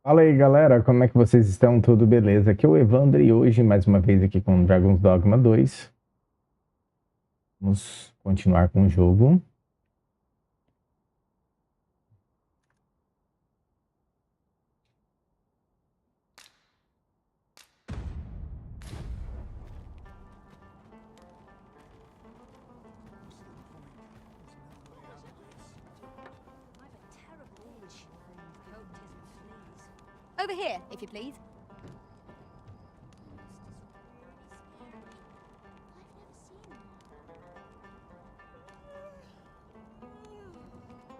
Fala aí, galera, como é que vocês estão? Tudo beleza? Aqui é o Evandro e hoje, mais uma vez, aqui com Dragon's Dogma 2. Vamos continuar com o jogo. Over here, if you please.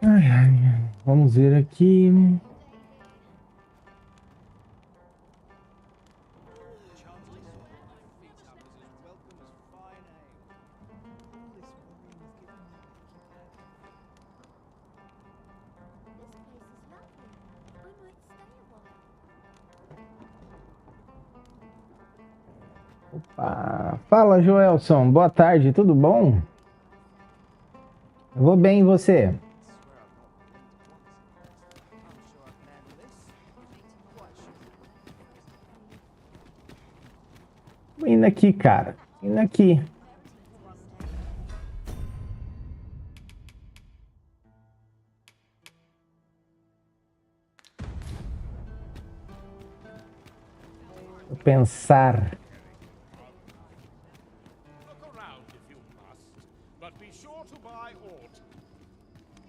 Ai, ai, vamos ver aqui. Opa. Fala, Joelson. Boa tarde, tudo bom? Eu vou bem, e você? Tô indo aqui, cara. Indo aqui. Vou pensar.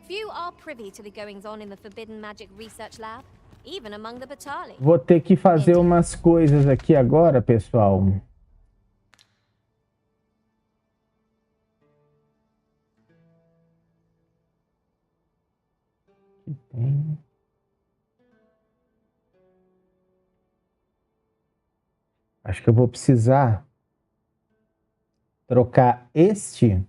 Few are privy to the goings-on in the Forbidden Magic Research Lab, even among the Batali. Vou ter que fazer umas coisas aqui agora, pessoal. Aqui tem. Acho que eu vou precisar trocar este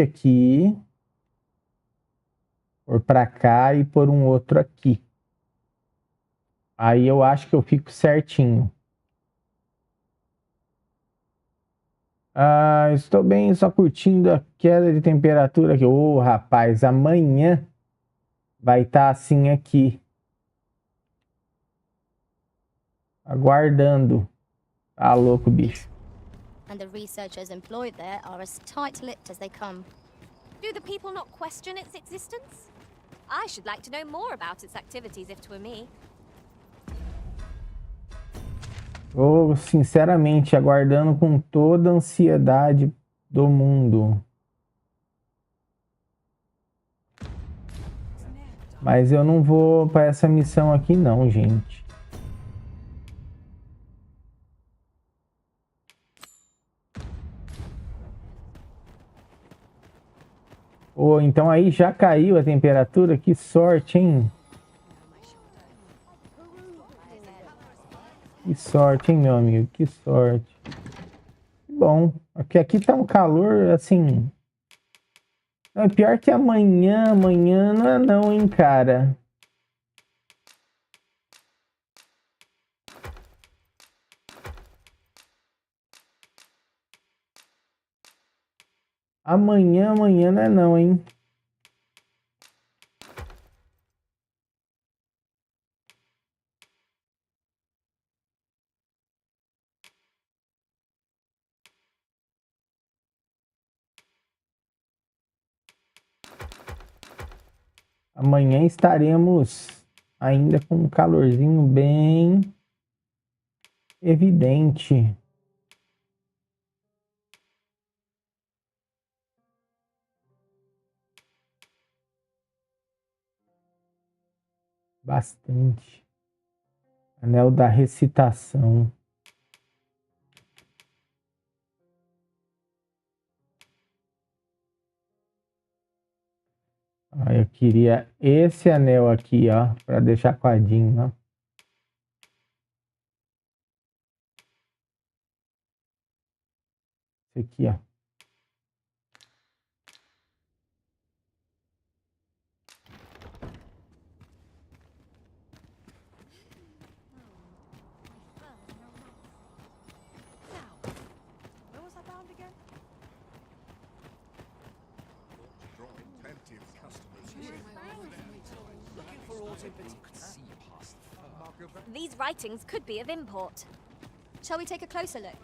aqui por para cá e por um outro aqui. Aí eu acho que eu fico certinho. Estou bem, só curtindo a queda de temperatura aqui. Ô, rapaz, amanhã vai estar assim aqui. Aguardando. Tá louco, bicho. And the researchers employed there are as tight-lipped as they come. Do the people not question its existence? I should like to know more about its activities if 'twere me. Tô, sinceramente, aguardando com toda a ansiedade do mundo. Mas eu não vou para essa missão aqui não, gente. Oh, então aí já caiu a temperatura? Que sorte, hein? Que sorte, hein, meu amigo? Que sorte. Bom, aqui tá um calor, assim... É pior que amanhã não é não, hein, cara? Amanhã não é não, hein? Amanhã estaremos ainda com um calorzinho bem evidente. Bastante. Anel da recitação. Eu queria esse anel aqui, ó, para deixar coadinho, ó. Esse aqui, ó. These writings could be of import. Shall we take a closer look?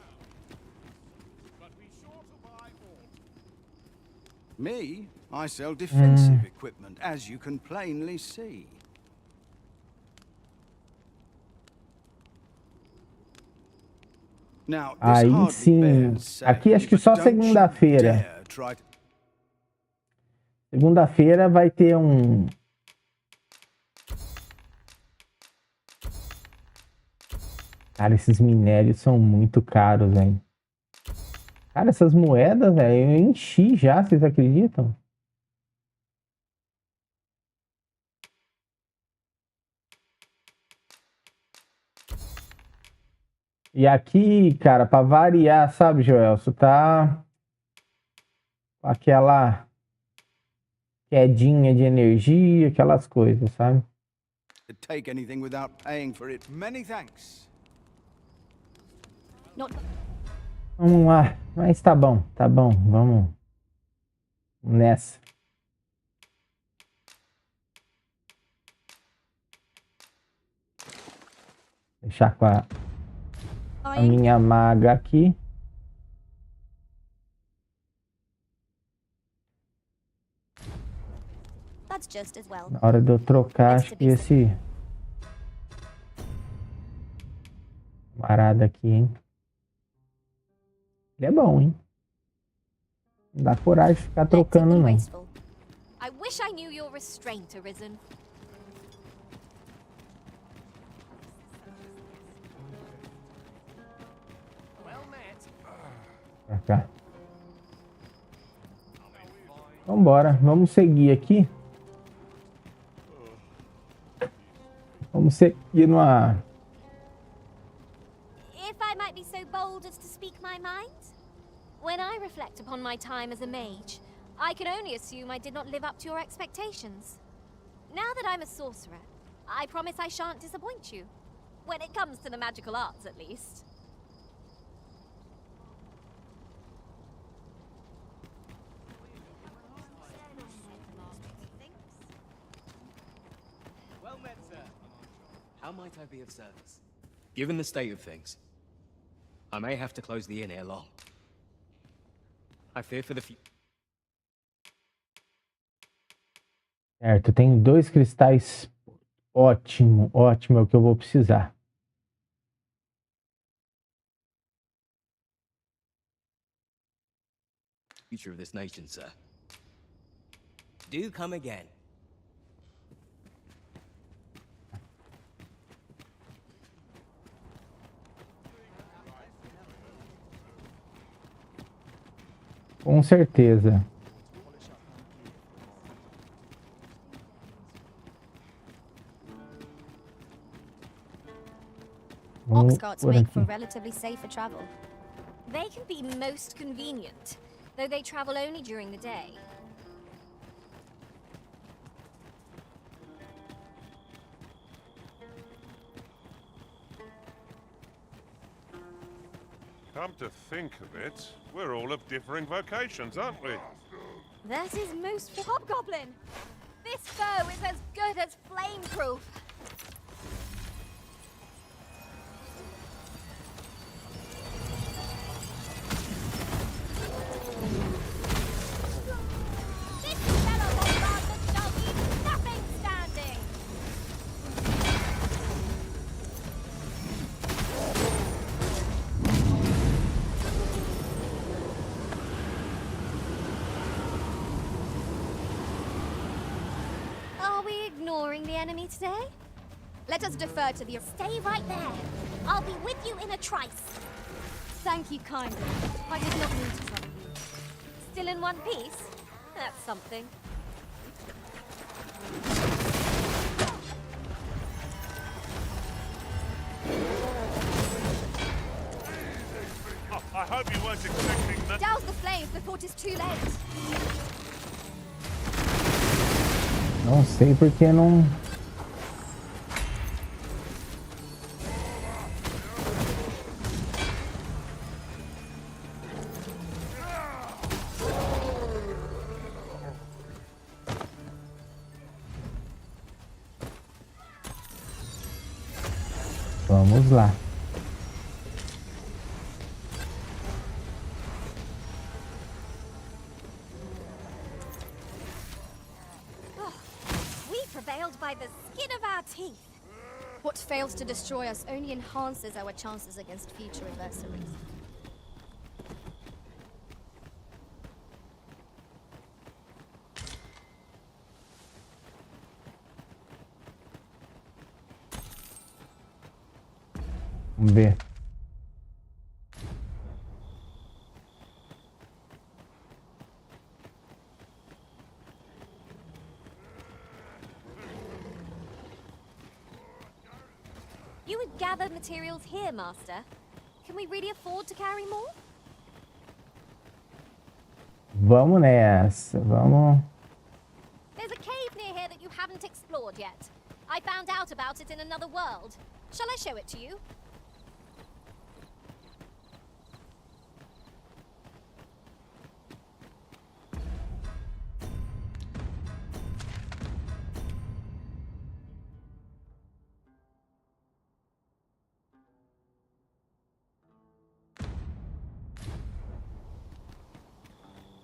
Me? I sell defensive equipment, as you can plainly see. Now, this Aí hardly sim. bears saying, Aqui acho que but só don't you segunda-feira. dare try to- Segunda-feira vai ter um... Cara, esses minérios são muito caros, velho. Cara, essas moedas, velho, eu enchi já, vocês acreditam? E aqui, cara, pra variar, sabe, Joelso, tá aquela quedinha de energia, aquelas coisas, sabe? take anything without paying for it. Many thanks. Not Vamos lá, mas tá bom, vamos nessa. Deixar com a minha maga aqui. That's just as well. Na hora de eu trocar, acho que esse camarada aqui, hein? Ele é bom, hein? Não dá coragem de ficar trocando, não. I wish I knew your restraint, Arisen. Pra cá. Vambora, vamos seguir aqui. Vamos seguir numa... If I might be so bold as to speak my mind? When I reflect upon my time as a mage, I can only assume I did not live up to your expectations. Now that I'm a sorcerer, I promise I shan't disappoint you. When it comes to the magical arts, at least. Well met, sir. How might I be of service? Given the state of things, I may have to close the inn ere long. I fear for the future. Certo, tenho 2 cristais. Ótimo, ótimo, é o que eu vou precisar. Future of this nation, sir. Do come again. Com certeza. Ox carts make for relatively safer travel. They can be most convenient, though they travel only during the day. Come to think of it, we're all of differing vocations, aren't we? That is most hobgoblin. This bow is as good as flame-proof. This fellow bombards the doggy, nothing standing. Are we ignoring the enemy today? Let us defer to the... Stay right there. I'll be with you in a trice. Thank you kindly. I did not mean to trouble you. Still in one piece? That's something. Oh, I hope you weren't expecting that. Douse the flames before it is too late. Não sei porque não... Vamos lá. We prevailed by the skin of our teeth. What fails to destroy us only enhances our chances against future adversaries. Vamos ver. You would gather materials here, Master. Can we really afford to carry more? Vamos nessa. Vamos. There's a cave near here that you haven't explored yet. I found out about it in another world. Shall I show it to you?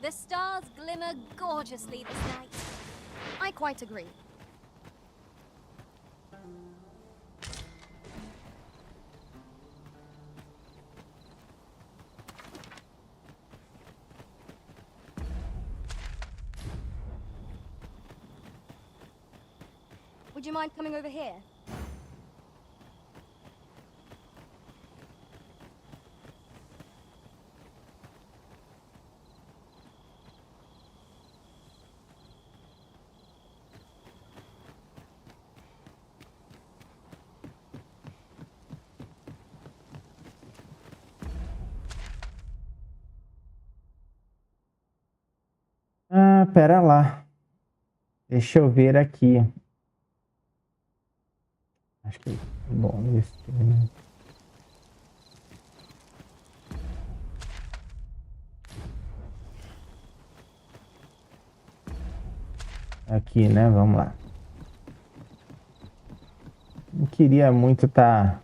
The stars glimmer gorgeously this night. I quite agree. Would you mind coming over here? Ah, pera lá. Deixa eu ver aqui. Acho que bom isso. Aqui, né? Vamos lá. Não queria muito tá.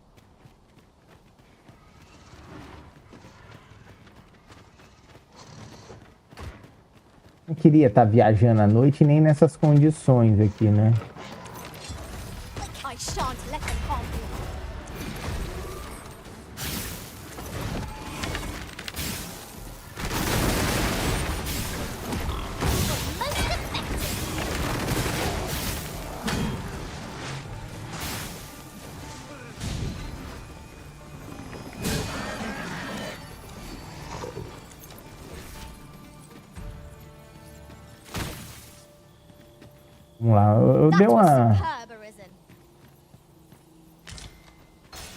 Não queria estar viajando à noite nem nessas condições aqui, né? I shan't let them harm you. Most effective. Vamos lá. Eu dei That was uma. superb, Arisen.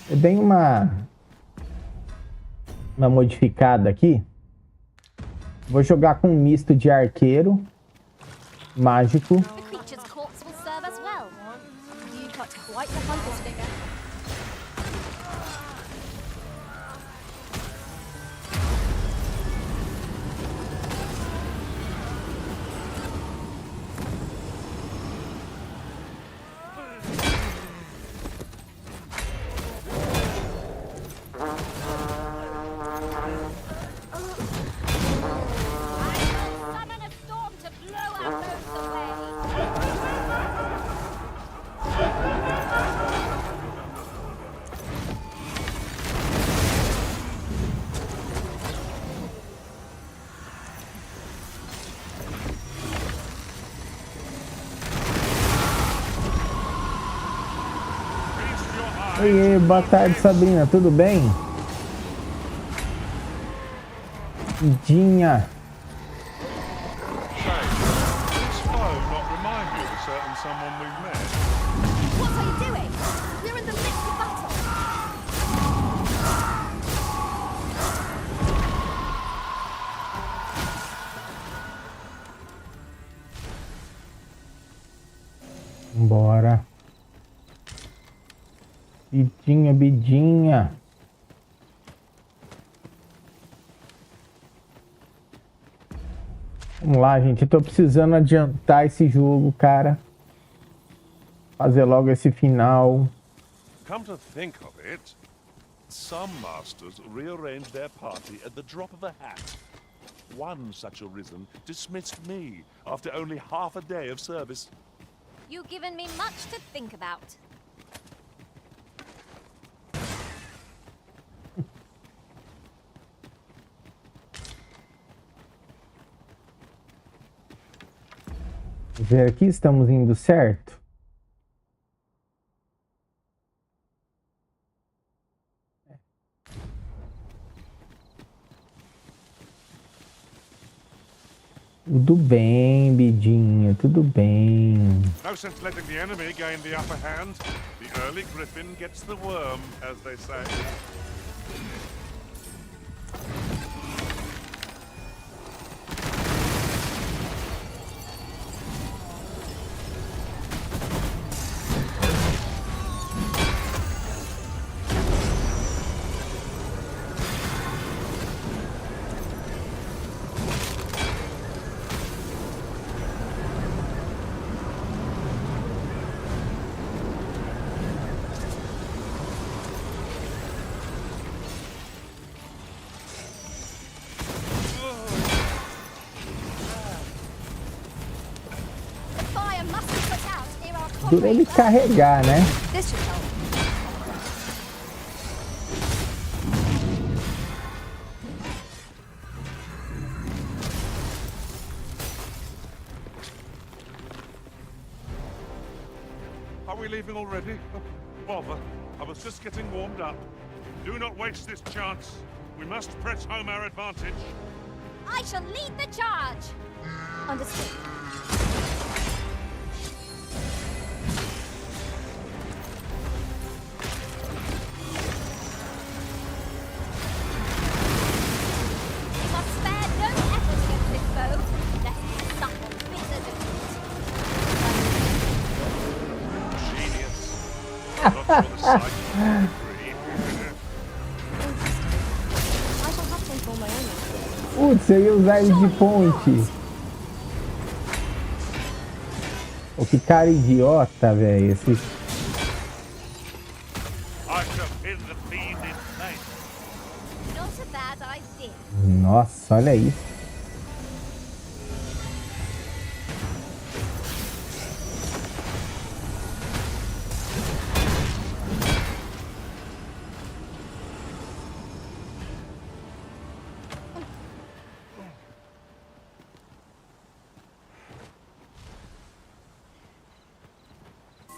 Eu dei uma modificada aqui. Vou jogar com um misto de arqueiro, mágico. The creature's corpse will serve us well. You cut quite the hunter's figure. Summon a storm to blow our foes away. Oi, boa tarde, Sabrina. Tudo bem? Dinha. Say, does this flow not remind you of a certain someone we've met? What are you doing? We're in the midst of battle. Bora. Bidinha, bidinha. Vamos lá, gente. Eu tô precisando adiantar esse jogo, cara. Fazer logo esse final. Come to think of it, some masters rearrange their party at the drop of a hat. One such arisen dismissed me after only half a day of service. You've given me much to think about. Ver aqui, estamos indo certo. Tudo bem, Bidinha, tudo bem. No sense letting the enemy gain the upper hand. The early griffin gets the worm, as they say. The fire must be put out ere our Dura ele comrades carregar, né? This should help. Are we leaving already? Oh, bother. I was just getting warmed up. Do not waste this chance. We must press home our advantage. I shall lead the charge! Understood. We must spare no effort against this foe, lest he suffer bitter defeat. Genius. Not sure the sight will agree. I shall have to inform my own. Putz, eu ia usar ele de ponte. Ô, que cara idiota, velho. Esse... I shall pin the fiend in place. Not a bad idea. Nossa, olha isso.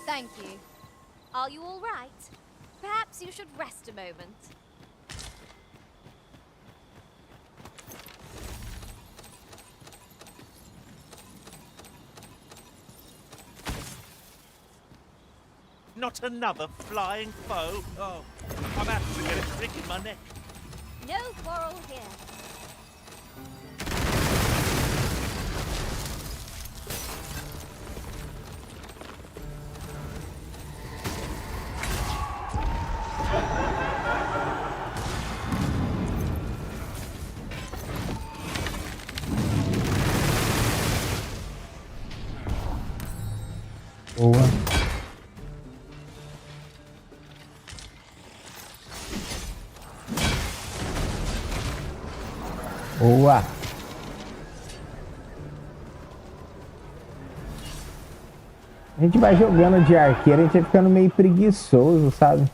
Thank you. Are you all right? Perhaps you should rest a moment. Not another flying foe? Oh, I'm apt to get a crick in my neck. No quarrel here. Boa. Boa. A gente vai jogando de arqueiro, a gente vai ficando meio preguiçoso, sabe?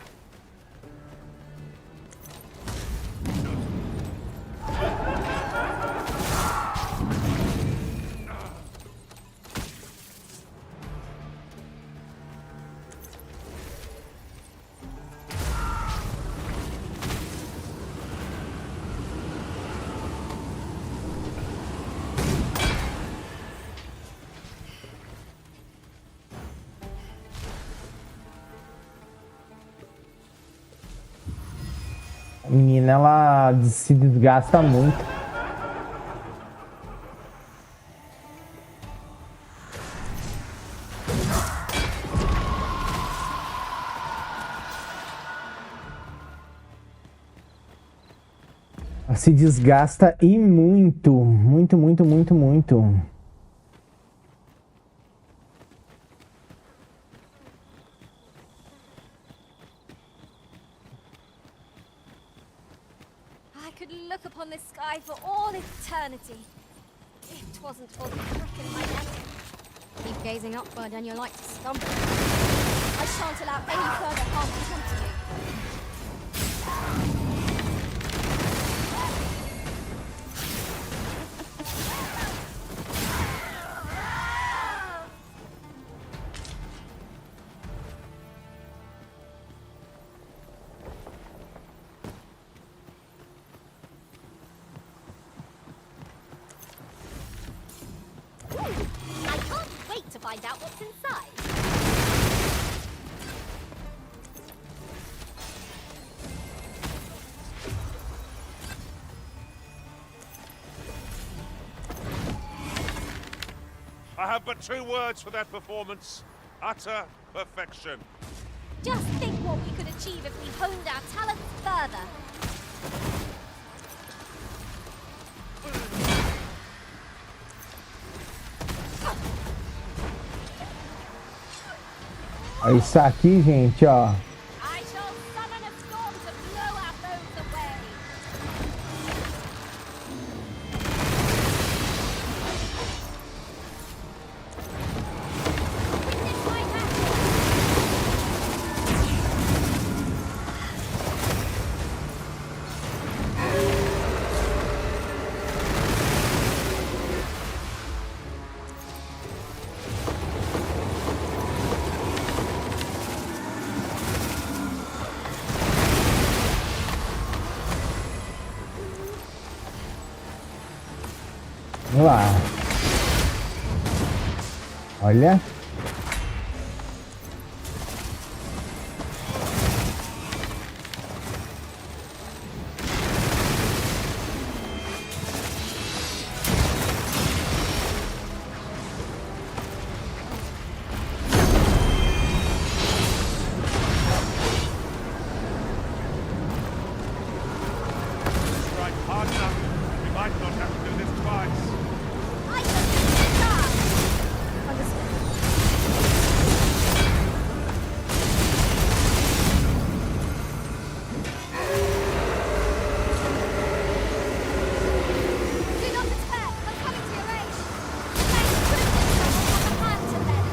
A menina, ela se desgasta muito. Ela se desgasta e muito. Muito, muito, muito, muito. could look upon this sky for all eternity. If 'twasn't for the prick in my neck. Keep gazing upward and you're like to stumble. I shan't allow any further harm to come to you. I can't wait to find out what's inside. I have but 2 words for that performance. Utter perfection. Just think what we could achieve if we honed our talents further. Olha isso aqui, gente, ó. I shall summon a storm to blow our foes away. Witness my action. Vamos lá. Olha. Strike hard enough. We might not have to do this twice. I shall do this up. Understood. Do not despair. I'm coming to your aid. Thanks for the system of what the plan to then.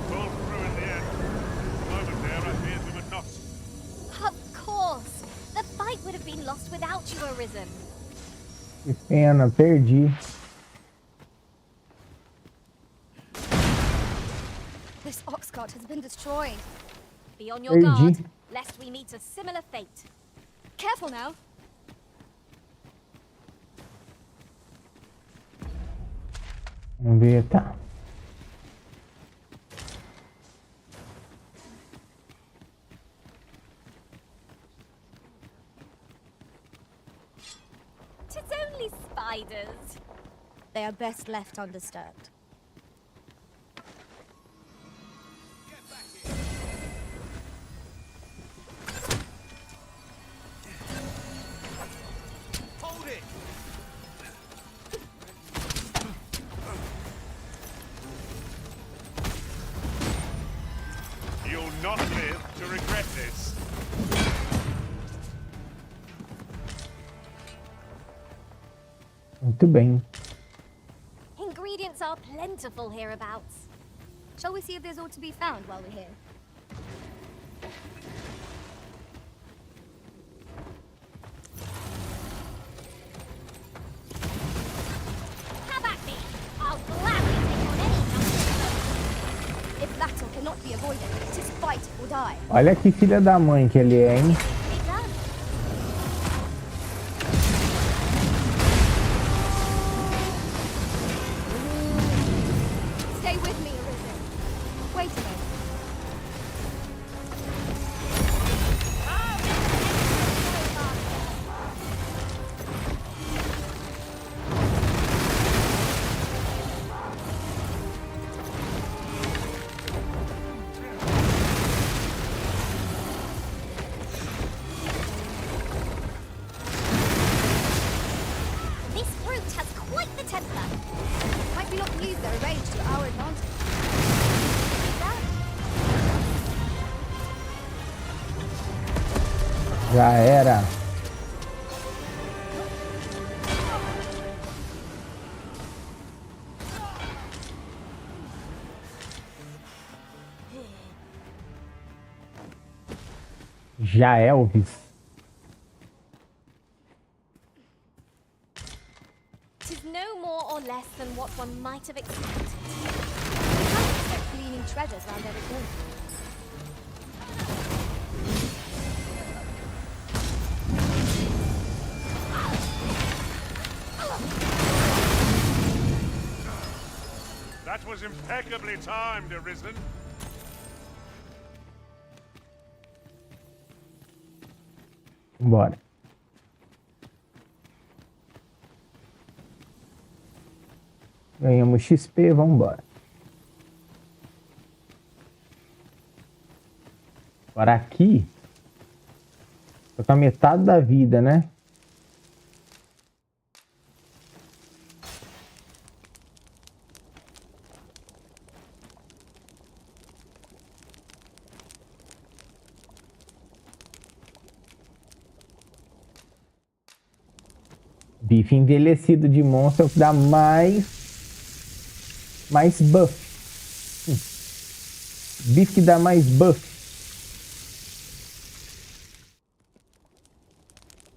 Pulled through in the end. For a moment there, I feared we would not. Of course. The fight would have been lost without you, Arisen. Que pena, perdi. This ox cart has been destroyed. Be on your Perdi. guard, lest we meet a similar fate. Careful now. Vamos ver, tá. Tis only spiders. They are best left undisturbed. Hold it! You'll not live to regret this. Muito bem. Ingredients are plentiful hereabouts. Shall we see if there's aught to be found while we're here? Have at me. I'll gladly take on any company. If battle cannot be avoided, 'tis fight or die. Olha que filha da mãe que ele é, hein? Be done. brute has quite the temper. Might we not use their rage to our advantage? Já era. Já Elvis. Tis no more or less than what one might have expected. We can't expect gleaning treasures round every corner. That was impeccably timed, Arisen. Bora. Ganhamos XP, vamos embora. Agora aqui, tô com a metade da vida, né? Bife envelhecido de monstro é o que dá mais buff. Bife que dá mais buff.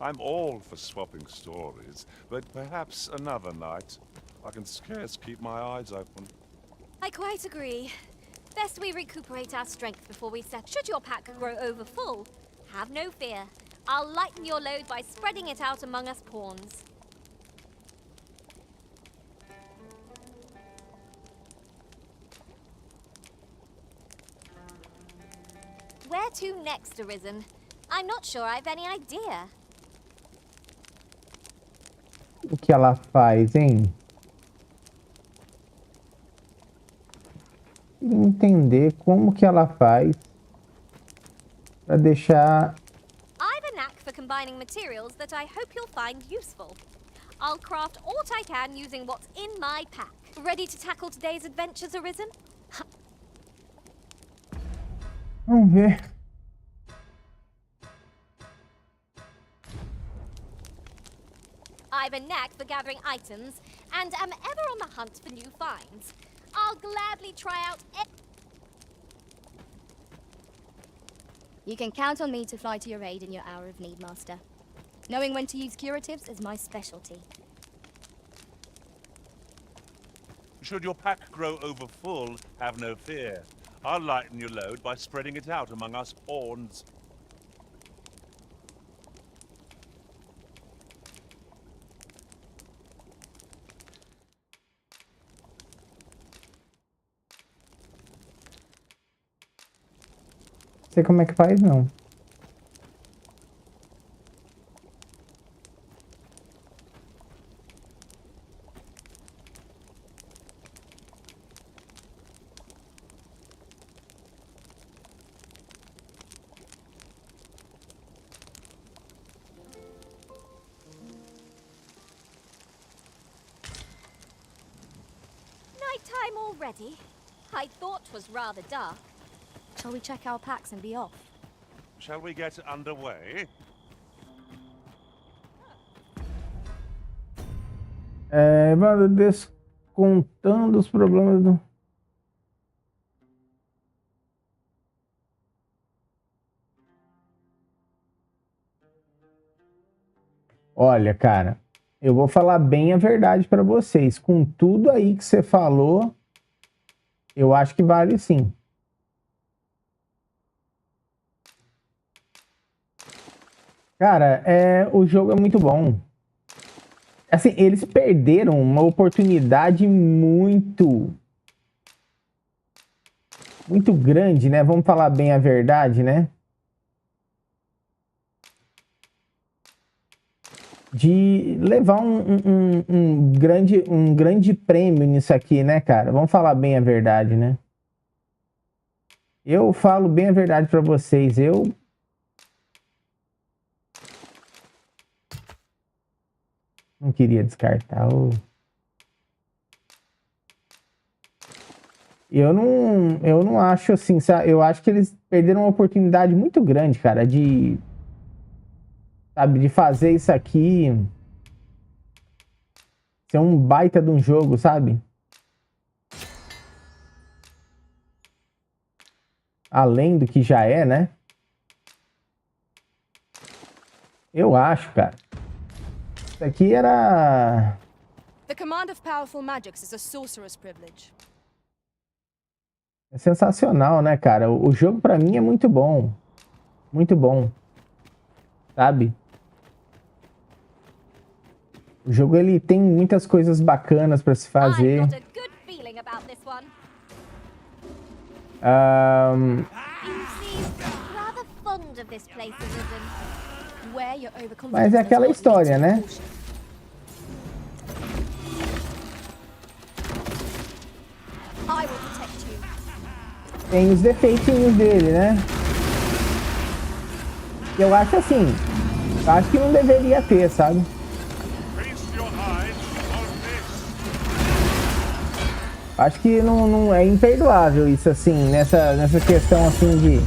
I'm all for swapping stories, but perhaps another night. I can scarce keep my eyes open. I quite agree. Best we recuperate our strength before we set. Should your pack grow over full, have no fear. I'll lighten your load by spreading it out among us pawns. Where to next, Arisen? I'm not sure I've any idea. O que ela faz, hein? Entender como que ela faz para deixar. I've a knack for combining materials that I hope you'll find useful. I'll craft aught I can using what's in my pack. Ready to tackle today's adventures, Arisen? Vamos ver. I've a knack for gathering items and am ever on the hunt for new finds. I'll gladly try out. You can count on me to fly to your aid in your hour of need, Master. Knowing when to use curatives is my specialty. Should your pack grow over full, have no fear. I'll lighten your load by spreading it out among us pawns. Sei como é que faz, não. Nighttime already? I thought 'twas rather dark. Shall we check our packs and be off? Shall we get underway? Vai descontando os problemas do. Olha, cara, eu vou falar bem a verdade para vocês. Com tudo aí que você falou, eu acho que vale sim. Cara, o jogo é muito bom. Assim, eles perderam uma oportunidade muito grande, né? Vamos falar bem a verdade, né? De levar um grande prêmio nisso aqui, né, cara? Vamos falar bem a verdade, né? Eu falo bem a verdade para vocês. Não queria descartar. Eu não acho assim, sabe? Eu acho que eles perderam uma oportunidade muito grande, cara, de, sabe, de fazer isso aqui ser um baita de um jogo, sabe? Além do que já é, né? Eu acho, cara. Isso aqui era... The command of powerful magics is a sorcerer's privilege. É sensacional, né, cara? O jogo pra mim é muito bom. Muito bom. Sabe? O jogo ele tem muitas coisas bacanas pra se fazer. I've got a good feeling about this one. You seem rather fond of this place, Arisen. Where your overconfidence Mas é aquela does not história, lead to né? caution. I will protect you. Tem os defeitinhos dele, né? Eu acho assim. Eu acho que não deveria ter, sabe? Feast your eyes on this. Acho que não é imperdoável isso assim, nessa questão assim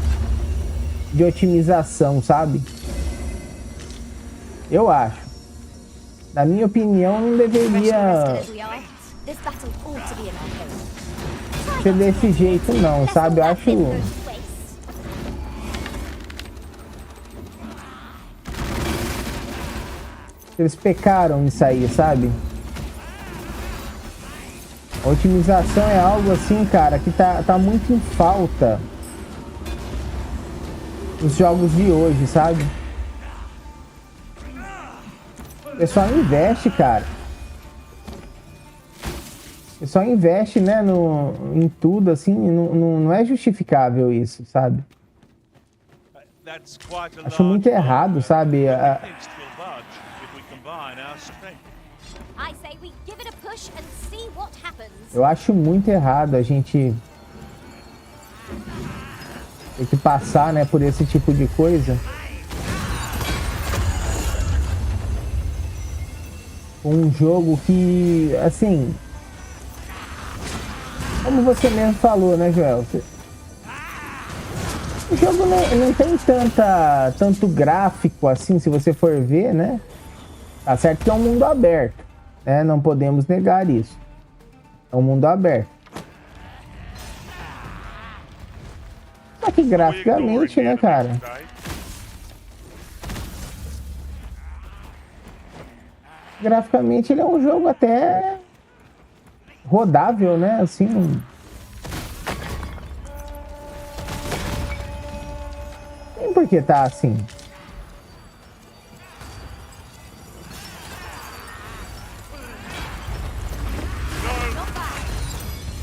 de otimização, sabe? Eu acho. Na minha opinião, não deveria As we are, this battle ought to be in our favor. ser desse jeito não, sabe? Eu acho... Eles pecaram nisso aí, sabe? A otimização é algo assim, cara, que tá muito em falta nos jogos de hoje, sabe? O pessoal investe, cara. O pessoal investe, né, em tudo, assim, não é justificável isso, sabe? That's quite a Acho muito large errado, number. sabe? Things will budge if we combine our strength. I say we give it a push and see what happens. Eu acho muito errado a gente ter que passar, né, por esse tipo de coisa. Um jogo que, assim, como você mesmo falou, né, Joel? O jogo não tem tanto gráfico assim, se você for ver, né? Tá certo que é um mundo aberto, né? Não podemos negar isso. É um mundo aberto. Só que graficamente, né, cara? Graficamente ele é um jogo até rodável, né? Assim, não tem por que tá assim.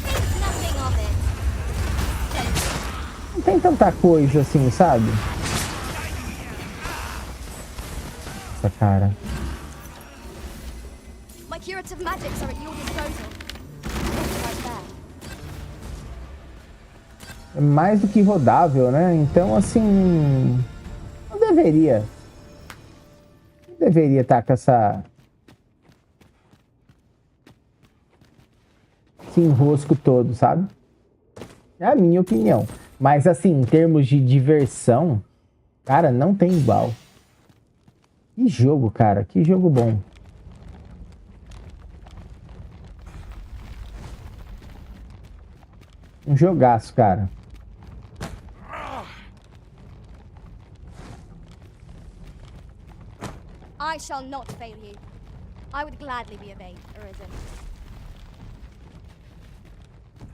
Think nothing of it. Não tem tanta coisa assim, sabe? Essa cara. My curative magics are at your disposal. Right there. É mais do que rodável, né? Então, assim, não deveria estar com esse enrosco todo, sabe? É a minha opinião. Mas, assim, em termos de diversão, cara, não tem igual. Que jogo, cara. Que jogo bom. Um jogaço, cara. I shall not fail you. I would gladly be obeyed, Arisen.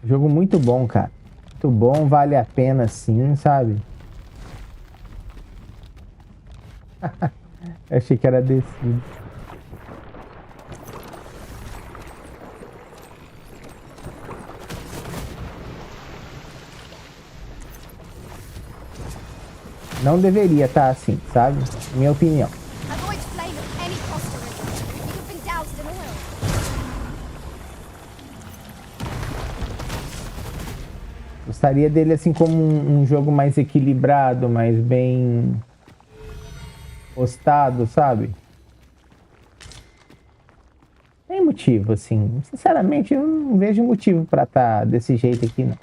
Jogo muito bom, cara. Muito bom, vale a pena sim, sabe? Eu achei que era descido. Não deveria estar assim, sabe? Minha opinião. Avoid flame at any cost, Arisen. You have been doused in oil. Gostaria dele assim como um jogo mais equilibrado, mais bem postado, sabe? Tem motivo, assim. Sinceramente, eu não vejo motivo pra estar desse jeito aqui, não.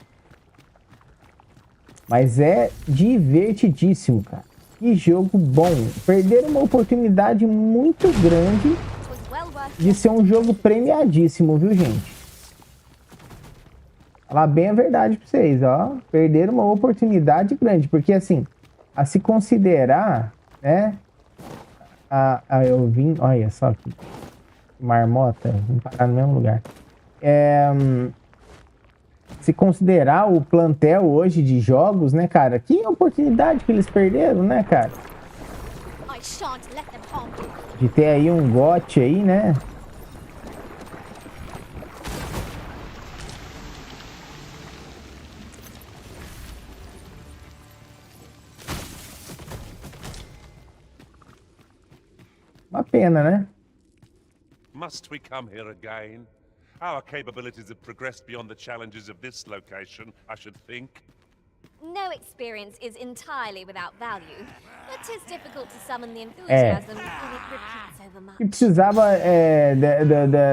Mas é divertidíssimo, cara. Que jogo bom. Perderam uma oportunidade muito grande de ser um jogo premiadíssimo, viu, gente? Falar bem a verdade pra vocês, ó. Perderam uma oportunidade grande. Porque, assim, a se considerar, né? Eu vim... Olha só que marmota. Vim parar no mesmo lugar. Se considerar o plantel hoje de jogos, né, cara? Que oportunidade que eles perderam, né, cara? De ter aí um GOT aí, né? Uma pena, né? Must we come here again? Our capabilities have progressed beyond the challenges of this location, I should think. No experience is entirely without value, but 'tis difficult to summon the enthusiasm when it repeats over much. E precisava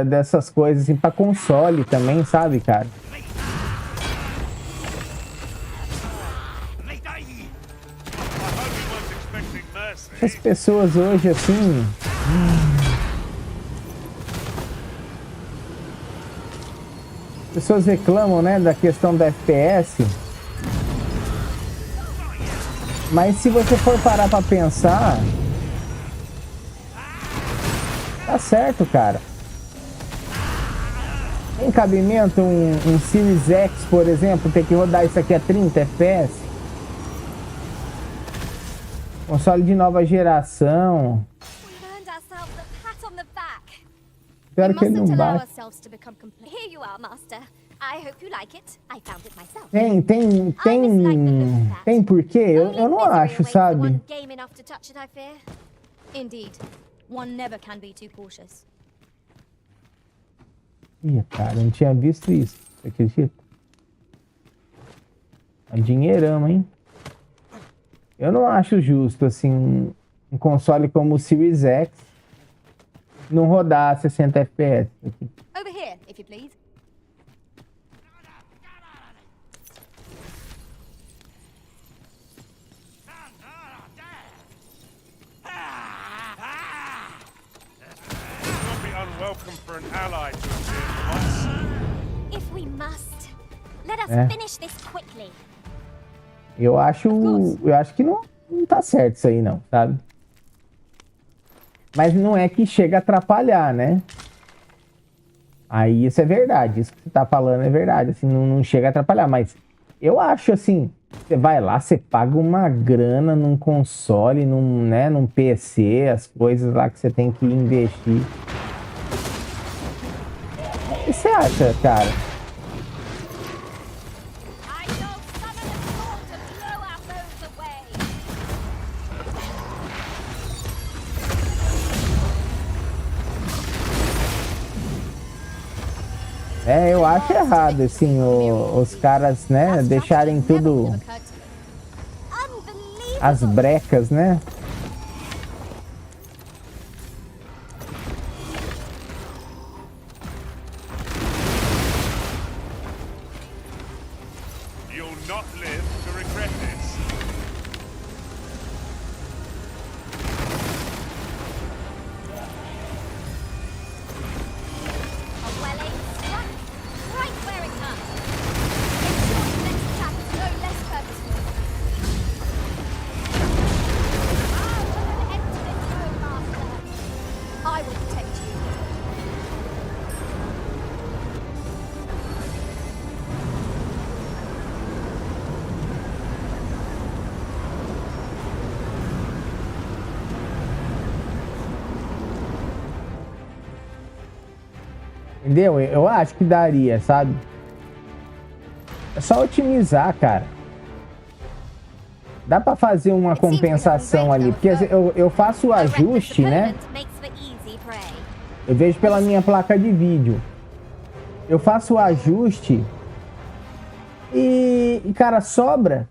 dessas coisas assim pra console também, sabe, cara? As pessoas hoje assim. Pessoas reclamam, né, da questão do FPS. Mas se você for parar pra pensar, tá certo, cara. Tem cabimento um Series X, por exemplo, ter que rodar isso aqui a 30 FPS? Console de nova geração. Espero que ele não bate. Here you are, master. I hope you like it. I found it myself. Tem porquê? Eu não acho, sabe? Indeed. One never can be too cautious. Ih, cara, eu não tinha visto isso. Você acredita? É dinheirão, hein? Eu não acho justo, assim, um console como o Series X não rodar 60 FPS aqui. Over here, if you please. Welcome for an ally to appear from us. If we must, let us finish this quickly. Eu acho que não tá certo isso aí não, sabe? Mas não é que chega a atrapalhar, né? Aí isso é verdade, isso que você tá falando é verdade, assim, não chega a atrapalhar, mas eu acho assim, você vai lá, você paga uma grana num console, num PC, as coisas lá que você tem que investir. O que você acha, cara? Eu acho errado, assim, os caras, né, deixarem tudo as brecas, né? You'll not live to regret this. Entendeu? Eu acho que daria, sabe? É só otimizar, cara. Dá pra fazer uma compensação ali, porque eu faço o ajuste, né? Eu vejo pela minha placa de vídeo. Eu faço o ajuste e cara, sobra.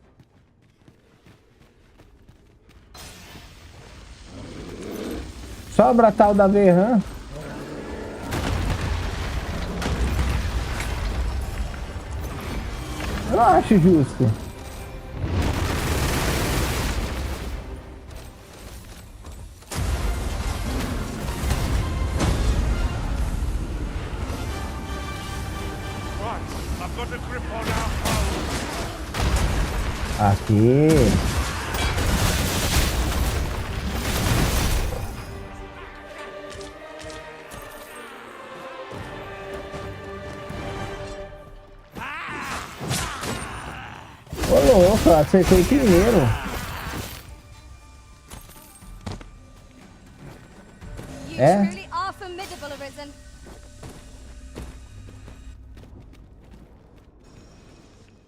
Sobra a tal da VRAM. Eu não acho justo. Right, I've got a grip on our foe. Aqui. Ô louco, eu acertei primeiro. You É? truly are formidable, Arisen.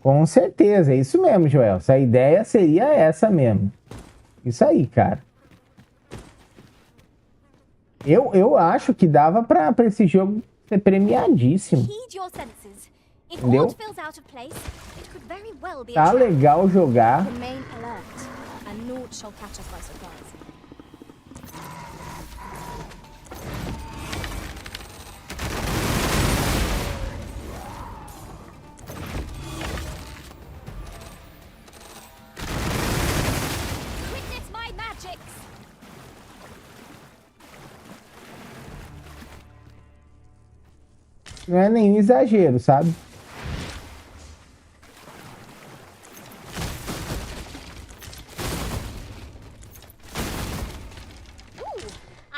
Com certeza, é isso mesmo, Joel. A ideia seria essa mesmo. Isso aí, cara. Eu acho que dava pra esse jogo ser premiadíssimo. Heed your senses. If Entendeu? aught feels out of place, it could very well be a Tá trap. legal jogar. Remain alert, and naught shall catch us by surprise. Witness my magics. Não é nenhum exagero, sabe?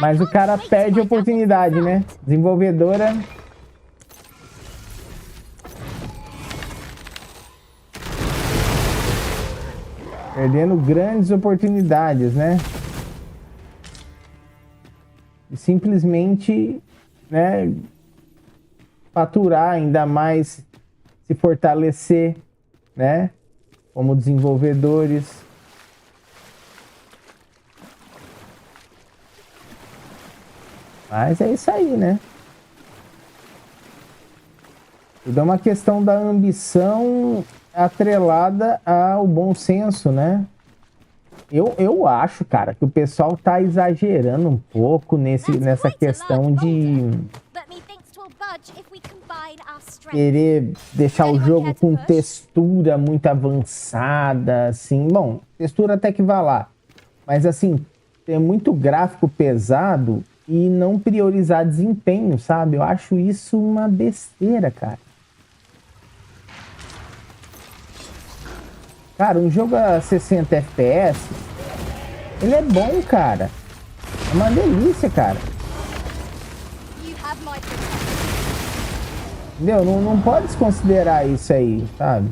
Mas o cara perde a oportunidade, né? Desenvolvedora. Perdendo grandes oportunidades, né? E simplesmente, né? Faturar ainda mais, se fortalecer, né? Como desenvolvedores. Mas é isso aí, né? Tudo é uma questão da ambição atrelada ao bom senso, né? Eu acho, cara, que o pessoal tá exagerando um pouco nessa questão de But methinks 'twill budge if we combine our strength. querer deixar o jogo com textura muito avançada, assim. Bom, textura até que vai lá. Mas, assim, ter muito gráfico pesado e não priorizar desempenho, sabe? Eu acho isso uma besteira, cara. Cara, um jogo a 60 FPS, ele é bom, cara. É uma delícia, cara. You have my protection. Entendeu? Não pode desconsiderar isso aí, sabe?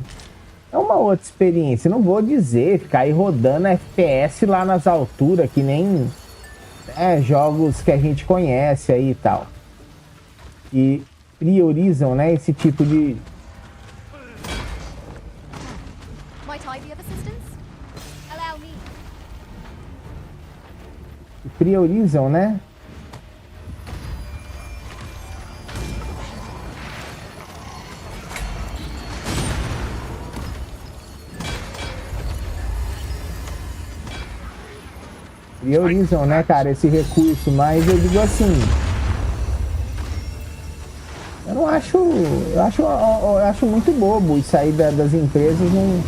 É uma outra experiência. Não vou dizer ficar aí rodando FPS lá nas alturas, que nem jogos que a gente conhece aí e tal. E priorizam, né, esse tipo de... Might I be of assistance? Allow me. Priorizam, né? Priorizam, né, cara, esse recurso, mas eu digo assim, eu acho muito bobo isso aí das empresas não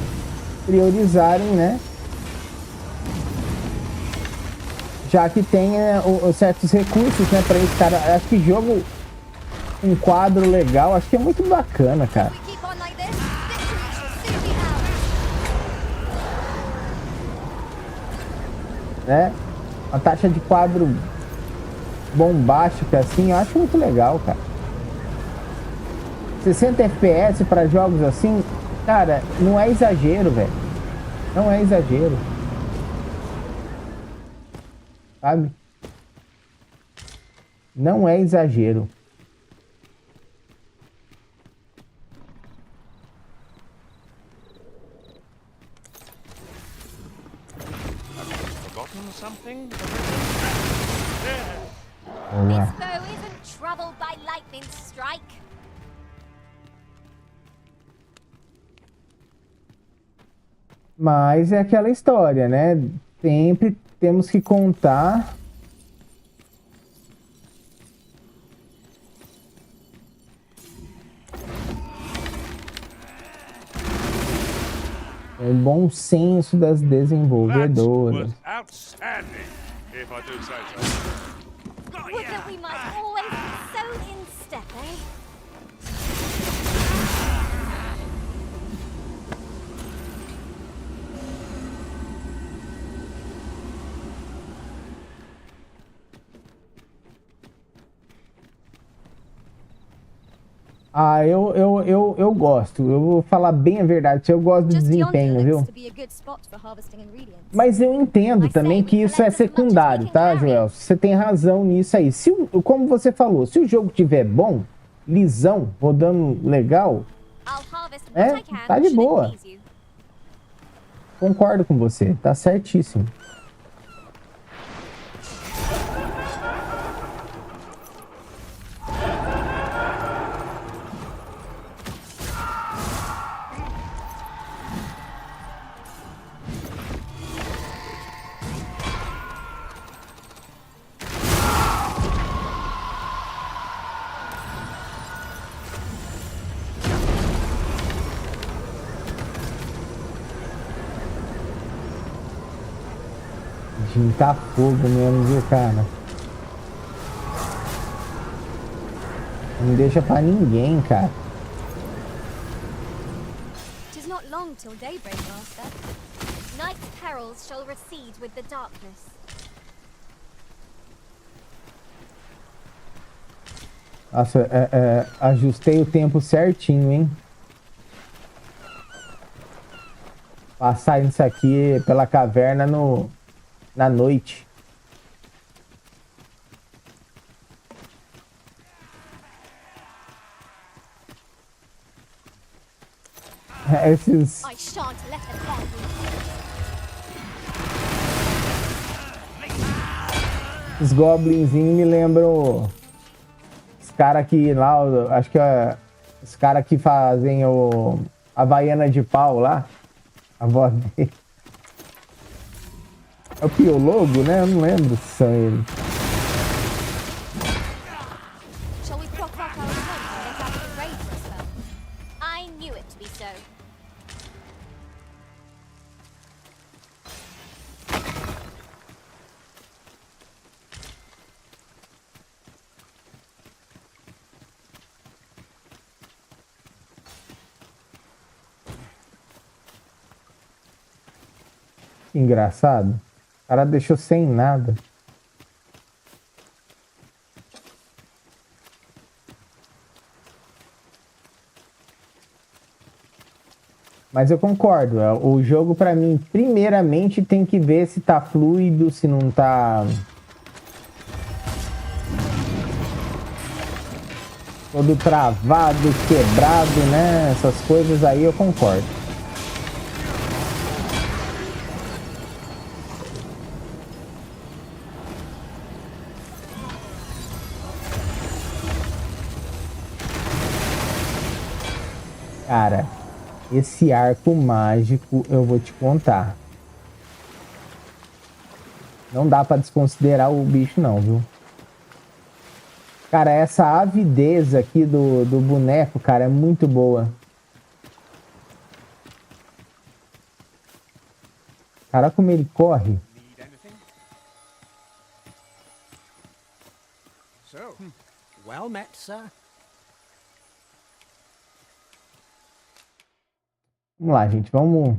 priorizarem, né? Já que tem certos recursos, né, para isso, cara. Acho que jogo um quadro legal, acho que é muito bacana, cara. We keep on like this, victory shall soon be ours. Né? Uma taxa de quadro bombástica assim, eu acho muito legal, cara. 60 FPS para jogos assim, cara, não é exagero, velho. Não é exagero. Sabe? Não é exagero. Forgotten something? Vamos lá. This foe isn't troubled by lightning strike. Mas é aquela história, né? Sempre temos que contar Com o bom senso das That desenvolvedoras. was outstanding, if I do say so. Would that we might always be so in step, eh? Ah, eu gosto. Eu vou falar bem a verdade. Eu gosto do Just yonder desempenho, viu? looks to be a good spot for harvesting ingredients. Mas eu entendo também que isso é secundário, tá, Joel? Você tem razão nisso aí. Como você falou, se o jogo tiver bom, lisão, rodando legal, I'll harvest what I can, tá de should it boa. please you. Concordo com você. Tá certíssimo. Tá fogo mesmo, viu, cara? Não deixa pra ninguém, cara. It is not long till daybreak, Master. Night's perils shall recede with the darkness. Nossa, ajustei o tempo certinho, hein? Passar isso aqui pela caverna na noite. Esses I shan't let her fail you. Os goblinzinhos me lembram os caras que lá, acho que os caras que fazem a Havaiana de pau lá, a voz dele. É o Piologo, né? Eu não lembro se são eles. Shall we prop up our tent and get out of the raid for a spell? I knew it to be so. Engraçado. O cara deixou sem nada. Mas eu concordo. O jogo, pra mim, primeiramente tem que ver se tá fluido, se não tá todo travado, quebrado, né? Essas coisas aí eu concordo. Cara, esse arco mágico eu vou te contar. Não dá pra desconsiderar o bicho não, viu? Cara, essa avidez aqui do boneco, cara, é muito boa. Cara, como ele corre. Need anything? So, well met, sir. Vamos lá, gente, vamos.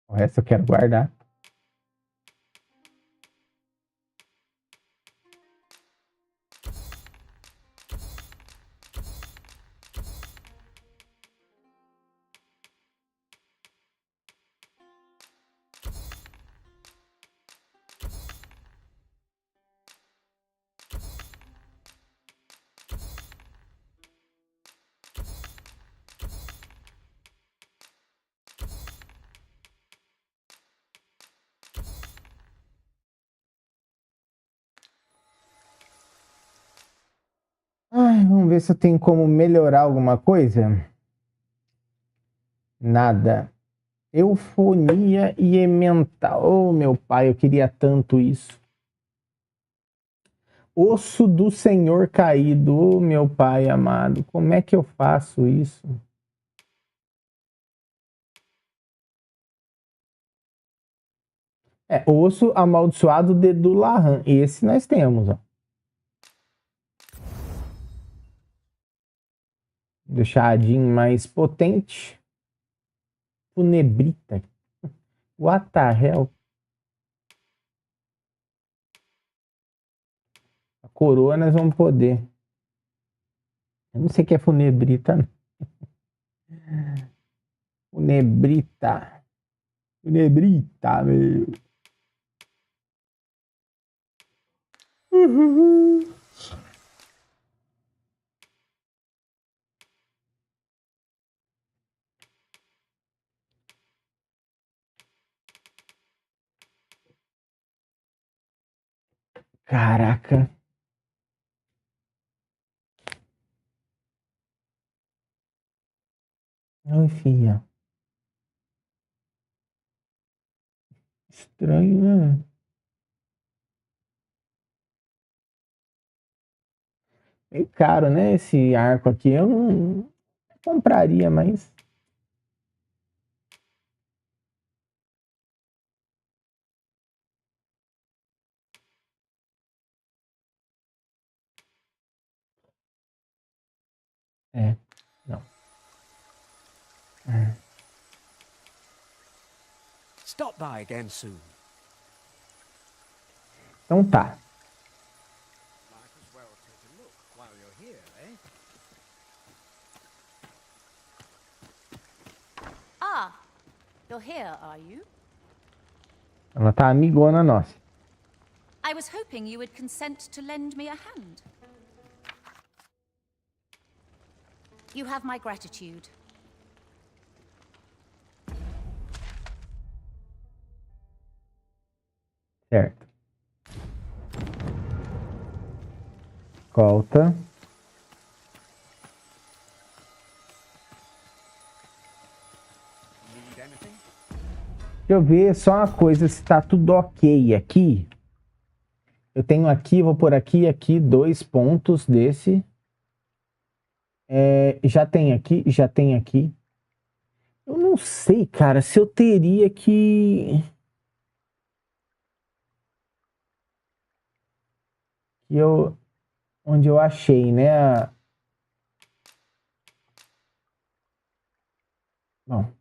O resto eu quero guardar. Vamos ver se eu tenho como melhorar alguma coisa. Nada. Eufonia e mental. Oh, meu pai, eu queria tanto isso. Osso do Senhor caído. Oh, meu pai amado. Como é que eu faço isso? Osso amaldiçoado de Dulahan. Esse nós temos, ó. Deixadinho mais potente. Funebrita. What the hell? A coroa nós vamos poder. Eu não sei o que é funebrita. Não. Funebrita. Funebrita, meu. Caraca. Ai, filha. Estranho, né? Meio caro, né? Esse arco aqui. Eu não compraria, mas... Não. Stop by again soon. Então tá. Might as well take a look while you're here, eh? Ah, you're here, are you? Ela tá amigona nossa. I was hoping you would consent to lend me a hand. You have my gratitude. Certo. Escolta. Deixa eu ver só uma coisa, se tá tudo ok aqui. Eu tenho aqui, vou por aqui e aqui 2 pontos desse. Já tem aqui, já tem aqui. Eu não sei, cara, se eu teria que... Onde eu achei, né? Bom.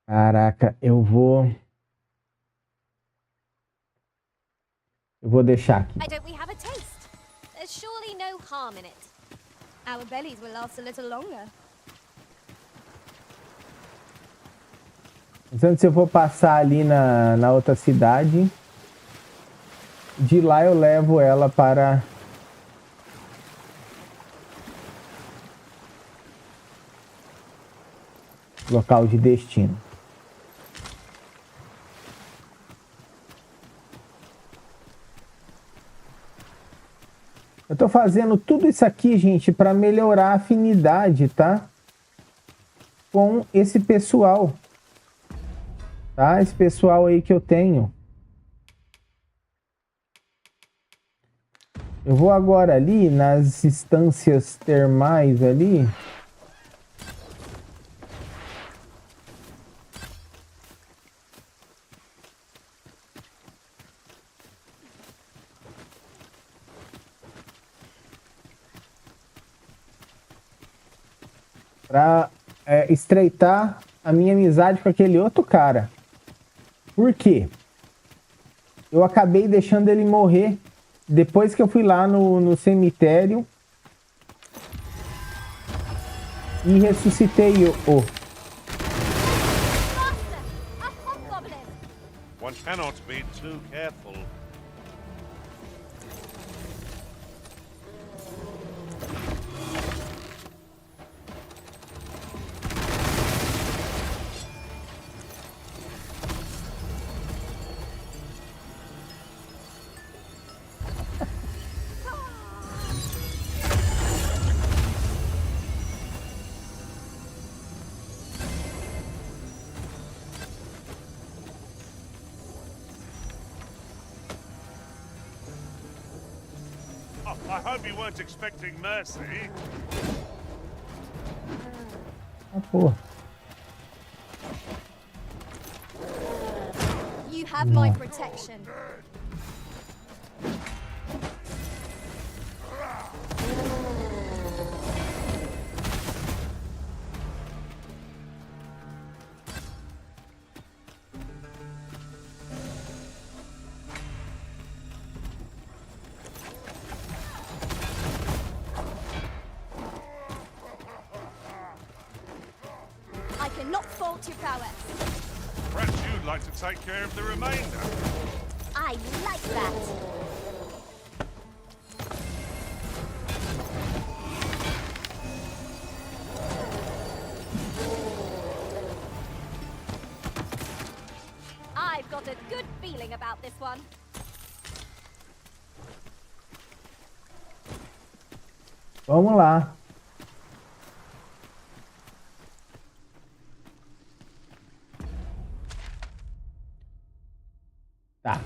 Caraca, eu vou deixar aqui. Why don't we have a taste? There's surely no harm in it. Our bellies will last a little longer. Mas antes eu vou passar ali na outra cidade. De lá eu levo ela para... local de destino. Eu tô fazendo tudo isso aqui, gente, para melhorar a afinidade, tá? Com esse pessoal. Tá? Esse pessoal aí que eu tenho. Eu vou agora ali nas instâncias termais ali. Para estreitar a minha amizade com aquele outro cara. Por quê? Eu acabei deixando ele morrer depois que eu fui lá no cemitério e ressuscitei o... One cannot be too careful. I hope you weren't expecting mercy. Ah, porra. You have my protection. I cannot fault your prowess. Perhaps you'd like to take care of the remainder. I like that. I've got a good feeling about this one. Vamos lá. Tá.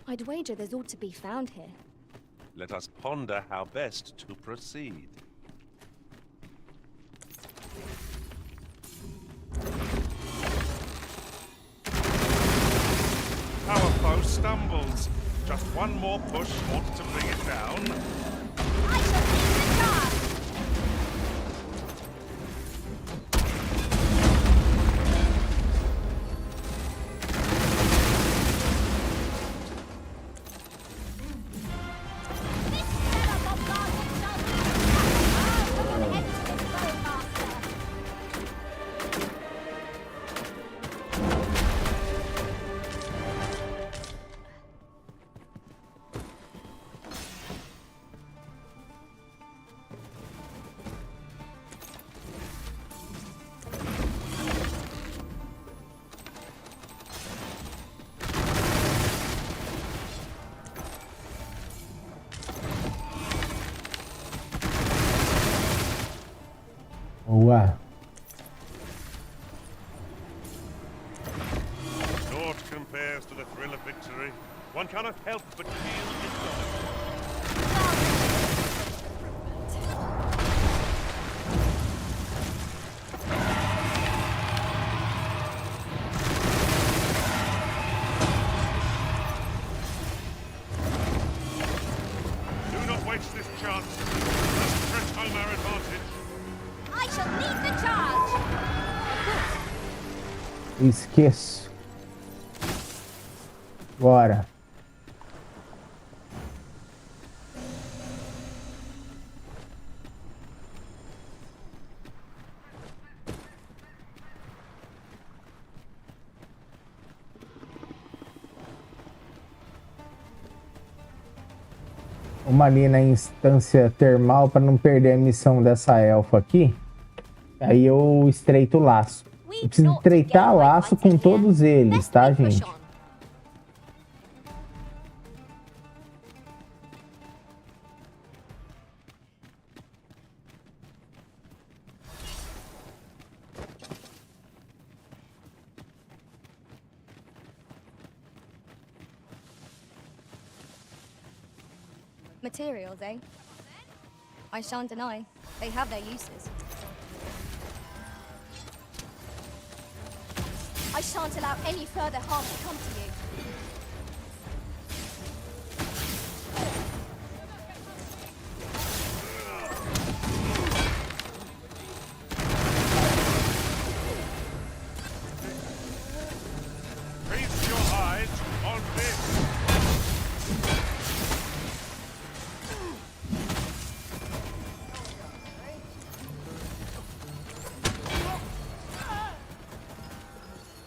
I'd wager there's ought to be found here. Let us ponder how best to proceed. Our foe stumbles. Just one more push ought to bring it down. I shall lead the charge! This stellar bombardment shall be I'll put an end to this foe, Master. Boa. Naught compares to the thrill of victory. One cannot help but feel it. Do not waste this chance. Let's press home our advantage. I shall lead the charge. Esqueço. Bora. Uma ali na instância termal para não perder a missão dessa elfa aqui. Aí eu estreito o laço. Eu preciso estreitar laço com todos eles, tá, gente? Materials, eh? I shan't deny. They have their uses. I shan't allow any further harm to come to you. Feast your eyes on this.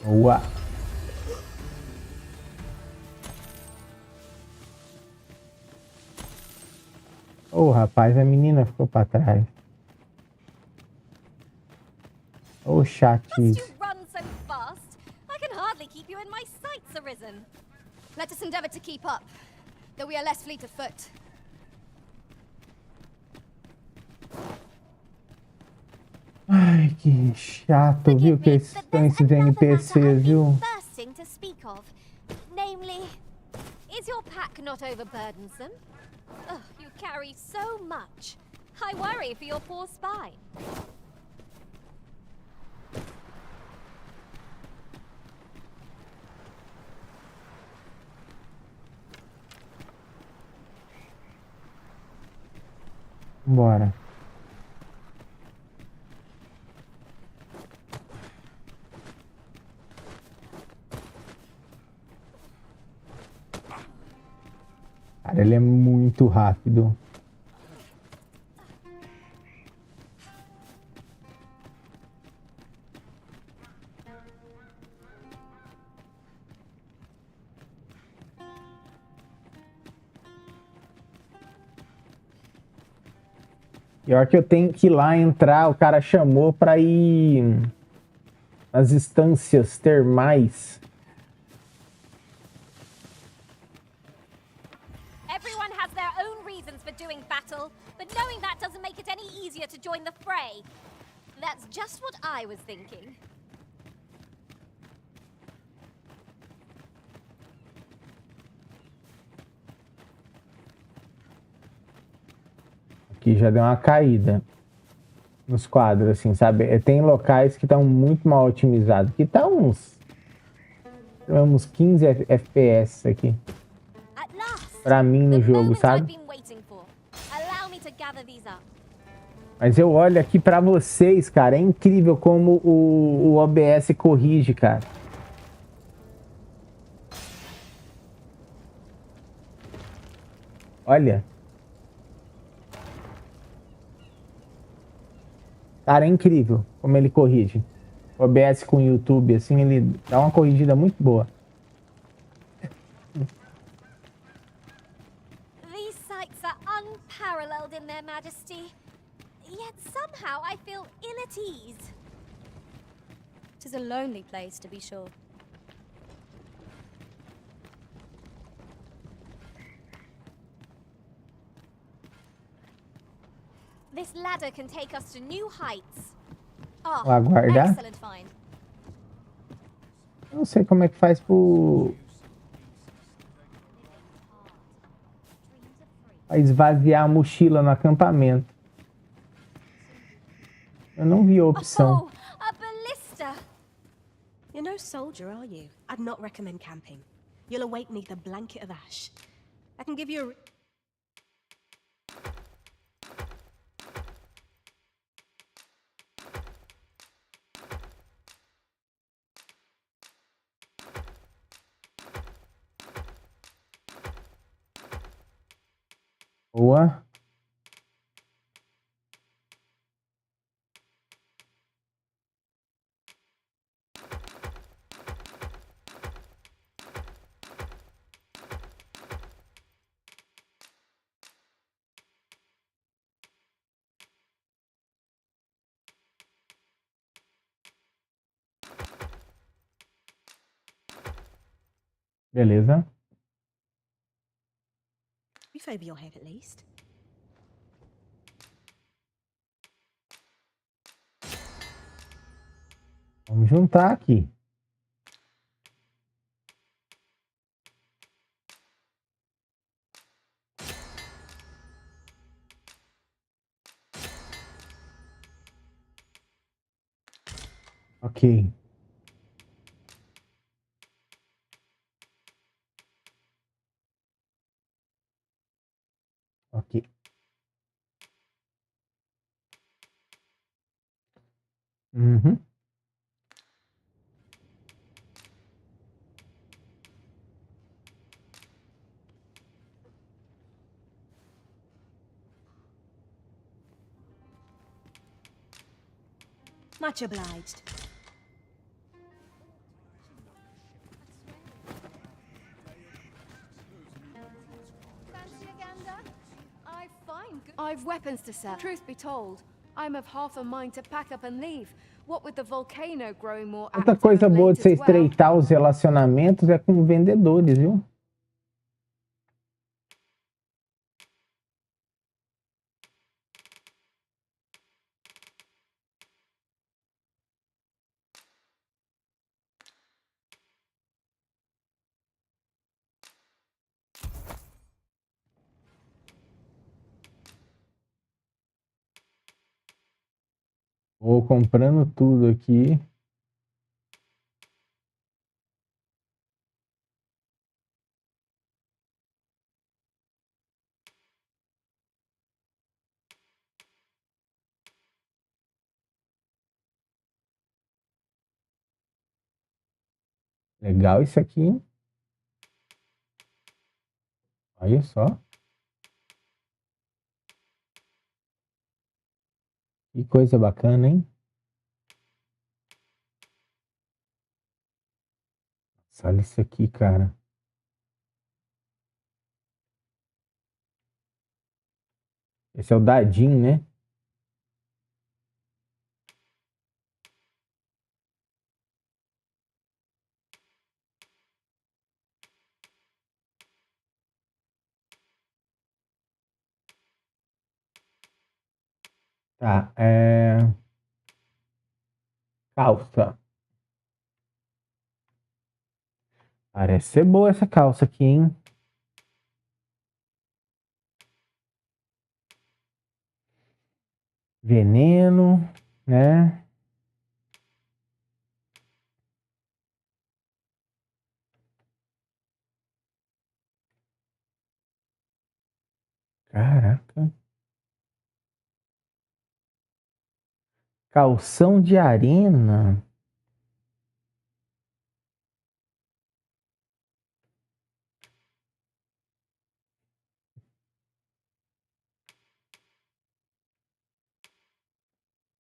Boa. Ô, rapaz, a menina ficou pra trás. Ô, Must chatice. you run so fast? I can hardly keep you in my sights, Arisen. Let us endeavor to keep up, though we are less fleet of foot. Ai, que chato, viu? Que But são there's esses another matter NPCs, I've viu? been bursting to speak of. Namely, is your pack not overburdensome? Ugh, you carry so much. I worry for your poor spine. Bora. Cara, ele é muito rápido. Pior que eu tenho que ir lá entrar, o cara chamou pra ir nas instâncias termais. Everyone has their own reasons for doing battle, but knowing that doesn't make it any easier to join the fray. That's just what I was thinking. Aqui já deu uma caída nos quadros, assim, sabe? Tem locais que estão muito mal otimizados. Aqui tá uns 15 FPS aqui. Pra mim no jogo, sabe? Mas eu olho aqui pra vocês, cara. É incrível como o OBS corrige, cara. Olha. Cara, é incrível como ele corrige. O OBS com o YouTube, assim, ele dá uma corrigida muito boa. These sights are unparalleled in their majesty. Yet somehow I feel ill at ease. It is a lonely place, to be sure. This ladder can take us to new heights. Oh, Vou aguardar. excellent find. Eu não sei como é que faz pra esvaziar a mochila no acampamento. Eu não vi a opção. Oh, a ballista! You're no soldier, are you? I'd not recommend camping. You'll awake beneath a blanket of ash. I can give you a... Boa. Beleza. Roof over your head, at least. Vamos juntar aqui. Ok. Ok. Uhum. Much obliged. I've weapons to sell. Truth be told, I'm of half a mind to pack up and leave. What with the volcano growing more Outra active coisa of boa late de você as well. estreitar os relacionamentos é com vendedores, viu? Vou comprando tudo aqui. Legal isso aqui, hein? Olha só. Que coisa bacana, hein? Nossa, olha isso aqui, cara. Esse é o dadinho, né? Tá, calça. Parece ser boa essa calça aqui, hein? Veneno, né? Caraca. Calção de arena.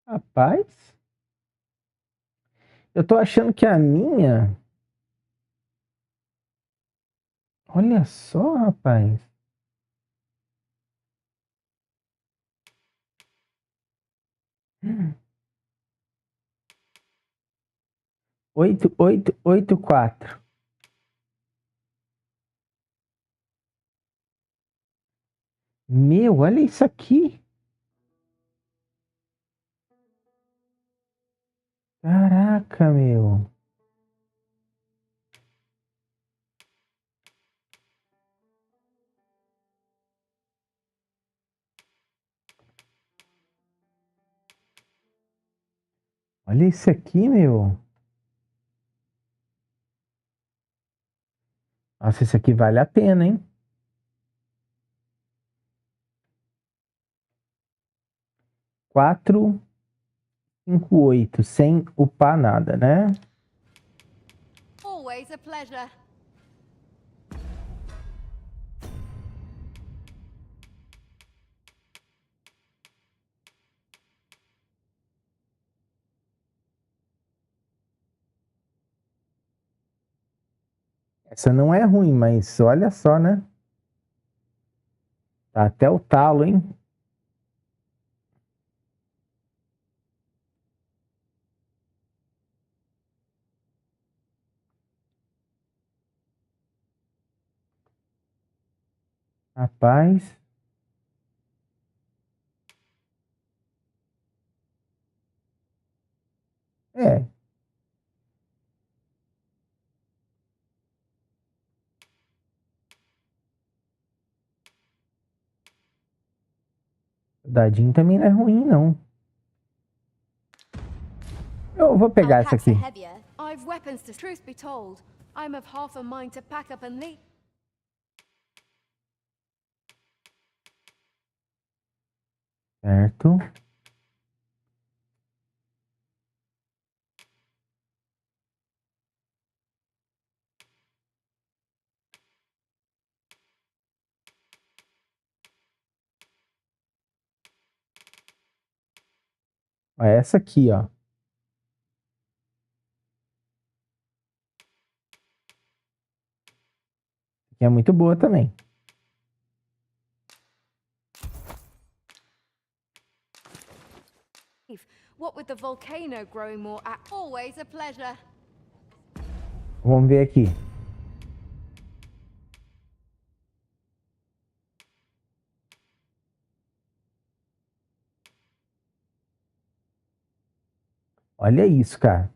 Rapaz. Eu tô achando que a minha... Olha só, rapaz. Oito, oito, oito, quatro. Meu, olha isso aqui. Caraca, meu. Olha isso aqui, meu. Nossa, isso aqui vale a pena, hein? 4, 5, 8. Sem upar nada, né? Always a pleasure. Essa não é ruim, mas olha só, né? Tá até o talo, hein? Rapaz. É. O dadinho também não é ruim, não. Eu vou pegar essa aqui. I've weapons to truth be told. I'm of half a mind to pack up and leave. Certo. Ó, essa aqui, ó. Que é muito boa também. What with the volcano growing more always a pleasure. Vamos ver aqui. Olha isso, cara.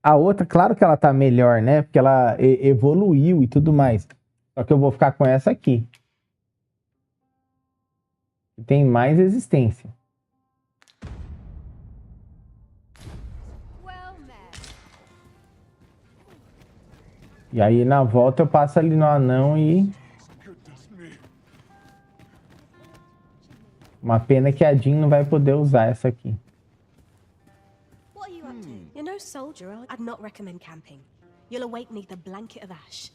A outra, claro que ela tá melhor, né? Porque ela evoluiu e tudo mais. Só que eu vou ficar com essa aqui. E tem mais existência. E aí na volta eu passo ali no anão e... Uma pena que a Jean não vai poder usar essa aqui. What are you up to? You're no soldier, are you? I'd not recommend camping. You'll await beneath a blanket of ash.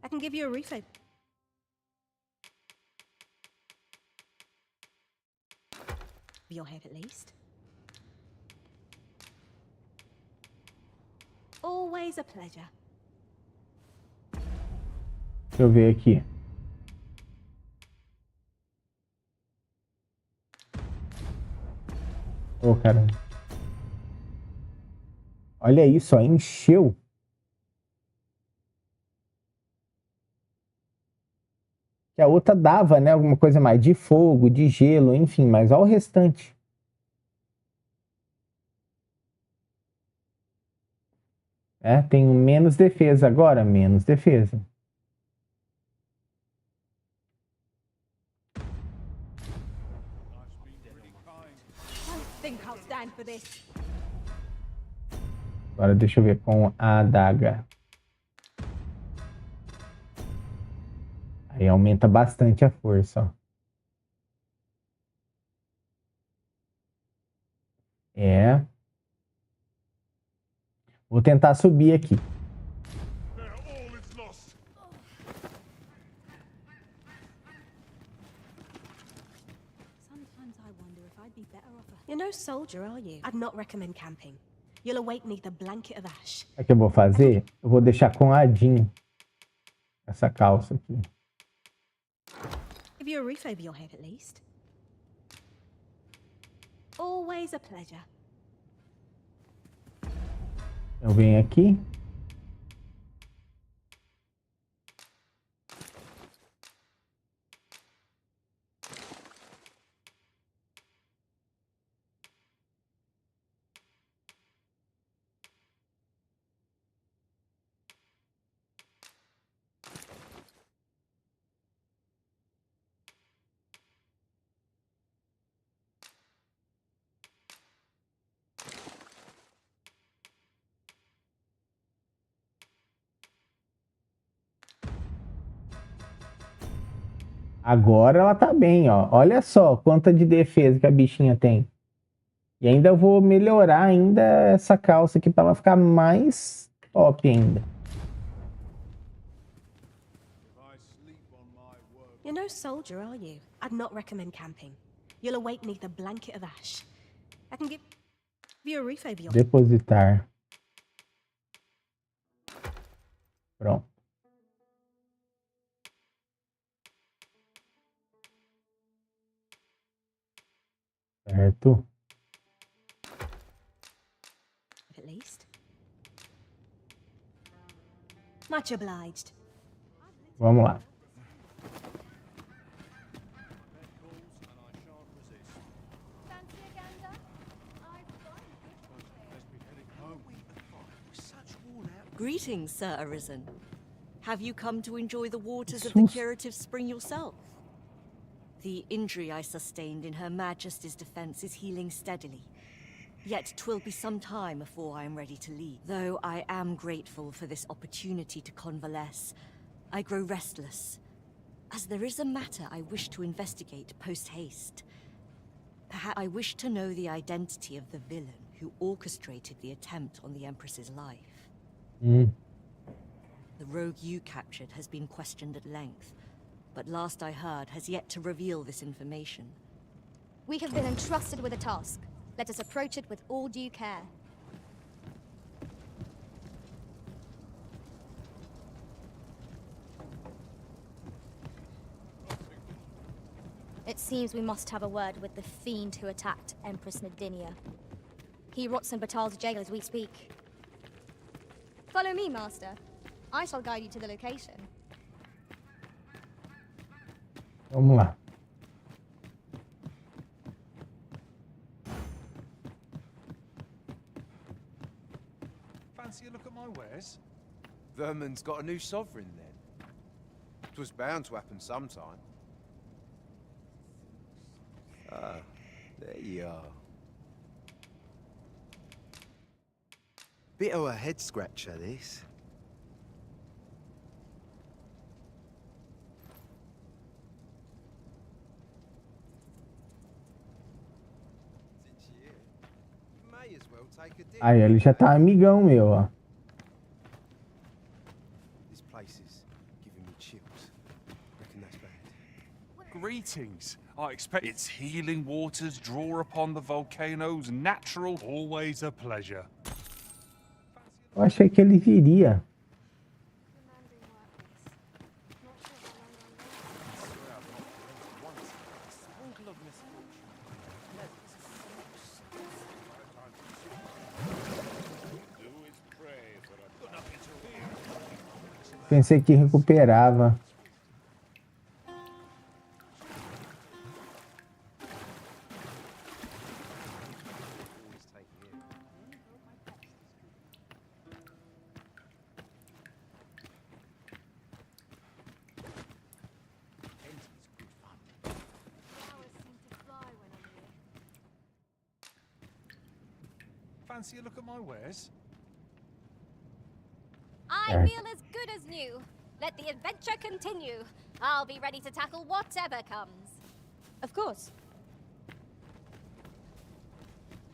I can give you a refill. Your head at least. Always a pleasure. Deixa eu ver aqui. Ô, caramba. Olha isso, ó, encheu. Que a outra dava, né, alguma coisa mais de fogo, de gelo, enfim, mas olha o restante. É, tenho menos defesa agora, menos defesa. Agora deixa eu ver com a adaga. Aí aumenta bastante a força, ó. É. Vou tentar subir aqui. You're no soldier, are you? I'd not recommend camping. You'll await beneath a blanket of ash. O que eu vou fazer? Eu vou deixar com a Jean essa calça aqui. Give you a roof over your head at least. Always a pleasure. Eu venho aqui. Agora ela tá bem, ó. Olha só quanta de defesa que a bichinha tem. E ainda vou melhorar ainda essa calça aqui para ela ficar mais top ainda. You're no soldier, are you? I'd not recommend camping. You'll await beneath a blanket of ash. I can give you a roof over your head. Depositar. Pronto. Certo. At least. Much obliged. Vamos lá. Greetings, Sir Arisen. Have you come to enjoy the waters of the curative spring yourself? The injury I sustained in Her Majesty's defense is healing steadily. Yet 'twill be some time before I am ready to leave. Though I am grateful for this opportunity to convalesce, I grow restless, as there is a matter I wish to investigate post-haste. Perhaps I wish to know the identity of the villain who orchestrated the attempt on the Empress's life. The rogue you captured has been questioned at length, but last I heard has yet to reveal this information. We have been entrusted with a task. Let us approach it with all due care. It seems we must have a word with the fiend who attacked Empress Nadinia. He rots in Batal's jail as we speak. Follow me, Master. I shall guide you to the location. Vamos lá. Fancy a look at my wares? Vermin's got a new sovereign then. 'Twas bound to happen sometime. There you are. Bit of a head scratcher, this. May as well take a dip. Aí, ele já tá amigão meu, ó. This place is giving me chills. Reckon that's bad. Greetings. I expect its healing waters draw upon the volcano's natural. Always a pleasure. Eu achei que ele viria. Pensei que recuperava. Fancy a look at my wares? I feel as good as new. Let the adventure continue. I'll be ready to tackle whatever comes. Of course.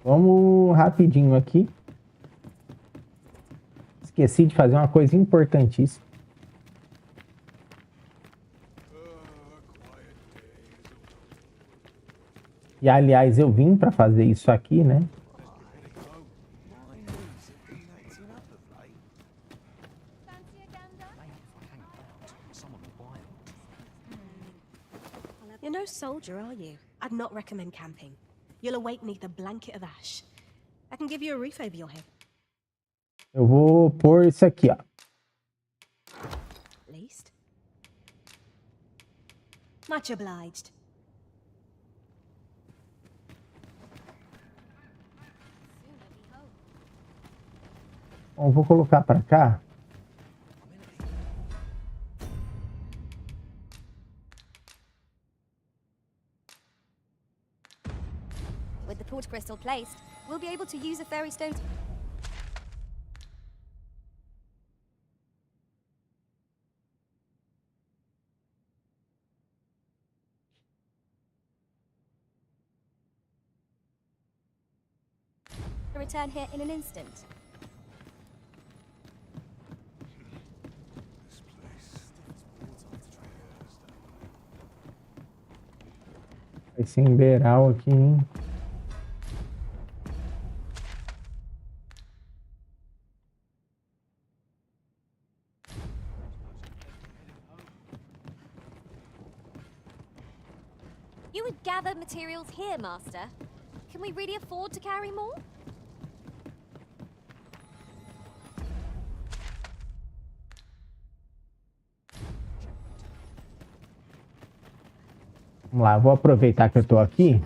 Vamos rapidinho aqui. Esqueci de fazer uma coisa importantíssima. E aliás, eu vim para fazer isso aqui, né? You're no soldier, are you? I'd not recommend camping. You'll awake beneath a blanket of ash. I can give you a roof over your head. Eu vou pôr isso aqui, ó. Least. Much obliged. Bom, vou colocar para cá. With the port crystal placed, we'll be able to use a fairy stone. Return here in an instant. Vai ser em beiral aqui, hein? You would gather materials here, Master. Can we really afford to carry more? Vamos lá, vou aproveitar que eu tô aqui.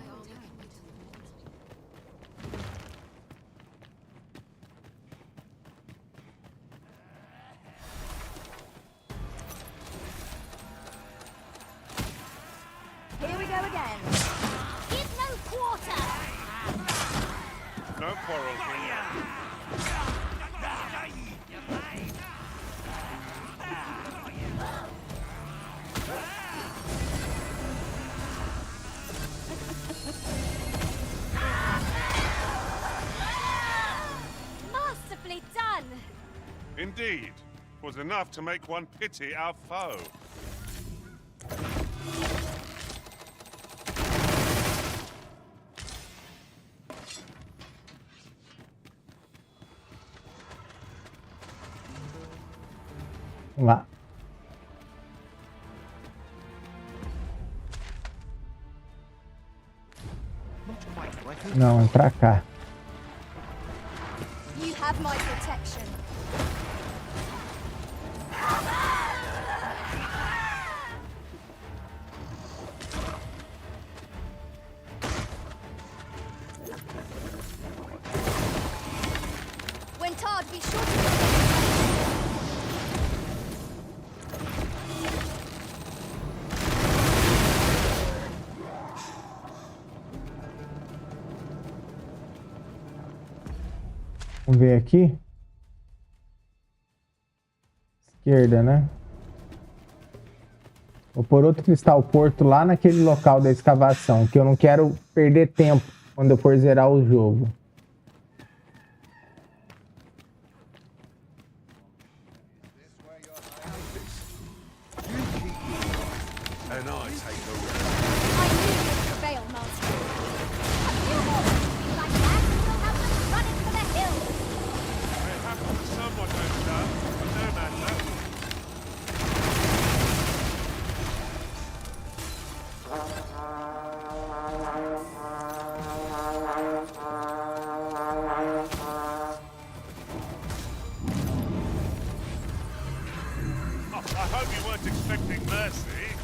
Here we go again. Give no quarter! No quarrel here. Masterfully done! Indeed. Was enough to make one pity our foe. Vamos lá. Não, é pra cá. You have my protection. When tarred, be sure to... Vamos ver aqui. Esquerda, né? Vou pôr outro cristal porto lá naquele local da escavação, que eu não quero perder tempo quando eu for zerar o jogo. I hope you weren't expecting mercy.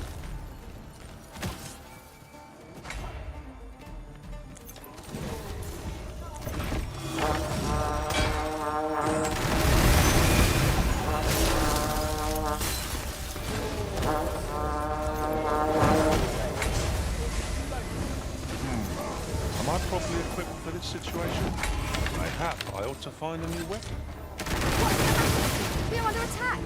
Am I properly equipped for this situation? Mayhap I ought to find a new weapon. We're under attack.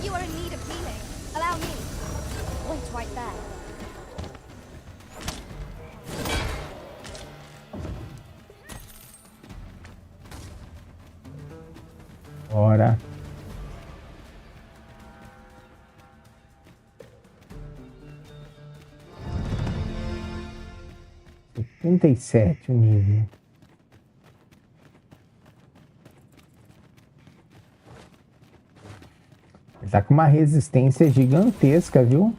You are in need of healing. Allow me. Wait right there. Bora. Setenta e sete o nível. Ele tá com uma resistência gigantesca, viu?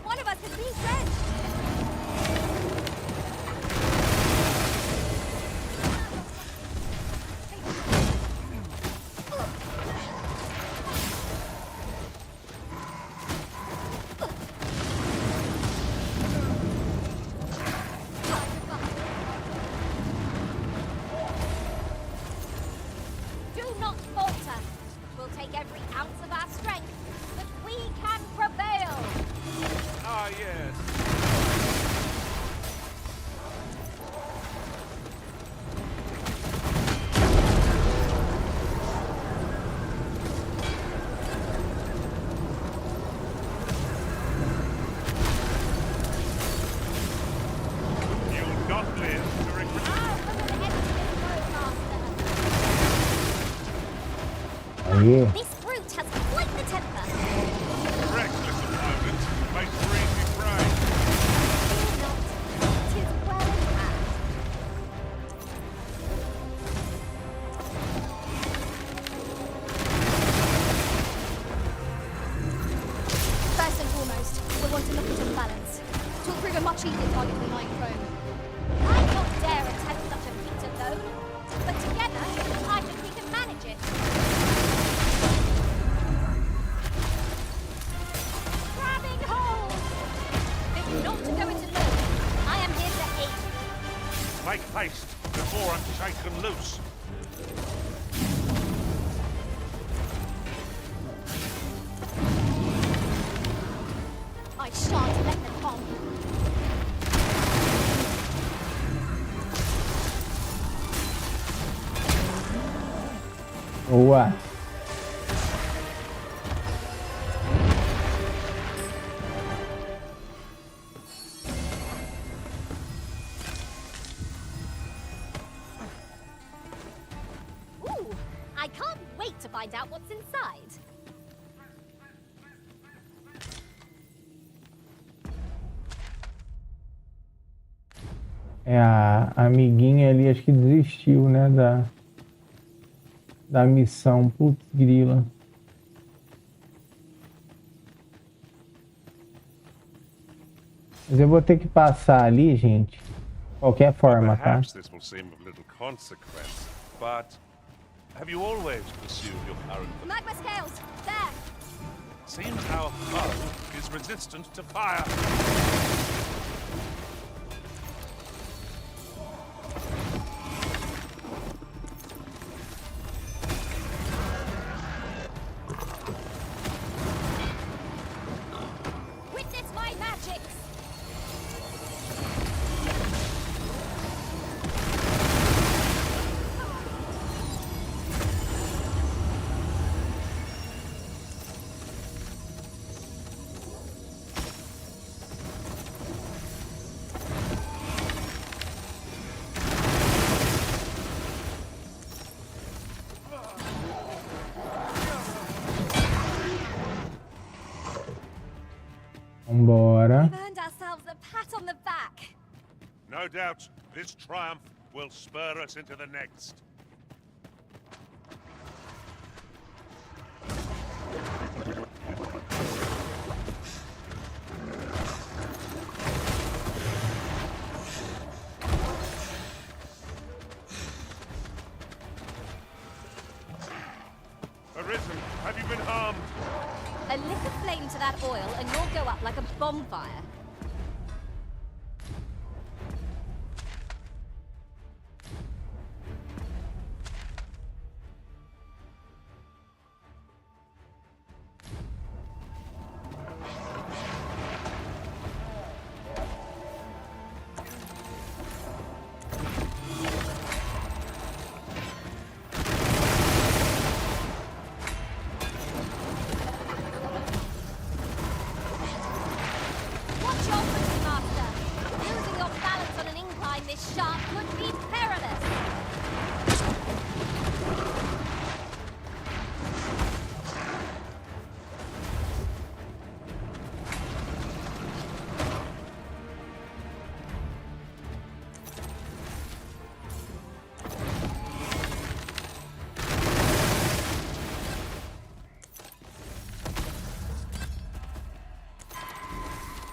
One of us has been drenched. Do not falter. We'll take every ounce of our strength, but we can prevail. Ah, yes. You'll not live to regret. I'll look at the head of this road, Master. Aí. This brute has quite the temper. Reckless opponent makes for easy prey. Fear not. 'Tis well in hand. First and foremost, we'll want to look at the balance. Twill prove a much easier target than lying prone. I not dare attempt such a feat alone, but together I think we can manage it. Grabbing hold! Think not to go it alone. I am here to aid you. Make haste before I'm shaken loose. I shan't let them come. Boa. Ooh, I can't wait to find out what's inside. É, a amiguinha ali acho que desistiu, né, da missão. Putz, grila. Mas eu vou ter que passar ali, gente. Qualquer forma, tá? Perhaps this will seem of little consequence, but Have you always pursued your current? Magma scales! There! Seems our foe is resistant to fire. Witness my magics! Vambora. We've earned ourselves a pat on the back. No doubt, this triumph will spur us into the next. Arisen, have you been harmed? A lick of flame to that oil and you'll go up like a bonfire. Watch your foot, Master! Losing your balance on an incline this sharp could be perilous!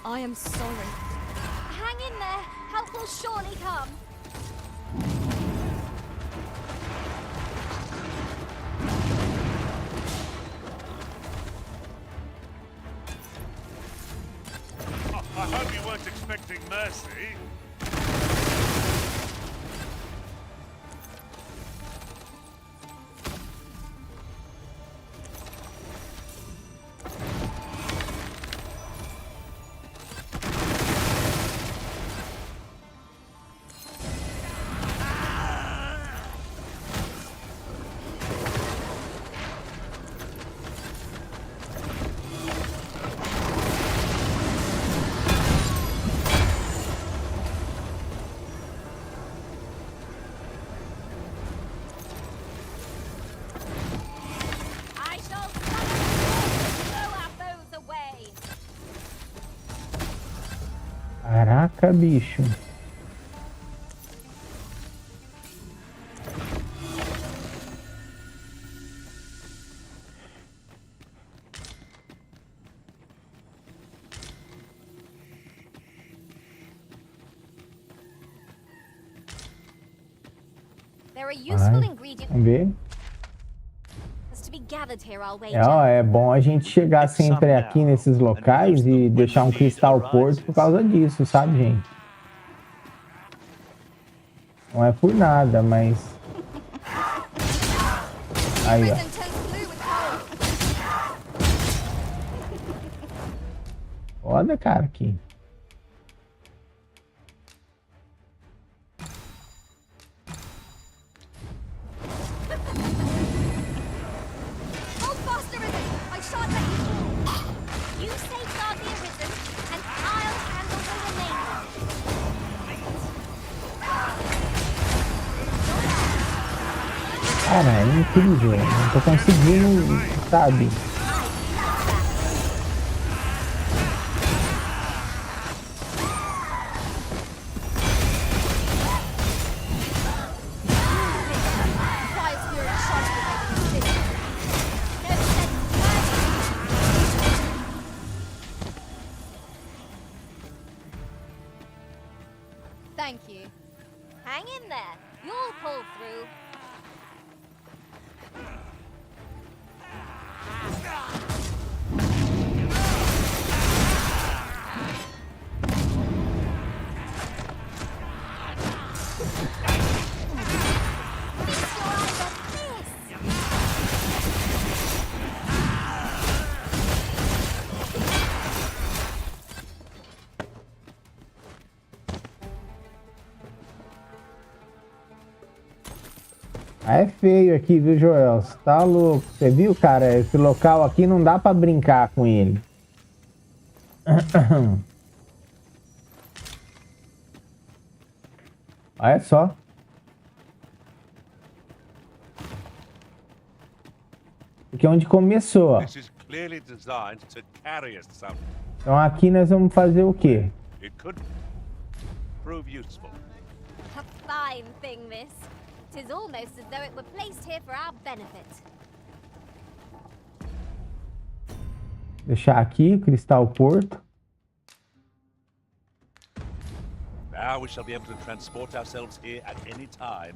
I am sorry. Hang in there! Help will surely come! I hope you weren't expecting mercy. I shall summon and blow our foes away! Caraca, bicho. There are useful Vai. ingredients Vamos ver. to be gathered here, I'll wager. É bom a gente chegar sempre aqui nesses locais e deixar um cristal porto por causa disso, sabe, gente? Não é por nada, mas... Aí, ó. Foda, cara, aqui. Cara, é incrível. Não tô conseguindo, sabe? Thank you. Hang in there. You'll pull through. É feio aqui, viu, Joel? Você tá louco. Você viu, cara? Esse local aqui não dá pra brincar com ele. Olha só. Aqui é onde começou, ó. This is clearly designed to carry us somewhere. Então aqui nós vamos fazer o quê? It could prove useful. A fine thing, miss. 'Tis almost as though it were placed here for our benefit. Deixar aqui, Cristal Porto. Now we shall be able to transport ourselves here at any time.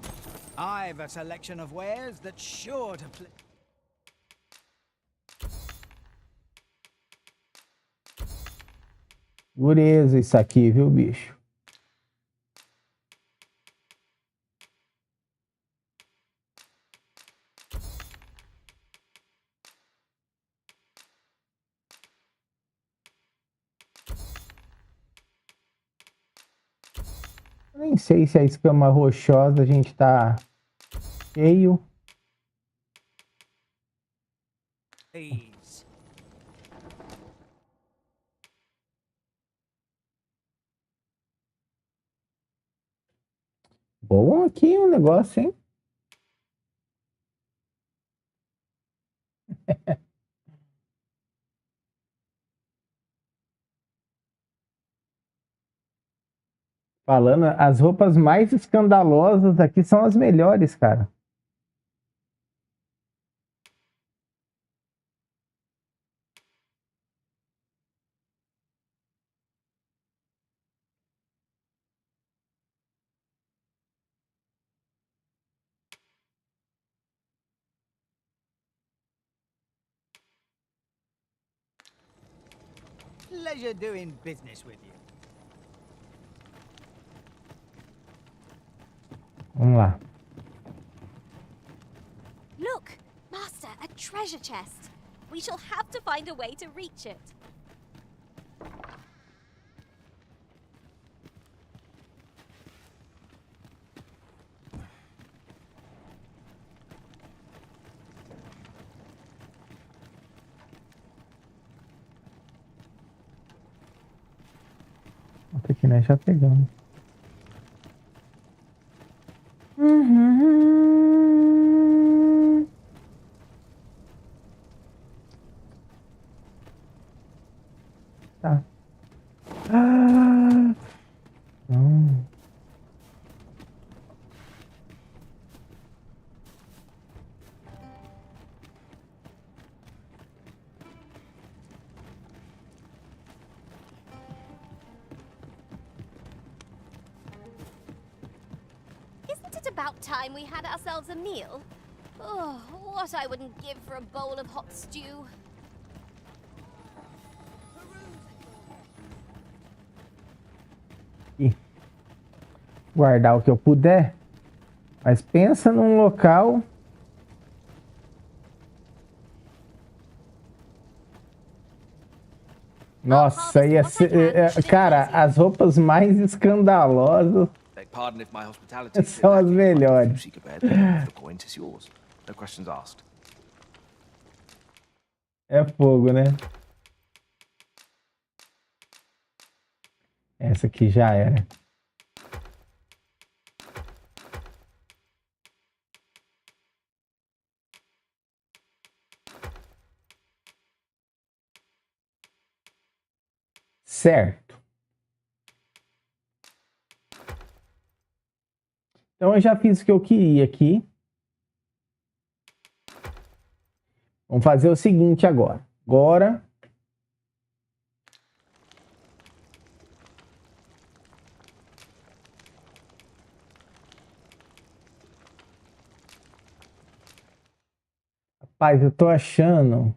I've a selection of wares that's sure to play. Dureza isso aqui, viu, bicho? Nem sei se a escama rochosa a gente tá cheio. These. Bom aqui o negócio, hein? Falando, as roupas mais escandalosas aqui são as melhores, cara. Pleasure doing business with you. Vamos lá. Look, Master, a treasure chest. We shall have to find a way to reach it. Até que nós já pegamos. Tá. Não. Isn't it about time we had ourselves a meal? Oh, what I wouldn't give for a bowl of hot stew. Guardar o que eu puder. Mas pensa num local. Nossa, ia ser, cara, as roupas mais escandalosas são as melhores. É fogo, né? Essa aqui já era. Certo. Então eu já fiz o que eu queria aqui. Vamos fazer o seguinte agora. Agora rapaz, eu tô achando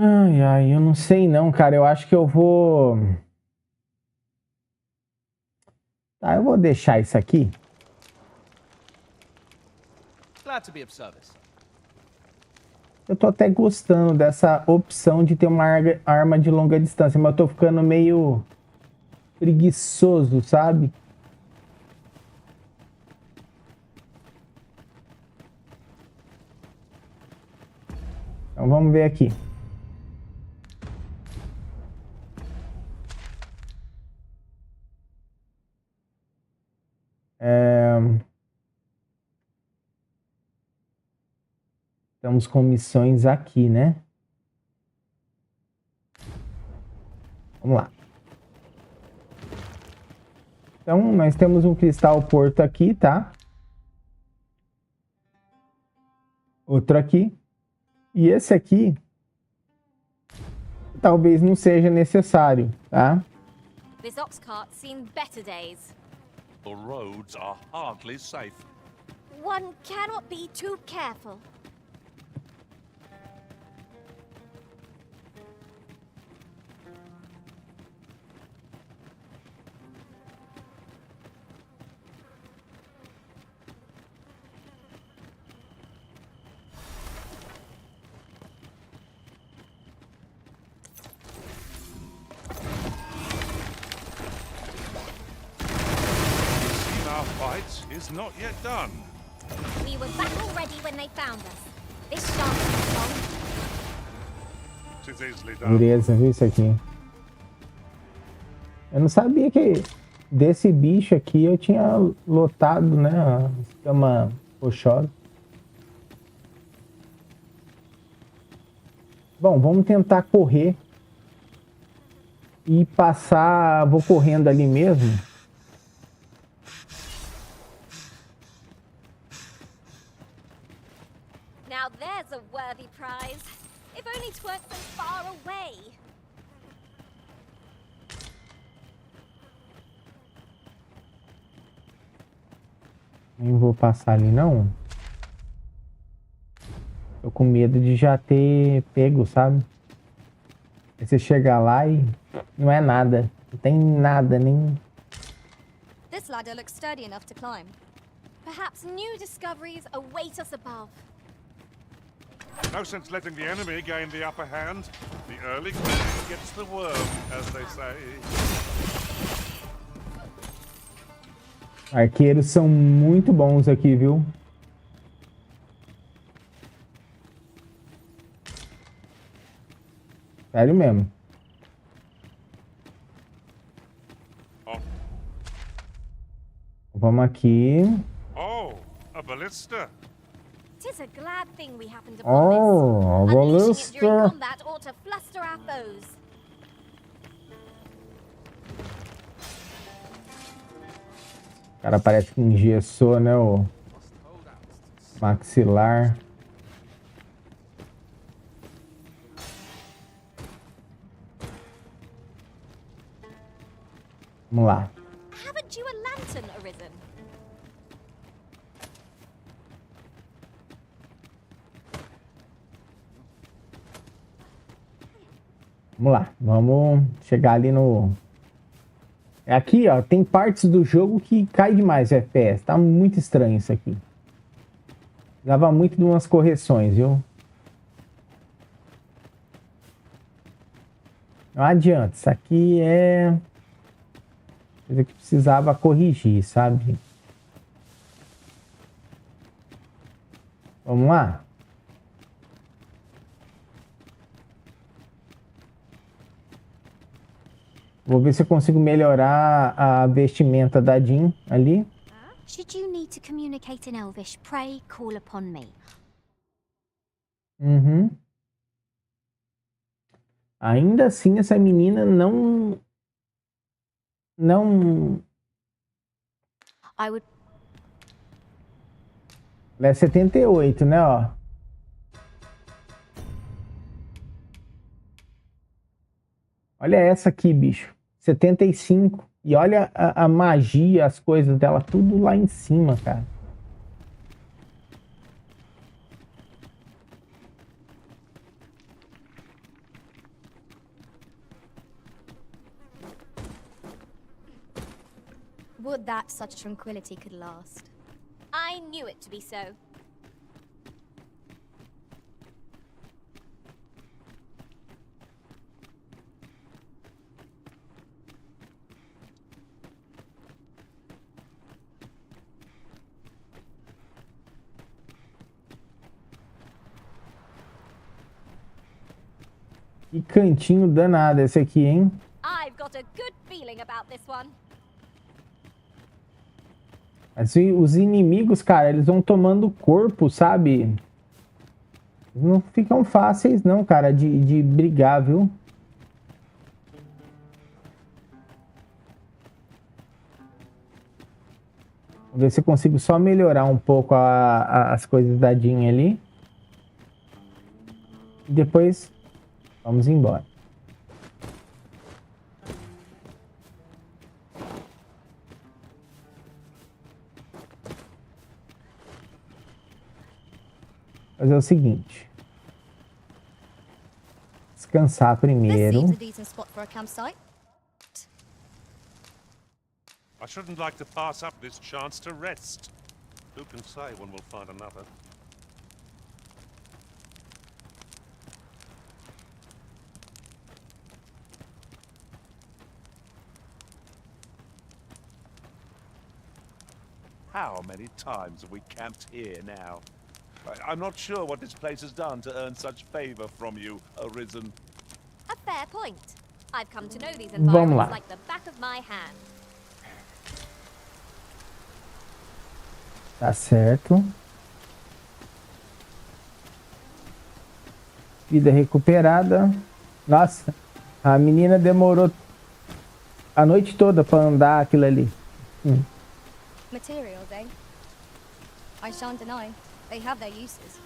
Ai, ai, eu não sei não, cara. Eu acho que eu vou... Tá, eu vou deixar isso aqui. Glad to be of service. Eu tô até gostando dessa opção de ter uma arma de longa distância, mas eu tô ficando meio preguiçoso, sabe? Então vamos ver aqui. Estamos com missões aqui, né? Vamos lá. Então, nós temos um cristal porto aqui, tá? Outro aqui. E esse aqui talvez não seja necessário, tá? This ox cart's seen better days. The roads are hardly safe. One cannot be too careful. Is not yet done. We were battle ready when they found us. This shan't be long. Tis easily done. Beleza, viu isso aqui? Eu não sabia que desse bicho aqui eu tinha lotado, né? A escama rochosa. Bom, vamos tentar correr e passar. Vou correndo ali mesmo. Now there's a worthy prize. If only 'tweren't so far away. Nem vou passar ali não. Tô com medo de já ter pego, sabe? Aí você chegar lá e não é nada. Não tem nada, nem... This ladder looks sturdy enough to climb. Perhaps new discoveries await us above. No sense letting the enemy gain the upper hand. The early queen gets the worm, as they say. Arqueiros são muito bons aqui, viu? Sério mesmo. Oh. Vamos aqui. Oh, a ballista. Tis a glad thing we happened upon this. Oh, a Unleashing it during ballista. combat ought to fluster our foes. O cara parece que engessou, né? O maxilar. Vamos lá. Haven't you a lantern arisen? Vamos lá. Vamos chegar ali no... Aqui, ó, tem partes do jogo que cai demais o FPS. Tá muito estranho isso aqui. Dava muito de umas correções, viu? Não adianta. Isso aqui é... coisa que precisava corrigir, sabe? Vamos lá? Vou ver se eu consigo melhorar a vestimenta da Jean ali. Should you need to communicate in Elvish, pray call upon me. Uhum. Ainda assim, essa menina não... I would... Ela é 78, né, ó. Olha essa aqui, bicho. 75. E olha a magia, as coisas dela, tudo lá em cima, cara. that such tranquility could last. I knew it to be so. Que cantinho danado esse aqui, hein? I've got a good feeling about this one. Mas os inimigos, cara, eles vão tomando corpo, sabe? Não ficam fáceis não, cara, de brigar, viu? Vou ver se eu consigo só melhorar um pouco as coisas da Jean ali. E depois vamos embora. Fazer o seguinte. Descansar primeiro. This seems a decent spot for a campsite. I shouldn't like to pass up this chance to rest. Who can say when we'll find another? How many times have we camped here now? I'm not sure what this place has done to earn such favor from you, Arisen. A fair point. I've come to know these Vamos lá. environments like the back of my hand. Tá certo. Vida recuperada. Nossa, a menina demorou a noite toda pra andar aquilo ali. Materials, eh? I shan't deny. They have their uses.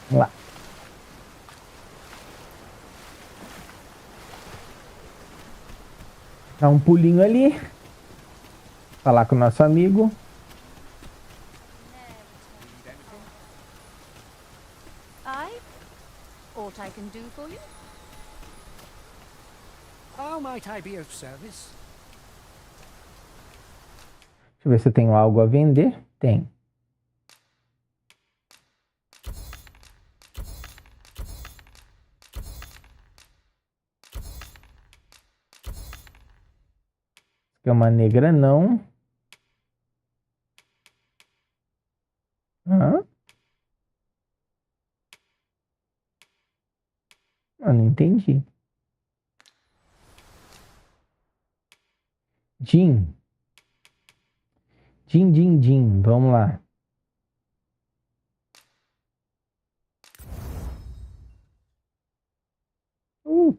Vamos lá. Dá um pulinho ali. Falar com o nosso amigo. Aught I can do for you? How might I be of service? Deixa eu ver se eu tenho algo a vender. Tem. Cama negra não. Hã? Eu não entendi. Jean. Jean. Vamos lá.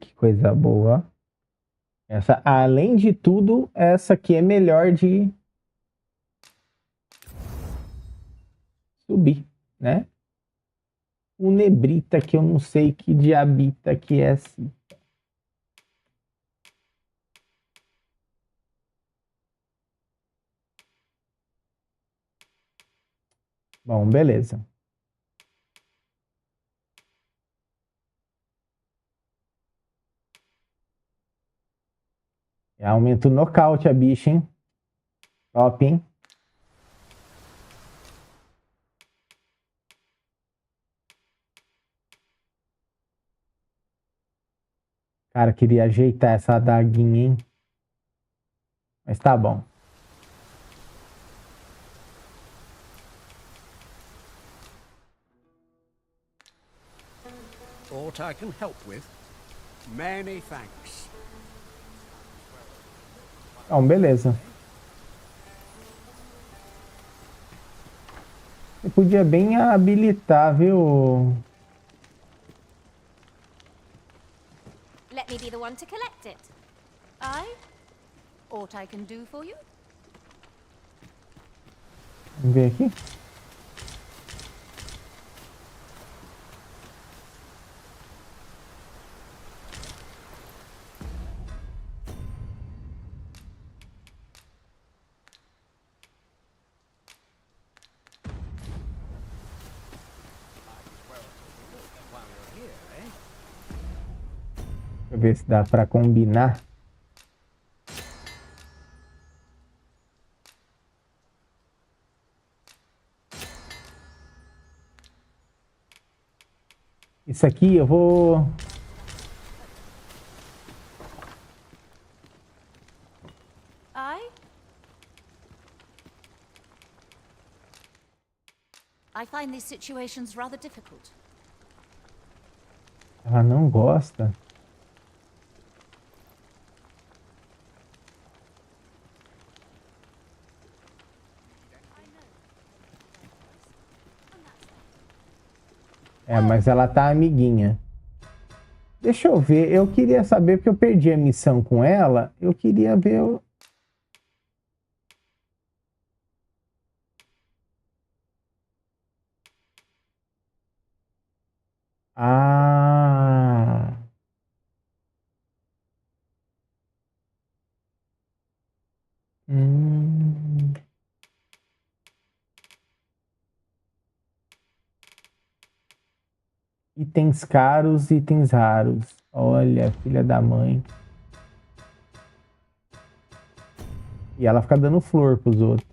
Que coisa boa. Essa, além de tudo, essa aqui é melhor de subir, né? O nebrita que eu não sei que diabita que é assim. Bom, beleza. Aumenta o nocaute a bicha, hein? Top, hein? Cara, queria ajeitar essa adaguinha, hein? Mas tá bom. Aught I can help with? Many thanks. Então, beleza. Eu podia bem habilitar, viu? Let me be the one to collect it. Aught I can do for you? Vamos ver aqui. Deixa eu ver se dá pra combinar. Isso aqui eu vou... I find these situations rather difficult. Ela não gosta. É, mas ela tá amiguinha. Deixa eu ver. Eu queria saber, porque eu perdi a missão com ela. Eu queria ver... Ah... Itens caros, itens raros. Olha, filha da mãe. E ela fica dando flor pros outros.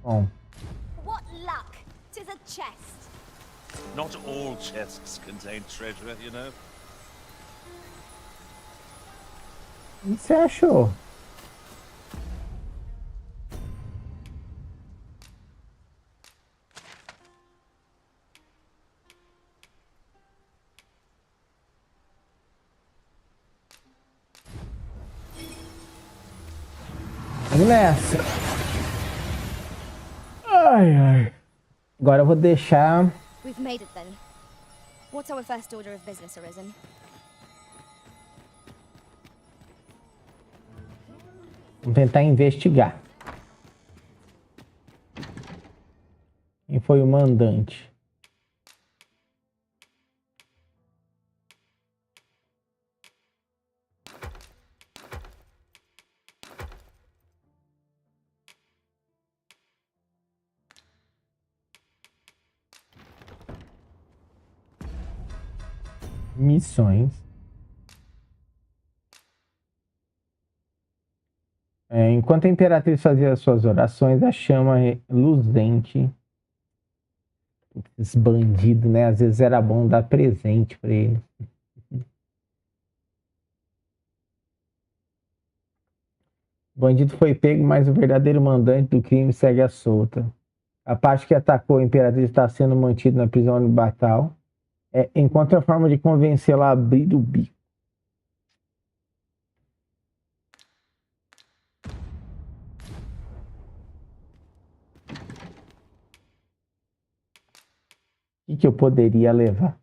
Bom. What luck! 'Tis a chest. Not all chests contain treasure, you know. O que você achou? Vamos nessa. Ai, ai. Agora eu vou deixar... We've made it then. What's our first order of business, Arisen? Vamos tentar investigar. Quem foi o mandante? Missões. Enquanto a Imperatriz fazia suas orações, a chama luzente. Esses bandidos, né? Às vezes era bom dar presente para eles. O bandido foi pego, mas o verdadeiro mandante do crime segue à solta. A parte que atacou a Imperatriz está sendo mantida na prisão orbital. Encontre a forma de convencê-la a abrir o bico. O que eu poderia levar?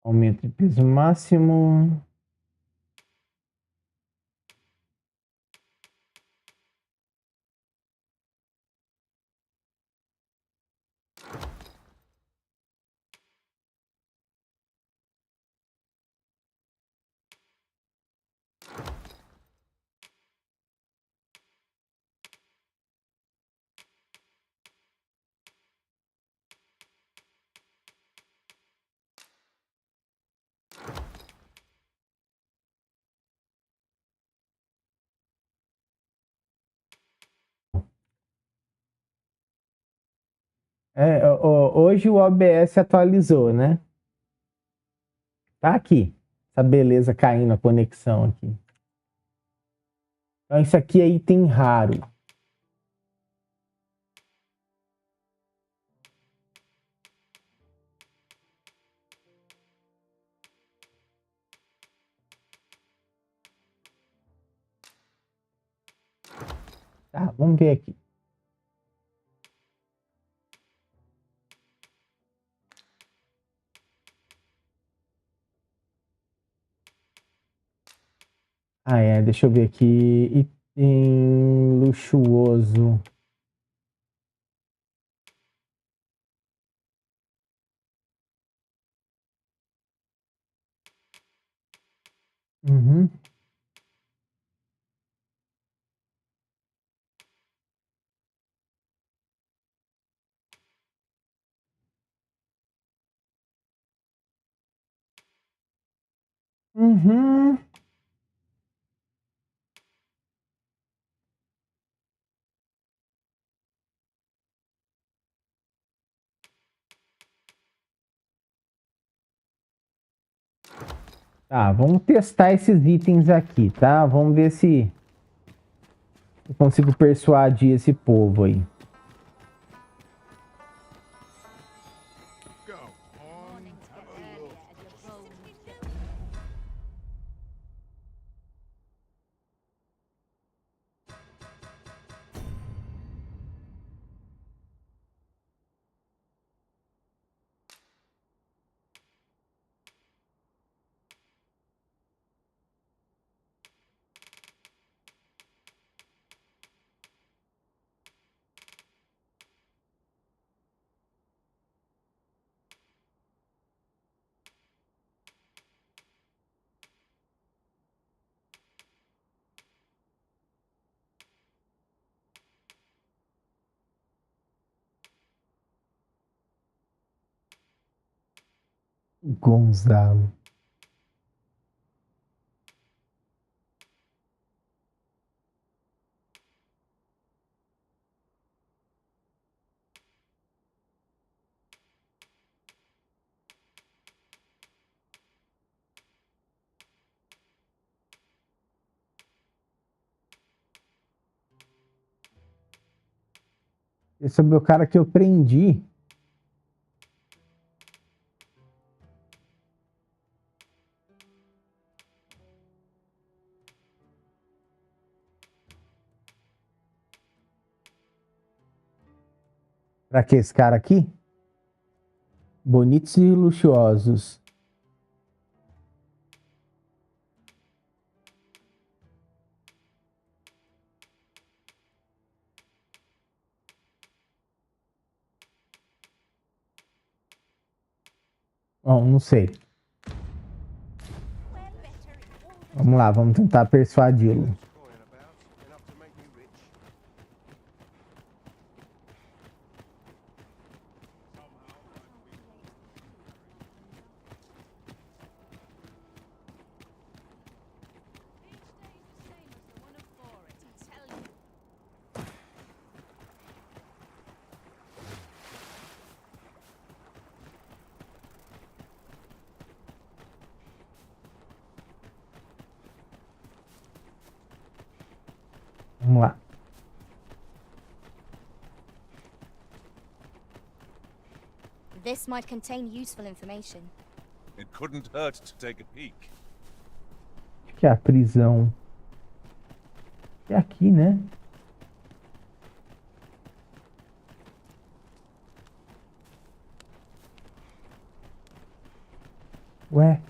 Aumento de peso máximo. Hoje o OBS atualizou, né? Tá aqui. Essa beleza caindo a conexão aqui. Então isso aqui é item raro. Tá, vamos ver aqui. Ah, é, deixa eu ver aqui. Item luxuoso. Uhum. Uhum. Tá, vamos testar esses itens aqui, tá? Vamos ver se eu consigo persuadir esse povo aí. Gonzalo. Esse é o meu cara que eu prendi. Pra que esse cara aqui? Bonitos e luxuosos. Bom, não sei. Vamos lá, vamos tentar persuadi-lo. Vamos lá. This might contain useful information. It couldn't hurt to take a peek. Acho que é a prisão. É aqui, né? Ué.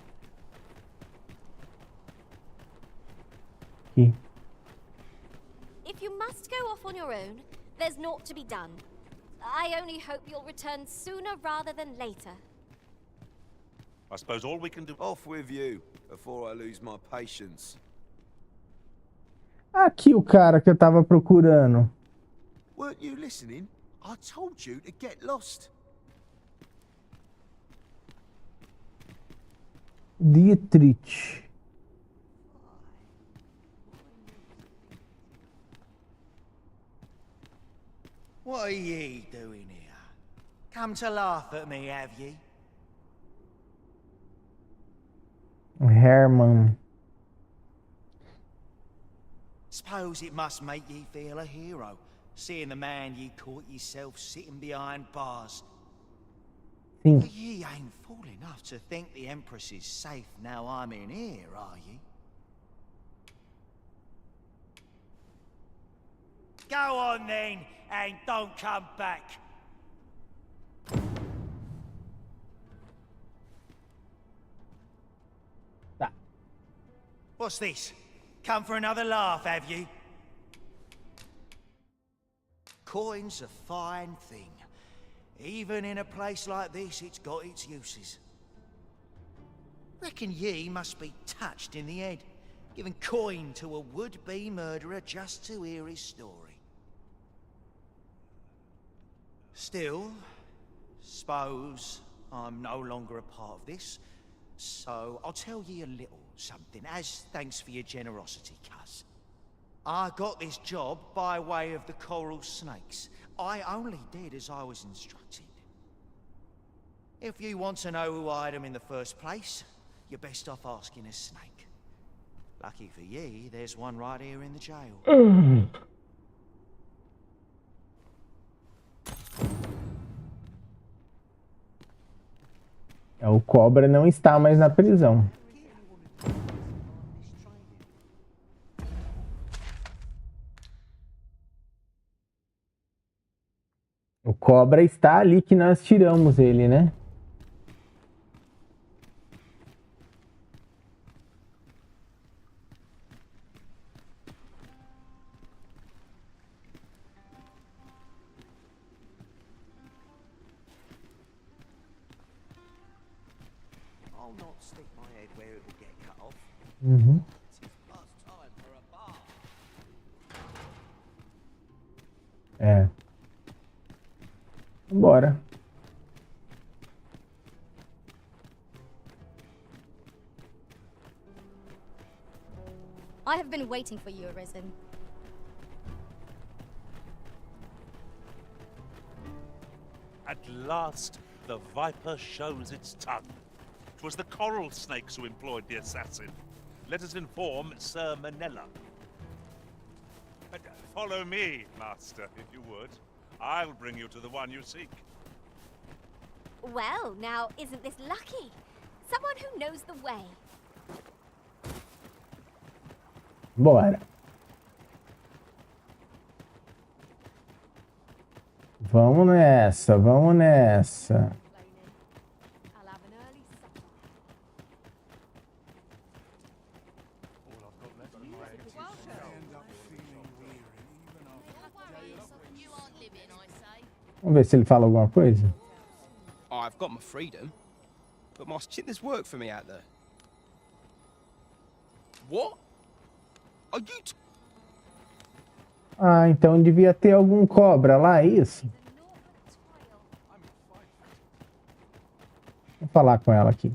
Aqui. If you must go off on your own, there's naught to be done. I only hope you'll return sooner rather than later. I suppose all we can do... Off with you, before I lose my patience. Aqui o cara que eu tava procurando. Weren't you listening? I told you to get lost. Dietrich. What are ye doing here? Come to laugh at me, have ye? Herman. Suppose it must make ye feel a hero, seeing the man ye caught yourself sitting behind bars. Sim. But ye ain't fool enough to think the Empress is safe now I'm in here, are ye? Go on then, and don't come back. Tá. What's this? Come for another laugh, have you? Coin's a fine thing. Even in a place like this, it's got its uses. Reckon ye must be touched in the head, giving coin to a would-be murderer just to hear his story. Still, suppose I'm no longer a part of this, so I'll tell ye a little something, as thanks for your generosity, cuz. I got this job by way of the coral snakes. I only did as I was instructed. If you want to know who hired them in the first place, you're best off asking a snake. Lucky for ye, there's one right here in the jail. O cobra não está mais na prisão. O cobra está ali que nós tiramos ele, né? Uhum. É. Bora. I have been waiting for you, Arisen. At last, the viper shows its tongue. 'Twas the coral snakes who employed the assassin. Let us inform Sir Manella. Follow me, Master, if you would. I'll bring you to the one you seek. Well, now, isn't this lucky? Someone who knows the way. Bora. Vamos nessa, vamos nessa. Vamos ver se ele fala alguma coisa. I've got my freedom, but must check there's work for me out there. What? Are you Ah, então devia ter algum cobra lá, é isso? Vou falar com ela aqui.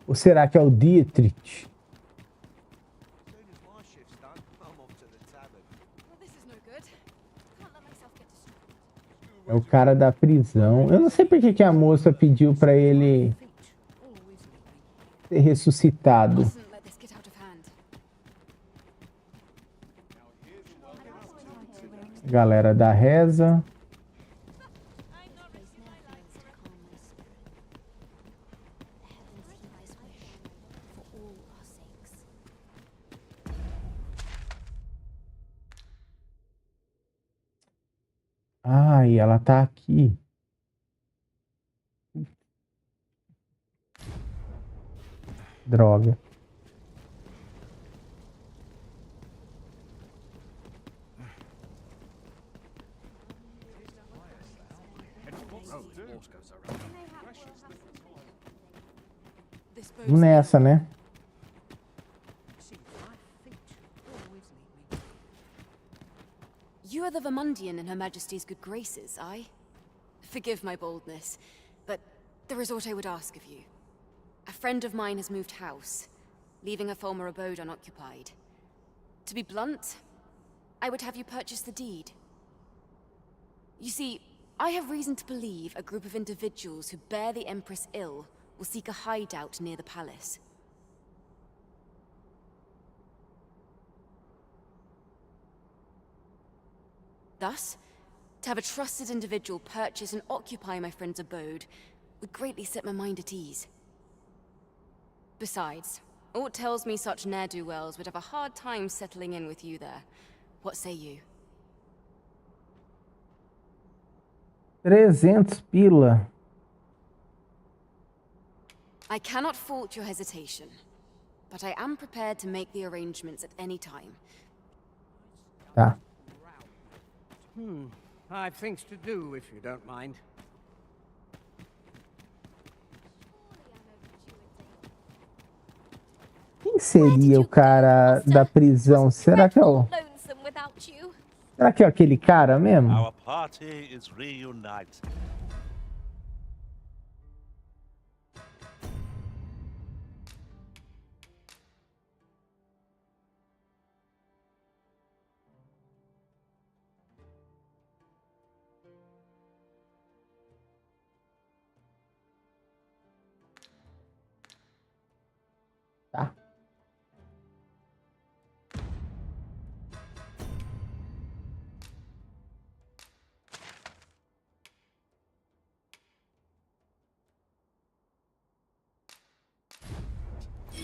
Ou será que é o Dietrich? É o cara da prisão. Eu não sei por que a moça pediu pra ele ser ressuscitado. Galera da reza. Ai, ela tá aqui. Droga. Vamos nessa, né? You are the Vermundian in Her Majesty's good graces, aye? Forgive my boldness, but there is aught I would ask of you. A friend of mine has moved house, leaving her former abode unoccupied. To be blunt, I would have you purchase the deed. You see, I have reason to believe a group of individuals who bear the Empress ill will seek a hideout near the palace. Thus, to have a trusted individual purchase and occupy my friend's abode would greatly set my mind at ease. Besides, aught tells me such ne'er-do-wells would have a hard time settling in with you there. What say you? 300 pila. I cannot fault your hesitation, but I am prepared to make the arrangements at any time. Tá. I've things to do, if you don't mind. Quem seria o cara da prisão? Será que é o... Será que é aquele cara mesmo? Our party is reunited. Tá.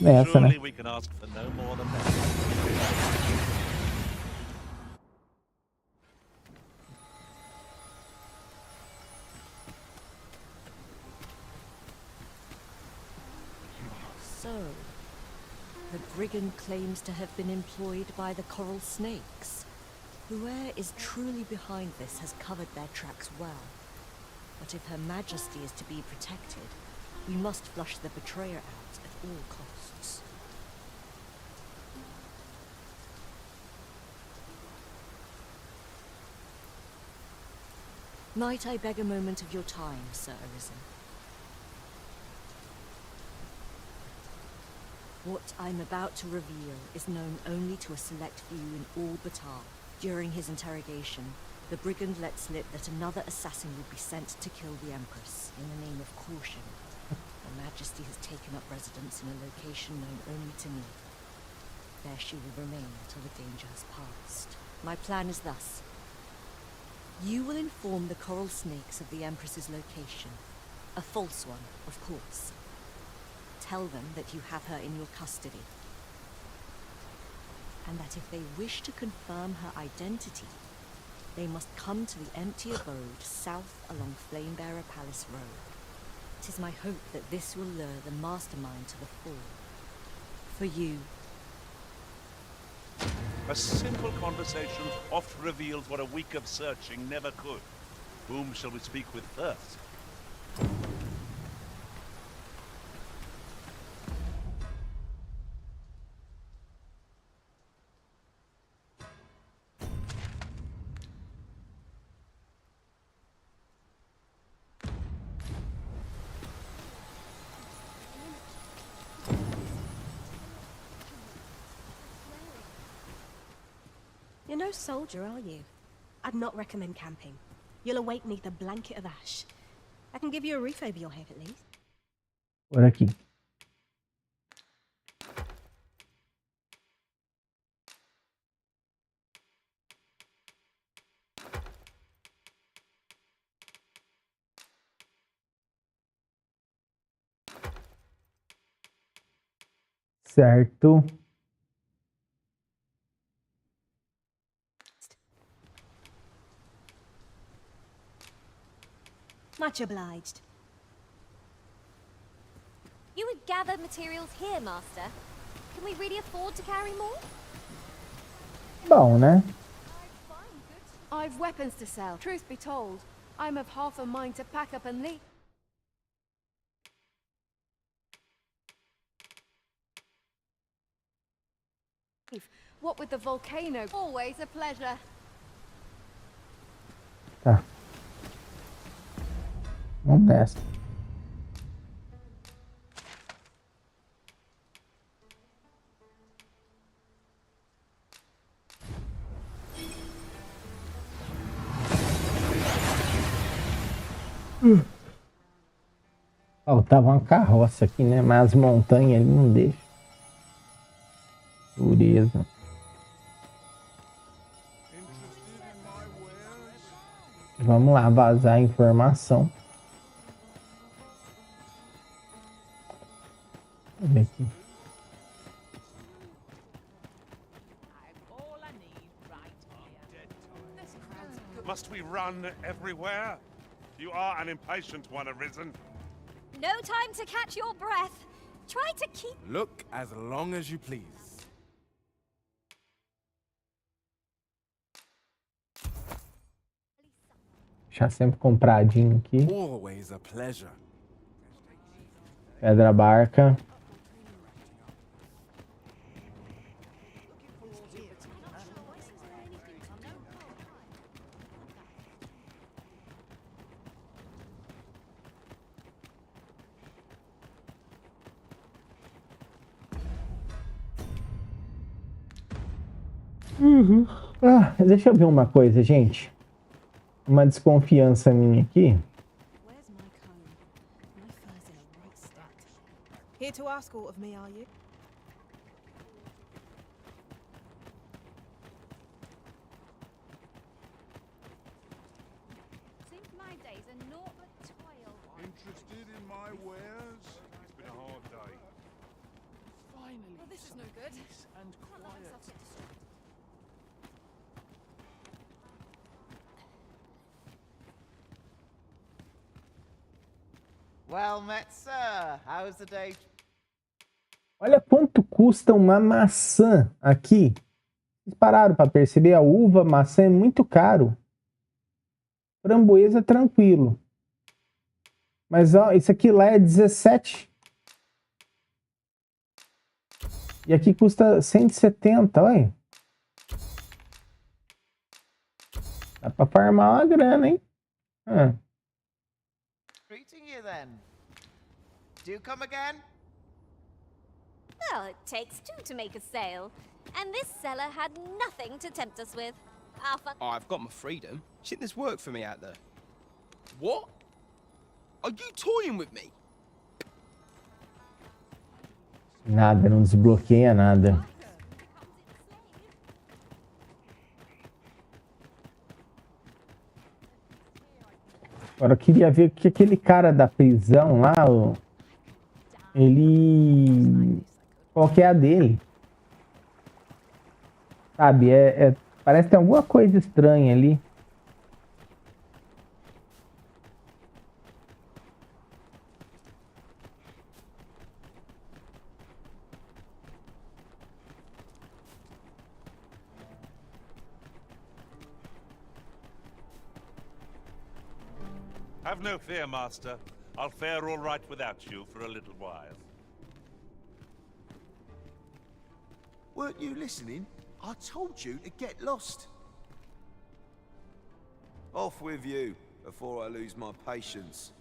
Nessa, né? Surely we can ask for no more than that. So, the brigand claims to have been employed by the coral snakes. Whoever is truly behind this has covered their tracks well. But if Her Majesty is to be protected, we must flush the betrayer out at all costs. Might I beg a moment of your time, Sir Arisen? What I'm about to reveal is known only to a select few in all Batar. During his interrogation, the brigand let slip that another assassin would be sent to kill the Empress in the name of caution. Her Majesty has taken up residence in a location known only to me. There she will remain until the danger has passed. My plan is thus. You will inform the coral snakes of the Empress's location. A false one, of course. Tell them that you have her in your custody. And that if they wish to confirm her identity, they must come to the empty abode south along Flamebearer Palace Road. It is my hope that this will lure the mastermind to the fore. For you. A simple conversation oft reveals what a week of searching never could. Whom shall we speak with first? You're no soldier, are you? I'd not recommend camping. You'll await neath a blanket of ash. I can give you a roof over your head at least. Por aqui. Certo. Much obliged. You would gather materials here, Master. Can we really afford to carry more? Bom, né? I've weapons to sell. Truth be told, I'm of half a mind to pack up and leave. What with the volcano, always a pleasure. Tá. Vamos nessa. Faltava uma carroça aqui, né? Mas as montanhas ali não deixam. Dureza. Vamos lá, vazar a informação. Deixa eu ver aqui. Must we run everywhere? You are an impatient one, Arisen. No time to catch your breath. Try to keep... Look as long as you please. Deixar sempre compradinho aqui. Always a pleasure. Pedra barca. Ah, deixa eu ver uma coisa, gente. Uma desconfiança minha aqui. Here to ask aught of me, are you? Seems my days are naught but toil. Interested in my wares? It's been a hard day. Finally. Well, this is no good. Peace and Can't let myself get distracted. Well met, sir. How's the day? Olha quanto custa uma maçã aqui. Vocês pararam para perceber? A uva, maçã é muito caro. Framboesa, tranquilo. Mas ó, isso aqui lá é 17. E aqui custa 170, olha. Dá para farmar uma grana, hein? Greeting you then. Do you come again? Well, it takes two to make a sale. And this seller had nothing to tempt us with. Oh, I've got my freedom. Shit, there's work for me out there. What? Are you toying with me? Nada, não desbloqueia nada. Agora eu queria ver o que aquele cara da prisão lá, ele... Qual que é a dele? Sabe, parece que tem alguma coisa estranha ali. Have no fear, Master. I'll fare all right without you for a little while. Weren't you listening? I told you to get lost. Off with you, before I lose my patience.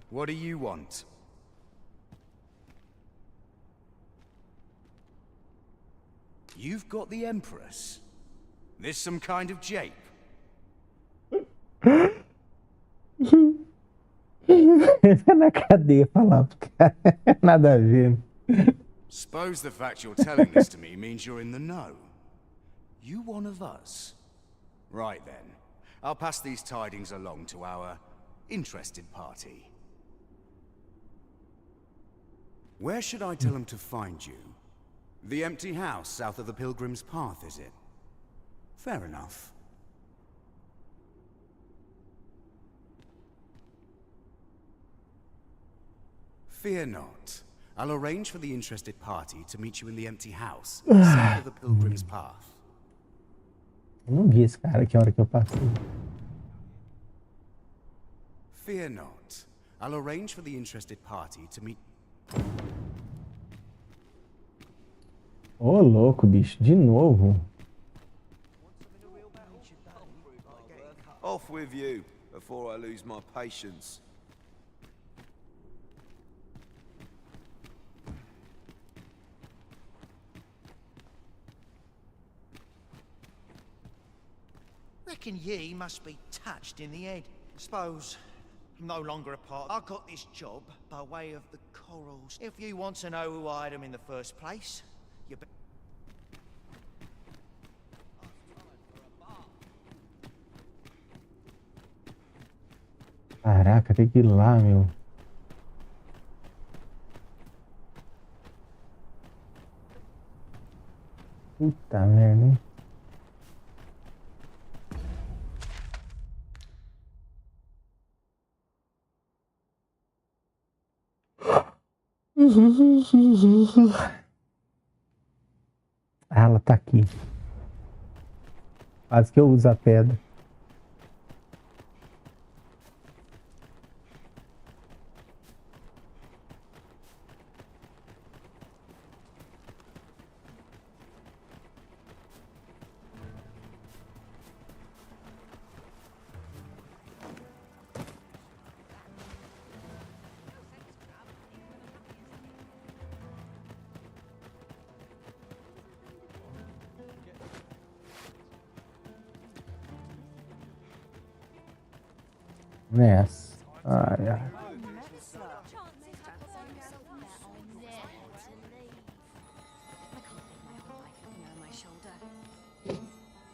What do you want? You've got the Empress. This some kind of jape? Na cadeia falar pro cara. Nada a ver. Suppose the fact you're telling this to me means you're in the know. You one of us? Right then. I'll pass these tidings along to our interested party. Where should I tell them to find you? The empty house south of the Pilgrim's Path, is it? Fair enough. Fear not. I'll arrange for the interested party to meet you in the empty house south of the Pilgrim's Path. Eu não vi esse cara aqui a hora que eu passei. Fear not. I'll arrange for the interested party to meet... Ô, louco, bicho. De novo. Off with you, before I lose my patience. Reckon ye must be touched in the head. Suppose I'm no longer a part. I got this job by way of the corals. If you want to know who hired them in the first place, you be... Caraca, tem que ir lá, meu. Puta merda, hein? Ah, ela tá aqui. Quase que eu uso a pedra. Nessa. Ai, ai.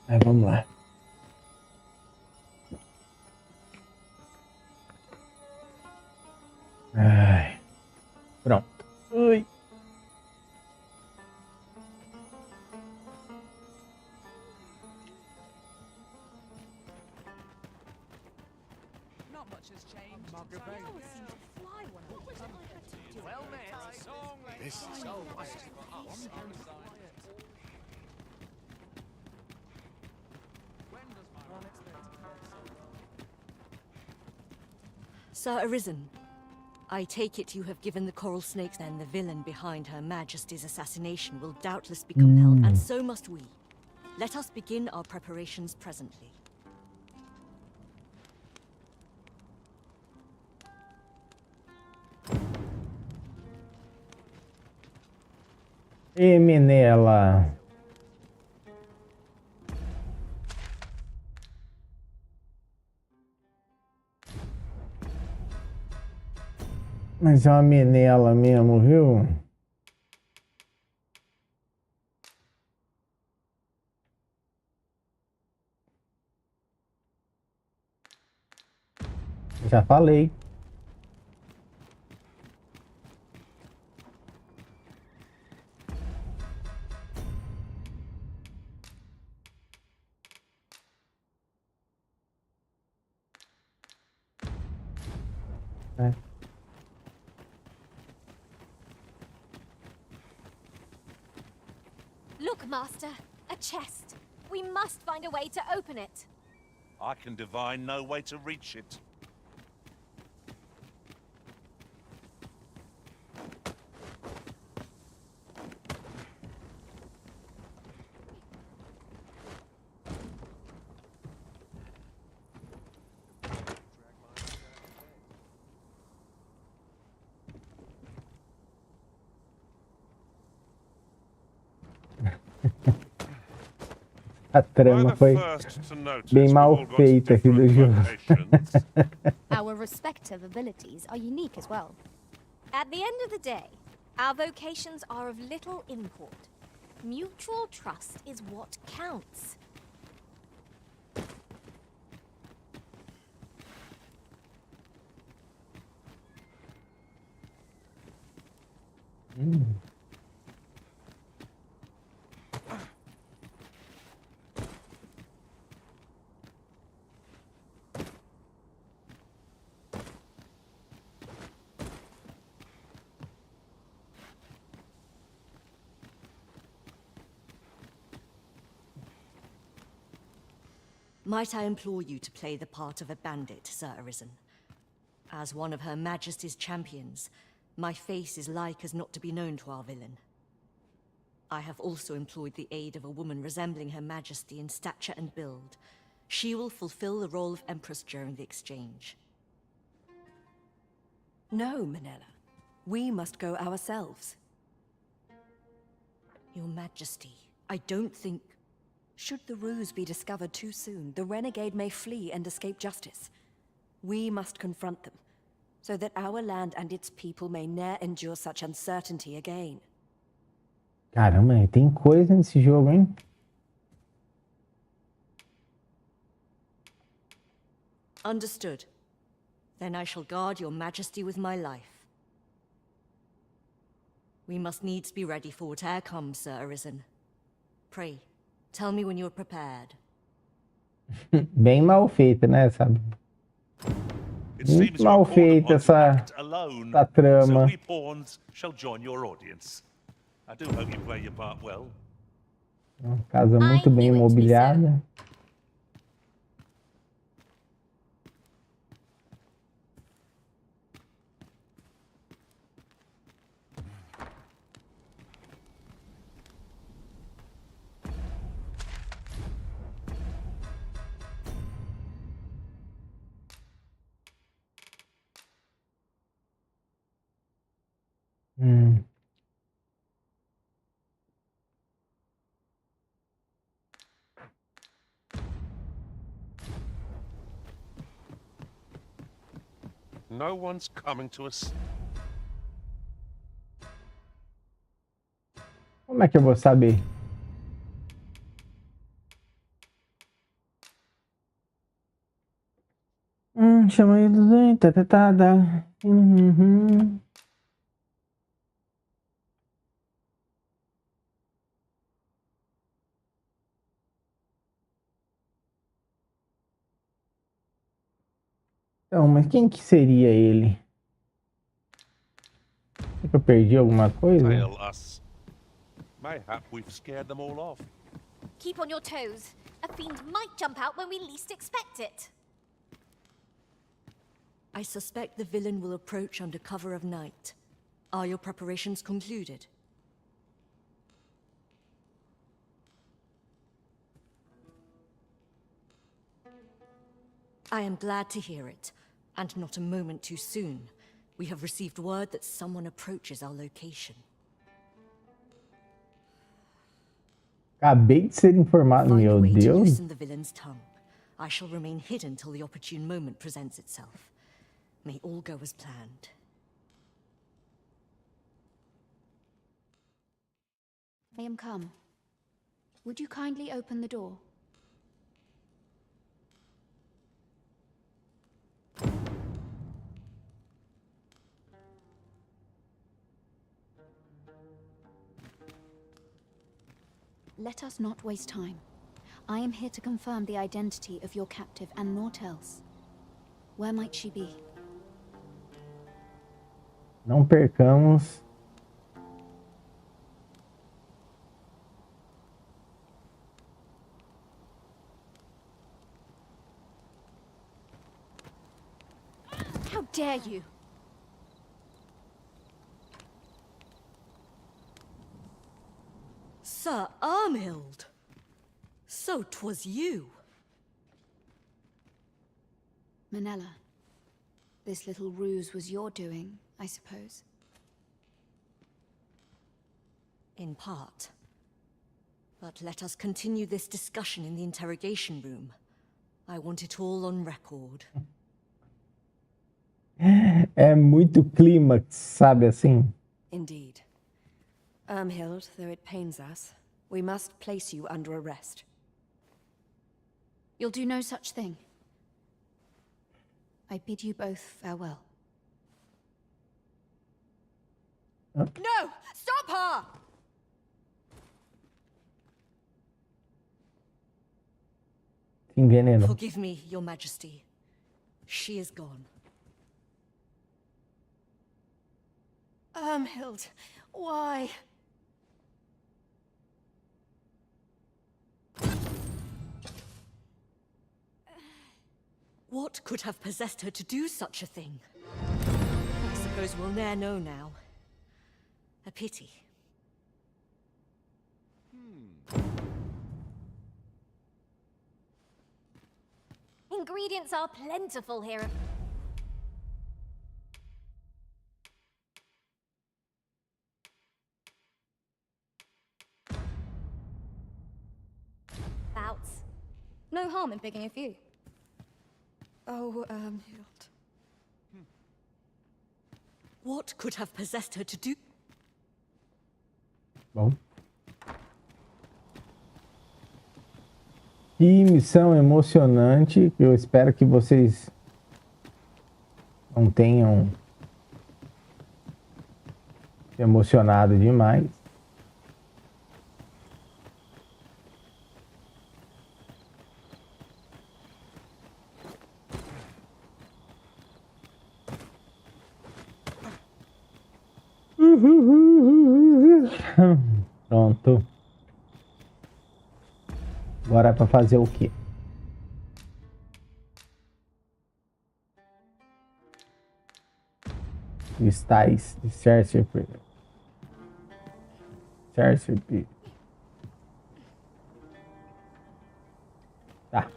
Aí, vamos lá. Ai. Pronto. Ui. Sir Arisen, I take it you have given the coral snakes, then the villain behind Her Majesty's assassination will doubtless be compelled, and so must we. Let us begin our preparations presently. E Menela. Mas é uma menela mesmo, viu? Já falei. É. Look, Master, a chest. We must find a way to open it. I can divine no way to reach it. A trama foi bem mal feita aqui do jogo. Our respective abilities are unique as well. At the end of the day, our vocations are of little import. Mutual trust is what counts. Might I implore you to play the part of a bandit, Sir Arisen? As one of Her Majesty's champions, my face is like as not to be known to our villain. I have also employed the aid of a woman resembling Her Majesty in stature and build. She will fulfill the role of Empress during the exchange. No, Manella. We must go ourselves. Your Majesty, I don't think... Should the ruse be discovered too soon, the renegade may flee and escape justice. We must confront them, so that our land and its people may ne'er endure such uncertainty again. Caramba, tem coisa nesse jogo, hein? Understood. Then I shall guard your majesty with my life. We must needs be ready for whate'er comes, Sir Arisen. Pray, tell me when you're prepared. Bem mal feita, né, sabe? Muito mal feita essa trama. So we pawns shall join your audience. I do hope you play your part well. Uma casa muito bem imobiliada. No one's coming to us. Como é que eu vou saber? Chama ele de tetada. Então, mas quem que seria ele? Será que eu perdi alguma coisa? Tell us. Mayhap we've scared them all off. Keep on your toes. A fiend might jump out when we least expect it. I suspect the villain will approach under cover of night. Are your preparations concluded? I am glad to hear it, and not a moment too soon. We have received word that someone approaches our location. Acabei de ser informado, Find a meu way to Deus. loosen the villain's tongue. I shall remain hidden till the opportune moment presents itself. May all go as planned. I am come. Would you kindly open the door? Let us not waste time. I am here to confirm the identity of your captive and naught else. Where might she be? Não percamos. How dare you! Sir Armhild! So 'twas you! Manella, this little ruse was your doing, I suppose? In part. But let us continue this discussion in the interrogation room. I want it all on record. É muito clímax, sabe assim? Indeed. Armhild, though it pains us, we must place you under arrest. You'll do no such thing. I bid you both farewell. No! Stop her! Envenenou. Forgive me, Your Majesty. She is gone. Armhild, why? What could have possessed her to do such a thing? I suppose we'll ne'er know now. A pity. Ingredients are plentiful here. Bouts. No harm in picking a few. Oh, what could have possessed her to do? Bom. Que missão emocionante. Eu espero que vocês não tenham se emocionado demais. Pronto. Agora é para fazer o quê? Cristais de Cercerpe. Tá.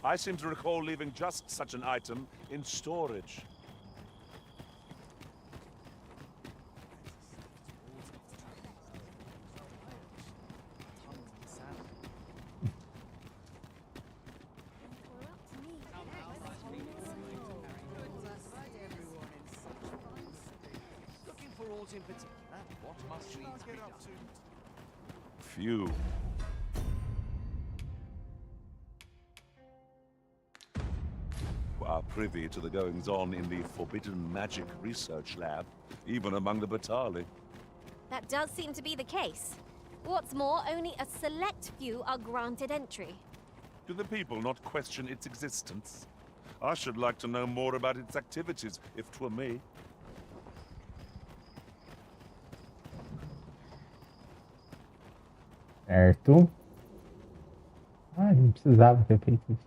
I seem to recall leaving just such an item in storage. Looking for aught in particular? What must needs be done? Few. Are privy to the goings-on in the Forbidden Magic Research Lab, even among the Batali. That does seem to be the case. What's more, only a select few are granted entry. Do the people not question its existence? I should like to know more about its activities, if 'twere me. Certo. Ah, não precisava ter feito isso.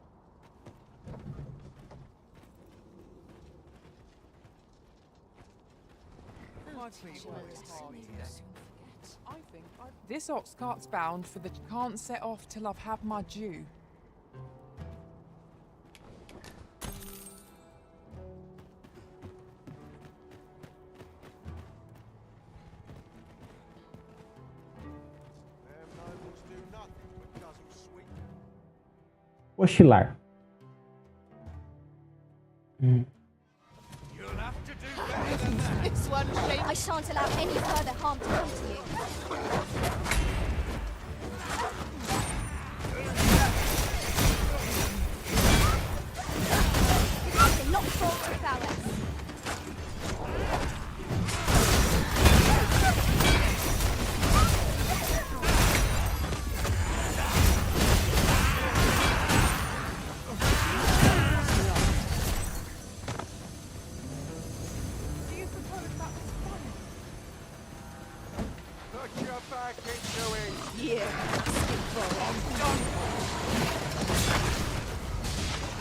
I think this ox cart's bound for the can't set off till I've had my due. Oscilar. This one, I shan't allow any further harm to come to you. I can not fall to prowess.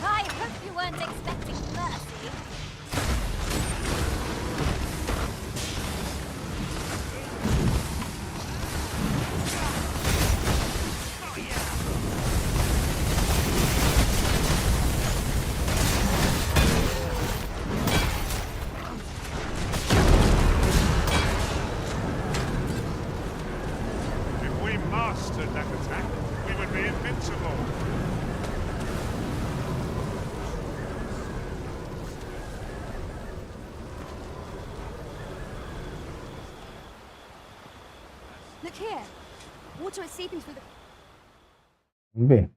I hope you weren't expecting mercy. If we mastered that attack, we would be invincible. Look here. Water is seeping through the... Vamos ver.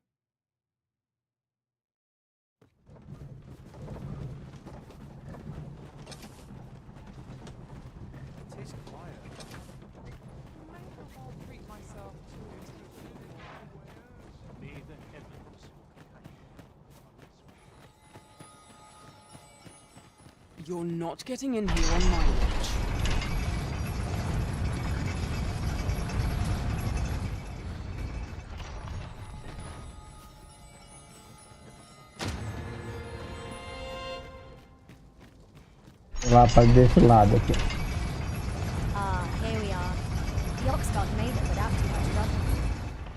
You're not getting in here on my watch. Lá para desse lado aqui. Ah, here we are. The Oxguard made it without too much trouble.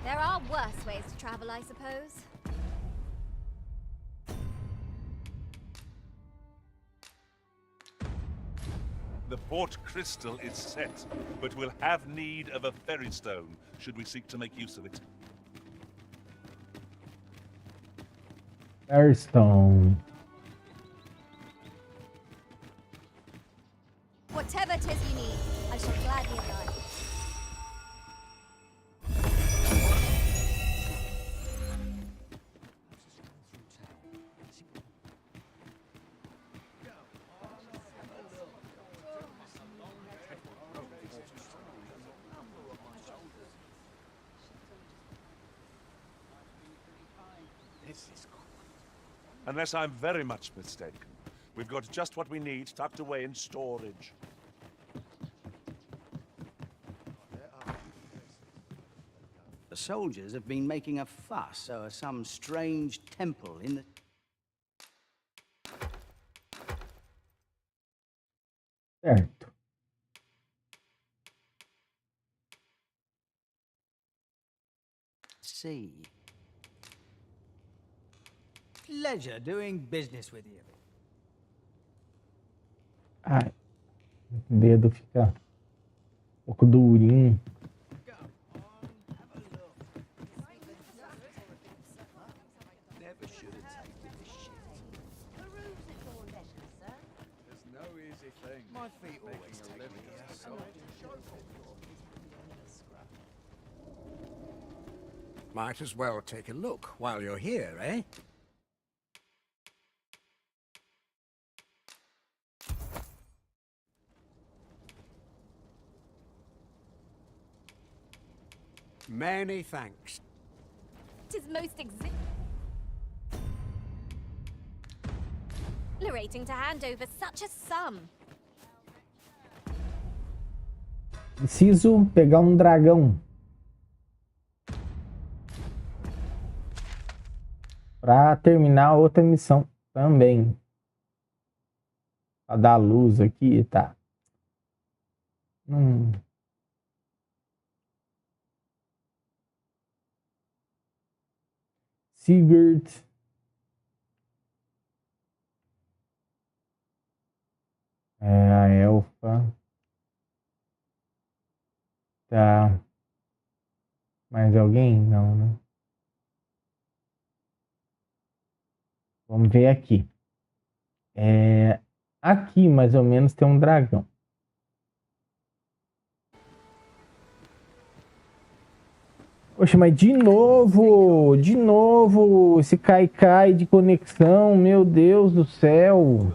There are worse ways to travel, I suppose. The port crystal is set, but we'll have need of a ferry stone should we seek to make use of it. Airstone. Whatever 'tis you need, I shall gladly oblige. Unless I'm very much mistaken, we've got just what we need tucked away in storage. The soldiers have been making a fuss over some strange temple in the... Certo. sea. Pleasure doing business with you. Ai, o dedo fica um pouco durinho. Never should have taken this shit. Peruse at your leisure, sir. There's no easy thing. My feet always take me here. Might as well take a look while you're here, eh? Many thanks. 'Tis most exhilarating to hand over such a sum. Preciso pegar um dragão para terminar outra missão também. Pra dar luz aqui, tá? Sigurd. A elfa. Tá. Mais alguém? Não, né? Vamos ver aqui. Aqui, mais ou menos, tem um dragão. Poxa, mas de novo esse cai de conexão, meu Deus do céu.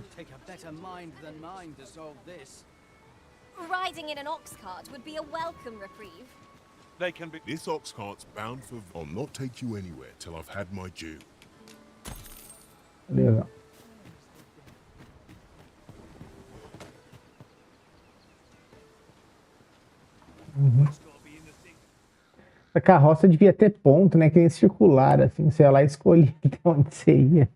Riding in an ox cart would be a welcome reprieve. They can be. This ox cart's bound for. I'll not take you anywhere till I've had my due. Beleza. Essa carroça devia ter ponto, né? Que nem circular, assim. Você ia lá e escolhia até onde você ia.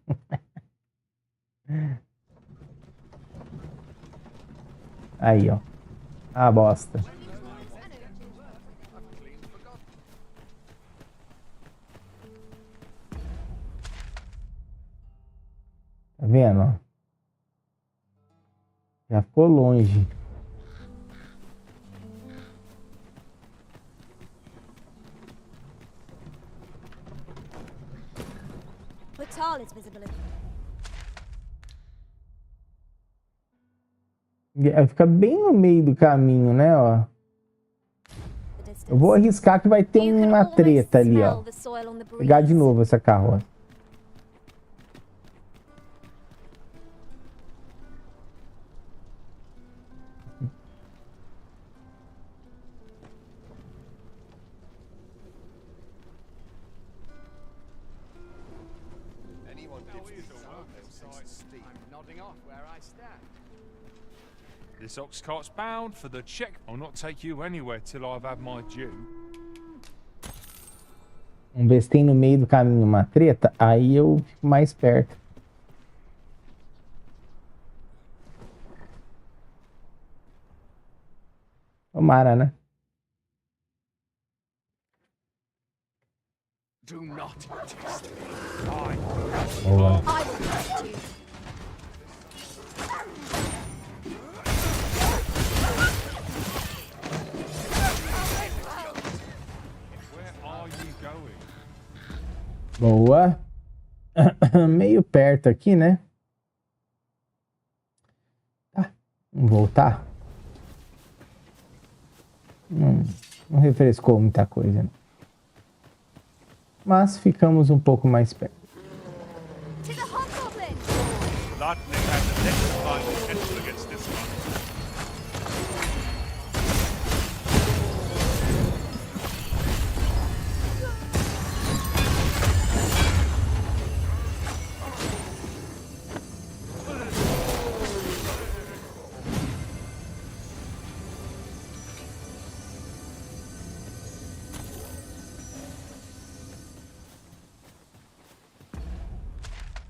Aí, ó. Ah, bosta. Tá vendo, ó? Já ficou longe. Fica bem no meio do caminho, né, ó. Eu vou arriscar que vai ter uma treta ali, ó. Pegar de novo essa carroça. This ox cart's bound for the check. I'll not take you anywhere till I've had my due. Vamos ver se tem no meio do caminho uma treta. Aí eu fico mais perto. Tomara, né? Do not test me. Boa. Meio perto aqui, né? Tá. Vamos voltar. Não refrescou muita coisa, né? Mas ficamos um pouco mais perto.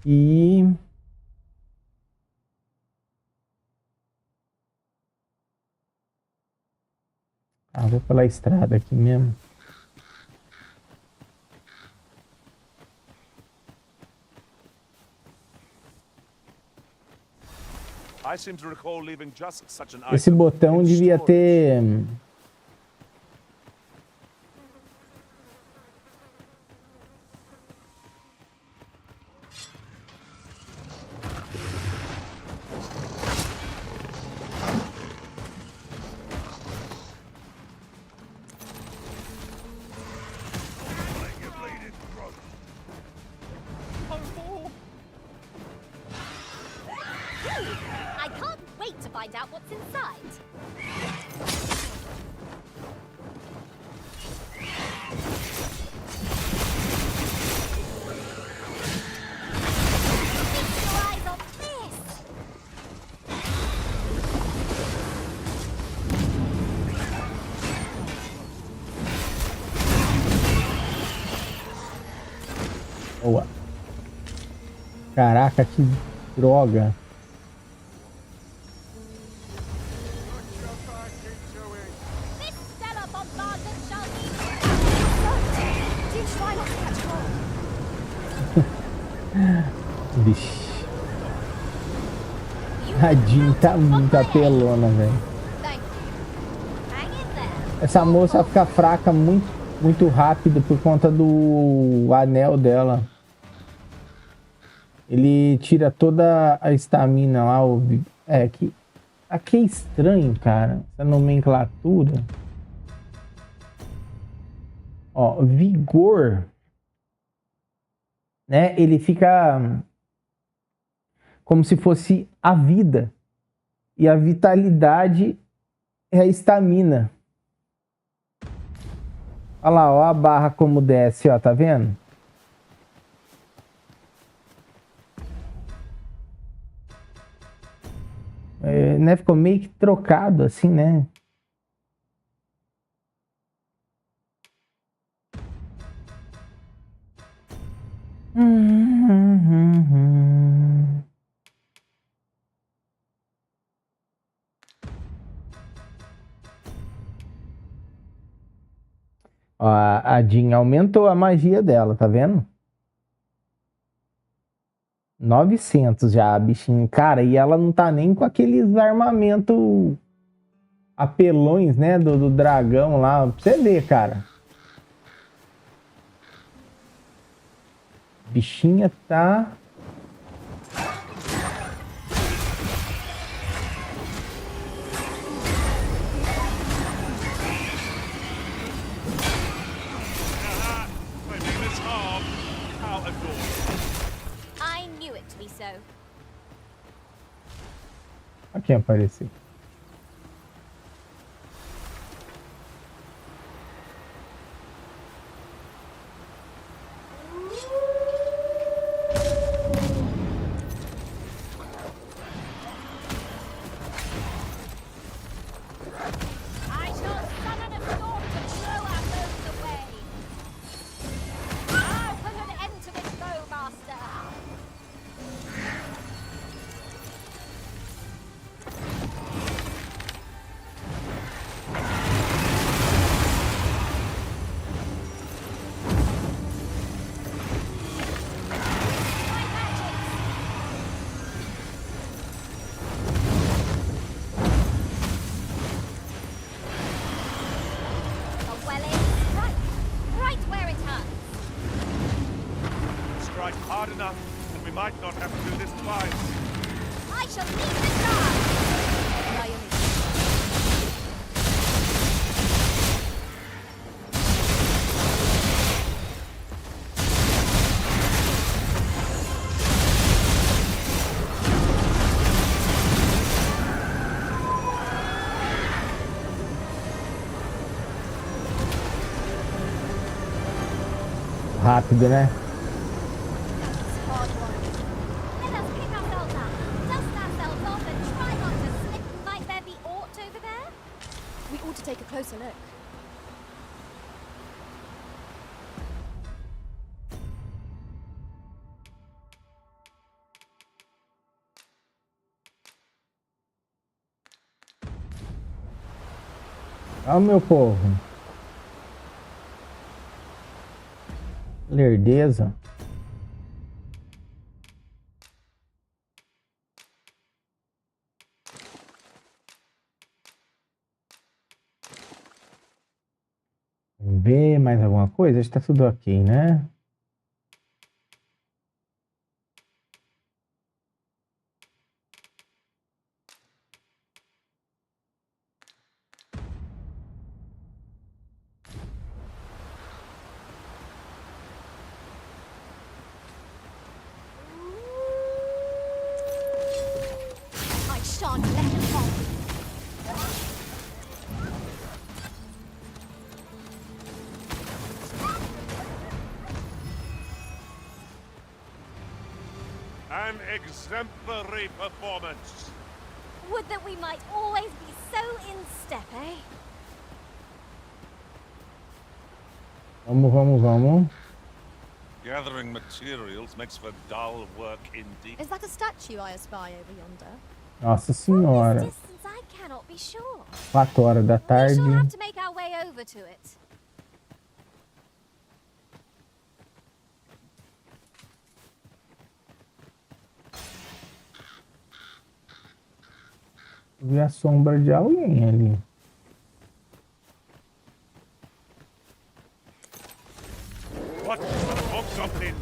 E vou pela estrada aqui mesmo. Esse botão devia ter I can't wait to find out what's inside. Keep your eyes on this. Boa. Caraca, que droga. Vixe. A Jean tá muito apelona, velho. Essa moça fica fraca muito rápido por conta do anel dela. Ele tira toda a estamina lá. Aqui é estranho, cara. Essa nomenclatura. Ó, vigor. Né? Ele fica como se fosse a vida. E a vitalidade é a estamina. Olha lá, ó a barra como desce, ó, tá vendo? Né? Ficou meio que trocado assim, né? Ó, a Jean aumentou a magia dela, tá vendo? 900 já, bichinho. Cara, e ela não tá nem com aqueles armamentos apelões, né? Do dragão lá. Pra você ver, cara. Bichinha tá... I knew it to be so. Aqui apareceu. shall lead the charge! By your leave. Rápido, né? Take a closer look. Ó, meu povo. Lerdeza. Ver mais alguma coisa? Está tudo ok, né? I shan't let him fall. An exemplary performance. Would that we might always be so in step, eh? Vamos. Gathering materials makes for dull work indeed. Is that a statue I espy over yonder? Nossa senhora. Distance I cannot be sure. 4 horas da We tarde. shall have to make our way over to it. Vi a sombra de alguém ali. What the fuck's up in?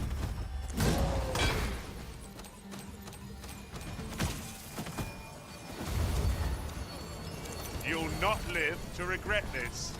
You'll not live to regret this.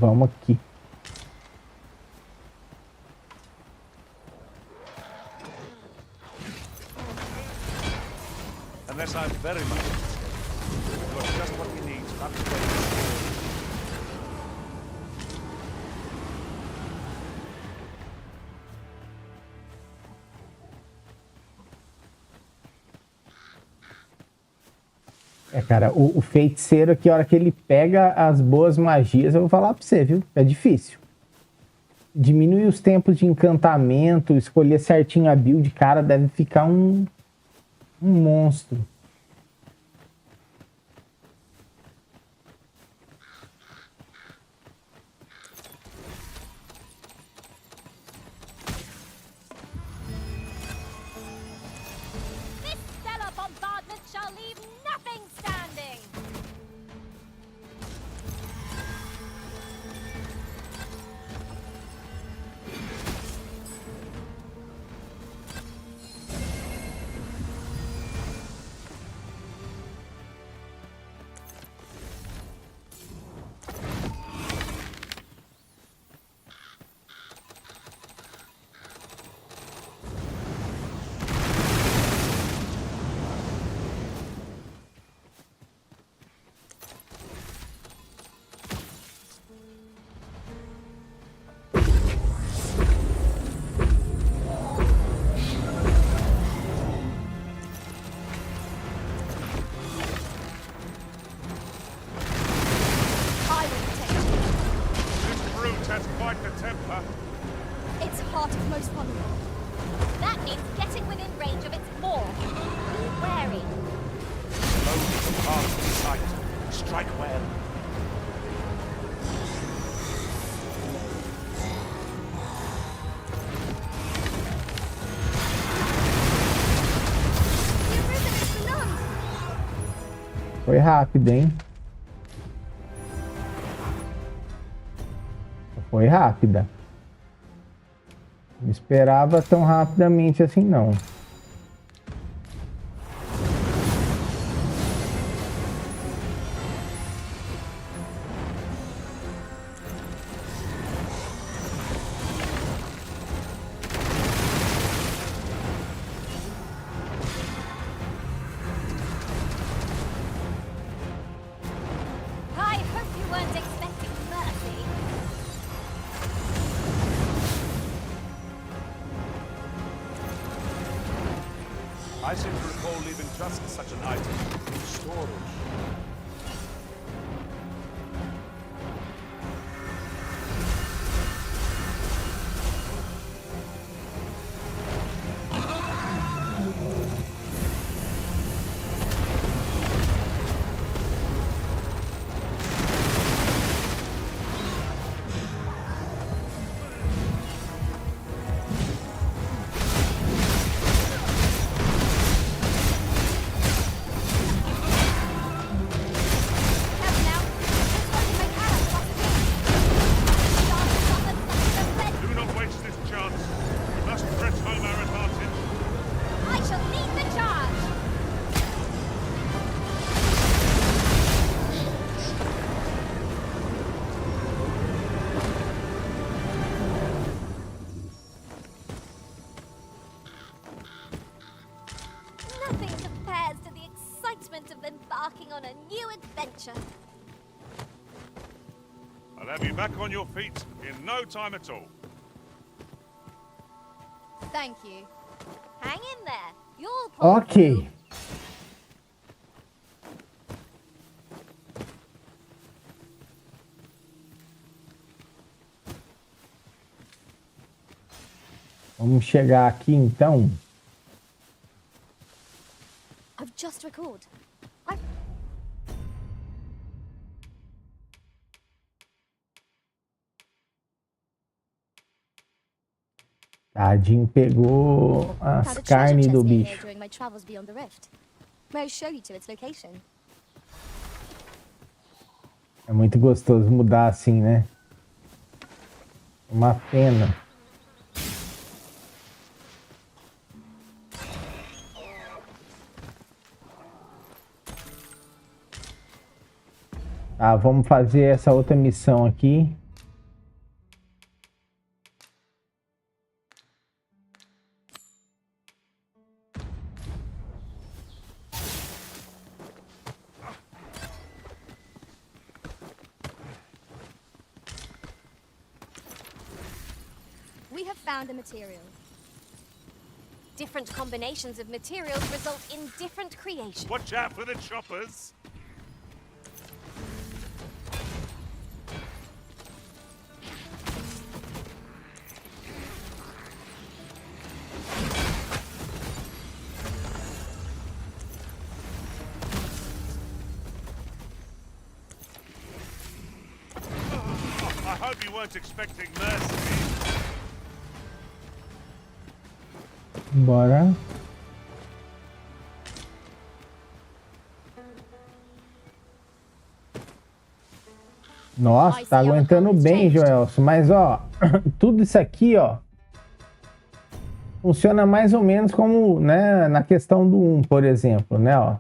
Vamos aqui. Unless I'm very much. You're just what we need. Up to date. É, cara, o feiticeiro aqui, a hora que ele pega as boas magias, eu vou falar pra você, viu? É difícil. Diminuir os tempos de encantamento, escolher certinho a build, cara, deve ficar um monstro. This stellar bombardment shall leave nothing standing. like the temper. Its heart is most vulnerable. That means getting within range of its maw. Be wary. Slowly to pass in sight. Strike well. Foi rápido, hein? Foi rápida. Não esperava tão rapidamente assim, não. I hope you weren't expecting mercy. I seem to recall leaving just such an item in storage. Do not waste this chance. We must press home our advantage. I shall lead the charge. Nothing compares to the excitement of embarking on a new adventure. I'll have you back on your feet in no time at all. Thank you. Hang in there. You'll pull Ok. Vamos chegar aqui então. I've just recalled. Tadinho pegou as Found a treasure carnes chest do near here bicho. during my travels beyond the rift. May I show you to its location? É muito gostoso mudar assim, né? Uma pena. Tá, vamos fazer essa outra missão aqui. We have found a material. Different combinations of materials result in different creations. Watch out for the choppers. I hope you weren't expecting mercy. Bora. Nossa, tá aguentando bem, Joelson. Mas, ó, tudo isso aqui, ó, funciona mais ou menos como, né, na questão do 1, por exemplo, né, ó.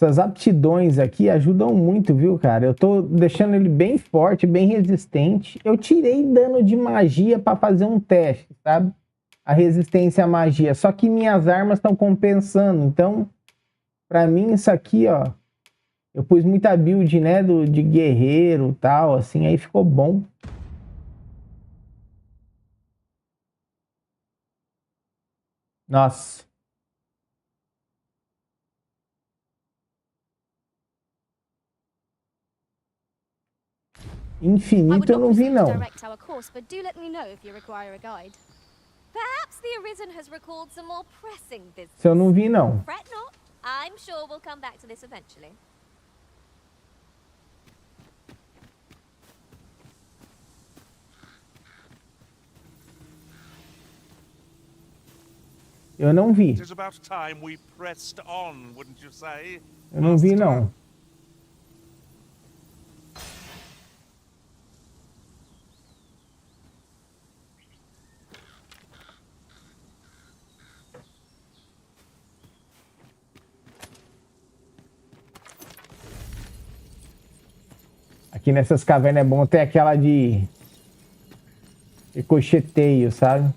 Essas aptidões aqui ajudam muito, viu, cara? Eu tô deixando ele bem forte, bem resistente. Eu tirei dano de magia para fazer um teste, sabe? A resistência à magia. Só que minhas armas estão compensando. Então, para mim, isso aqui, ó, eu pus muita build, né, de guerreiro e tal, assim, aí ficou bom. Nossa. Infinito eu não vi, não. Direct our course, but do let me know if you require a guide. Perhaps the Arisen has recalled some more pressing business. Se eu não vi, não. Fret not. I'm sure we'll come back to this eventually. Eu não vi. It is about time we pressed on, wouldn't you say? Eu não vi, não. Aqui nessas cavernas é bom ter aquela de ricocheteio, sabe?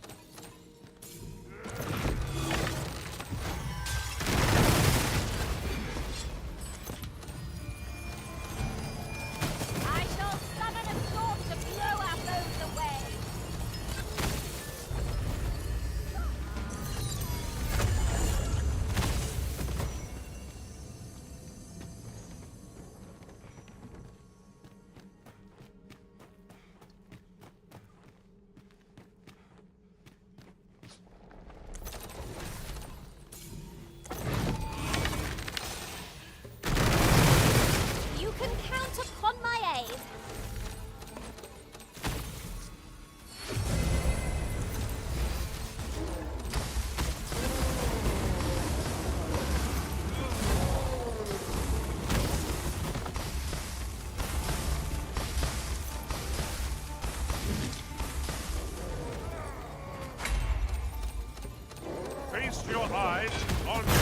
Feast your eyes on me.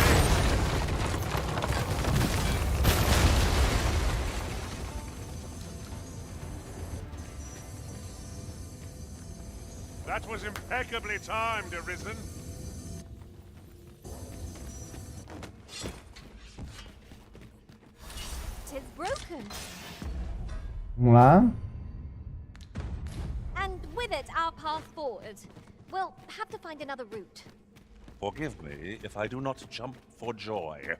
That was impeccably timed, Arisen. Tis broken. Vamos lá. And with it, our path forward. We'll have to find another route. Forgive me if I do not jump for joy.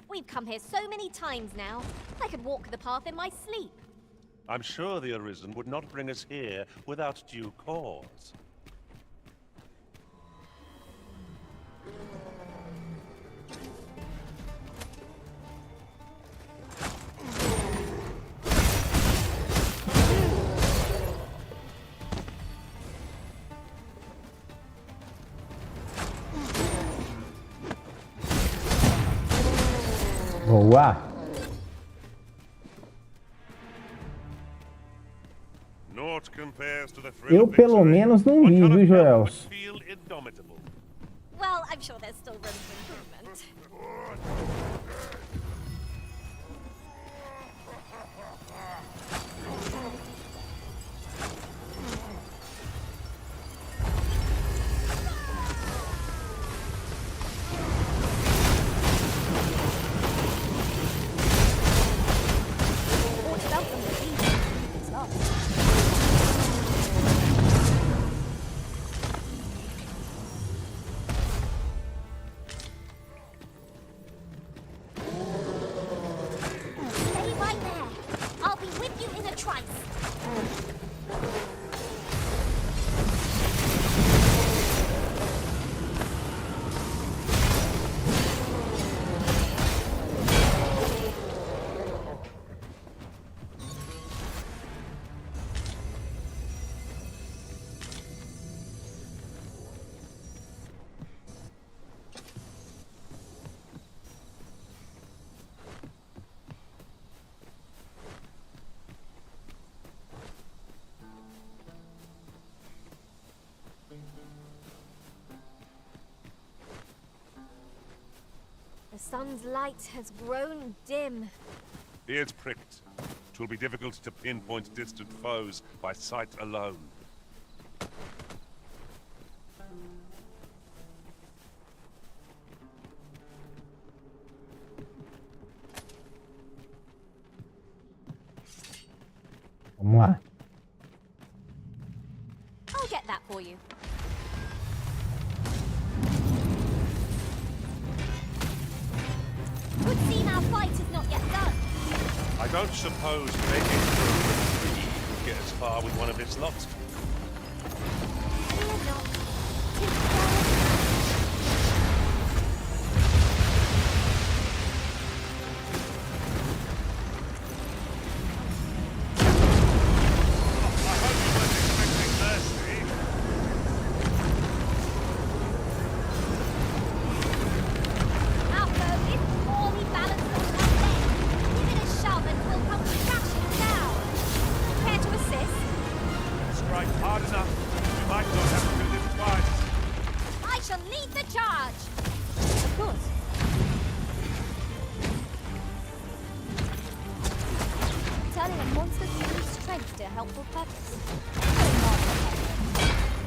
We've come here so many times now. I could walk the path in my sleep. I'm sure the Arisen would not bring us here without due cause. Boa. Eu pelo menos não vi, viu, Joels? Well, I'm sure there's still room for improvement. The sun's light has grown dim. Ears pricked. It will be difficult to pinpoint distant foes by sight alone. Vamos lá. I'll get that for you. Would seem our fight is not yet done. I don't suppose making would get as far with one of its lot.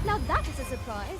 Now that is a surprise.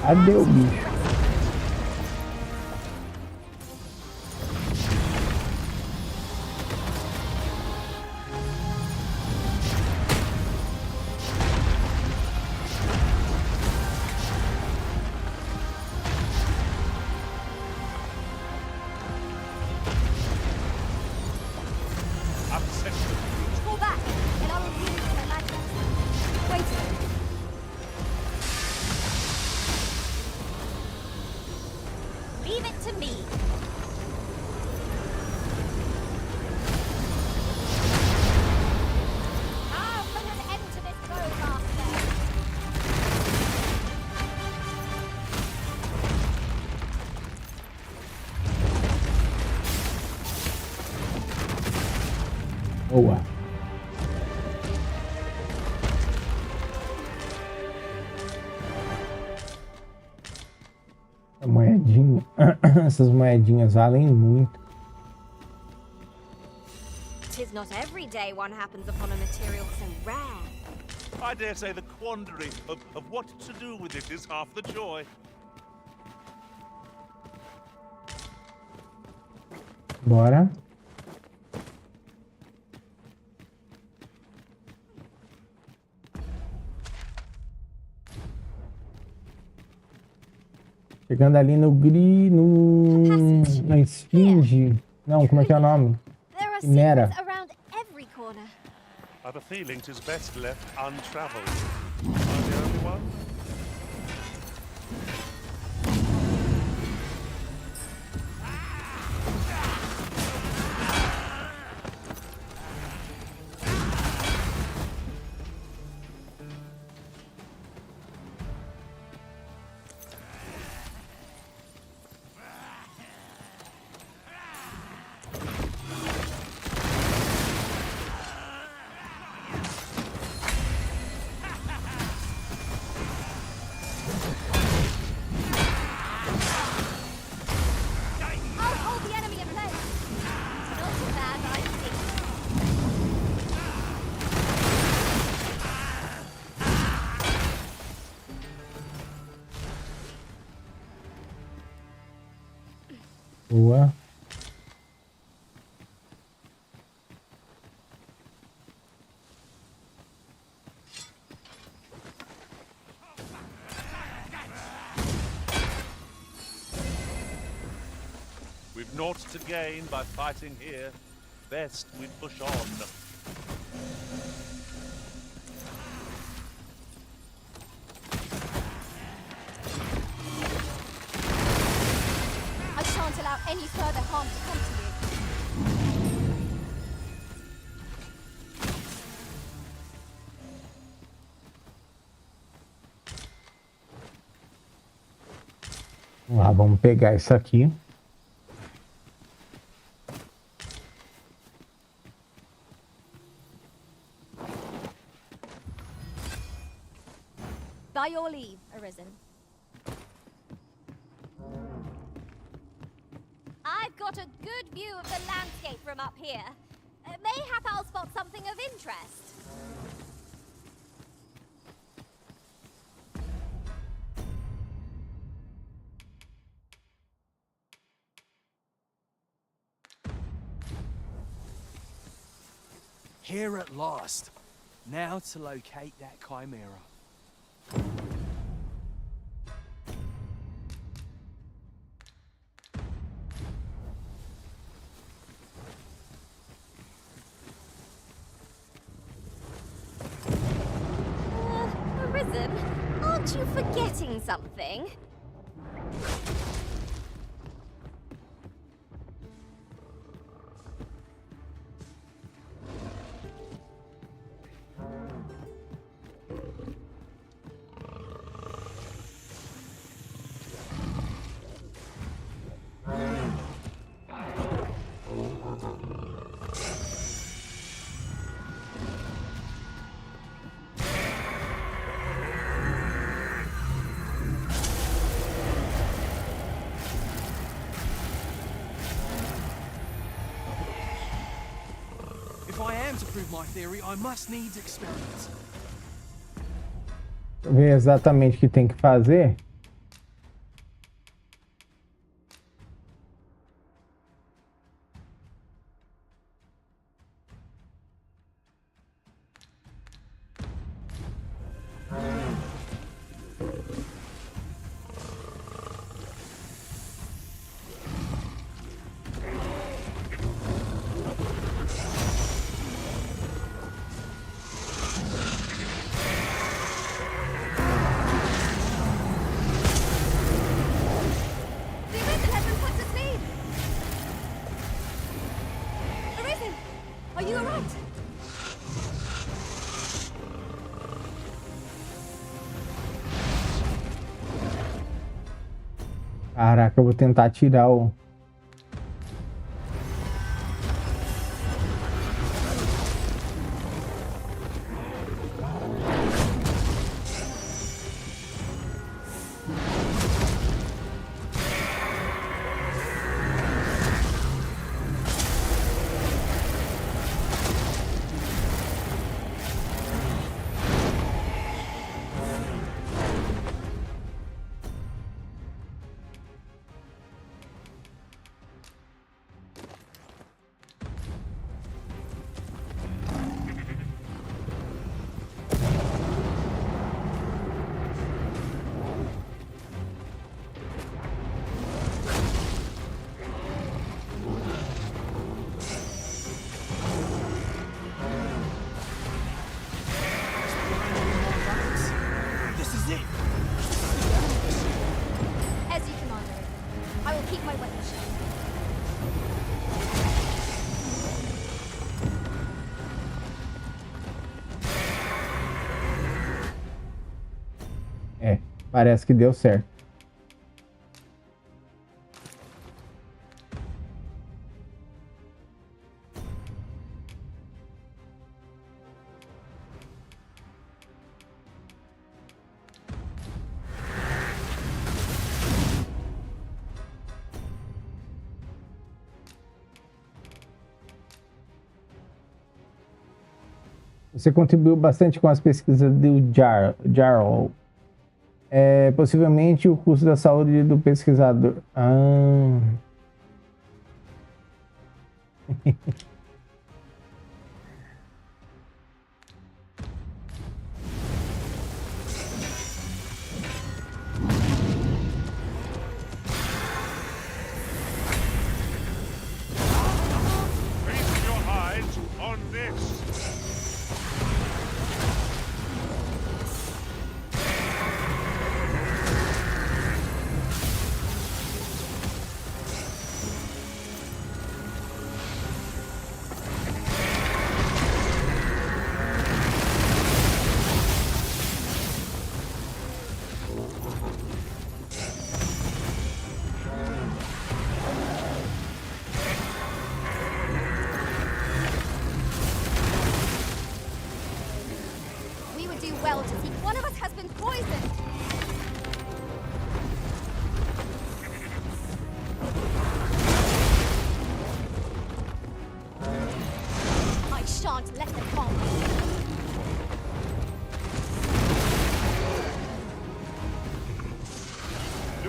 Cadê o bicho? Pull back, and I will use my magic. Wait a minute. Leave it to me. I'll put an end to this master. Boa. A moedinha. Essas moedinhas valem muito. Tis not every day one happens upon a material so rare. I dare say the quandary of what to do with it is half the joy. Bora. Chegando ali no na esfinge. Não, como é que é o nome? Quimera. I've a feeling 'tis best left untraveled. Am I the only one? Boa. We've naught to gain by fighting here. Best we push on. I shan't allow any further harm to come to you. Vamos lá, vamos pegar isso aqui. By your leave, Arisen. got a good view of the landscape from up here. Mayhap I'll spot something of interest. Here at last. Now to locate that chimera. Arisen, aren't you forgetting something? If I am to prove my theory, I must needs experiment. Ver exatamente o que tem que fazer. Caraca, eu vou tentar tirar o... Parece que deu certo. Você contribuiu bastante com as pesquisas do Jarl. Possivelmente o custo da saúde do pesquisador.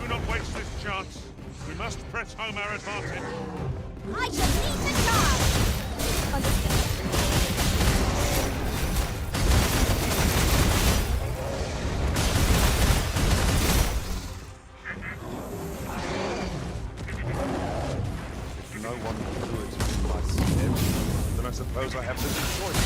not waste this chance. We must press home our advantage. I shall lead the charge! Understood. If no one can do it myself, then I suppose I have little choice.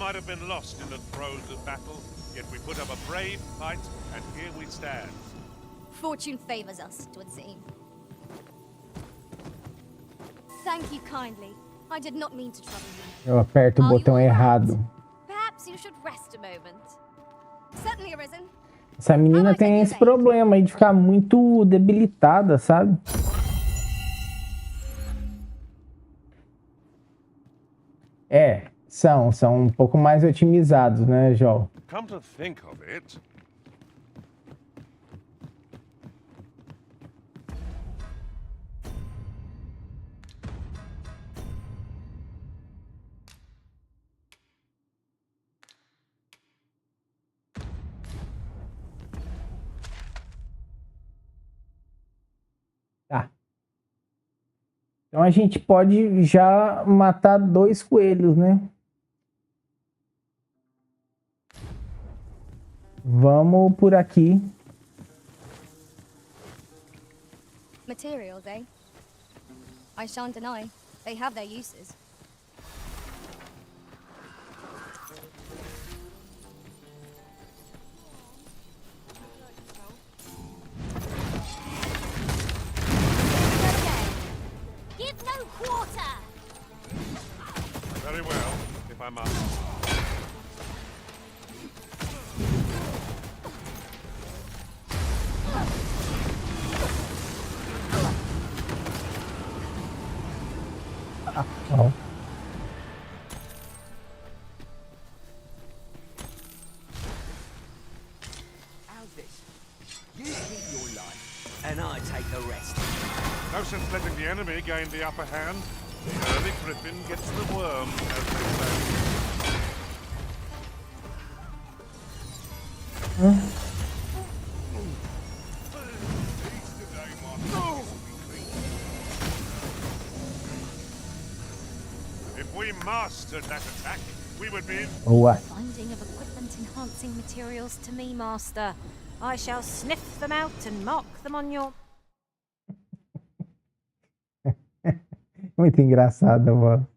Might have been lost in the throes of battle, yet we put up a brave fight, and here we stand. Fortune favors us, 'twould seem. Thank you kindly. I did not mean to trouble you. Eu aperto o botão errado. Perhaps you should rest a moment. Certainly, Arisen. Essa menina tem esse problema aí de ficar muito debilitada, sabe? É, são um pouco mais otimizados, né, Joel? Come to think of it, Tá. Então a gente pode já matar 2 coelhos, né? Vamos por aqui. Materials, eh? I shan't deny. They have their uses. Give no quarter! very well, if I must. Oh. How's this? You keep your life, and I take the rest. No sense letting the enemy gain the upper hand. The early griffin gets the worm, as they say. If we mastered that attack, we would be... Finding of equipment enhancing materials to me, Master. I shall sniff them out and mark them on your... Muito engraçado, mano.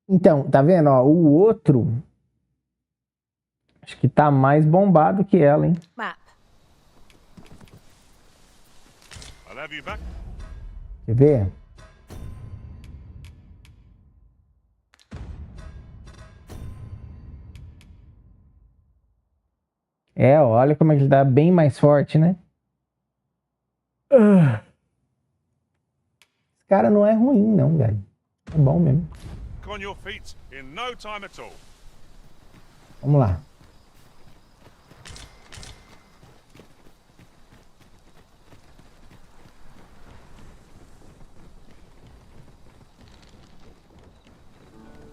Então, tá vendo, ó, o outro acho que tá mais bombado que ela, hein? Map. I'll have you back. Quer ver? É, olha como é que ele tá bem mais forte, né? Esse cara não é ruim, não, velho. É bom mesmo. On your feet in no time at all. Vamos lá.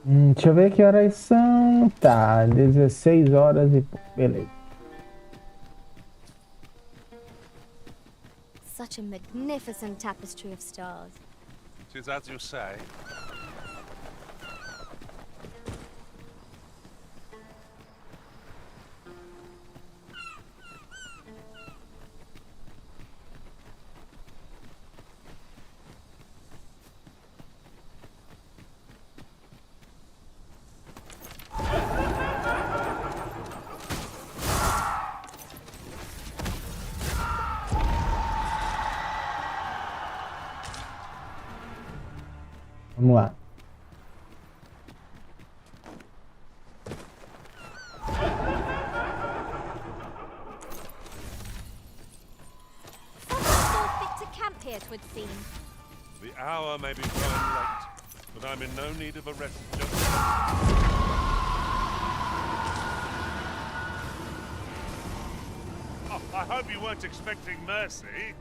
Deixa eu ver que horas são. Tá, 16 horas e... Beleza. Such Such a magnificent tapestry of stars. Tis as you say. Vamos lá. Here, 'twould seem. The hour may be growing late, but I'm in no need of a rest just yet. Oh, I hope you weren't expecting mercy.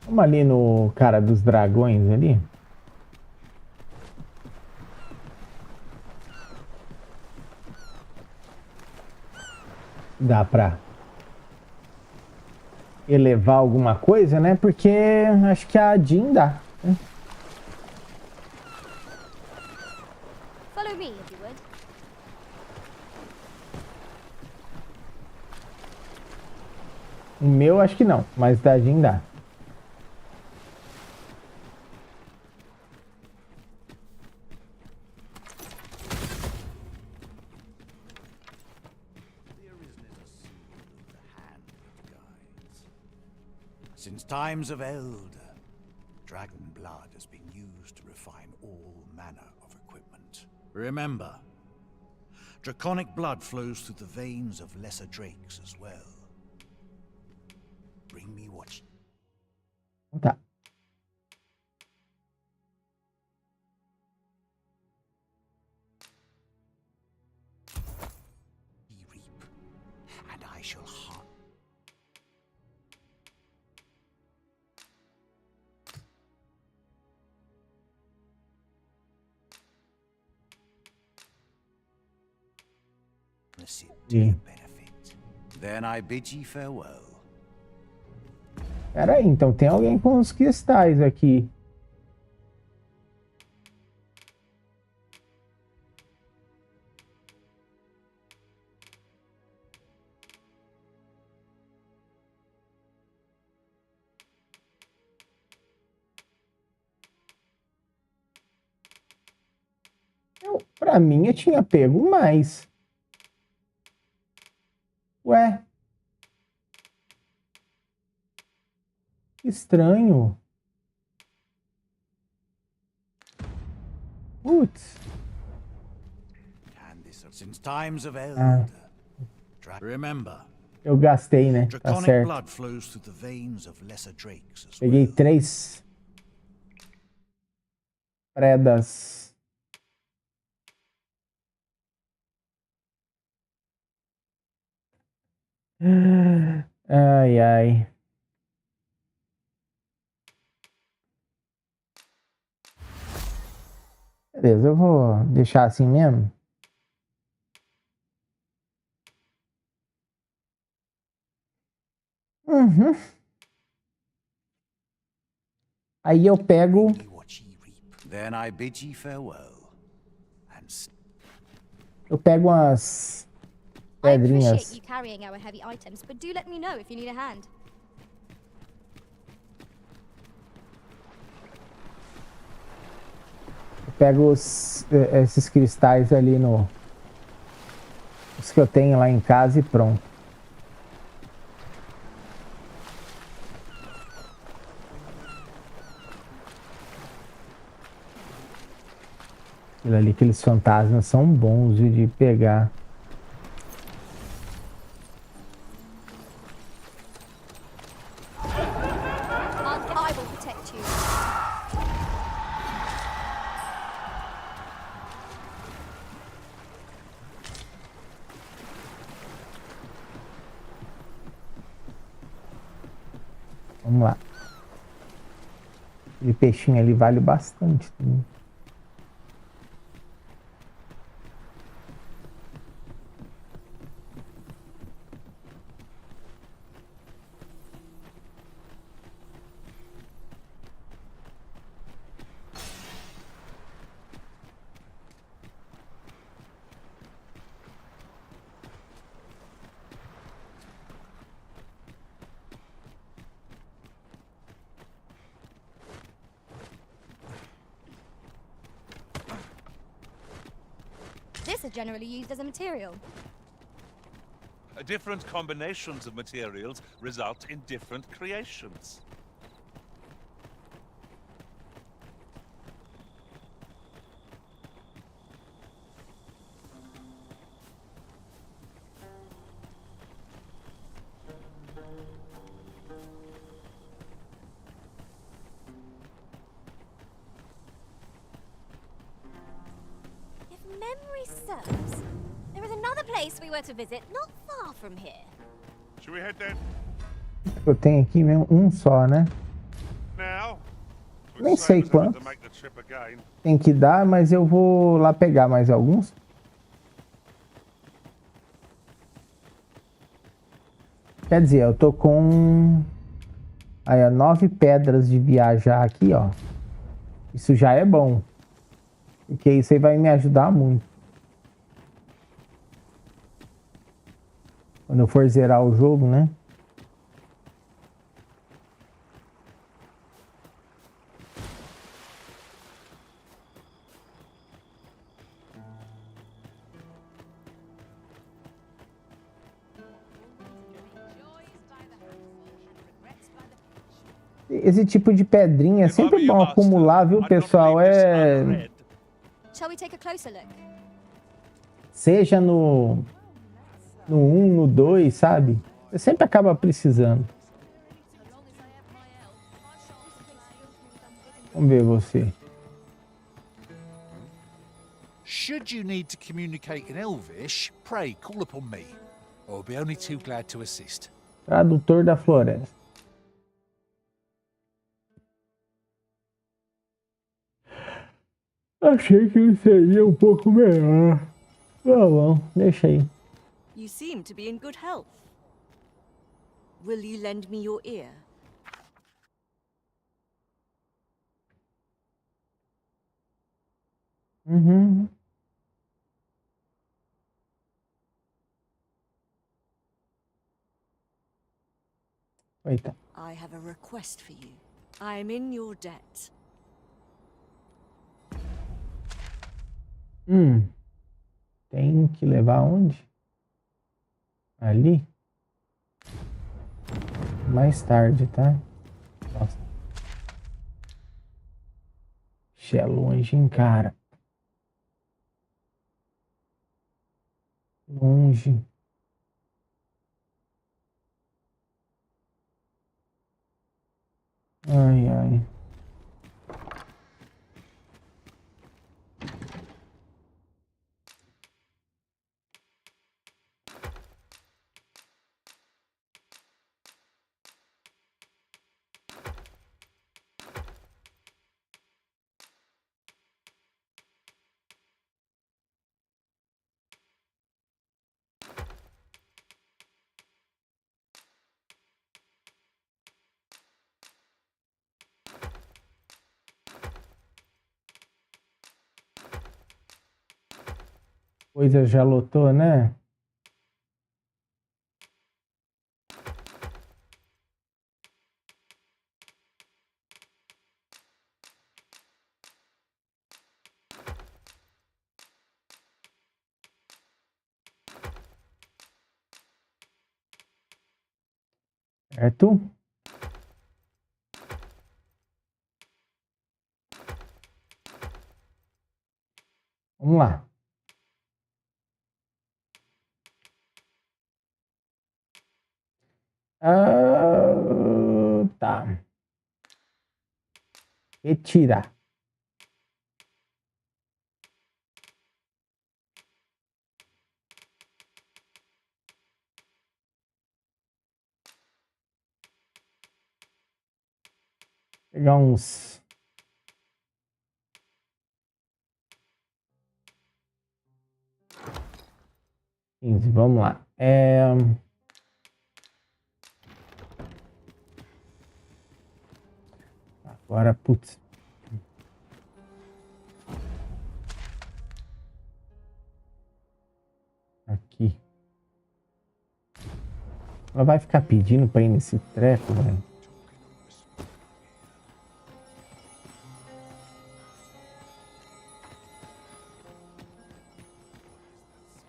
Vamos ali no cara dos dragões ali. Dá pra elevar alguma coisa, né? Porque acho que a Jean dá. Né? Follow me, if you would. O meu acho que não, mas da Jean dá. Since times of eld, dragon blood has been used to refine all manner of equipment. Remember, draconic blood flows through the veins of lesser drakes as well. Bring me what... Tá. Ye reap, and I shall hunt. Then I bid ye farewell. Pera aí, então tem alguém com os cristais aqui. Pra mim eu tinha pego mais. Ué. Estranho. Putz. Since times of eld. Remember. Eu gastei, né? Tá certo. Blood flows through the veins of lesser drakes as Peguei 3 predas. Ai, ai. Beleza, eu vou deixar assim mesmo. Uhum. Aí eu pego. Eu pego as pedrinhas. I appreciate you carrying our heavy items, but do let me know if you need a hand. Eu pego esses cristais ali no... Os que eu tenho lá em casa e pronto. Aquilo ali, aqueles fantasmas são bons de pegar. I will protect you. Vamos lá. Aquele peixinho ali vale bastante também. are generally used as a material. Different combinations of materials result in different creations. Memory serves. There is another place we were to visit, not far from here. Should we head then? Eu tenho aqui mesmo um só, né? Now? Nem sei quanto tem que dar, mas eu vou lá pegar mais alguns. Quer dizer, eu tô com aí, ó, 9 pedras de viajar aqui, ó. Isso já é bom. Porque isso aí vai me ajudar muito. Quando eu for zerar o jogo, né? Esse tipo de pedrinha é sempre bom acumular, viu, pessoal? Shall we take a closer look? Seja no 1, no 2, sabe? Você sempre acaba precisando. Vamos ver você. Should you need to communicate in Elvish, pray call upon me. I'll be only too glad to assist. Tradutor da floresta. Achei que ele seria um pouco melhor. Tá bom, deixa aí. You seem to be in good health. Will you lend me your ear? Uhum. Eita. I have a request for you. I am in your debt. Tem que levar onde? Ali? Mais tarde, tá? Nossa. Ixi, é longe, hein, cara? Longe. Ai, ai. Coisa já lotou, né? Certo? Vamos lá. Tá. Retirar. Pegar uns 15, vamos lá. Agora, putz. Aqui. Ela vai ficar pedindo pra ir nesse treco, velho.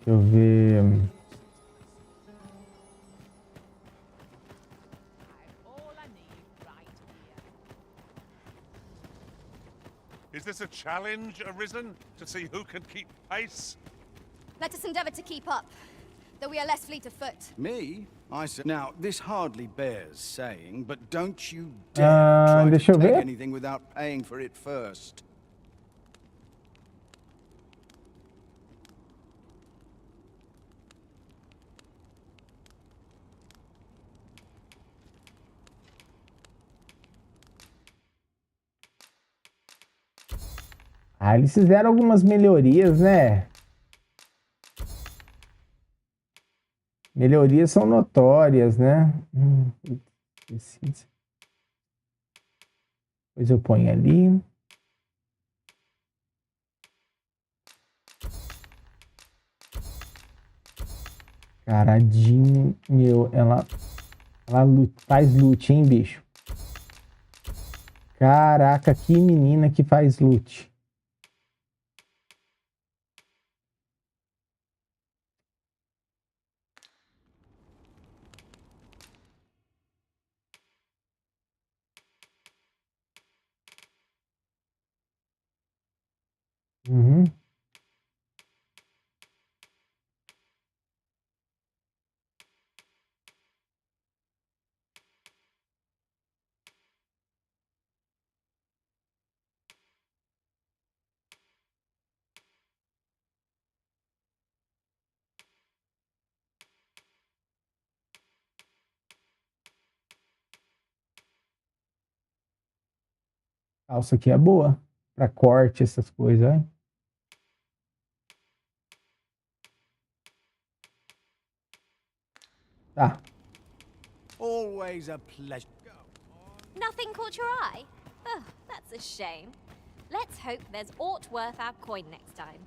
Deixa eu ver. Is this a challenge, Arisen? To see who can keep pace? Let us endeavor to keep up, though we are less fleet of foot. Me? I said. Now, this hardly bears saying, but don't you dare try to deixa eu take ver. anything without paying for it first. Ah, eles fizeram algumas melhorias, né? Melhorias são notórias, né? Esses. Depois eu ponho ali. Caradinho, meu, ela faz loot, hein, bicho? Caraca, que menina que faz loot. Uhum. Calça aqui é boa. Pra corte, essas coisas, hein? Tá. Always a pleasure. Nothing caught your eye? Oh, that's a shame. Let's hope there's aught worth our coin next time.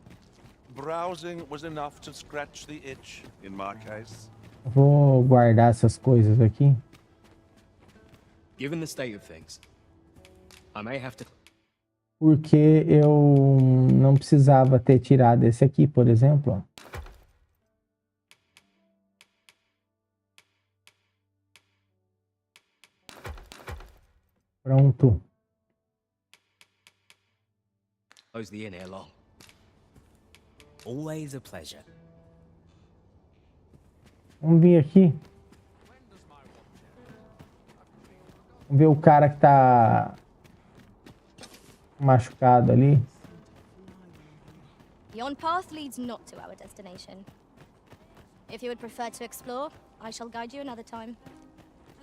Browsing was enough to scratch the itch, in my case. Vou guardar essas coisas aqui. Given the state of things, I may have to... Porque eu não precisava ter tirado esse aqui, por exemplo. Ó. Pronto. Close the inn ere long. Always a pleasure. Vamos vir aqui. Vamos ver o cara que tá machucado ali. Yon path leads not to our destination. If you would prefer to explore, I shall guide you another time.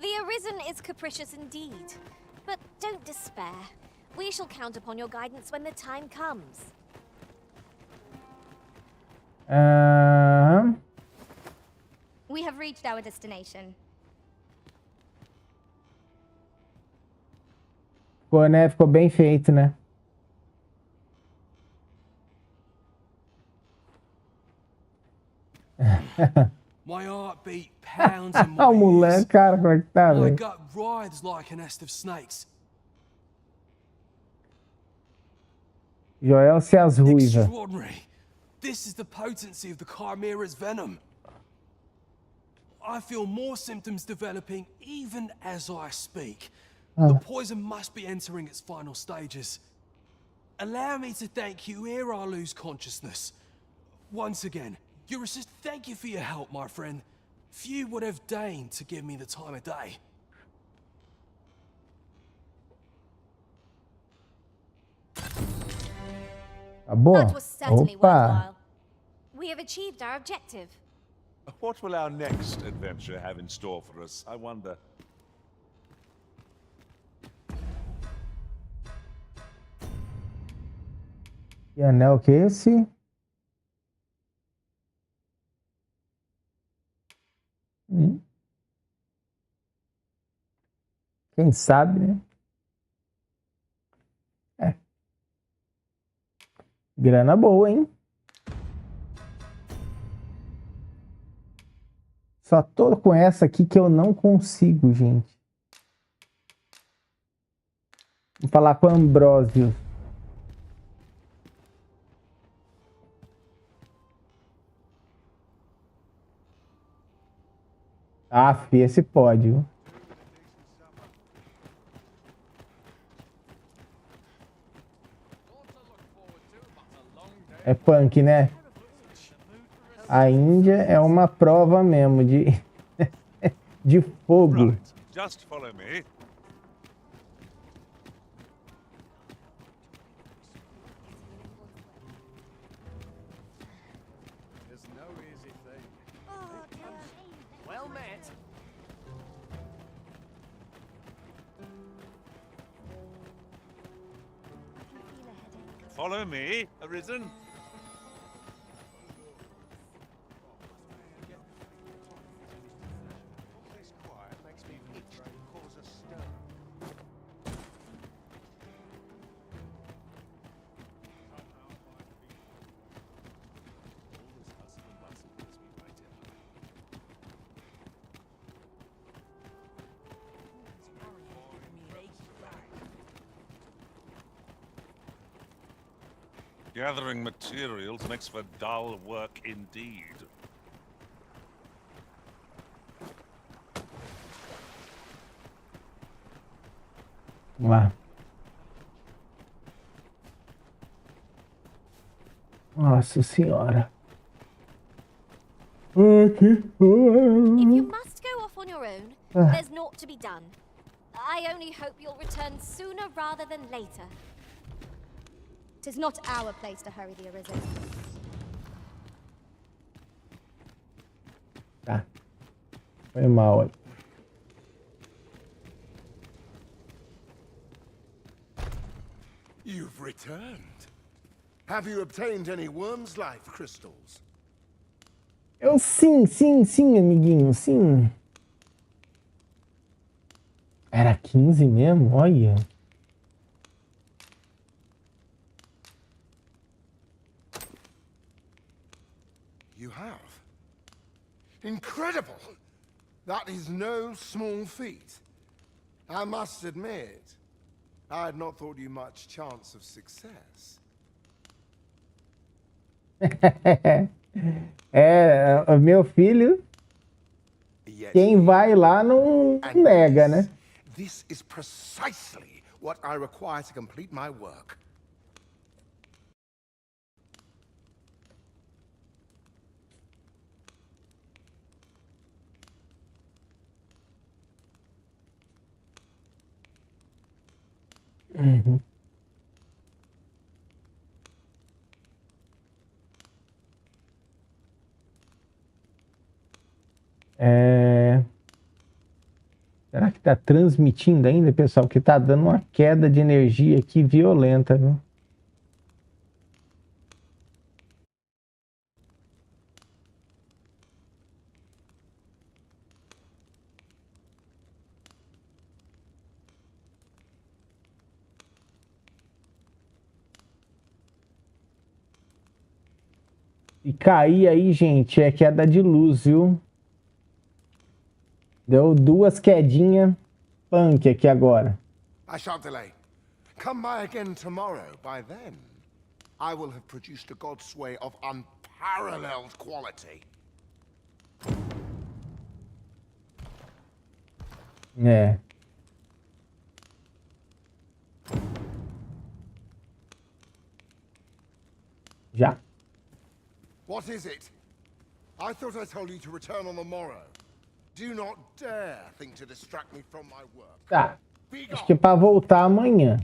The Arisen is capricious indeed, but don't despair. We shall count upon your guidance when the time comes. We have reached our destination. Ficou, né? Ficou bem feito, né? My heart beat pounds in my O moleque, cara, como é que tá, My velho? gut writhes like a nest of snakes. Joel se as ruiva. Extraordinary. This is the potency of the Chimera's venom. I feel more symptoms developing even as I speak. The poison must be entering its final stages. Allow me to thank you ere I lose consciousness. Once again, Ulysses, thank you for your help, my friend. Few would have deigned to give me the time of day. Tá bom? That was certainly Opa! worthwhile. We have achieved our objective. What will our next adventure have in store for us, I wonder? Que anel que é esse? Quem sabe, né? É. Grana boa, hein? Só tô com essa aqui que eu não consigo, gente. Vou falar com o Ambrósio. . Aff, esse pode, viu? É punk, né? A Índia é uma prova mesmo de, de fogo. Right, just follow me. There's no easy thing. Well met. Follow me, Arisen. This quiet makes me itch to cause a stir. Gathering materials makes for dull work indeed. Vamos lá. Nossa senhora. If you must go off on your own, there's naught to be done. I only hope you'll return sooner rather than later. 'Tis not our place to hurry the Arisen. Tá. Foi mal aí. You've returned. Have you obtained any worm's life crystals? Eu sim, amiguinho, sim. Era 15 mesmo? Olha. You have? Incredible! That is no small feat. I must admit, I had not thought you much chance of success. É, meu filho, quem vai lá não nega, né? This is precisely what I require to complete my work. Uhum. Será que tá transmitindo ainda, pessoal? Que tá dando uma queda de energia aqui violenta, viu? E cair aí, gente, é queda de luz, viu? Deu duas quedinhas punk aqui agora. I shan't delay. Come by again tomorrow. By then, I will have produced a god's sway of unparalleled quality. É. Já. What is it? I thought I told you to return on the morrow. Do not dare think to distract me from my work. Tá. Acho que é pra voltar amanhã.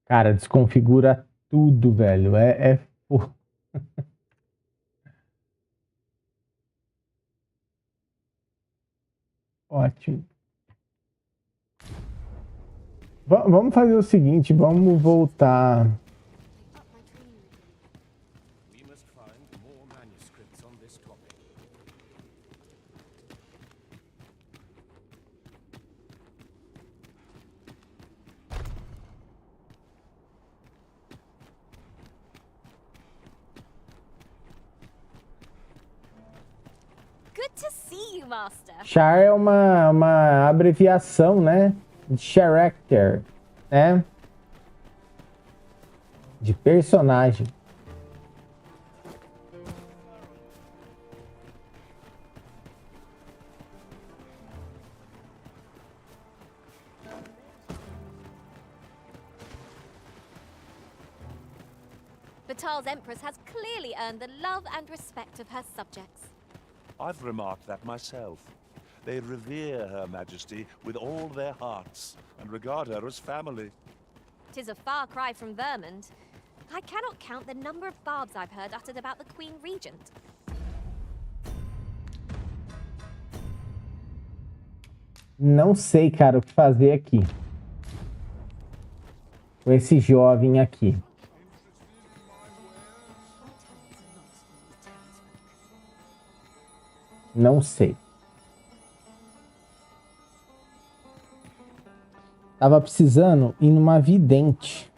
Cara, desconfigura tudo, velho. Ótimo. Vamos fazer o seguinte, vamos voltar. We must find more manuscripts on this topic. to see you, Master. Char é uma abreviação, né? De character, né? De personagem. Batal's Empress has clearly earned the love and respect of her subjects. I've remarked that myself. They revere Her Majesty with all their hearts and regard her as family. 'Tis a far cry from Vermund. I cannot count the number of barbs I've heard uttered about the Queen Regent. Não sei, cara, o que fazer aqui. Com esse jovem aqui. Não sei. Tava precisando ir numa vidente.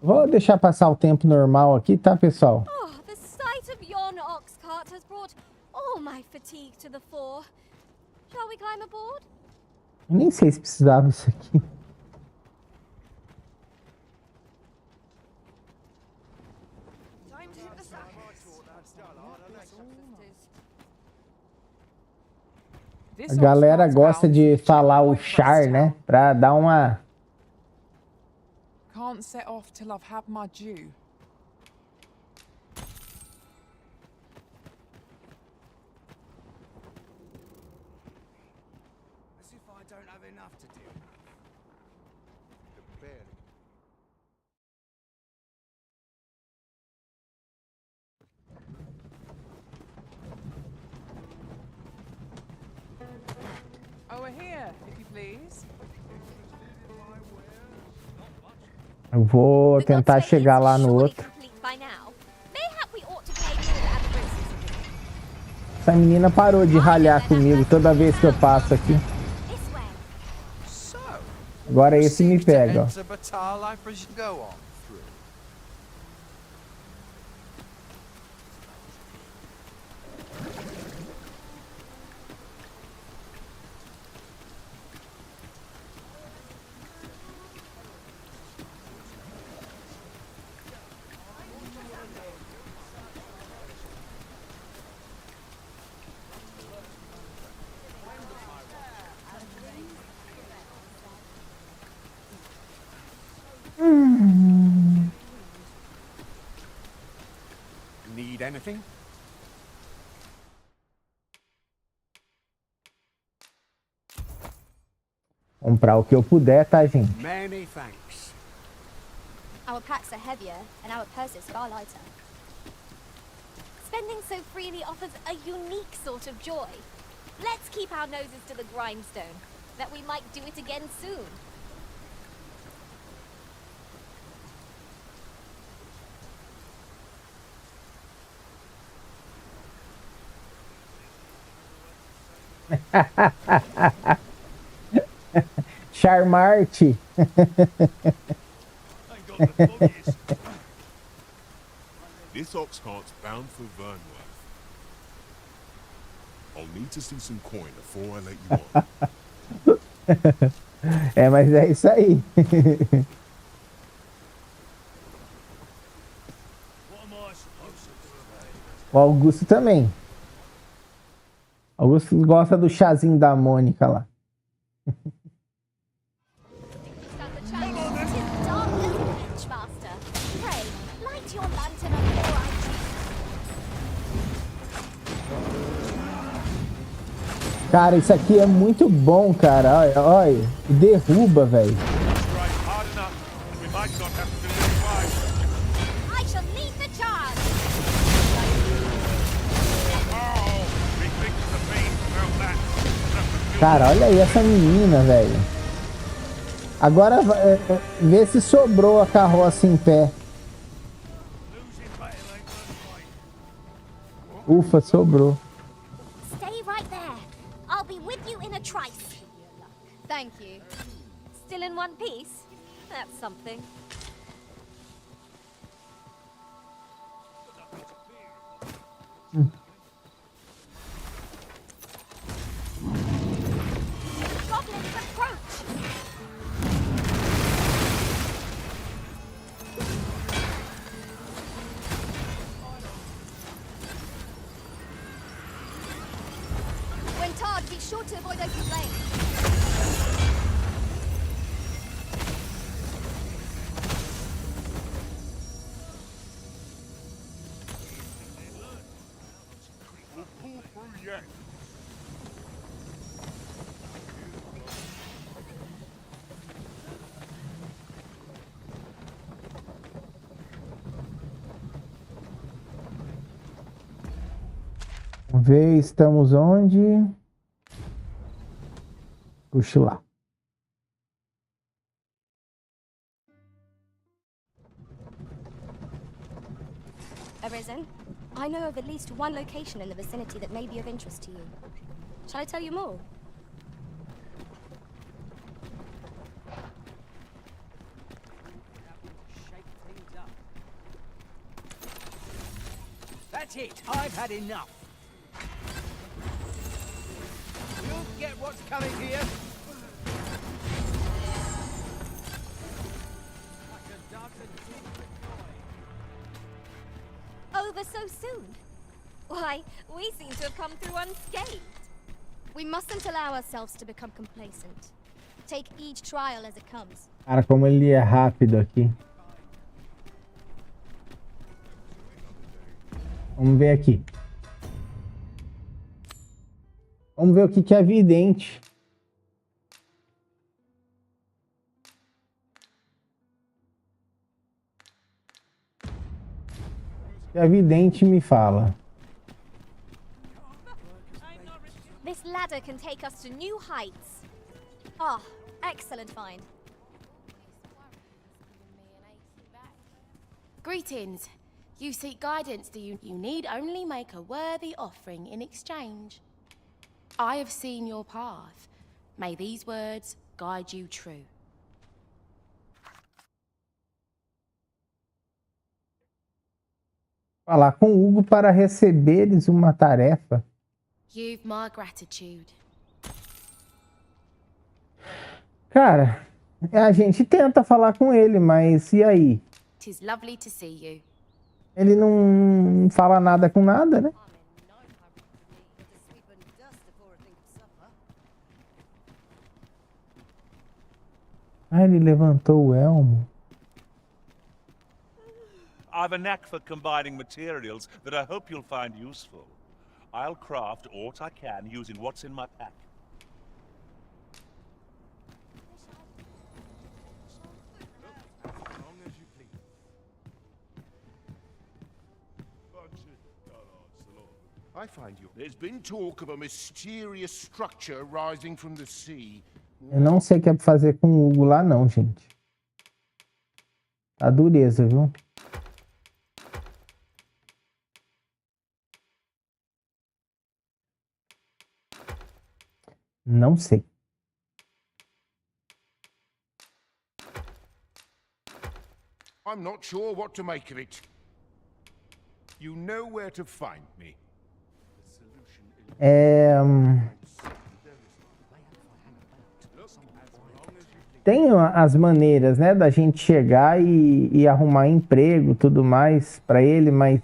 Vou deixar passar o tempo normal aqui, tá, pessoal? Oh, the sight of yon ox cart has brought all my fatigue to the fore. Shall we climb aboard? Eu nem sei se precisava isso aqui. A galera gosta de falar o char, né? Pra dar uma... Can't set off till I've had my due. As if I don't have enough to do. Over here, if you please. Eu vou tentar chegar lá no outro. Essa menina parou de ralhar comigo toda vez que eu passo aqui. Agora esse me pega, ó. Need anything? Comprar o que eu puder, tá, gente? Many thanks. Our packs are heavier and our purses far lighter. Spending so freely offers a unique sort of joy. Let's keep our noses to the grindstone, that we might do it again soon. Charmarte. This ox cart's bound for Vernworth. I'll need to see some coin before I let you on. É, mas é isso aí. O Augusto também. Augusto gosta do chazinho da Mônica lá. Cara, isso aqui é muito bom, cara. Olha, olha. Derruba, velho. Cara, olha aí essa menina, velho. Agora vê se sobrou a carroça em pé. Ufa, sobrou. Stay right there. I'll be with you in a trice. Thank you. still in one piece? That's something. Goblins approach! When tarred, be sure to avoid open flames. We'll pull through yet. Vamos ver, estamos onde? Puxa lá. Arisen, I know of at least one location in the vicinity that may be of interest to you. Shall I tell you more? That's it. I've had enough. You'll get what's coming here. Over so soon? Why, we seem to have come through unscathed. We mustn't allow ourselves to become complacent. Take each trial as it comes. Cara, como ele é rápido aqui. Vamos ver aqui. Vamos ver o que é vidente. O que a vidente me fala. This ladder can take us to new heights. Ah, excellent find. Greetings. You seek guidance, do you? You need only make a worthy offering in exchange. I have seen your path. May these words guide you true. Falar com Hugo para receberes uma tarefa. You've my gratitude. Cara, a gente tenta falar com ele, mas e aí? 'Tis lovely to see you. Ele não fala nada com nada, né? Ah, ele levantou o elmo. I've a knack for combining materials that I hope you'll find useful. I'll craft aught I can using what's in my pack. I find you. There's been talk of a mysterious structure rising from the sea. Eu não sei o que é pra fazer com o Hugo lá não, gente. Tá dureza, viu? Não sei. I'm not sure what to make of it. You know where to find me. Tem as maneiras, né, da gente chegar e arrumar emprego, tudo mais para ele, mas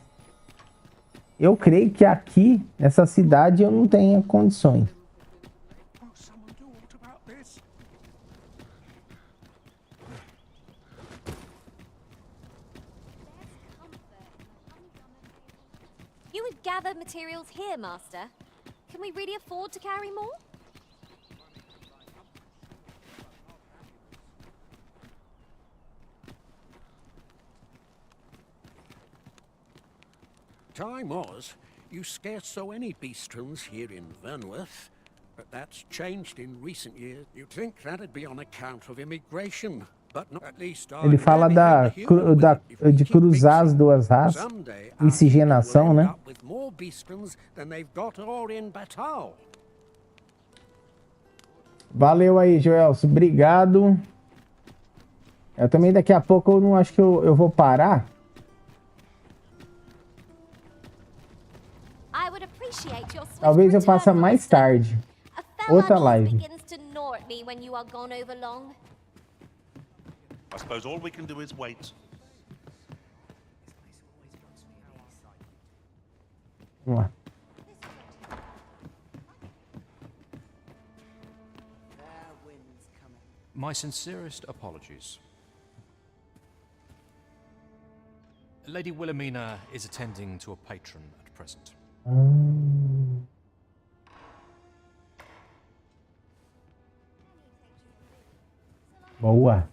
eu creio que aqui, nessa cidade, eu não tenho condições. You would gather materials here, Master. Can we really afford to carry more? Time was, you scarce saw any beastrons here in Vernworth, but that's changed in recent years. You'd think that'd be on account of immigration, but not at least. Ele fala de cruzar as duas raças, miscigenação, né? With more beastrons than they've got all in Batal. Valeu aí, Joelson. Obrigado. Eu também daqui a pouco eu não acho que eu vou parar. I would appreciate your swift Talvez eu return faça from mais the tarde. A fella Outra always live. begins to gnaw at me when you are gone over long. I suppose all we can do is wait. Vamos lá. My sincerest apologies. Lady Wilhelmina is attending to a patron at present. Boa.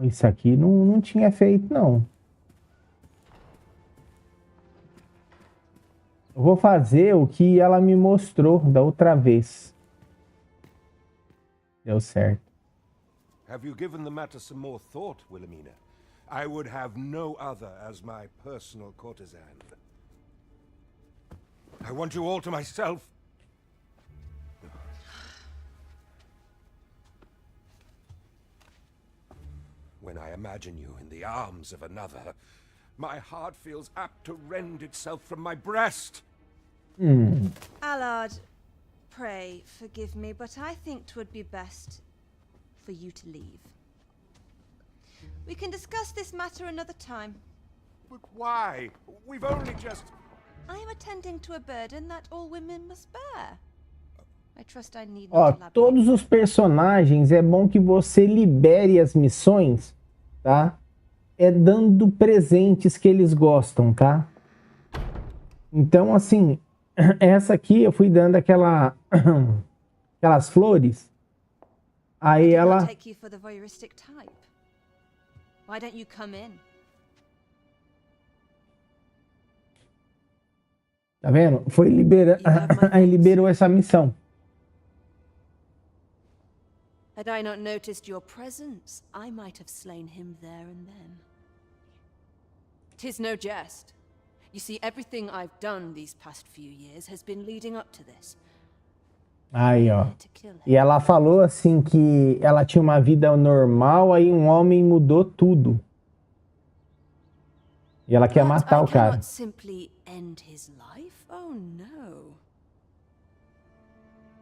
Isso aqui não tinha feito, não. Eu vou fazer o que ela me mostrou da outra vez. Deu certo. Have you given the matter some more thought, Wilhelmina? I would have no other as my personal courtesan. I want you all to myself. When I imagine you in the arms of another, my heart feels apt to rend itself from my breast. Allard, pray forgive me, but I think 'twould be best for you to leave. We can discuss this matter another time. But why? We've only just... I am attending to a burden that all women must bear. I trust I need Ó, not elaborate. todos os personagens é bom que você libere as missões, tá? É dando presentes que eles gostam, tá? Então, assim, essa aqui eu fui dando aquelas flores. Aí ela... Take you for the voyeuristic type. Why don't you come in? Tá vendo? Foi liberando... Aí liberou essa missão. Had I not noticed your presence, I might have slain him there and then. 'Tis no jest. You see, everything I've done these past few years has been leading up to this. Aí, ó. E ela falou assim que ela tinha uma vida normal, aí um homem mudou tudo. E ela quer matar o cara. Cannot simply end his life? Oh no.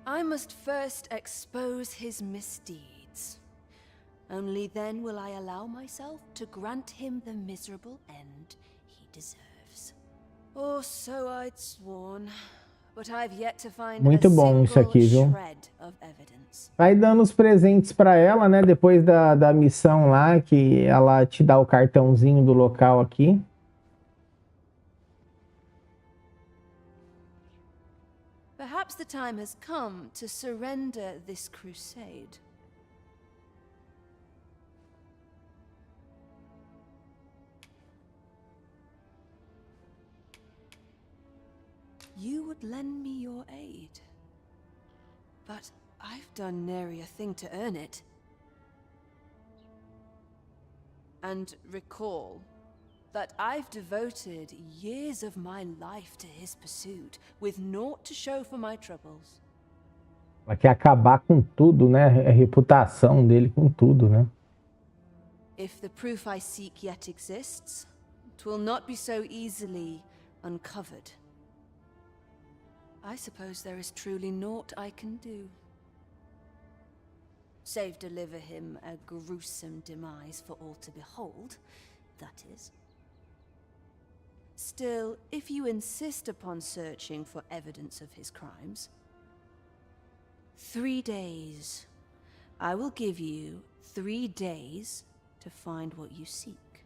I must first expose his misdeeds. Only then will I allow myself to grant him the miserable end he deserves. Or so I'd sworn. But I've yet to find Muito bom isso aqui, viu? shred of evidence. Vai dando os presentes pra ela, né? Depois da missão lá, que ela te dá o cartãozinho do local aqui. Perhaps the time has come to surrender this crusade. You would lend me your aid. But I've done nary a thing to earn it. And recall that I've devoted years of my life to his pursuit, with naught to show for my troubles. Ela quer acabar com tudo, né? A reputação dele com tudo, né? If the proof I seek yet exists, 'twill not be so easily uncovered. I suppose there is truly naught I can do. Save deliver him a gruesome demise for all to behold, that is. Still, if you insist upon searching for evidence of his crimes, 3 days. I will give you 3 days to find what you seek.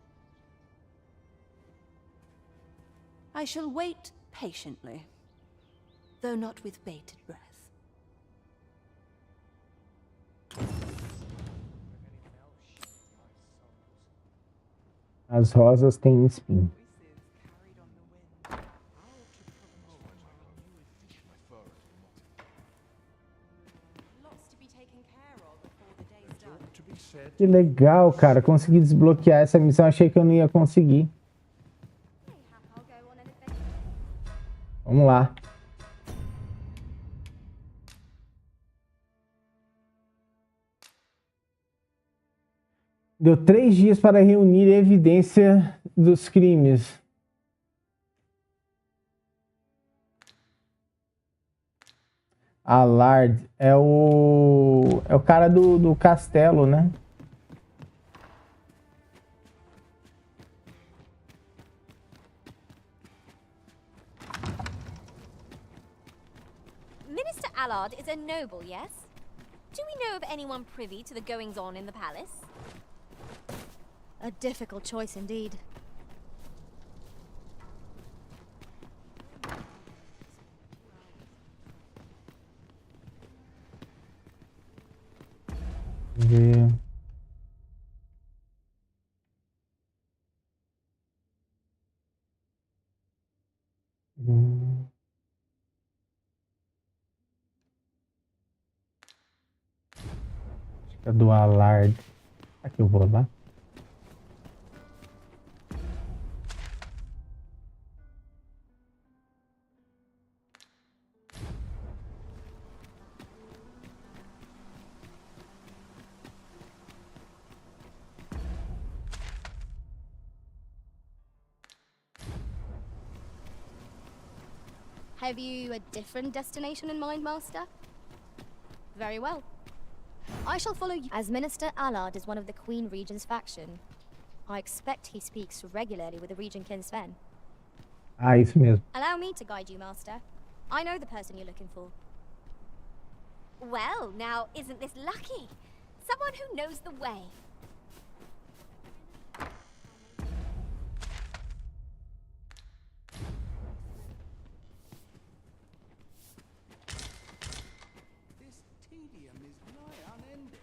I shall wait patiently, though not with bated breath. As rosas têm espinho. Que legal, cara. Consegui desbloquear essa missão. Achei que eu não ia conseguir. Vamos lá. Deu 3 dias para reunir evidência dos crimes. Allard é o cara do castelo, né? Minister Allard is a noble, yes? Do we know of anyone privy to the goings-on in the palace? A difficult choice indeed. Ver. Acho que é do Allard. Aqui eu vou lá. Have you a different destination in mind, Master? Very well. I shall follow you. As Minister Allard is one of the Queen Regent's faction, I expect he speaks regularly with the Regent King Sven. Ah, isso mesmo. Allow me to guide you, Master. I know the person you're looking for. Well, now, isn't this lucky? Someone who knows the way. This tedium is nigh unending.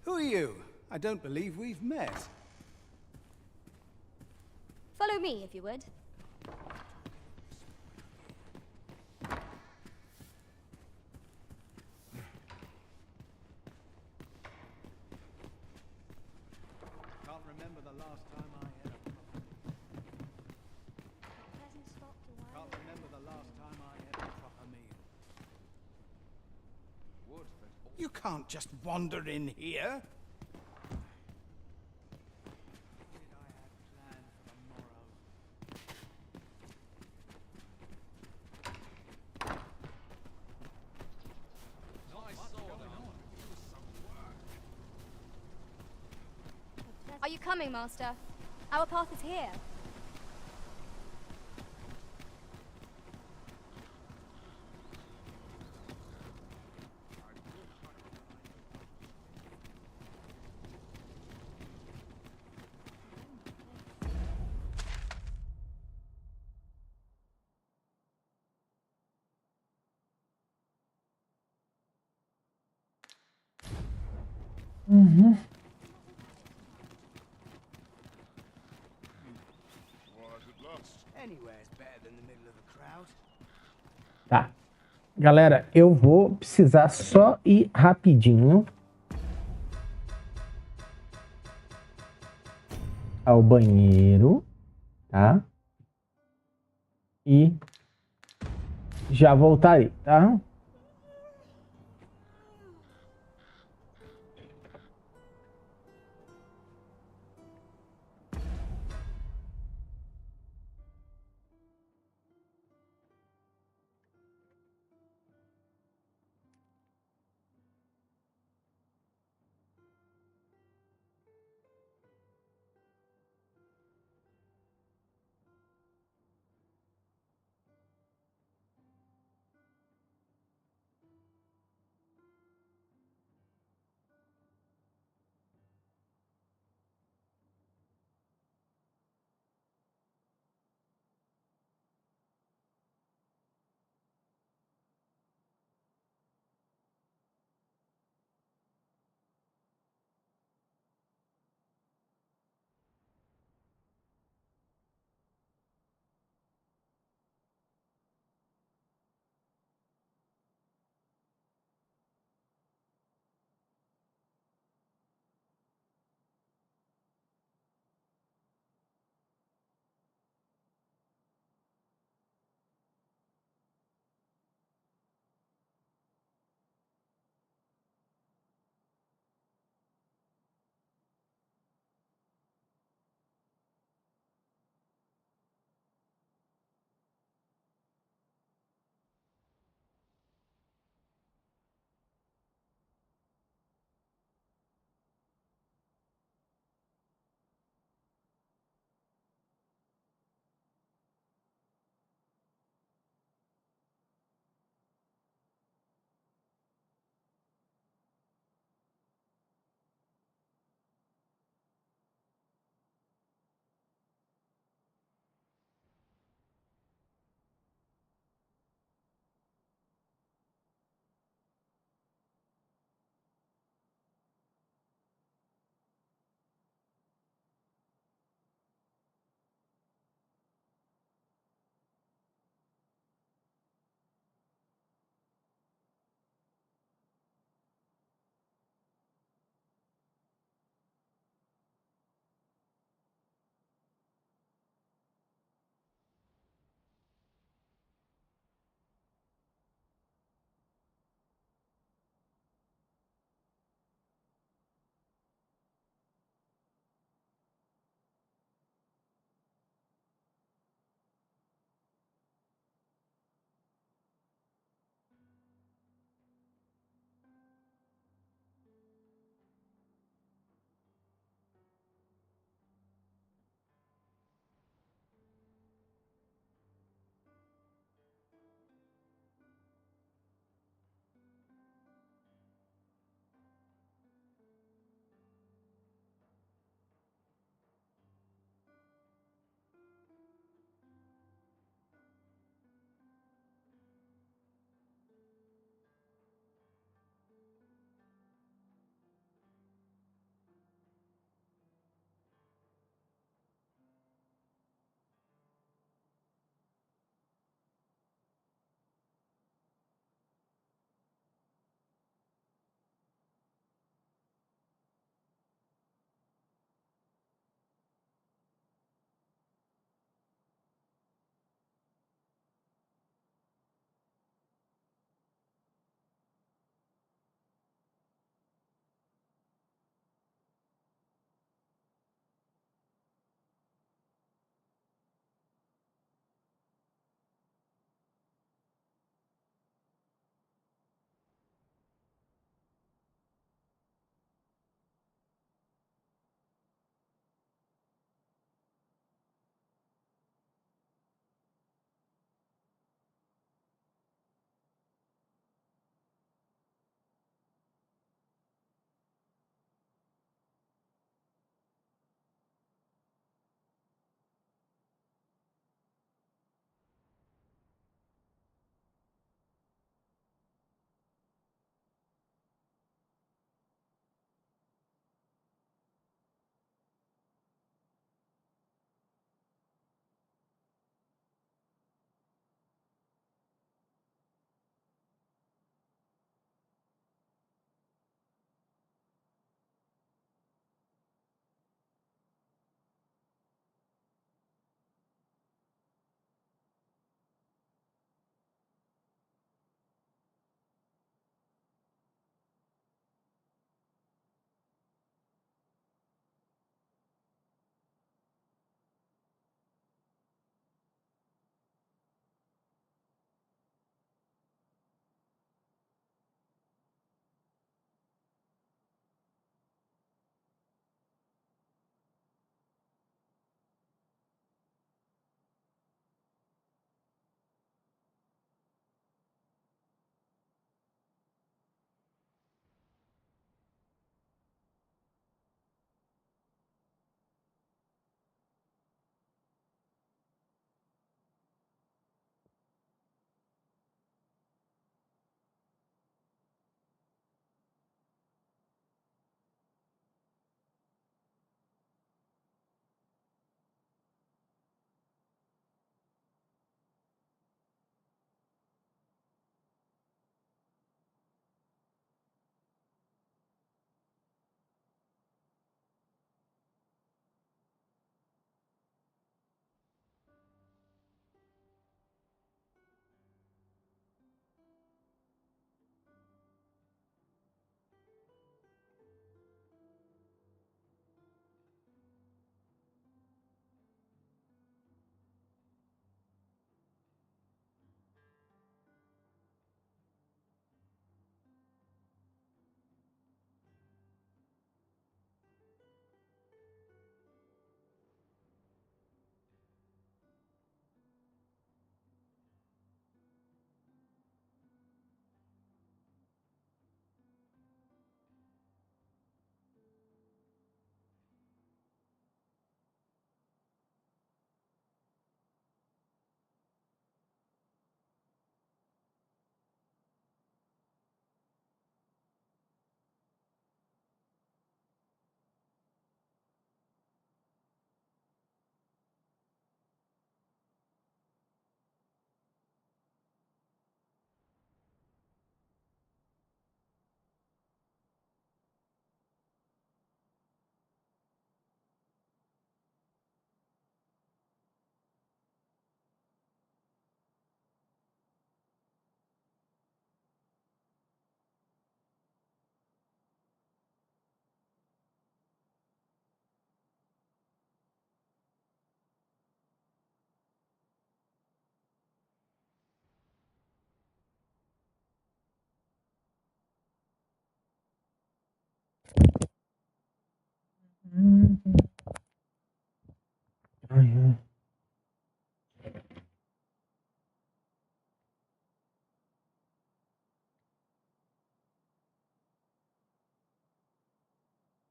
Who are you? I don't believe we've met. Follow me, if you would. Can't remember the last time I had a Can't remember the last time I had a proper meal. You can't just wander in here. Are you coming, Master? Our path is here. Uhum. Anywhere's better than the middle of the crowd. Tá. Galera, eu vou precisar só ir rapidinho ao banheiro, tá? E já voltarei, tá?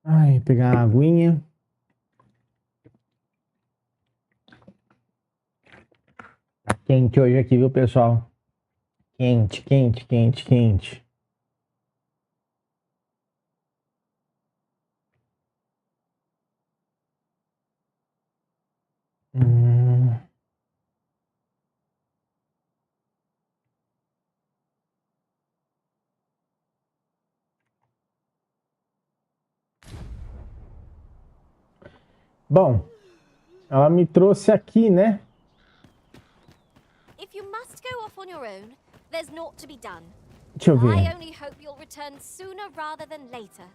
Ai, pegar uma aguinha. Tá quente hoje aqui, viu, pessoal? Quente, quente, quente, quente. Bom, ela me trouxe aqui, né? If you must go off on your own, there's naught to be done. Deixa eu ver. I only hope you'll return sooner rather than later.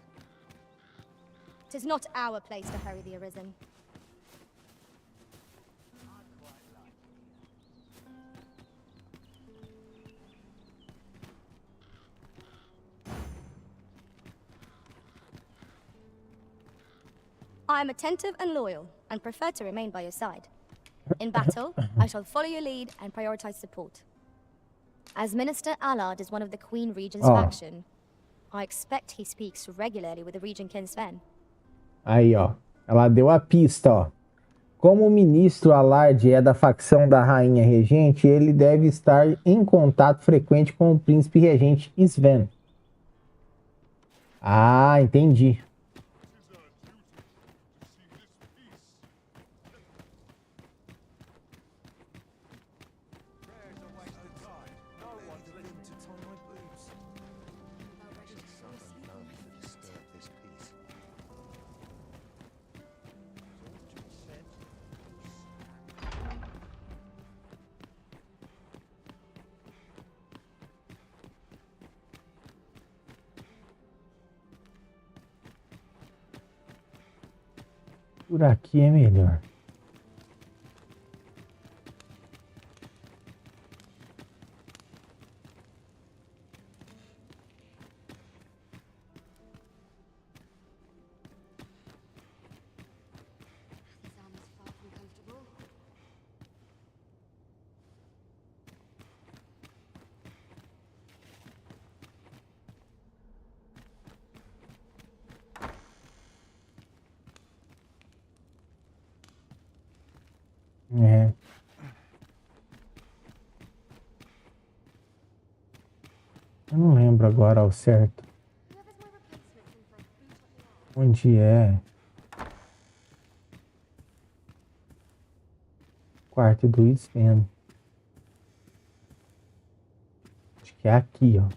'Tis not our place to hurry the Arisen. I am attentive and loyal, and prefer to remain by your side. In battle, I shall follow your lead and prioritize support. As Minister Allard is one of the Queen Regent's faction, I expect he speaks regularly with the Regent King Sven. Aí, ó. Ela deu a pista, ó. Como o ministro Allard é da facção da Rainha Regente, ele deve estar em contato frequente com o príncipe regente Sven. Ah, entendi. Por aqui é melhor. É. Eu não lembro agora ao certo. Onde é? Quarto do Sven. Acho que é aqui, ó.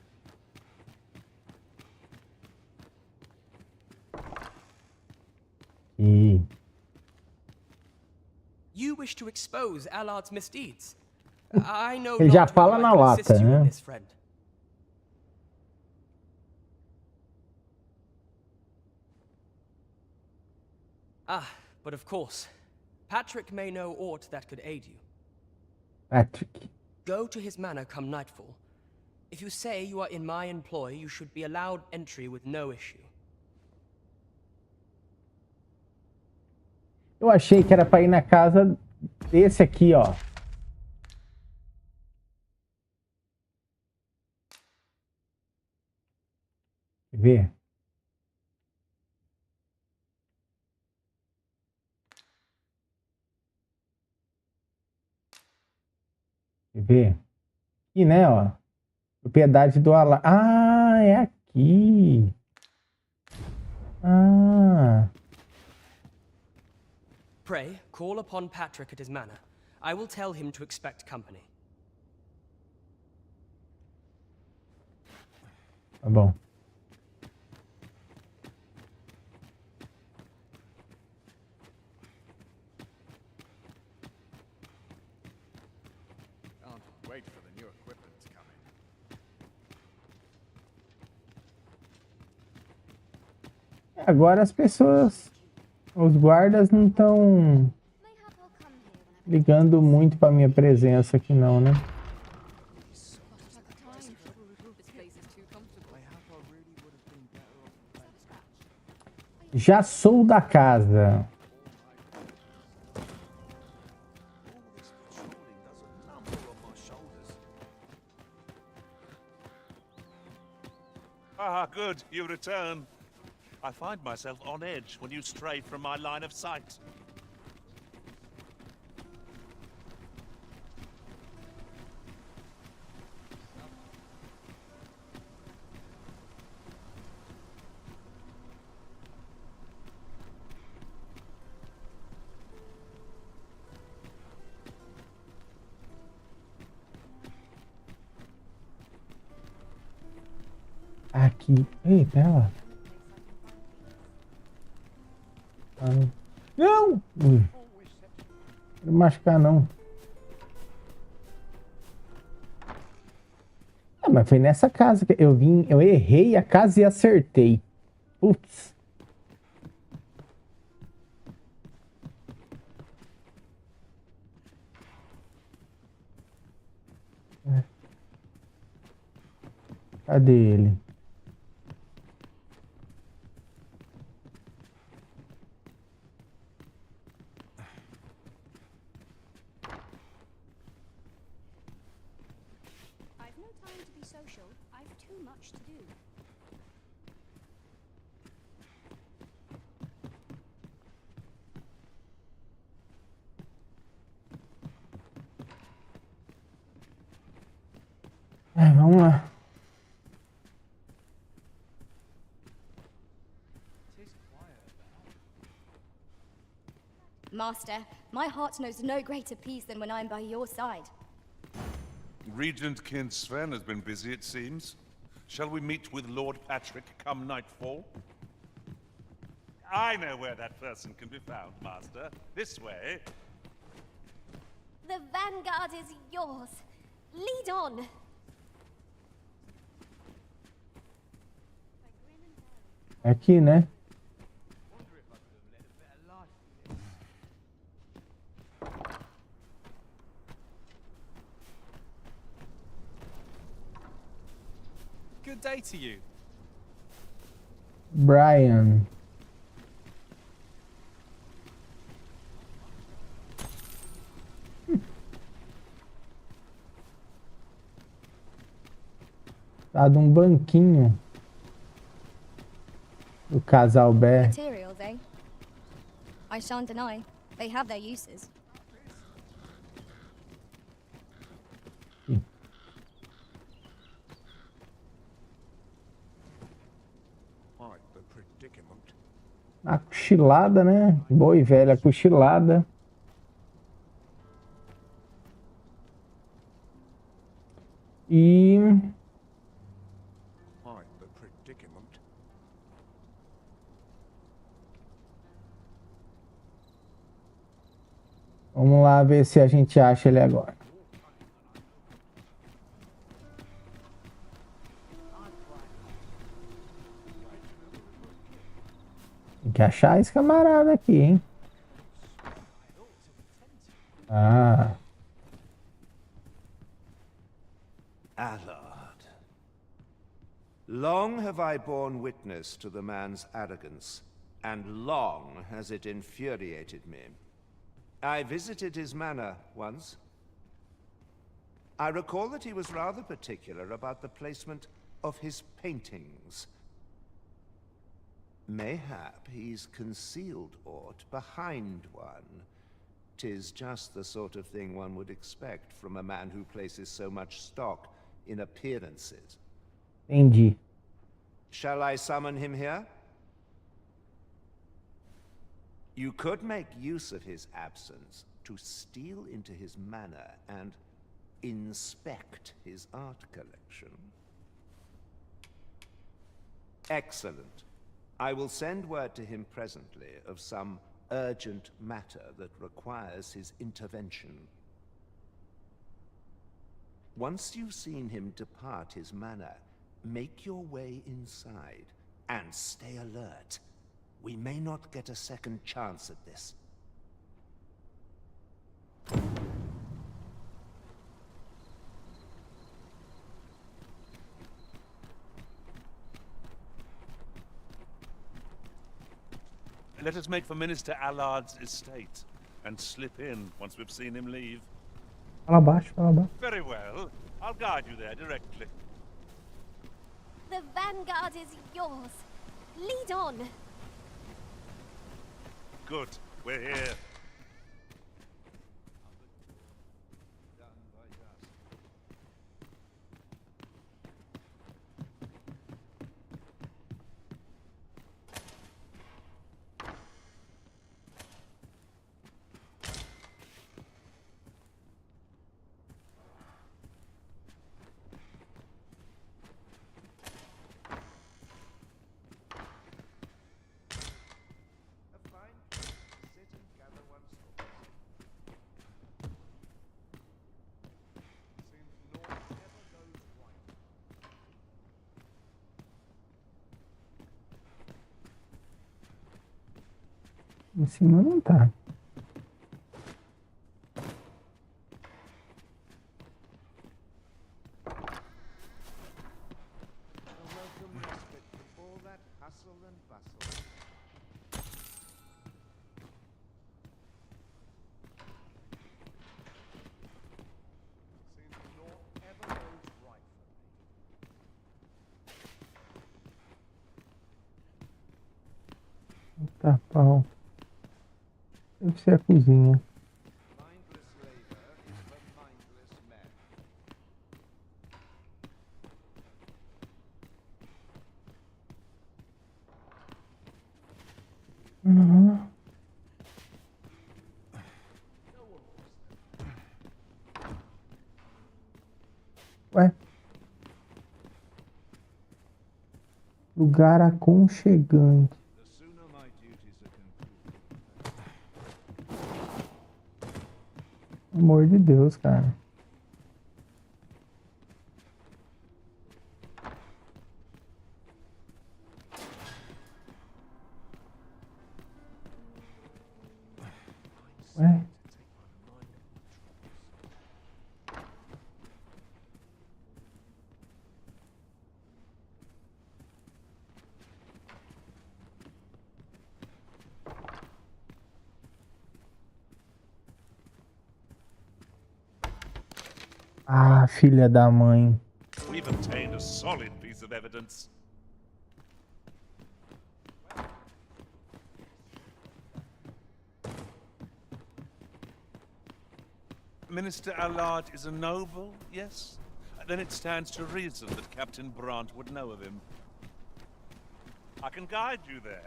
E You wish to expose Allard's misdeeds. I know ele já not fala whether na I can lata, assist you in né? this, friend. Ah, but of course, Patrick may know aught that could aid you. Patrick. Go to his manor come nightfall. If you say you are in my employ, you should be allowed entry with no issue. Eu achei que era pra ir na casa desse aqui, ó. Quer ver? Quer ver? Aqui, né, ó. Propriedade do Allard. Ah, é aqui. Ah. Pray, call upon Patrick at his manor. I will tell him to expect company. Tá bom. Can't wait for the new equipment to come in. Agora as pessoas, os guardas não estão ligando muito para minha presença aqui não, né? Já sou da casa. Ah, good, you return. I find myself on edge when you stray from my line of sight. Aqui. Ei, pela. Não! Não quero machucar, não. Ah, mas foi nessa casa que eu vim. Eu errei a casa e acertei. Putz. Cadê ele? I've no time to be social. I've too much to do. Vamos lá. Master, my heart knows no greater peace than when I'm by your side. Regent King Sven has been busy, it seems. Shall we meet with Lord Patrick come nightfall? I know where that person can be found, Master. This way. The vanguard is yours. Lead on. Aqui, né? Good day to you. Brian. Tá de um banquinho do casal Bé. Materials, eh? I shan't deny. They have their uses. A cochilada, né? Boa e velha cochilada. E... vamos lá ver se a gente acha ele agora. Tem que achar esse camarada aqui, hein? Ah. Allard. Long have I borne witness to the man's arrogance, and long has it infuriated me. I visited his manor once. I recall that he was rather particular about the placement of his paintings. Mayhap he's concealed aught behind one. 'Tis just the sort of thing one would expect from a man who places so much stock in appearances. Entendi. Shall I summon him here? You could make use of his absence to steal into his manor and inspect his art collection. Excellent. I will send word to him presently of some urgent matter that requires his intervention. Once you've seen him depart his manor, make your way inside and stay alert. We may not get a second chance at this. Let us make for Minister Allard's estate and slip in once we've seen him leave. Fala baixo, fala baixo. Very well. I'll guide you there directly. The vanguard is yours. Lead on. Good, we're here. Em cima não tá. Tá, pau. Deve ser a cozinha. Uhum. Ué? Lugar aconchegante. Pelo amor de Deus, cara. Ué? Ah, filha da mãe. We've obtained a solid piece of evidence. Minister Allard is a noble, yes? Then it stands to reason that Captain Brandt would know of him. I can guide you there.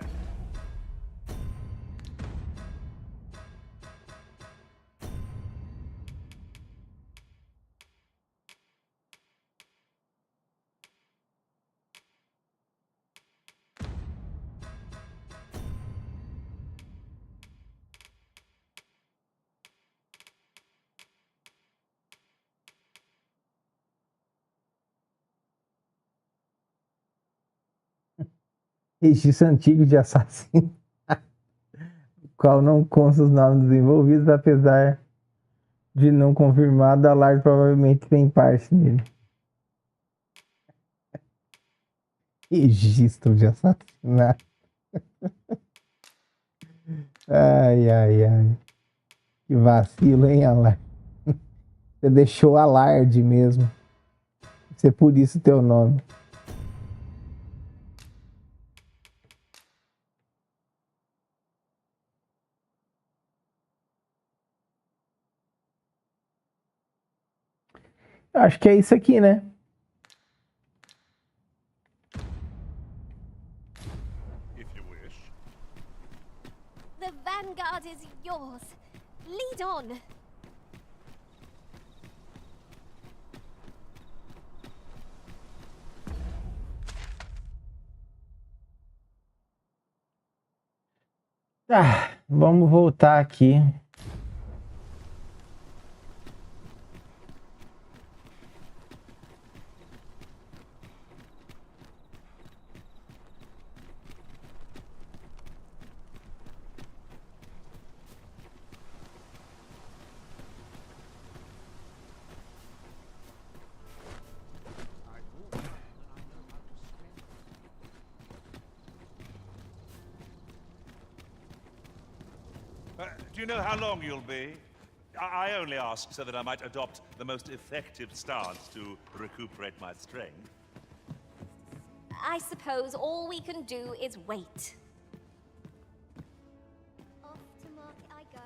Registro antigo de assassino, qual não consta os nomes dos envolvidos, apesar de não confirmado, Allard provavelmente tem parte nele. Registro de assassinato. Ai, ai, ai. Que vacilo, hein, Allard? Você deixou Allard mesmo. Deve ser por isso teu nome. Acho que é isso aqui, né? If you wish. The vanguard is yours. Lead on. Tá, vamos voltar aqui. Do you know how long you'll be? I only ask so that I might adopt the most effective stance to recuperate my strength. I suppose all we can do is wait. Off to market I go.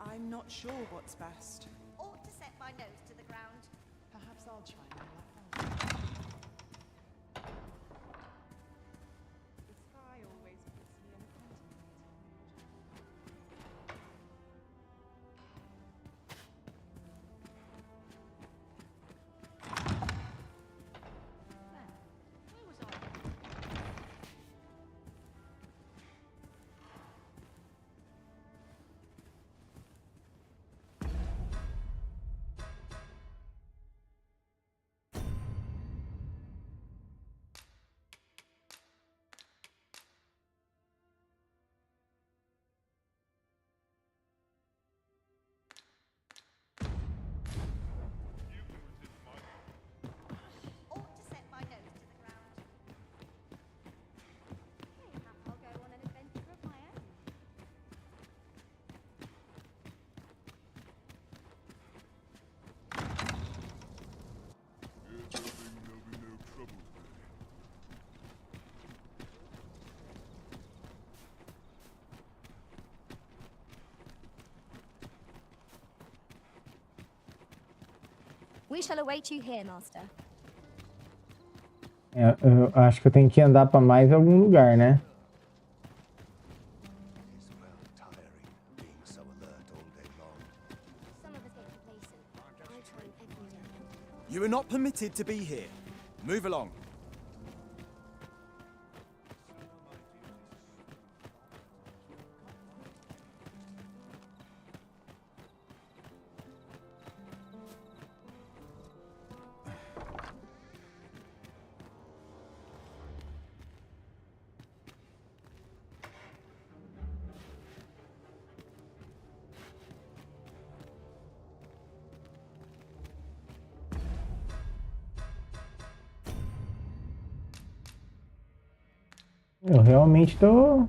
I'm not sure what's best. Ought to set my nose to the ground. Perhaps I'll try my luck. The sky always puts me in a contemplative Where was I? Ought to set my nose to the ground. Mayhap I'll go on an adventure of my own. Here's hoping there'll be no trouble today. We shall await you here, Master. Eu acho que eu tenho que andar pra mais algum lugar, né? Some of us get complacent. I train every day. You are not permitted to be here. Move along. Eu realmente tô...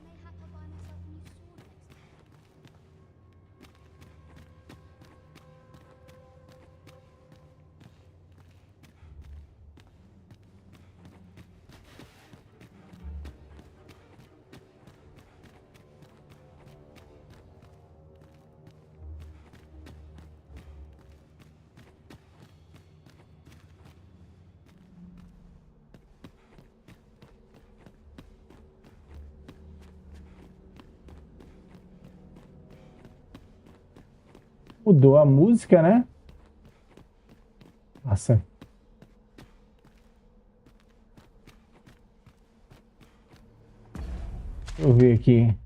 Mayhap I'll buy myself a new sword next time. Mudou a música, né? Nossa. Deixa eu ver aqui.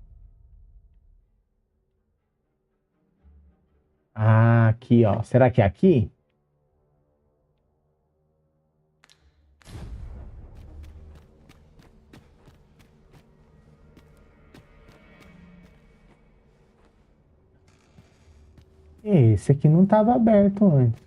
Ah, aqui, ó. Será que é aqui? Esse aqui não estava aberto antes.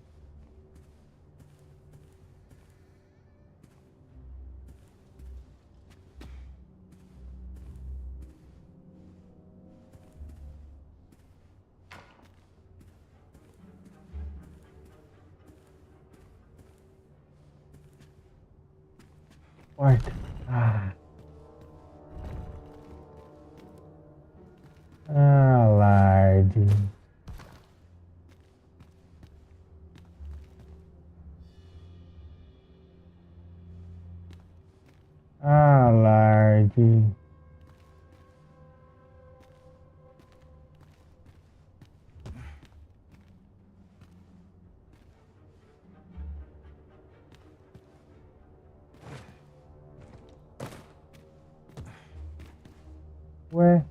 Porta. Ah. Alarde. Alarde. Ué,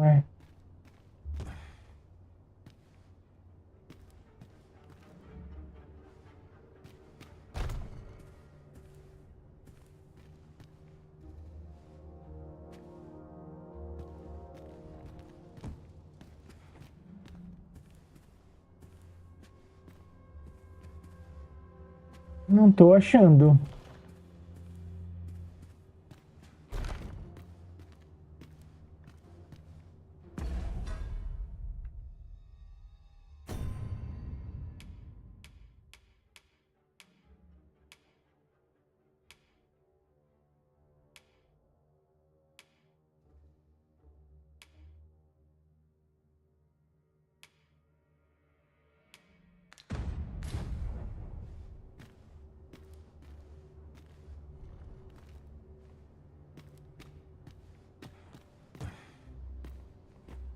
Ué. Não tô achando.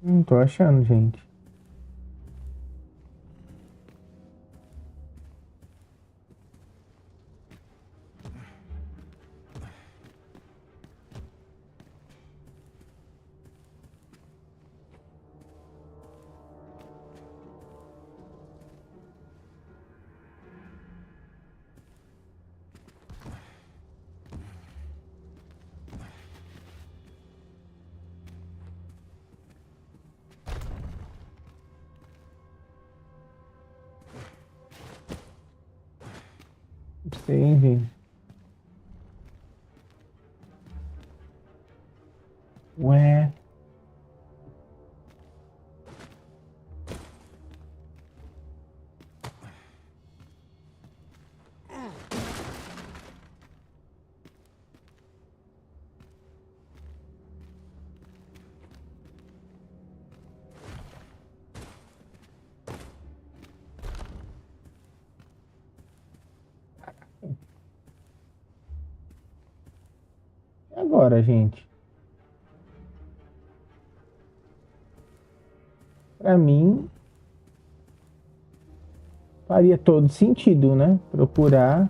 Não tô achando, gente. Sei, gente. Ué. E agora, gente? Pra mim, faria todo sentido, né? Procurar.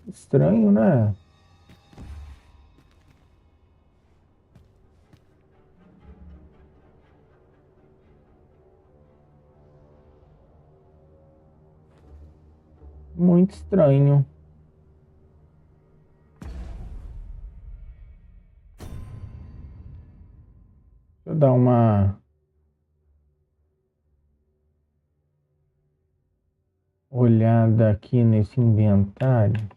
Estranho, né? Muito estranho. Deixa eu dar uma olhada aqui nesse inventário.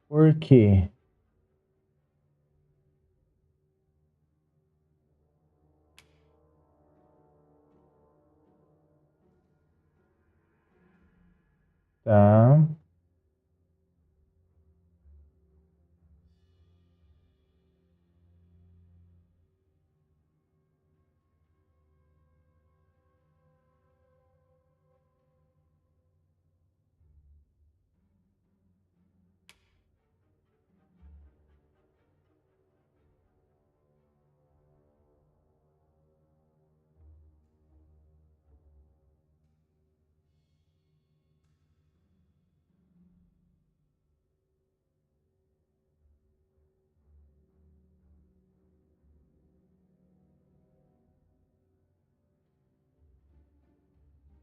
Por quê? Tá.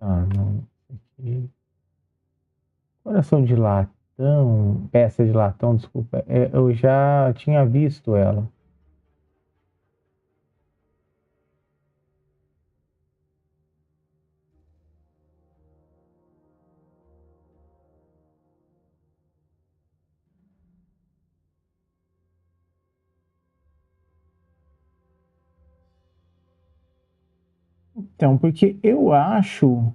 Ah, não. Aqui. Coração de latão. Peça de latão, desculpa. Eu já tinha visto ela. Então, porque eu acho.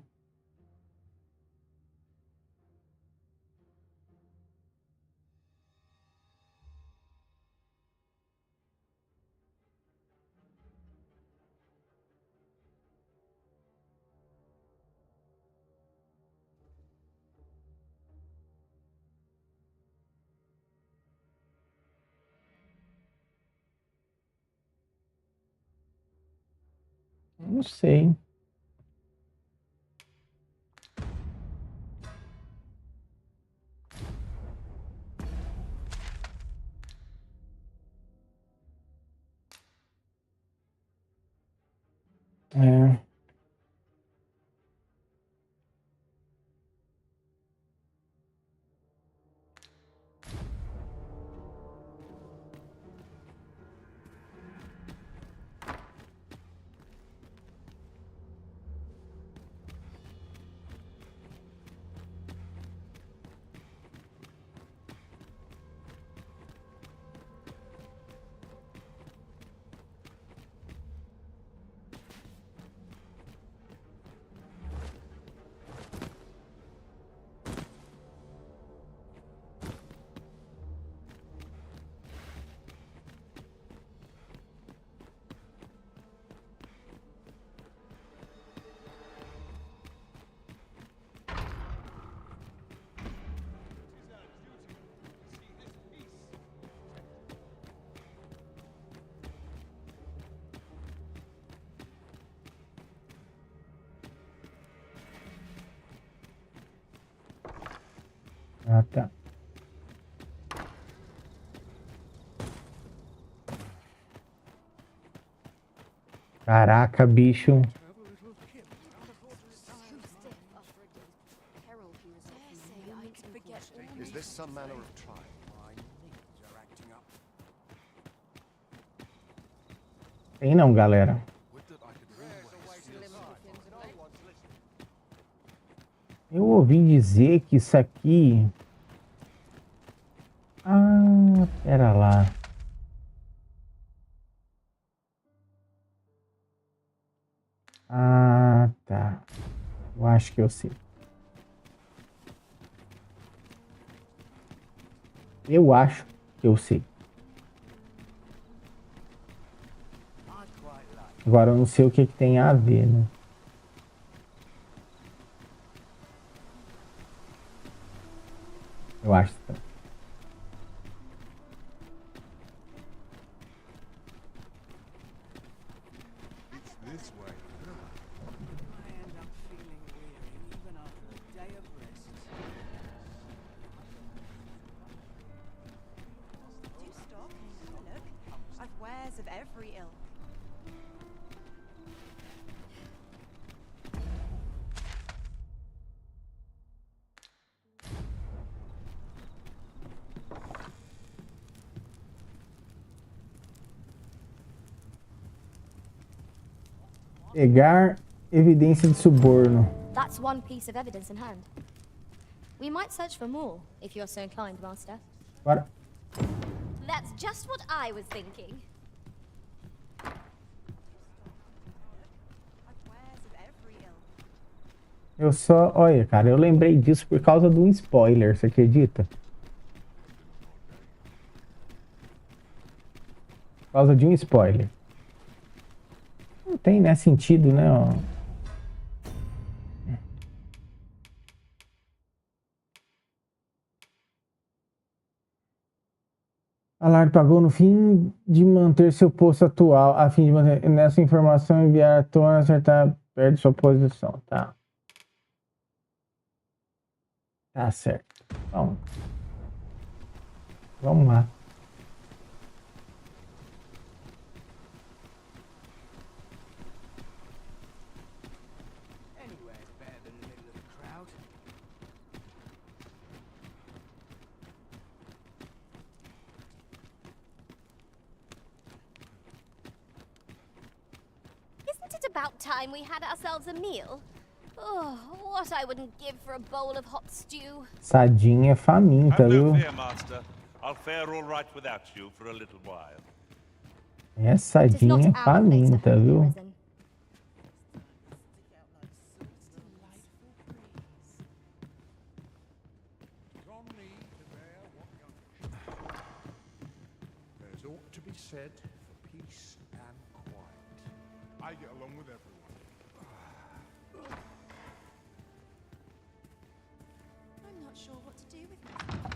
Não sei. É. Ah, tá. Caraca, bicho. Is this some manner of trial? Tem não, galera. Eu ouvi dizer que isso aqui... Ah, pera lá. Ah, tá. Eu acho que eu sei. Eu acho que eu sei. Agora eu não sei o que tem a ver, né? Eu acho que tá. Pegar evidência de suborno. That's one piece of evidence in hand. We might search for more, if you're so inclined, Master. Bora. That's just what I was thinking. Eu só... Olha, cara, eu lembrei disso por causa de um spoiler, você acredita? Por causa de um spoiler. Não tem, né, sentido, né, ó. Alar pagou no fim de manter seu posto atual, a fim de manter nessa informação enviar à tona, acertar perto de sua posição, tá? Tá certo. Vamos. Vamos lá. Isn't it about time we had ourselves a meal? Oh, what I wouldn't give for a bowl of hot stew. Sadinha é faminta, Have viu? no fear, Master. I'll fare all right without you for a little while. É sadinha é faminta, viu? There's ought to be said for peace and quiet. I get along with everyone. I'm not sure what to do with myself.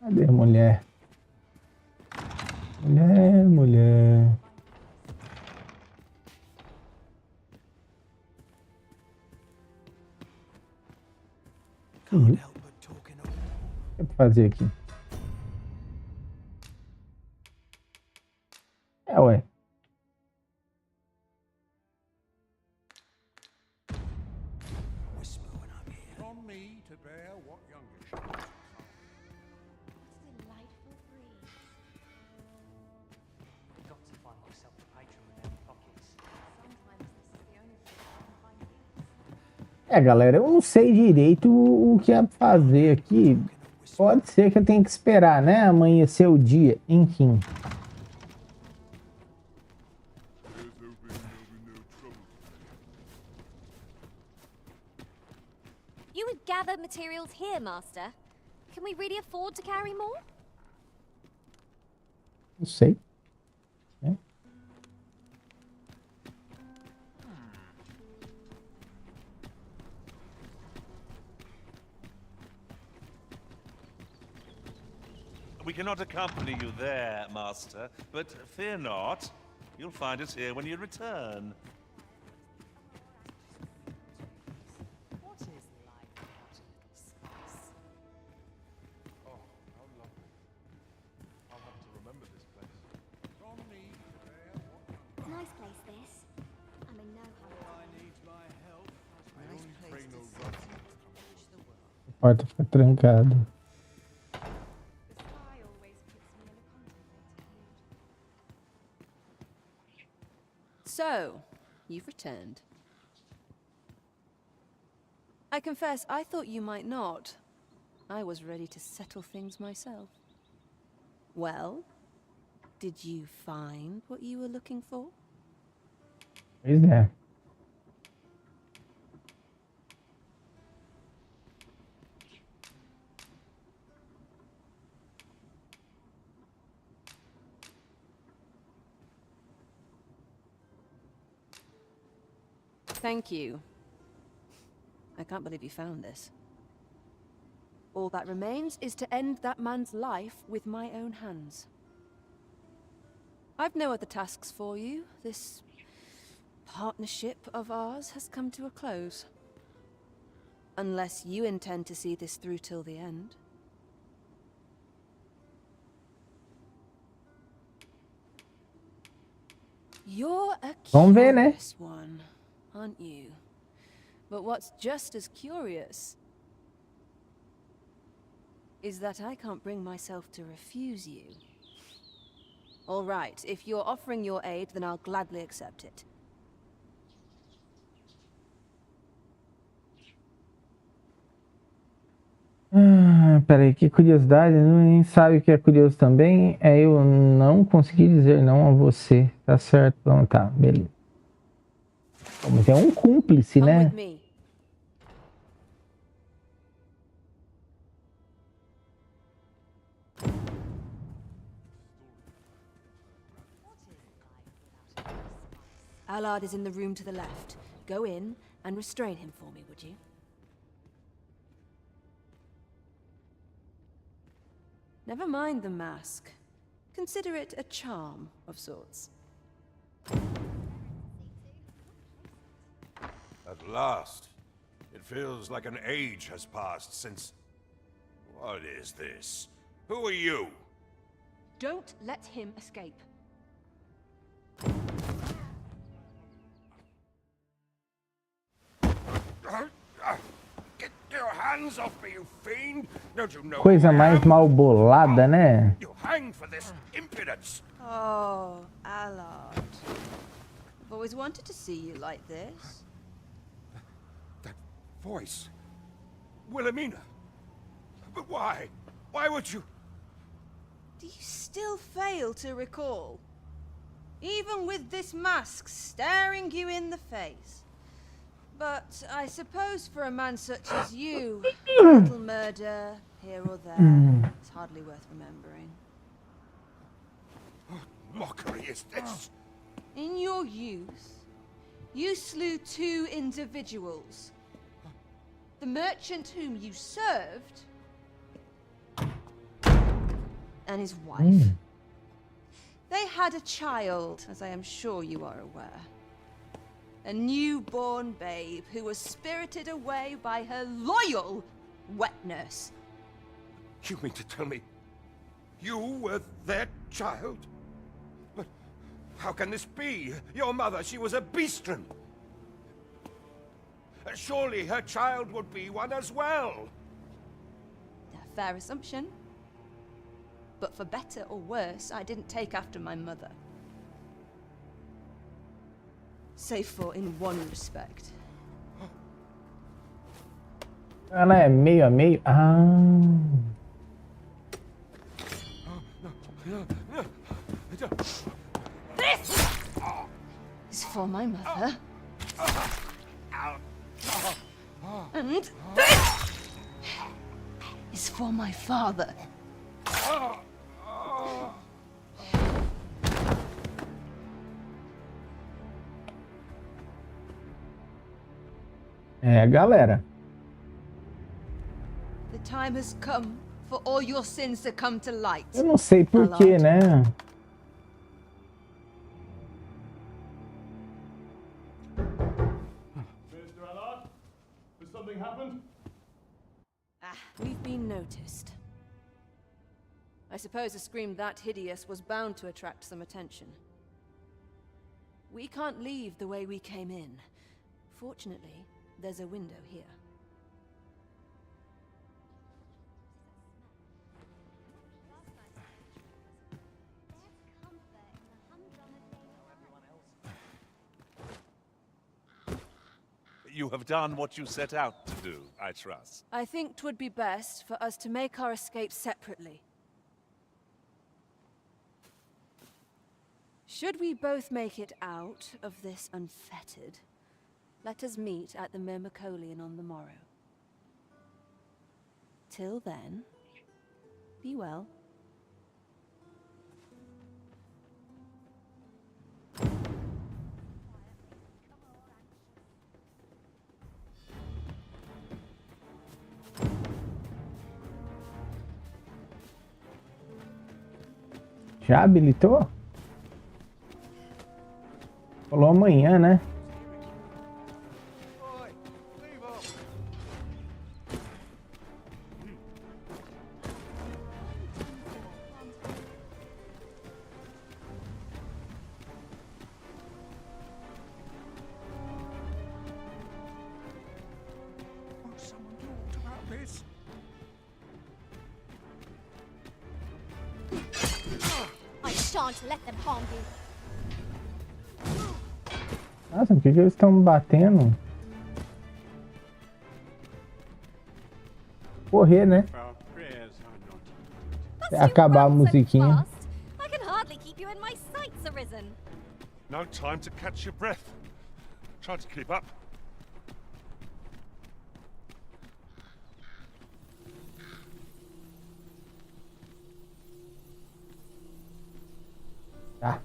Cadê a mulher? Mulher. O que eu vou fazer aqui? Ué. From me to bear what younger shall. Delightful breeze. Got to find myself a patron with empty pockets. Sometimes this is the only thing I can find. Galera, eu não sei direito o que é fazer aqui. Pode ser que eu tenha que esperar, né? Amanhecer o dia, enfim. You would gather materials here, Master. Can we really afford to carry more? Não sei. We cannot accompany you there, Master, but fear not. You'll find us here when you return. What is life without a little spice? Oh, how lovely. I'll have to remember this place. From me to bear what younger. Nice place, this. I'm in no hurry. I need my help. Nice place to sit. A porta fica trancada. The sky always puts me in a contemplative mood. So, you've returned. I confess, I thought you might not. I was ready to settle things myself. Well, did you find what you were looking for? Pois é. Thank you. I can't believe you found this. All that remains is to end that man's life with my own hands. I've no other tasks for you. This partnership of ours has come to a close. Unless you intend to see this through till the end. You're a Vamos ver, né? curious one, aren't you? But what's just as curious is that I can't bring myself to refuse you. All right, if you're offering your aid, then I'll gladly accept it. Peraí, que curiosidade, nem sabe o que é curioso também, é eu não conseguir dizer não a você, tá certo? Então tá, beleza. Mas é um cúmplice, né? Allard is in the room to the left. Go in and restrain him for me, would you? Never mind the mask. Consider it a charm of sorts. At last. It feels like an age has passed since... What is this? Who are you? Don't let him escape. Get your hands off me, you fiend! Don't you know Coisa who I mais am? mal bolada, né? You hang for this impudence! Oh, Allard. I've always wanted to see you like this. That voice... Wilhelmina! But why? Why would you... Do you still fail to recall? Even with this mask staring you in the face. But I suppose for a man such as you, a little murder here or there, it's hardly worth remembering. What mockery is this? In your youth, you slew 2 individuals. The merchant whom you served, and his wife. They had a child, as I am sure you are aware. A newborn babe who was spirited away by her loyal wet nurse. You mean to tell me you were their child? But how can this be? Your mother, she was a beastren. Surely her child would be one as well. A fair assumption. But for better or worse, I didn't take after my mother. Save for in one respect. Ela é meio a meio. Ah. This is for my mother. And this is for my father. É, galera. The time has come for all your sins to come to light. Eu não sei porquê, né? Mr. Allard, has something happened? We've been noticed. I suppose a scream that hideous was bound to attract some attention. We can't leave the way we came in. Fortunately, there's a window here. You have done what you set out to do, I trust. I think 'twould be best for us to make our escape separately. Should we both make it out of this unfettered, let us meet at the Myrmecolion on the morrow. Till then, be well. Já habilitou? Falou amanhã, né? Someone talked about this. I shan't let them harm you. Nossa, por que eles estão me batendo? Correr, né? Acabar a musiquinha. I can hardly keep you in my sights, Arisen. No time to catch your breath. Try to keep up. Tá.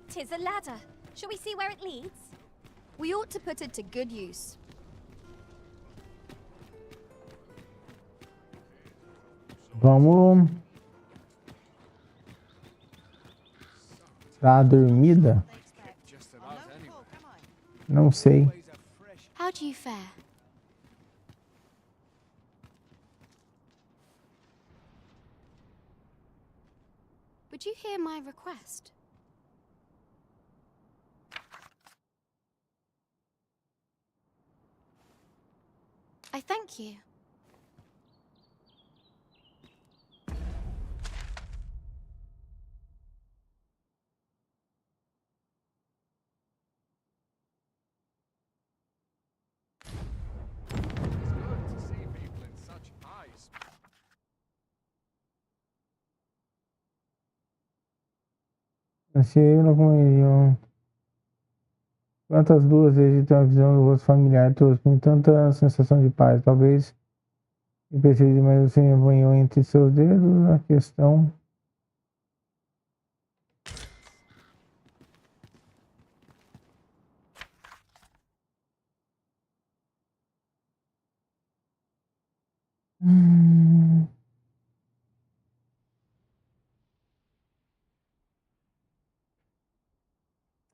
Tis a ladder. Shall we see where it leads? We ought to put it to good use. Vamos dar a dormida? Não sei. How do you fare? Would you hear my request? I thank you. Nasci na comunhão. Quantas duas vezes tem uma visão do rosto familiar, todos com tanta sensação de paz? Talvez eu precise, mas você me banhou entre seus dedos a questão.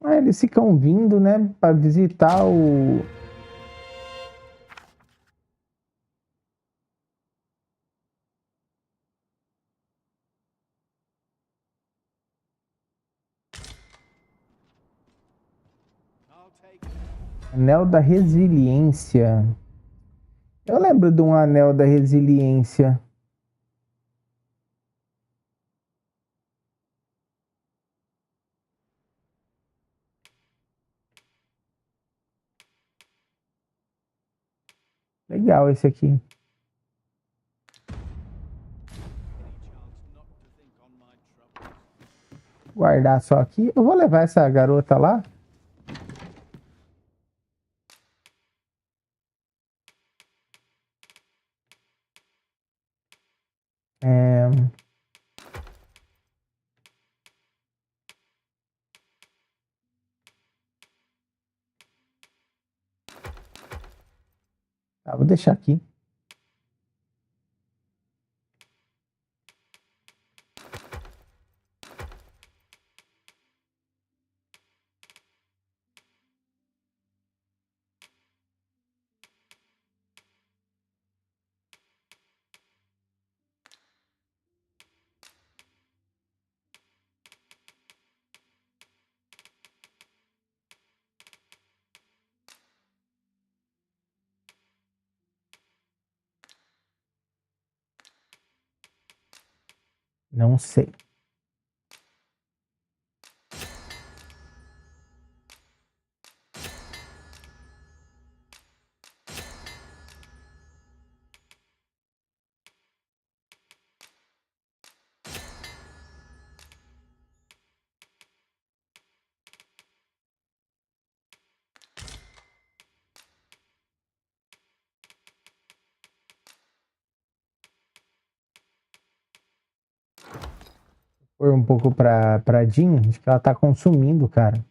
Ah, eles ficam vindo, né, para visitar o. Anel da Resiliência. Eu lembro de um Anel da Resiliência. Legal esse aqui. Guardar só aqui. Eu vou levar essa garota lá. Tá, vou deixar aqui. Não sei. Foi um pouco pra Jean. Acho que ela tá consumindo, cara.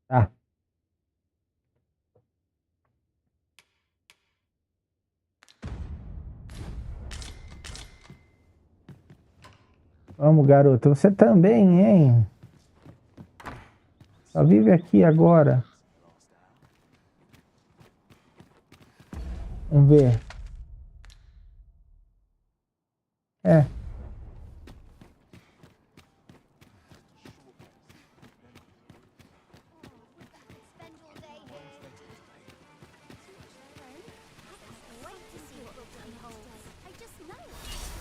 Tá. Vamos, garota. Você também, hein? Só vive aqui agora. Vamos ver. É.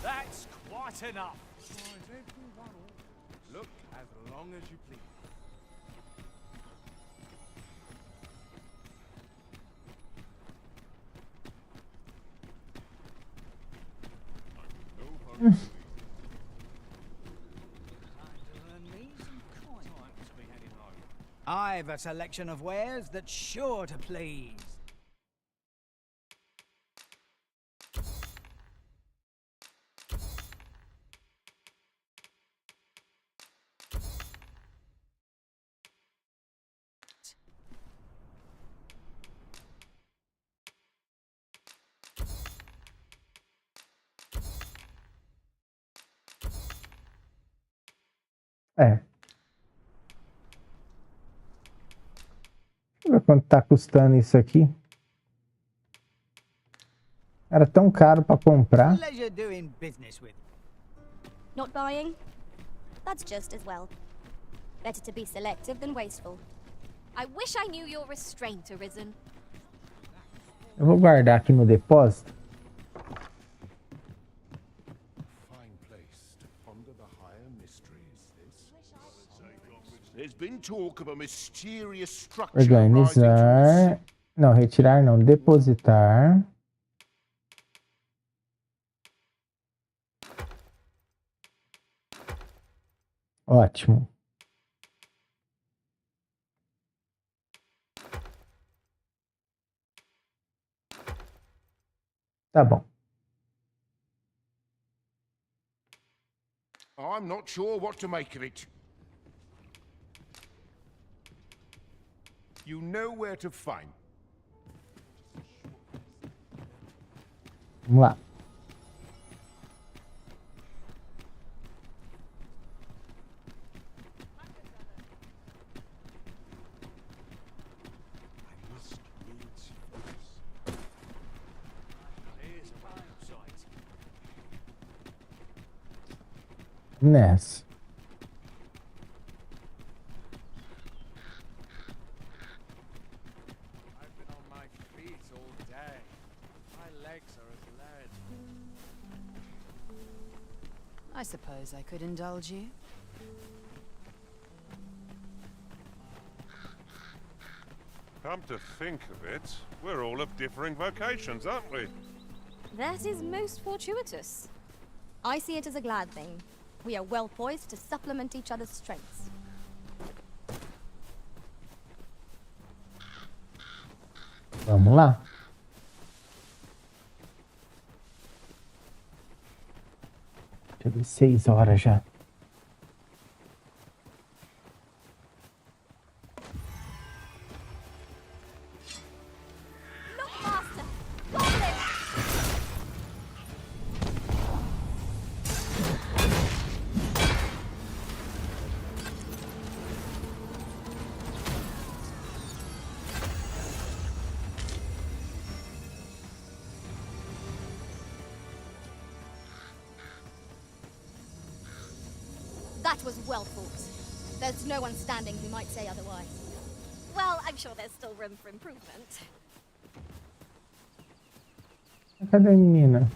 That's quite enough. Look as long as you please. I've a selection of wares that's sure to please. É. Deixa eu ver quanto tá custando isso aqui. Era tão caro para comprar. Pleasure doing business with. Not buying? That's just as well. Better to be selective than wasteful. I wish I knew your restraint, Arisen. Eu vou guardar aqui no depósito. Fine place to ponder There's been talk of a mysterious structure Organizar. Não, retirar não. Depositar. Ótimo. Tá bom. I'm not sure what to make of it. You know where to find. Vamos lá. Nessa. I suppose I could indulge you. Come to think of it, we're all of differing vocations, aren't we? That is most fortuitous. I see it as a glad thing. We are well poised to supplement each other's strengths. Vamos lá. Já deu 6 horas já. That was well thought. There's no one standing who might say otherwise. Well, I'm sure there's still room for improvement. Cadê a menina?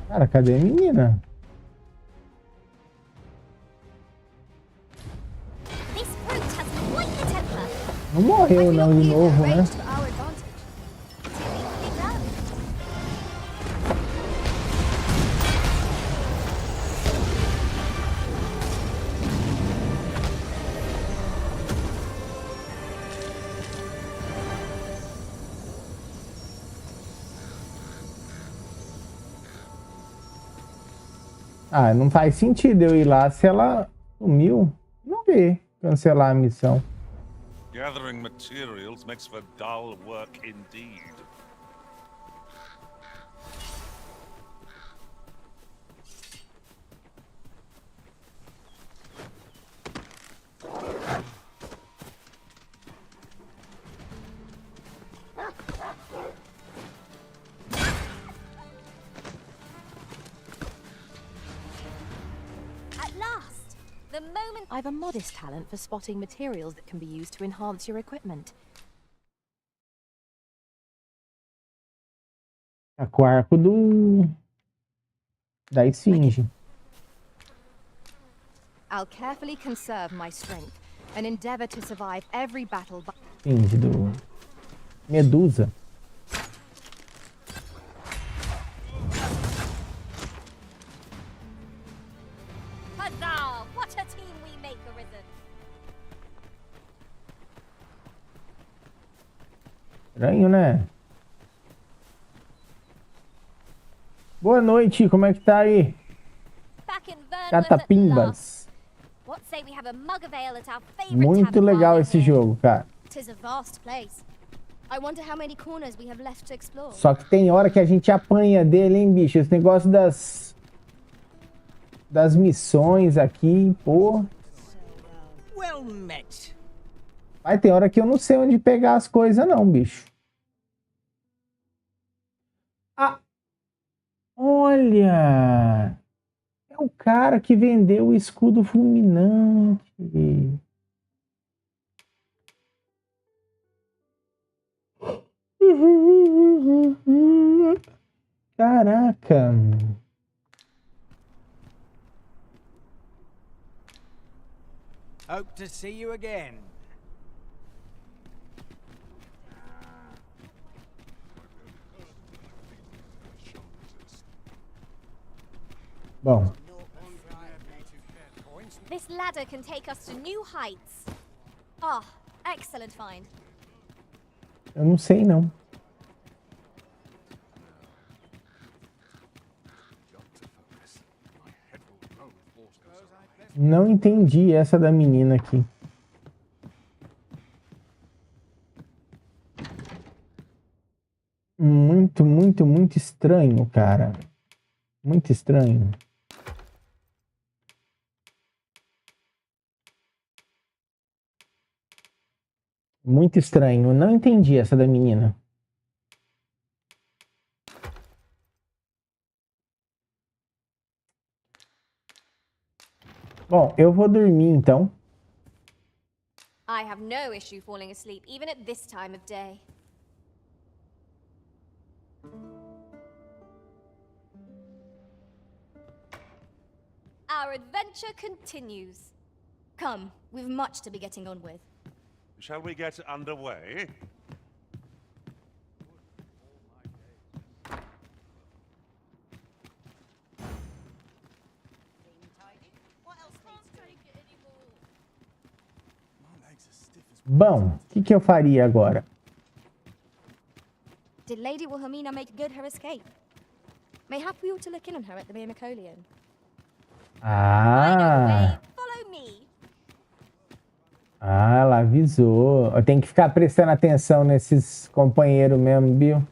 Cara, cadê a menina? Não morreu não de novo, né? Ah, não faz sentido eu ir lá se ela sumiu. Vamos ver. Cancelar a missão. Gathering materials makes for dull work indeed. I've a modest talent for spotting materials that can be used to enhance your equipment. Tá com o arco da esfinge. I'll carefully conserve my strength and endeavor to survive every battle. Esfinge do Medusa. Huzzah! What a team we make, Arisen! Estranho, né? Boa noite, como é que tá aí? Catapimbas. What say we have a mug of ale at our favorite Muito legal esse jogo, cara. Tis a vast place. I wonder how many corners we have left to explore. Só que tem hora que a gente apanha dele, hein, bicho? Esse negócio das missões aqui, pô. Well met. Mas tem hora que eu não sei onde pegar as coisas não, bicho. Ah, olha! É o cara que vendeu o escudo fulminante. Caraca. Hope to see you again. Bom. This ladder can take us to new heights. Ah, excellent find. Eu não sei não. Não entendi essa da menina aqui. Muito, muito, muito estranho, cara. Muito estranho. Muito estranho. Não entendi essa da menina. Bom, eu vou dormir então. I have no issue falling asleep, even at this time of day. Our adventure continues. Come, we've much to be getting on with. Shall we get underway? Bom, o que eu faria agora? Did Lady Wilhelmina make good her escape? Mayhap we ought to look in on her at the Myrmicolian. Ah! Follow me. Ah, ela avisou. Eu tenho que ficar prestando atenção nesses companheiros mesmo, viu?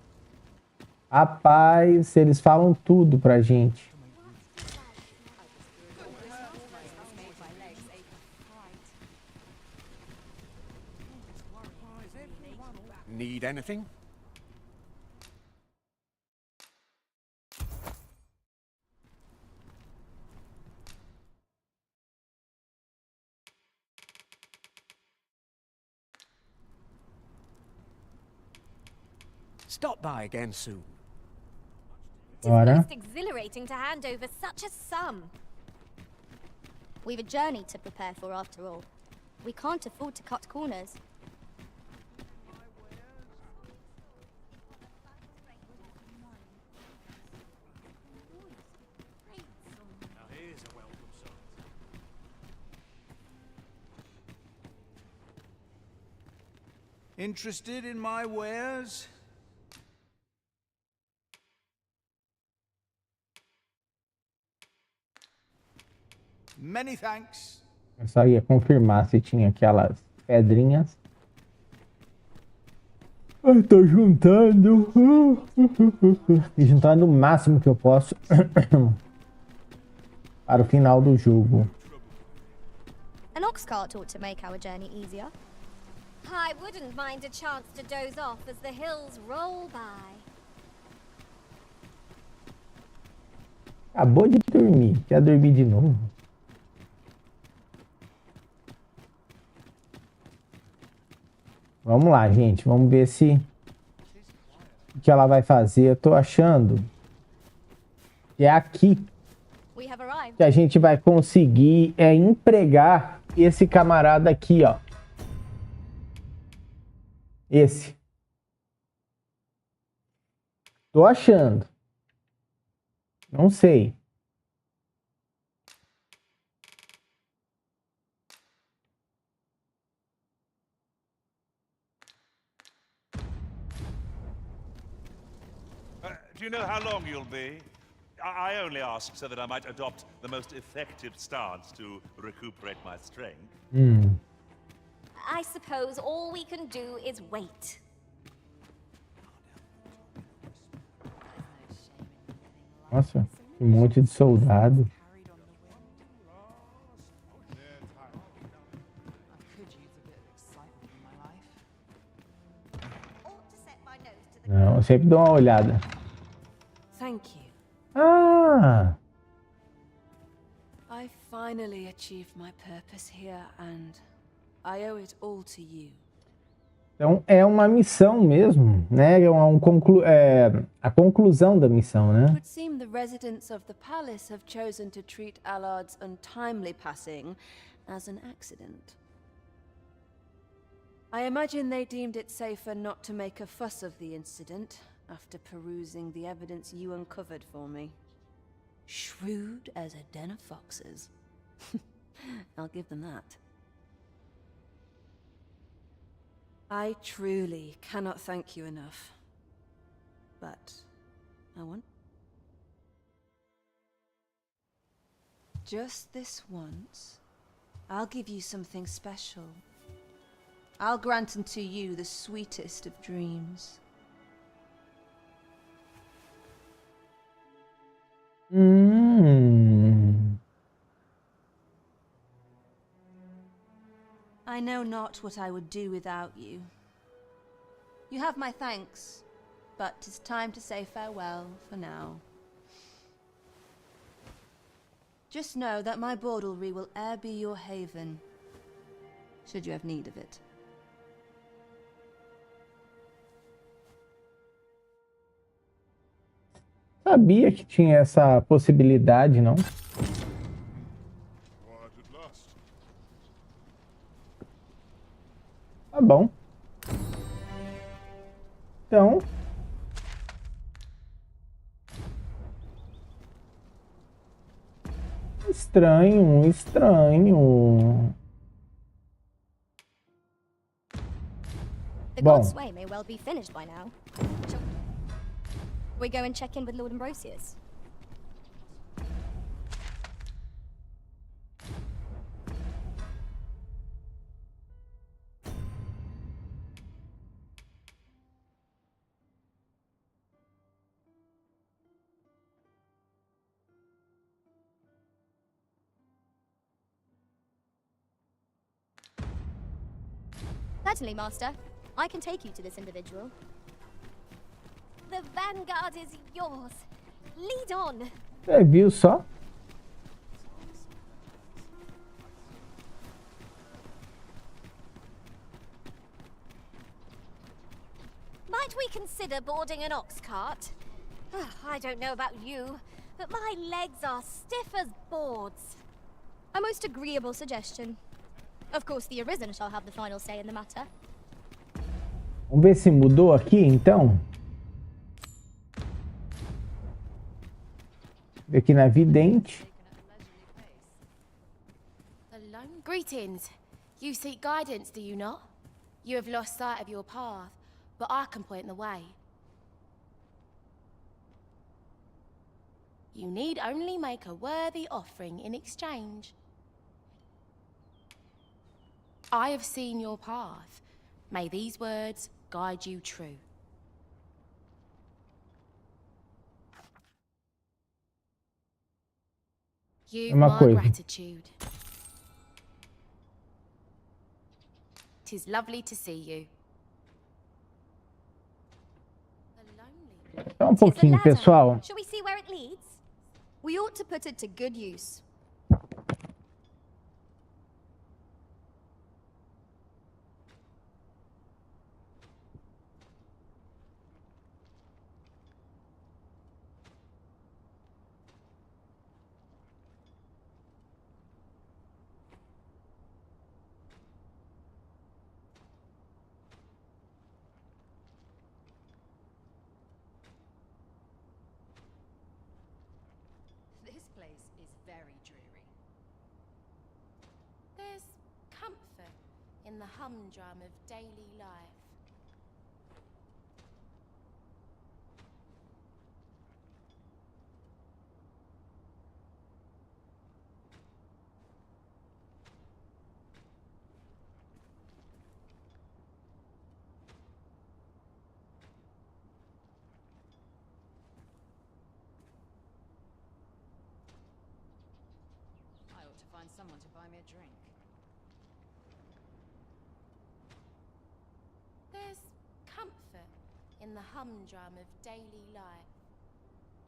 Rapaz, eles falam tudo pra gente. Need anything? Stop by again soon. It is most exhilarating to hand over such a sum. We've a journey to prepare for after all. We can't afford to cut corners. Interested in my wares? Many thanks. Eu só ia confirmar se tinha aquelas pedrinhas. Ai, tô juntando. E juntando o máximo que eu posso para o final do jogo. An ox cart ought to make our journey easier. I wouldn't mind a chance to doze off as the hills roll by. Acabou de dormir. Quer dormir de novo? Vamos lá, gente. Vamos ver se o que ela vai fazer. Eu tô achando que é aqui que a gente vai conseguir empregar esse camarada aqui, ó. Esse. Tô achando. Não sei. Do you know how long you'll be? I only ask so that I might adopt the most effective stance to recuperate my strength. I suppose all we can do is wait. Nossa, um monte de soldado. sempre dou uma olhada. Thank you. Ah! I finally achieved my purpose here, and I owe it all to you. Então é uma missão mesmo, né? A conclusão da missão, It né? would seem the residents of the palace have chosen to treat Allard's untimely passing as an accident. I imagine they deemed it safer not to make a fuss of the incident after perusing the evidence you uncovered for me. Shrewd as a den of foxes. I'll give them that. I truly cannot thank you enough. But I want... Just this once, I'll give you something special. I'll grant unto you the sweetest of dreams. I know not what I would do without you. You have my thanks, but 'tis time to say farewell for now. Just know that my bordlery will e'er be your haven, should you have need of it. Sabia que tinha essa possibilidade, não? Tá bom. Então... Estranho. The Bom. God's Way may well be finished by now. Shall we go and check in with Lord Ambrosius? Certainly, Master. I can take you to this individual. The vanguard is yours. Lead on. É, viu só? Might we consider boarding an ox cart? I don't know about you, but my legs are stiff as boards. A most agreeable suggestion. Of course, the Arisen shall have the final say in the matter. Vamos ver se mudou aqui, então. Aqui na vidente. Greetings. You seek guidance, do you not? You have lost sight of your path, but I can point the way. You need only make a worthy offering in exchange. I have seen your path. May these words guide you true. You've Uma my coisa. gratitude. 'Tis lovely to see you. Só um pouquinho, pessoal. Shall we see where it leads? We ought to put it to good use. This place is very dreary. There's comfort in the humdrum of daily life. I ought to find someone to buy me a drink. There's comfort in the humdrum of daily life.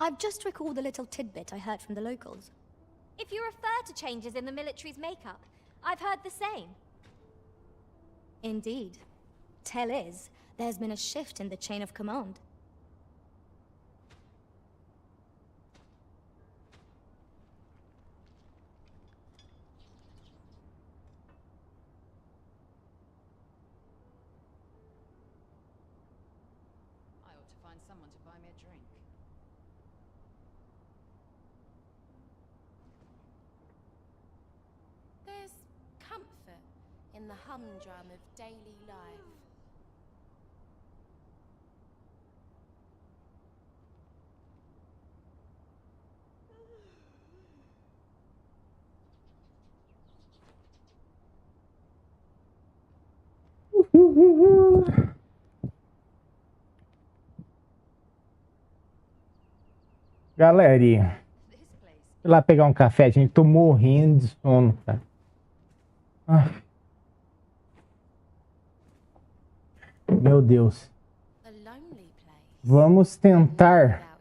I've just recalled a little tidbit I heard from the locals. If you refer to changes in the military's makeup, I've heard the same. Indeed. Tell is, there's been a shift in the chain of command. I ought to find someone to buy me a drink. There's comfort in the humdrum of daily life. Galerinha, fui lá pegar um café, gente. Tô morrendo de sono, cara. Meu Deus. Vamos tentar.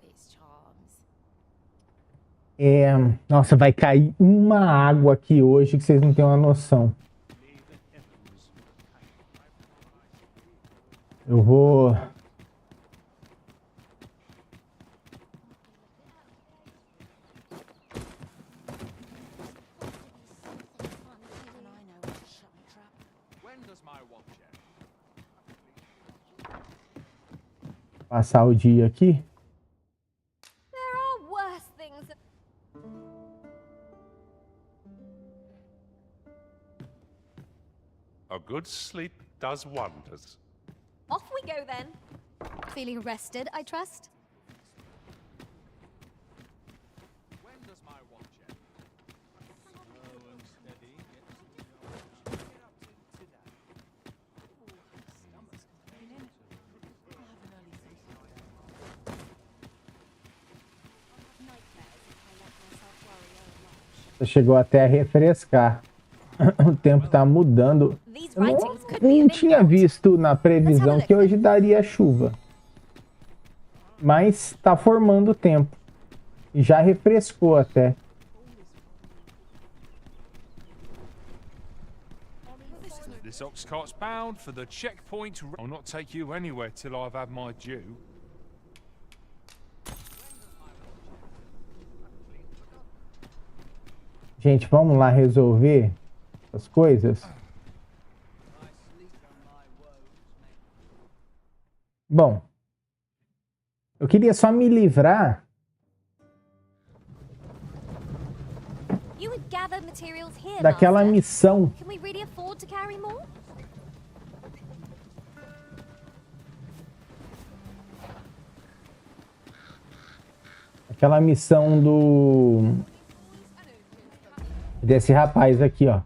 Nossa, vai cair uma água aqui hoje que vocês não têm uma noção. Eu vou... passar o dia aqui. There are worse things. A good sleep does wonders. Off we go then. Feeling rested, I trust? Chegou até a refrescar. O tempo tá mudando. Eu não tinha visto na previsão que hoje daria chuva. Mas tá formando o tempo. E já refrescou até. This ox cart's bound for the checkpoint. I'll not take you anywhere till I've had my due. Gente, vamos lá resolver as coisas. Bom, eu queria só me livrar daquela missão. Aquela missão desse rapaz aqui, ó.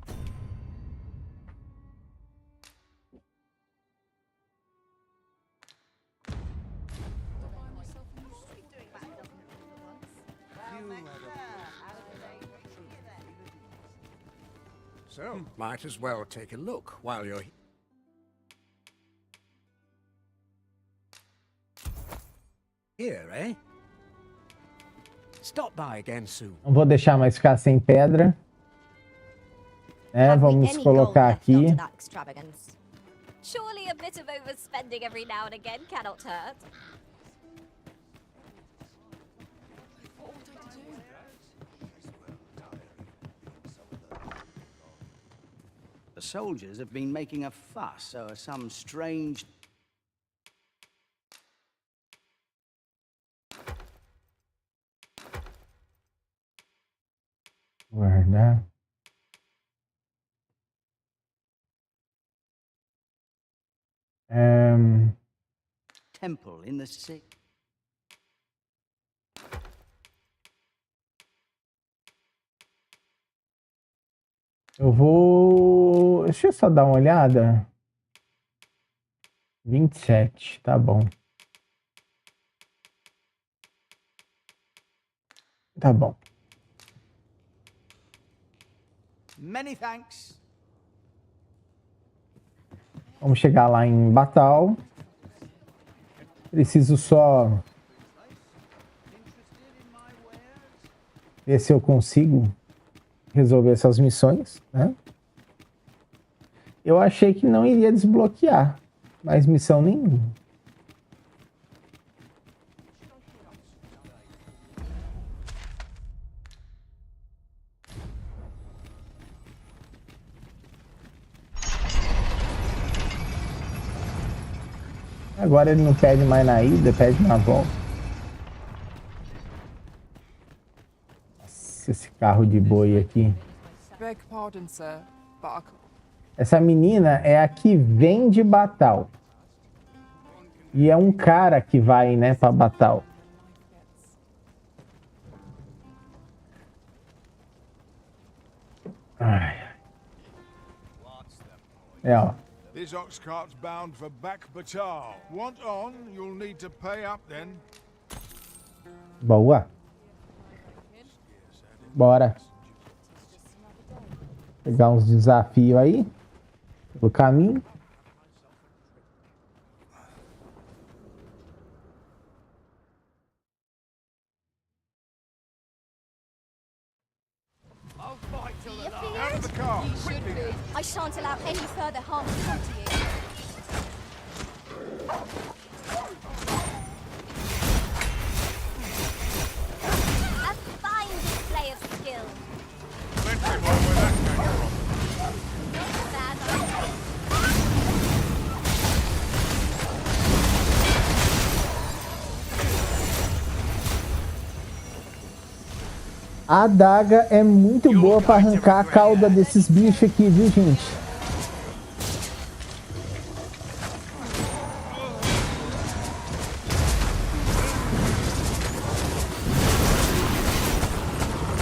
So, might as well take a look while you're here, eh? Stop by again soon. Não vou deixar mais ficar sem pedra. Vamos colocar aqui. Surely a bit of overspending every now and again cannot hurt. The soldiers have been making a fuss over some strange... Guardar. Temple in the sick. Eu vou... Deixa eu só dar uma olhada. 27, tá bom. Tá bom. Many thanks. Vamos chegar lá em Batal. Preciso só ver se eu consigo resolver essas missões, né? Eu achei que não iria desbloquear mais missão nenhuma. Agora ele não pede mais na ida, pede na volta. Nossa, esse carro de boi aqui. Beg pardon, sir, but Essa menina é a que vem de Batal. E é um cara que vai, né, pra Batal. Ai. É, ó. This ox cart's bound for back Batal. Want on, you'll need to pay up then. Boa. Bora. Pegar uns desafios aí. Pelo caminho. Out of the car! Quickly! I shan't allow any further harm to come to you. A fine display of skill. Plenty more where that came from. Not bad, I think. A adaga é muito boa para arrancar a cauda desses bichos aqui, viu, gente?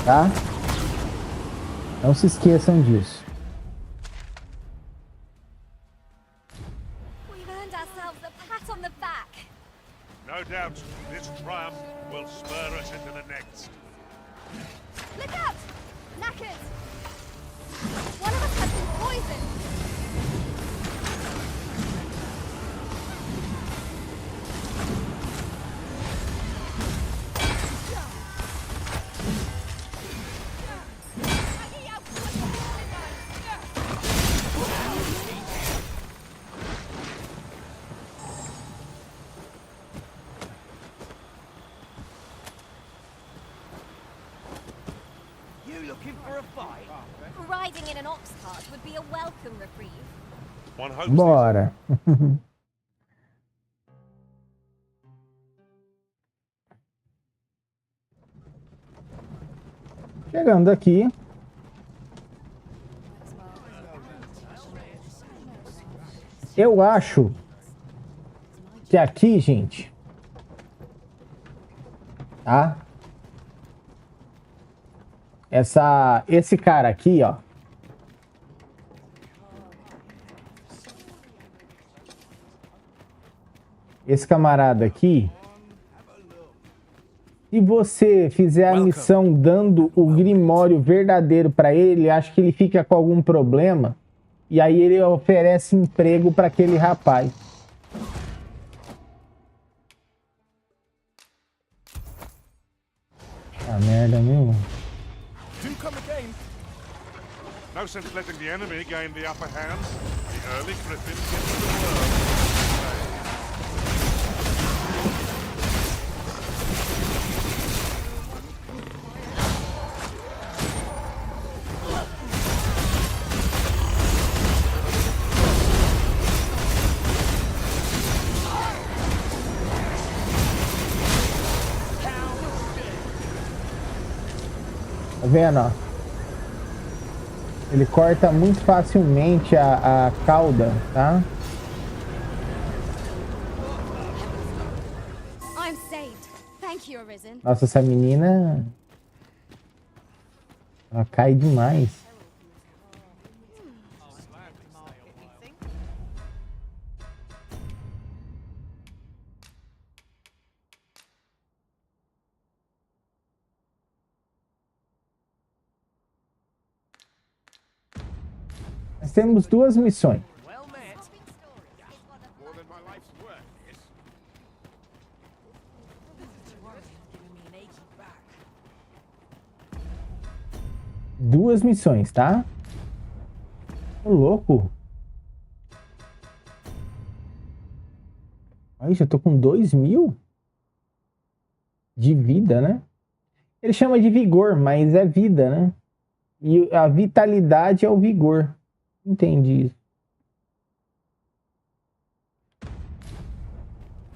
Tá? Não se esqueçam disso. We've earned ourselves a pat on the back. No doubt, this triumph will spur us into the next. Look out! Knackers! One of us has been poisoned. Riding in an ox cart would be a welcome reprieve. One hopes Bora. Chegando aqui. Eu acho que aqui, gente, tá? Esse cara aqui, ó. Esse camarada aqui. Se você fizer a missão dando o grimório verdadeiro para ele, acho que ele fica com algum problema. E aí ele oferece emprego para aquele rapaz. Ah, merda, meu. no sense letting the enemy gain the upper hand. The early griffin gets the worm. Tá vendo, ó? Ele corta muito facilmente a cauda, tá? I'm saved. Thank you, Arisen. Nossa, essa menina... ela cai demais. Nós temos duas missões. 2 missões, tá? Ô, louco. Aí, já tô com 2.000 de vida, né? Ele chama de vigor, mas é vida, né? E a vitalidade é o vigor. Entendi isso.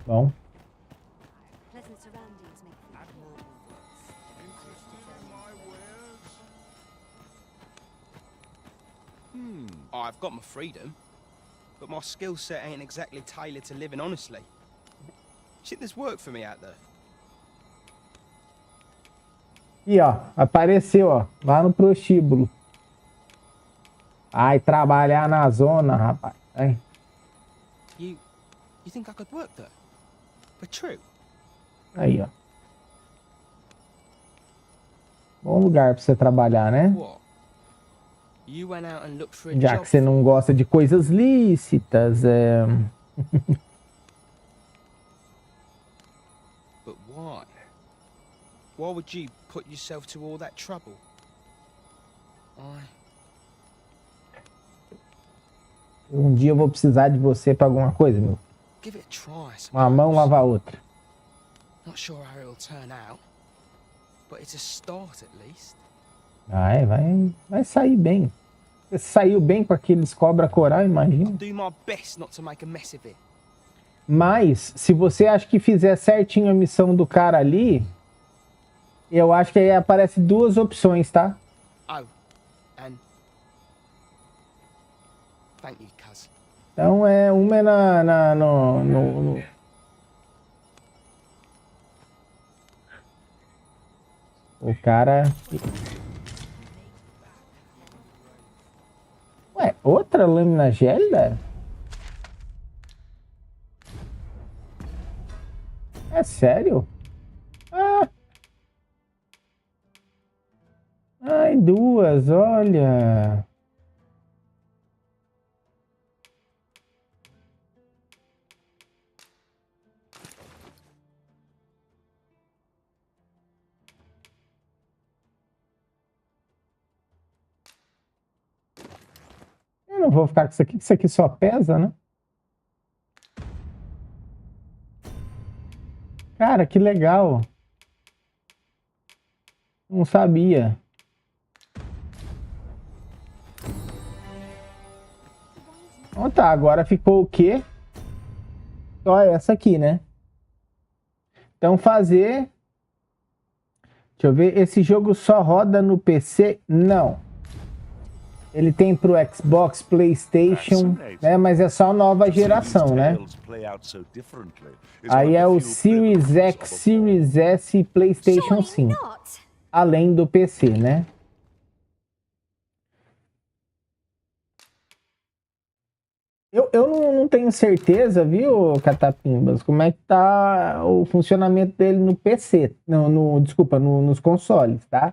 Bom. I've got my freedom, but my skill set ain't exactly tailored to living honestly. You think there's work for me out there? E ó, apareceu, ó, lá no prostíbulo. Ai, trabalhar na zona, rapaz. Ai. You think I could work there? For true? Aí, ó. Bom lugar pra você trabalhar, né? What? You went out and looked for a Já job que você não gosta de coisas lícitas, é... But why? Why would you put yourself to all that trouble? Um dia eu vou precisar de você pra alguma coisa, meu. Give it a try. Uma mão lava a outra. Not sure how it'll turn out, but it's a start at least. Vai sair bem. Você saiu bem com aqueles cobra coral, imagina. I'll do my best not to make a mess of it. Mas, se você acha que fizer certinho a missão do cara ali, eu acho que aí aparece 2 opções, tá? Oh, and thank you, cuz. Então, uma é no... O cara... Ué, outra lâmina gélida? É sério? Ah! Ai, 2, olha... Eu não vou ficar com isso aqui, que isso aqui só pesa, né? Cara, que legal. Não sabia. Então tá, agora ficou o quê? Só essa aqui, né? Então fazer... Deixa eu ver, esse jogo só roda no PC? Não. Ele tem pro Xbox, PlayStation, né? Mas é só nova geração, né? Aí é o Series X, Series S e PlayStation 5. Além do PC, né? Eu não tenho certeza, viu, Catapimbas, como é que tá o funcionamento dele no PC. Desculpa, nos consoles, tá?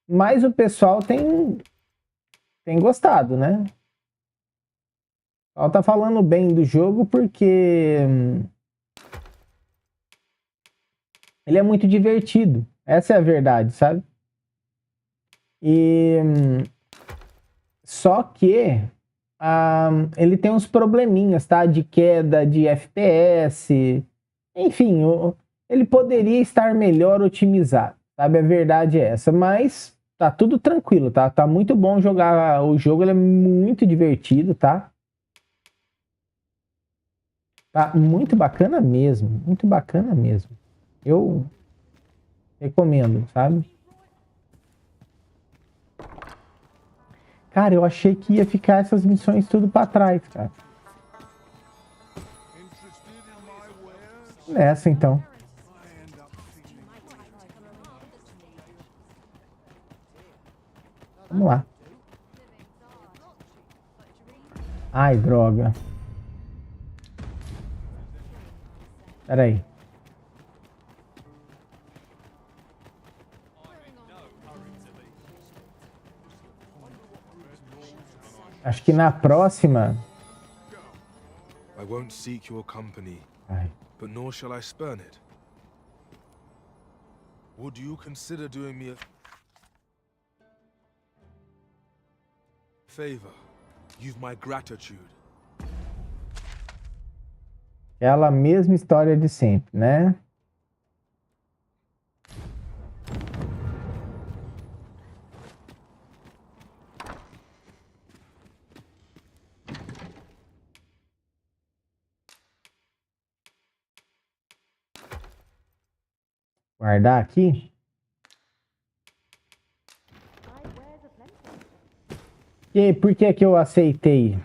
Mas o pessoal tem gostado, né? O pessoal tá falando bem do jogo porque ele é muito divertido. Essa é a verdade, sabe? E só que ele tem uns probleminhas, tá? De queda de FPS. Enfim, ele poderia estar melhor otimizado, sabe? A verdade é essa, mas tá tudo tranquilo, tá? Tá muito bom jogar o jogo, ele é muito divertido, tá? Tá muito bacana mesmo, muito bacana mesmo. Eu recomendo, sabe? Cara, eu achei que ia ficar essas missões tudo pra trás, cara. Nessa, então. Vamos lá. Ai, droga. Pera aí. Acho que na próxima... I won't seek your company, Ai. but nor shall I spurn it. Would you consider doing me a... favor. You've my gratitude. Aquela mesma história de sempre, né? Guardar aqui. E por que que eu aceitei?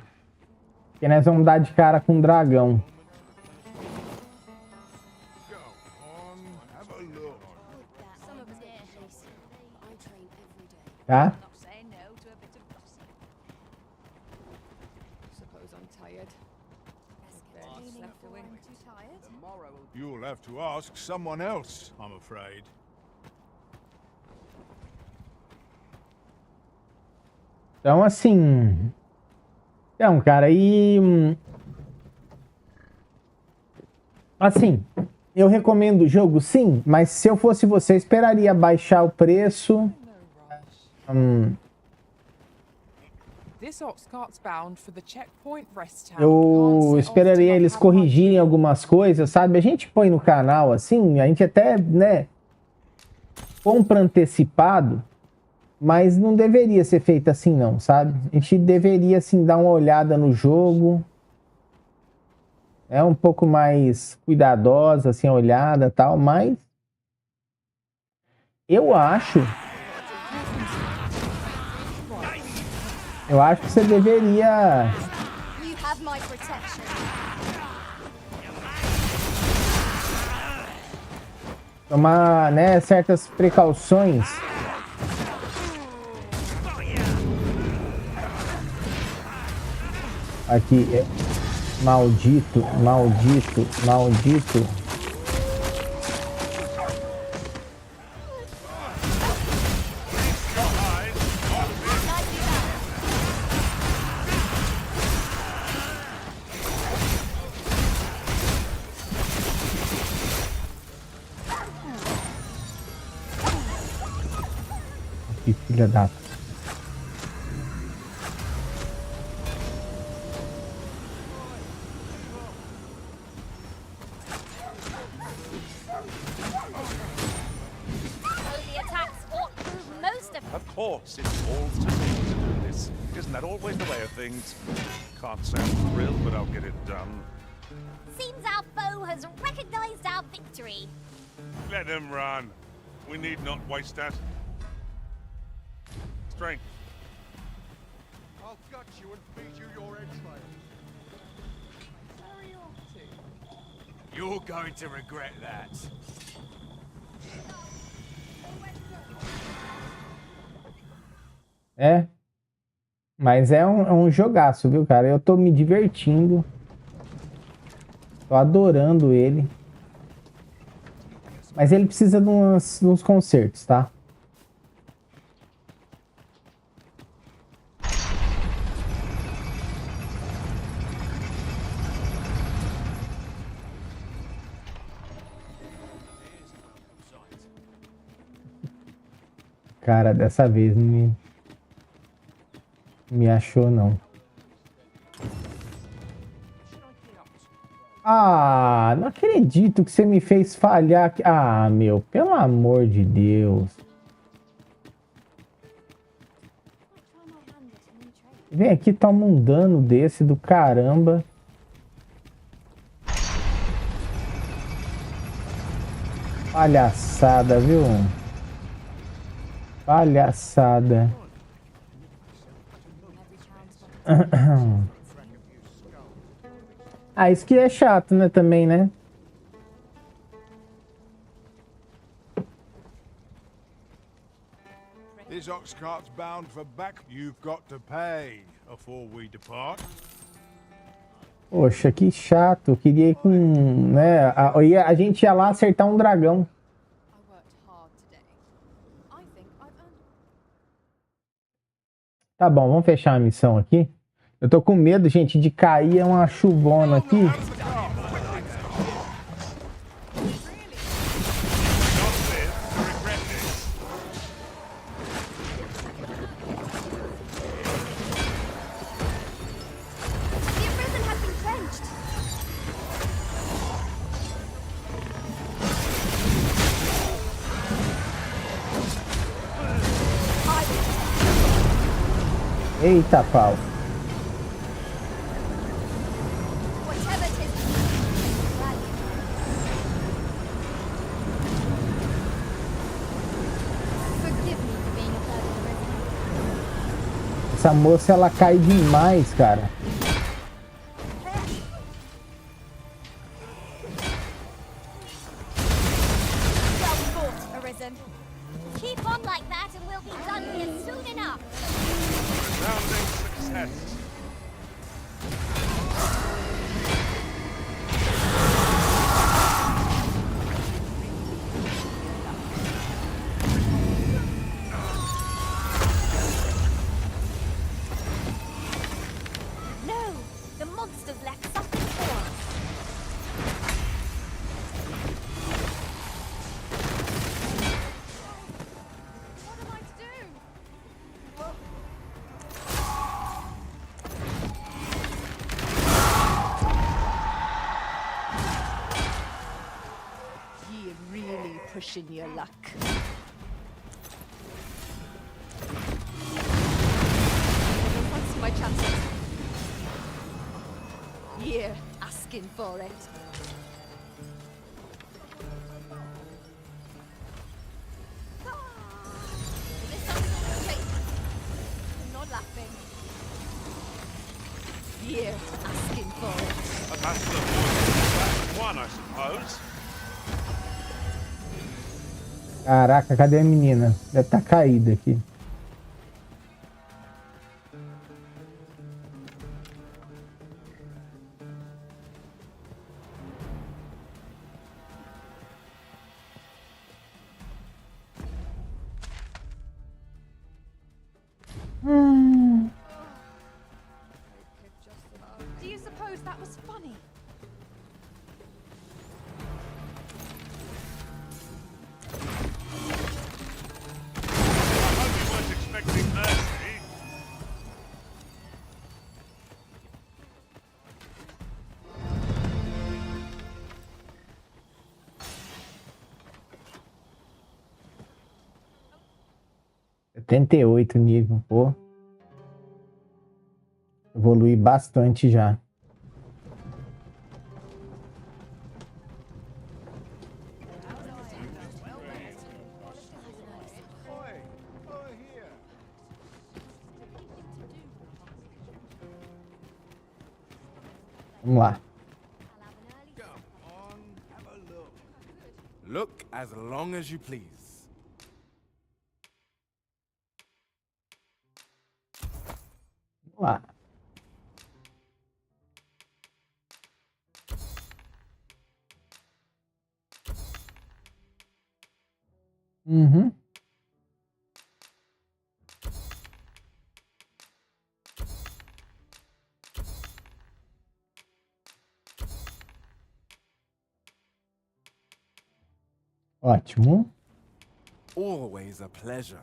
Porque nós vamos dar de cara com um dragão. Tá? You'll have to ask someone else, I'm afraid. Então, assim... Então, cara, assim, eu recomendo o jogo, sim, mas se eu fosse você, eu esperaria baixar o preço. Eu esperaria eles corrigirem algumas coisas, sabe? A gente põe no canal, assim, a gente até, né, compra antecipado, mas não deveria ser feito assim, não, sabe? A gente deveria, assim, dar uma olhada no jogo. É um pouco mais cuidadosa, assim, a olhada e tal, mas... Eu acho que você deveria... tomar, né, certas precauções. Aqui, maldito, maldito, maldito. Que filha da... Of course, it falls to me to do this. Isn't that always the way of things? Can't say I'm thrilled, but I'll get it done. Seems our foe has recognized our victory. Let them run. We need not waste that. Strength. I'll gut you and feed you your entrails. Where are you off to? You're going to regret that. É, mas é um jogaço, viu, cara? Eu tô me divertindo. Tô adorando ele. Mas ele precisa de uns consertos, tá? Cara, dessa vez não me achou, não. Ah, não acredito que você me fez falhar aqui. Ah, meu, pelo amor de Deus. Vem aqui, toma um dano desse do caramba. Palhaçada, viu? Palhaçada. Ah, isso que é chato, né, também, né? This ox cart's bound for back. You've got to pay before we depart. Poxa, que chato. Eu queria ir com, né, a gente ia lá acertar um dragão. Tá bom, vamos fechar a missão aqui. Eu tô com medo, gente, de cair uma chuvona aqui. Eita, pau. Essa moça, ela cai demais, cara. Keep on like that and we'll be done here soon enough. Resounding success. No, the monsters left something for us. Pushing your luck. Fancy my chances. You're asking for it. I'm not laughing. You're asking for it. That's the one, I suppose. Caraca, cadê a menina? Deve estar caída aqui. Do you suppose that was funny? Expecting mercy. Setenta e 78 nível, pô. Evolui bastante já. Vamos lá. Look as long as you please. Vamos lá. Uhum. Ótimo. Always a pleasure.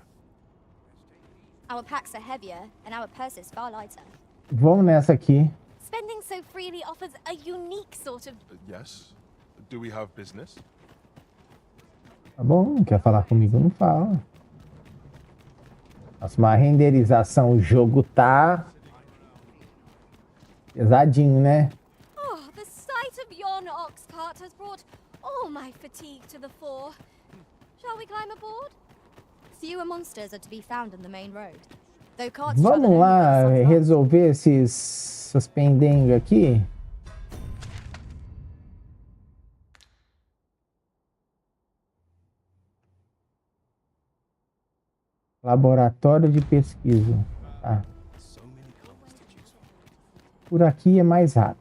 Our packs are heavier and our purses far lighter. Vamos nessa aqui. Spending so freely offers a unique sort of... Yes. Do we have business? Tá bom, não quer falar comigo, não fala. Nossa, uma renderização, o jogo tá pesadinho, né? Oh, the sight of yon ox cart has brought all my fatigue to the fore. Shall we climb aboard? Fewer monsters are to be found on the main road. Though carts Vamos lá resolver essas pendengas aqui. Laboratório de pesquisa. Tá. Por aqui é mais rápido.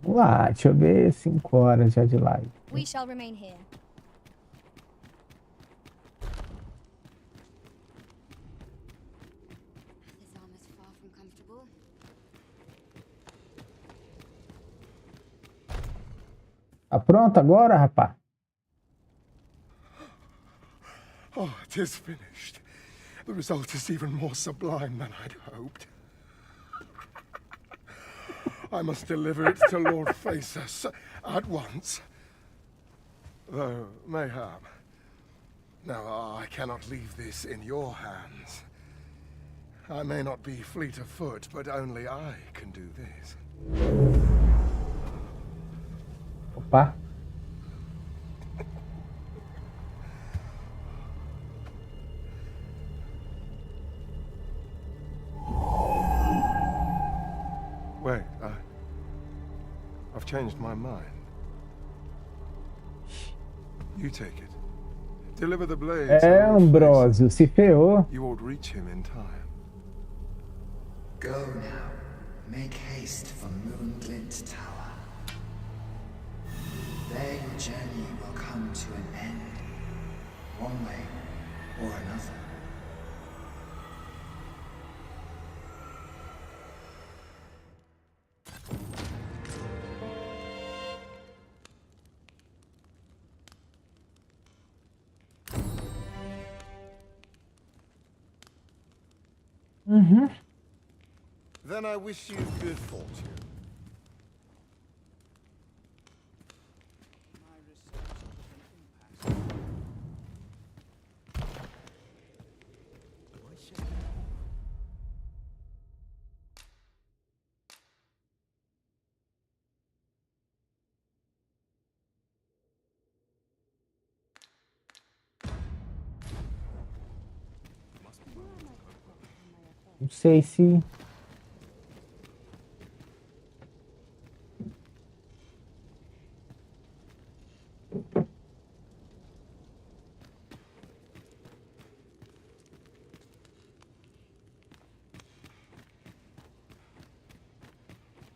Vamos lá, deixa eu ver, 5 horas já de live. We shall remain here. This armor's far from comfortable. Tá pronto agora, rapaz? Oh, 'tis finished. The result is even more sublime than I'd hoped. I must deliver it to Lord Phaesus at once. Though, mayhap. Now, I cannot leave this in your hands. I may not be fleet of foot, but only I can do this. Opa. Wait, I've changed my mind. You take it. Deliver the blade. Ambrósio, se ferrou. You won't reach him in time. Go now. Make haste for Moonglint Tower. There your journey will come to an end. One way or another. Uhum. Then I wish you good fortune. Não sei se...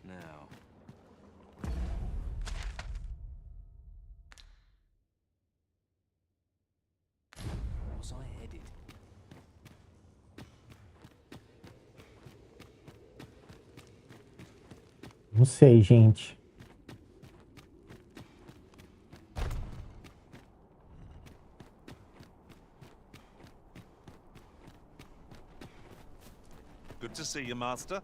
Now. Was I headed? Não sei, gente. Good to see you, Master.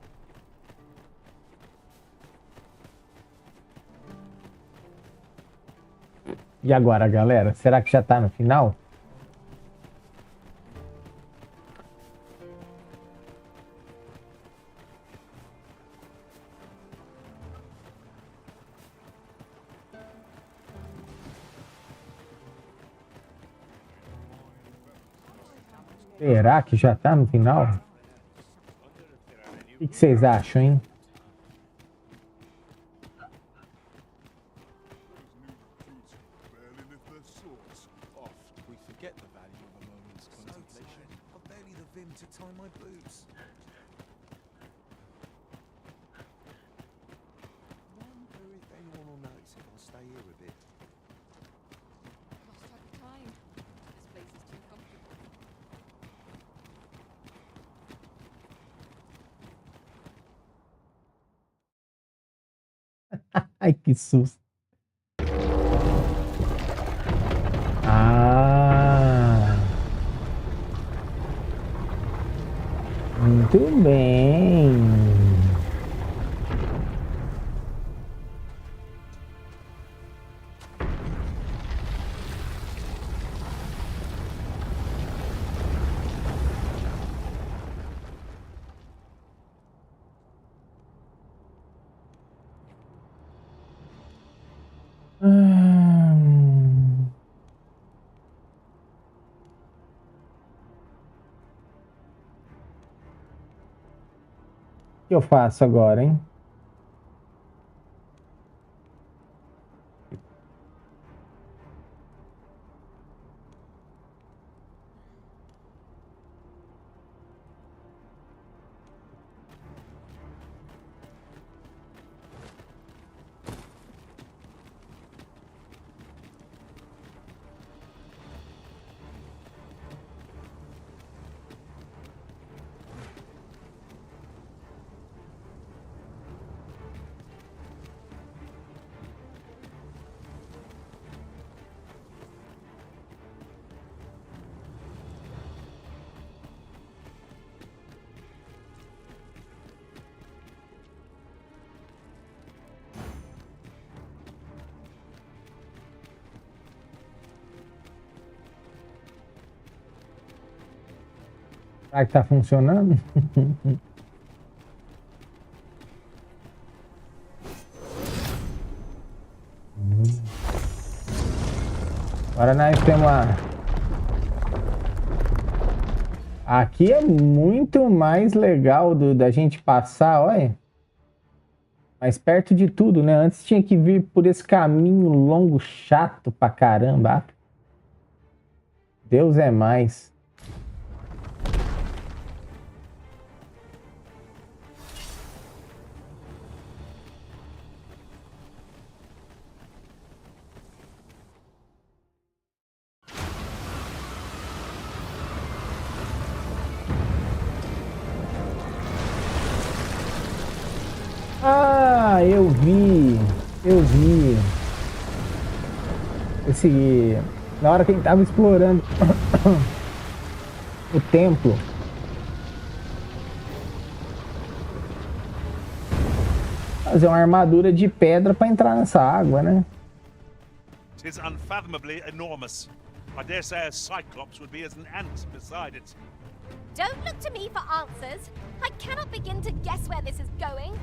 E agora, galera? Será que já tá no final? Será que já tá no final? O que vocês acham, hein? We forget the value of a moment's contemplation. I've barely the vim to tie my boots. Wonder if anyone will notice if I stay here a bit. Lost track of time. This place is too comfortable. Ai, que susto. Ah. Muito bem. O que eu faço agora, hein? Será que tá funcionando? Agora nós temos Aqui é muito mais legal da gente passar, olha. Mais perto de tudo, né? Antes tinha que vir por esse caminho longo, chato pra caramba. Deus é mais. Ah, eu vi. Na hora que a gente tava explorando o templo. Fazer uma armadura de pedra para entrar nessa água, né? It is unfathomably enormous. I dare say a cyclops would be as an ant beside it. Don't look to me for answers. I cannot begin to guess where this is going.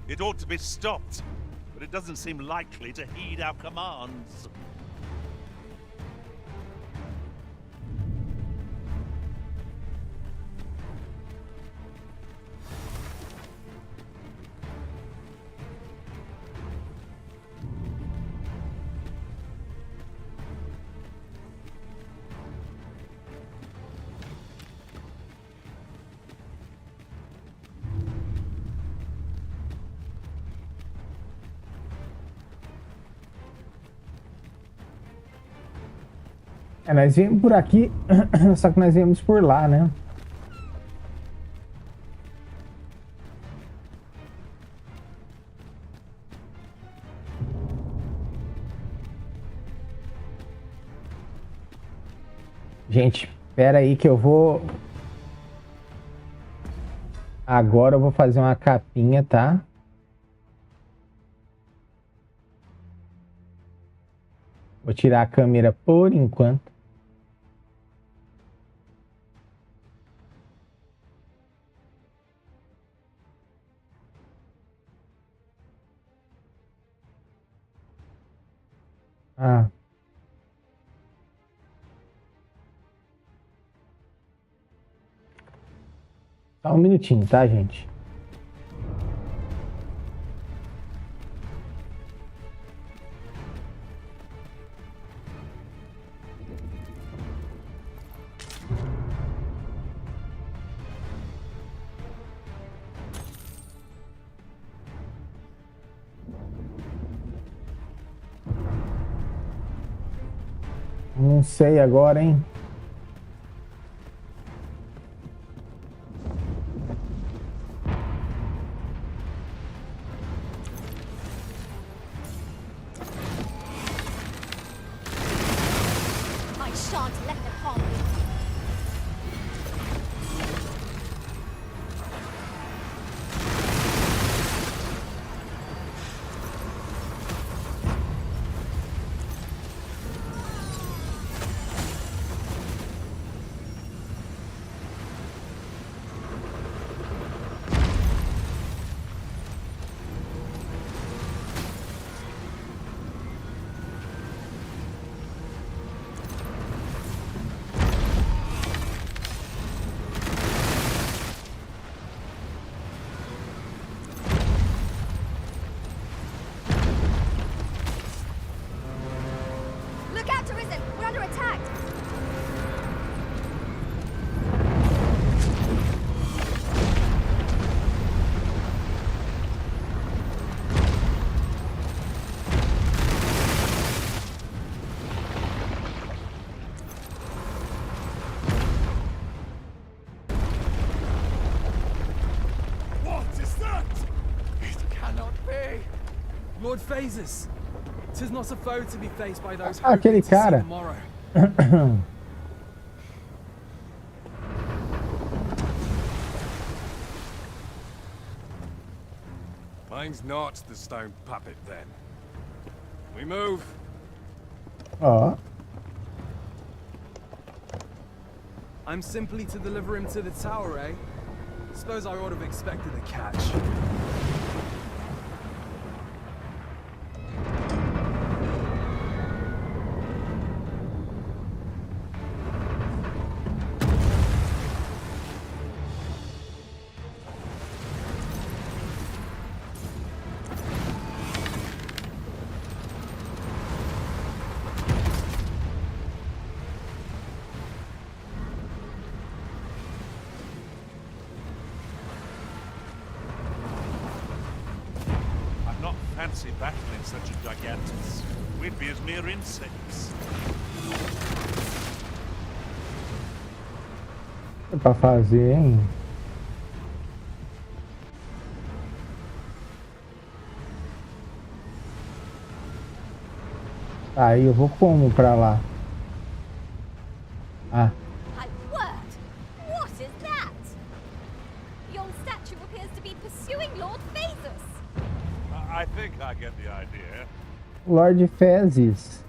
It ought to be stopped, but it doesn't seem likely to heed our commands. Nós viemos por aqui, só que nós viemos por lá, né? Gente, espera aí que eu vou... Agora eu vou fazer uma capinha, tá? Vou tirar a câmera por enquanto. Ah. Só um minutinho, tá, gente? Não sei agora, hein? I shan't let them harm you. Look out, Arisen! We're under attack! What is that? It cannot be. Lord Phases. 'Tis not a foe to be faced by those hoping Aquele to see cara. tomorrow. Mine's not the stone puppet, then. We move. Ó. I'm simply to deliver him to the tower, eh? Suppose I ought to have expected a catch. Fancy battling such a gigantus. We'd be as mere insects. É pra fazer, hein? Aí eu vou como pra lá? Ah. My word! What is that? Yon statue appears to be pursuing Lord Phaesus. I think I get the idea. Lord Fezes.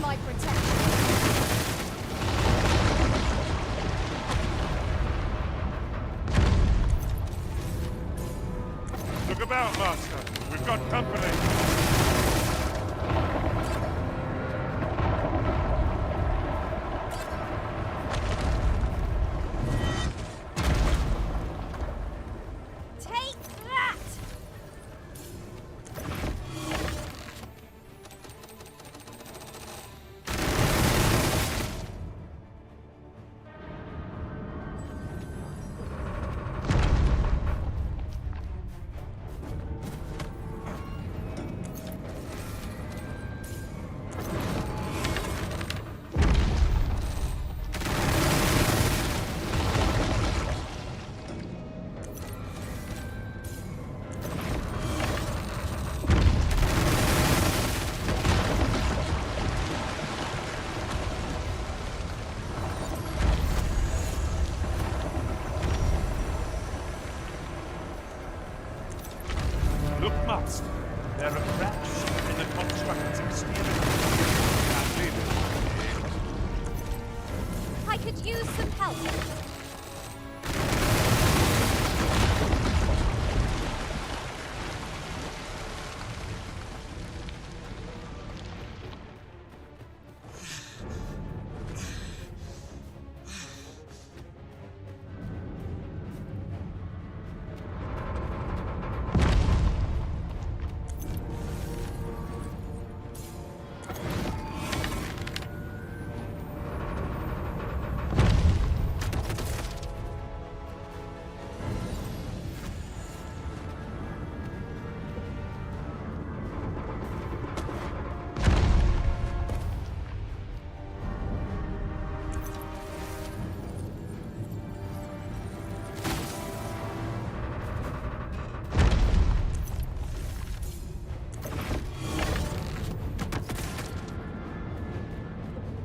My protection. Look about, Master. We've got company. There are cracks in the construct's exterior. I could use some help.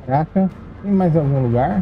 Caraca, tem mais algum lugar?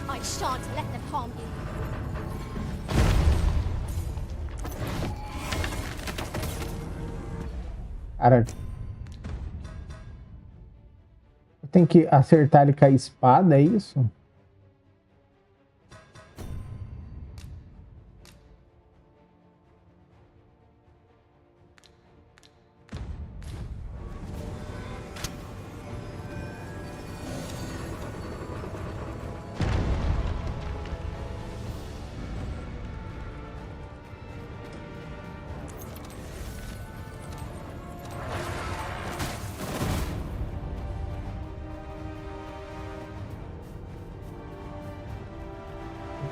I shan't let them harm you. Cara, eu tenho que acertar ele com a espada, é isso?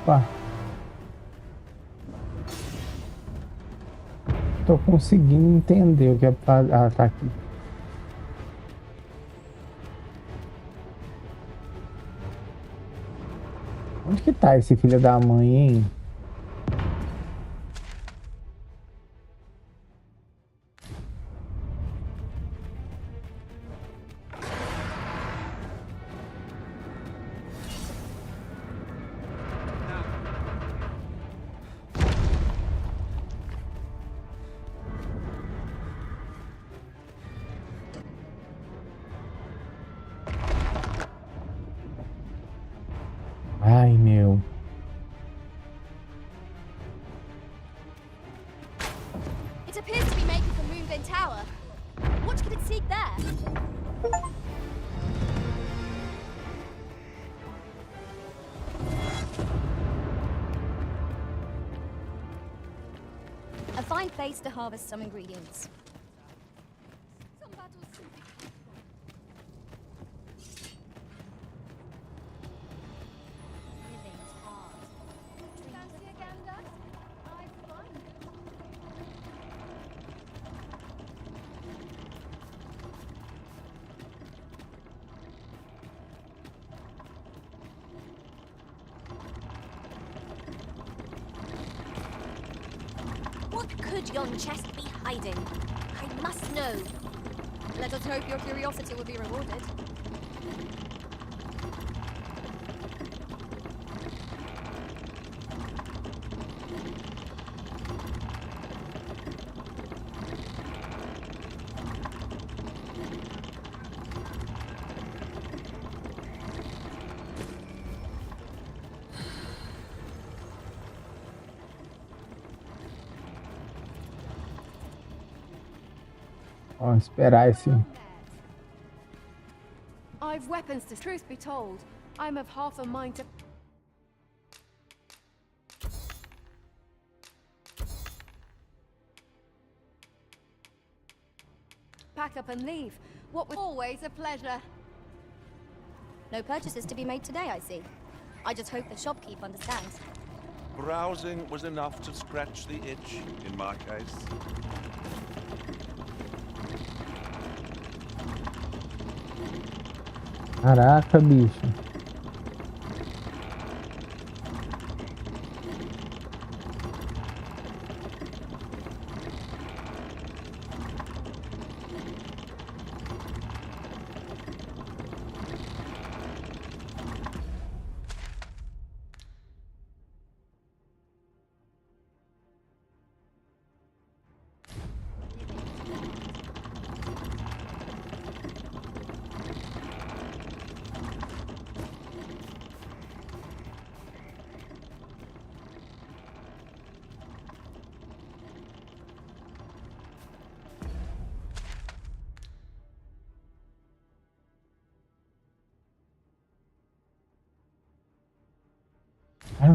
Opa. Tô conseguindo entender o que é pra... Ah, tá aqui. Onde que tá esse filho da mãe, hein? Ai, meu. It appears to be making for Moonbin Tower. What could it seek there? A fine place to harvest some ingredients. Some battles simply living's hard. Fancy a gander? I've fun. What could yon chest be hiding? I must know. Let us hope your curiosity will be rewarded. Ó, esperar esse... I've weapons to... Truth be told, I'm of half a mind to... pack up and leave. What was always a pleasure. No purchases to be made today, I see. I just hope the shopkeep understands. Browsing was enough to scratch the itch, in my case. Caraca, bicho.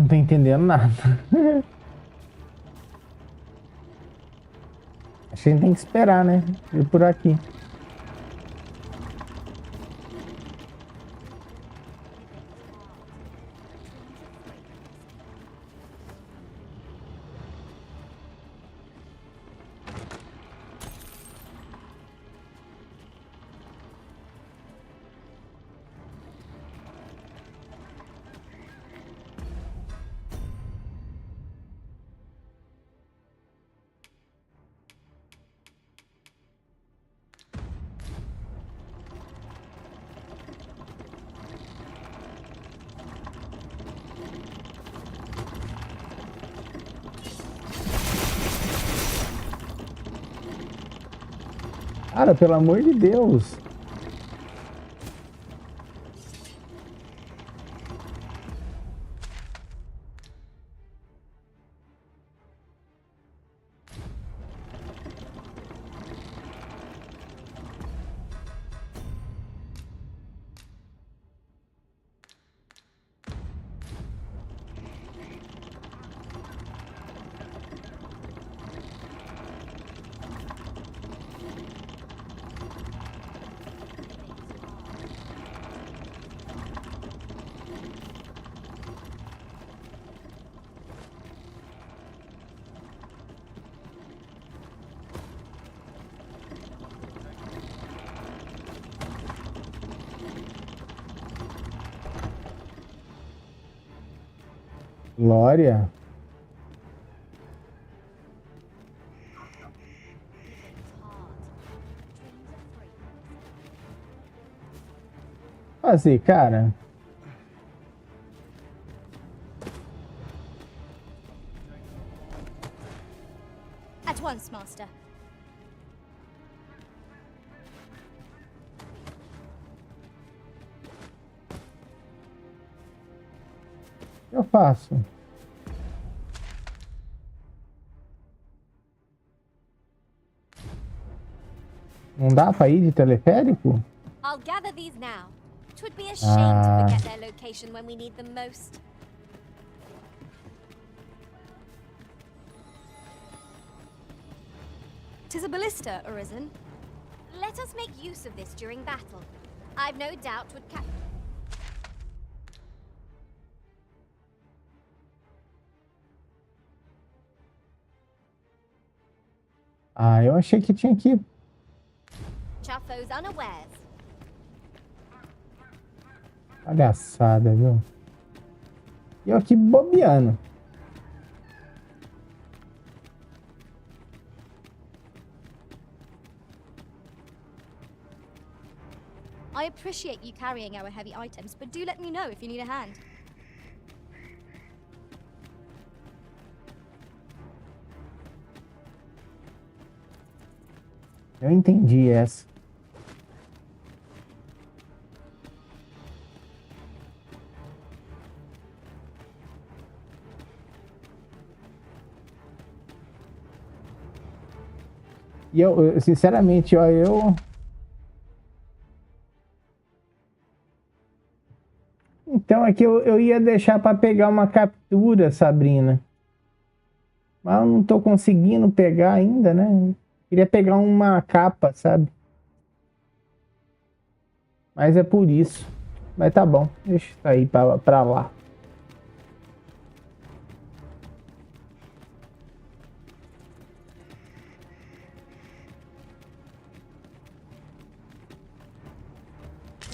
Não tô entendendo nada. Acho que a gente tem que esperar, né? Ir por aqui. Cara, pelo amor de Deus. Glória. Assim, cara. At once, Master. Eu faço. Não dá pra ir de teleférico? I'll gather these now. 'Twould be a shame to forget their location when we need them most. Tis a ballista, Arisen. Let us make use of this during battle. I've no doubt would Ah, eu achei que tinha que... Chaffos unawares. Palhaçada, viu? E eu aqui bobeando. I appreciate you carrying our heavy items, but do let me know if you need a hand. Eu entendi essa. E eu sinceramente, ó, Então aqui eu ia deixar para pegar uma captura, Sabrina. Mas eu não tô conseguindo pegar ainda, né? Queria pegar uma capa, sabe? Mas é por isso. Mas tá bom, deixa isso aí pra lá.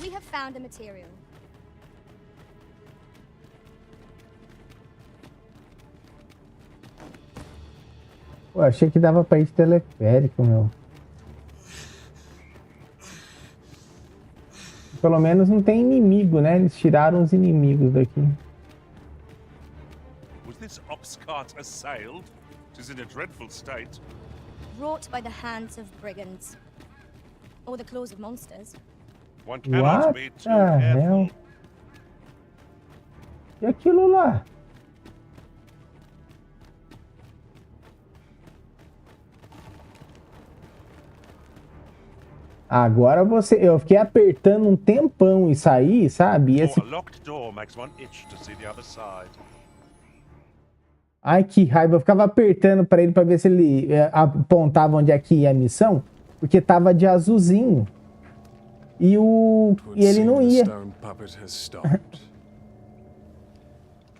We have found a material. Pô, achei que dava pra ir de teleférico, meu. Pelo menos não tem inimigo, né? Eles tiraram os inimigos daqui. Was this ox cart assailed? 'Tis in a dreadful state. Wrought by the hands of brigands. Or the claws of monsters. One cannot What be too the careful. hell? E aquilo lá? Agora eu fiquei apertando um tempão isso aí, sabe? E esse... A locked door makes one itch to see the other side. Ai, que raiva. Eu ficava apertando pra ele pra ver se ele apontava onde é que ia a missão. Porque tava de azulzinho. E ele não ia.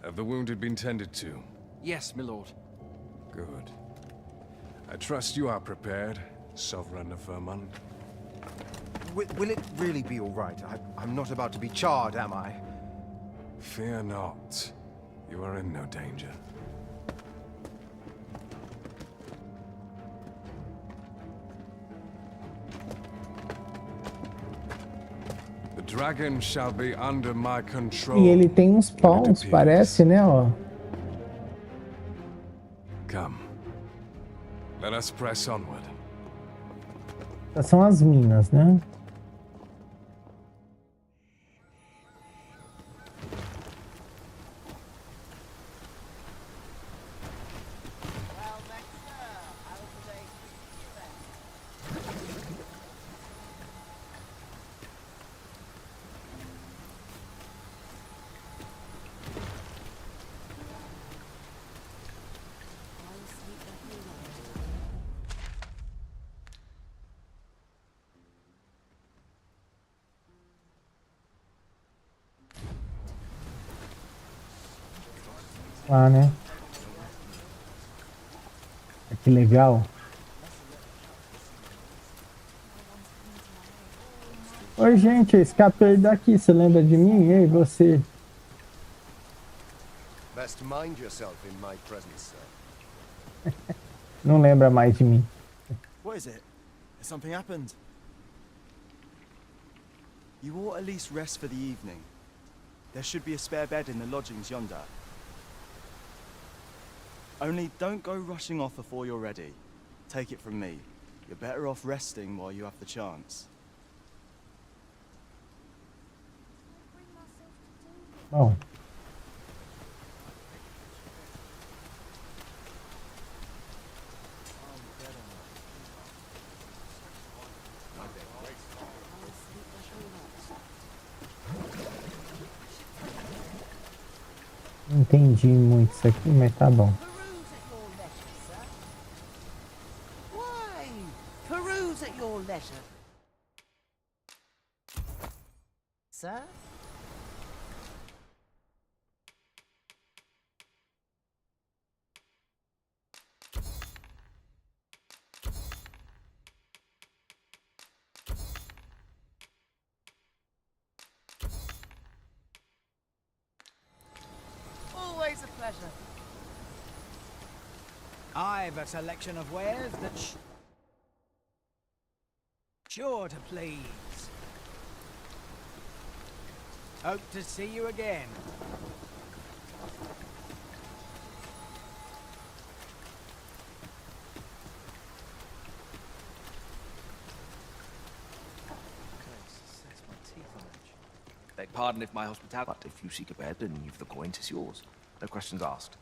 Have the wounded been tended to? Yes, my lord. Good. I trust you are prepared, Sovereign of Vermont. Will it really be all right? I'm not about to be charred, am I? Fear not. You are in no danger. The dragon shall be under my control. E ele tem uns pães, parece, né, ó. Come. Let us press onward. Essas são as minas, né? Lá, né? Que legal. Oi, gente, eu escapei daqui. Você lembra de mim? Ei, você. Best mind yourself in my presence, sir. Não lembra mais de mim. What is it? Has something happened? You ought at least rest for the evening. There should be a spare bed in the lodgings yonder. Only don't go rushing off before you're ready. Take it from me. You're better off resting while you have the chance. Bom. Não entendi muito isso aqui, mas tá bom. Peruse at your leisure. Sir? Always a pleasure. I've a selection of wares that sure to please. Hope to see you again. Beg pardon if my hospitality, but if you seek a bed and you've the coins, it's yours. No questions asked.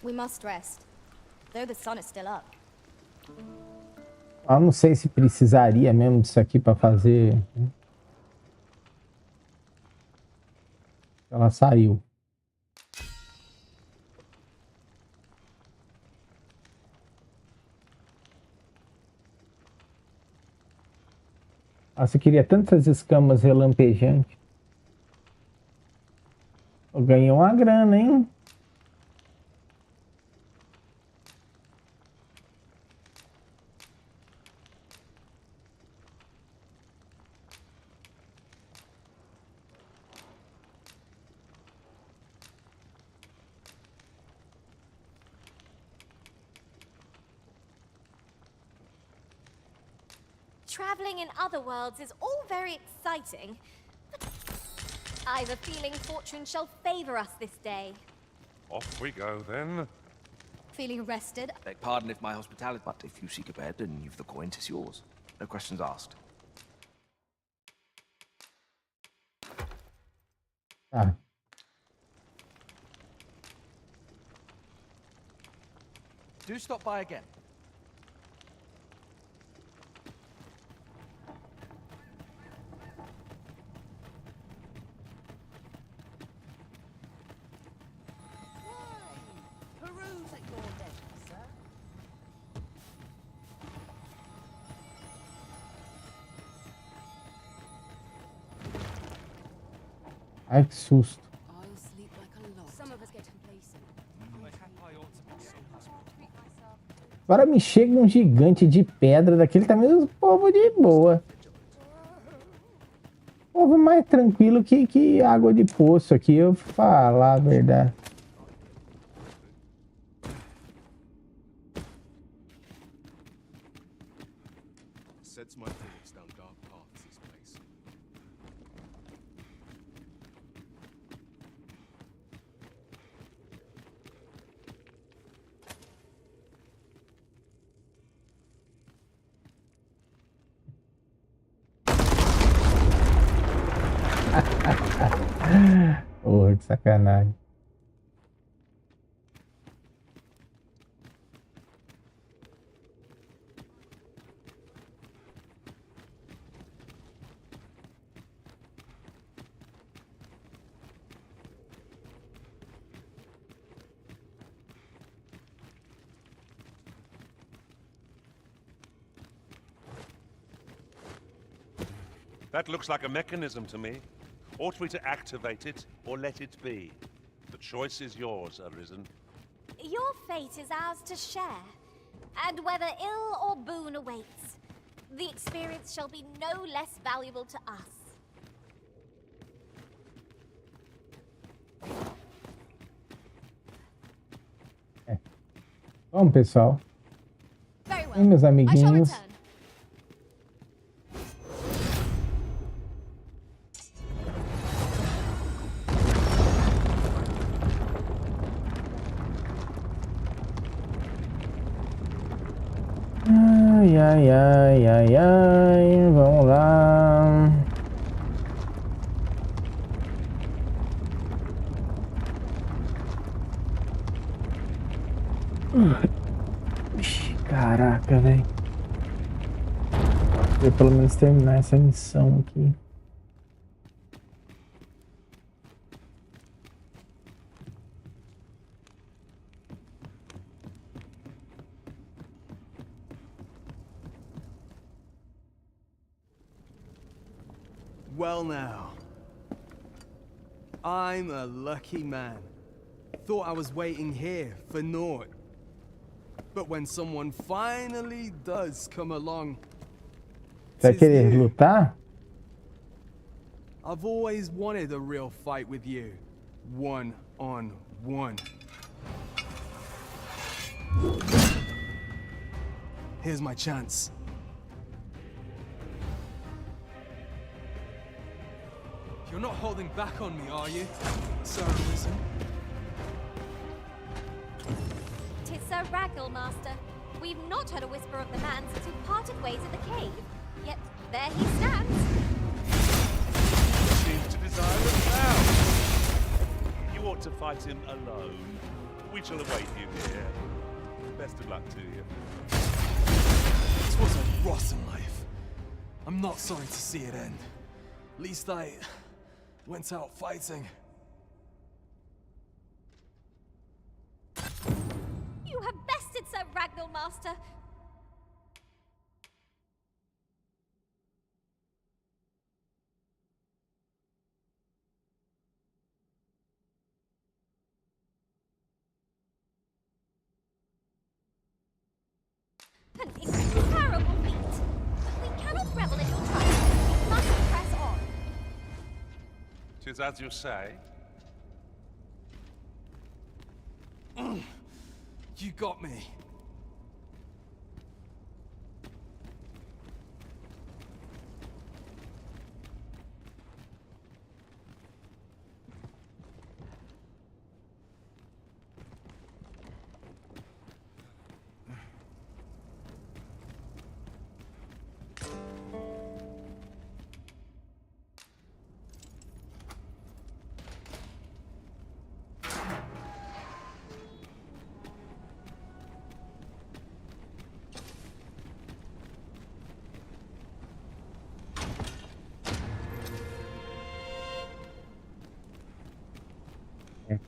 We must rest, though the sun is still up. Eu não sei se precisaria mesmo disso aqui para fazer. Ela saiu. Ah, você queria tantas escamas relampejantes. Eu ganhei uma grana, hein? Traveling in other worlds is all very exciting, but I've a feeling fortune shall favor us this day. Off we go, then. Feeling rested? Beg pardon if my hospitality, but if you seek a bed and you've the coin, 'tis yours. No questions asked. Ah. Do stop by again. Ai, que susto. Agora me chega um gigante de pedra daquele tamanho do povo de boa. Povo mais tranquilo que água de poço aqui, eu vou falar a verdade. Sets my thoughts down dark paths, this place. Porra, que sacanagem. That looks like a mechanism to me. Ought we to activate it or let it be? The choice is yours, Arisen. Your fate is ours to share, and whether ill or boon awaits, the experience shall be no less valuable to us. Bom, pessoal. Very well. E meus I shall amiguinhos. return. Ai, ai, ai, ai, ai. Vamos lá. Ixi, caraca, velho. Vou pelo menos terminar essa missão aqui. Well now. I'm a lucky man. Thought I was waiting here for naught. But when someone finally does come along, Você vai 'tis querer you. lutar? I've always wanted a real fight with you. One on one. Here's my chance. You're not holding back on me, are you, Sir Arisen? 'Tis Sir Ragnar, Master. We've not heard a whisper of the man since we parted ways in the cave. Yet there he stands. Seems to desire us now. You ought to fight him alone. We shall await you here. Best of luck to you. This was a rotten life. I'm not sorry to see it end. At least I went out fighting. You have bested Sir Ragnar, Master. is as you say. You got me.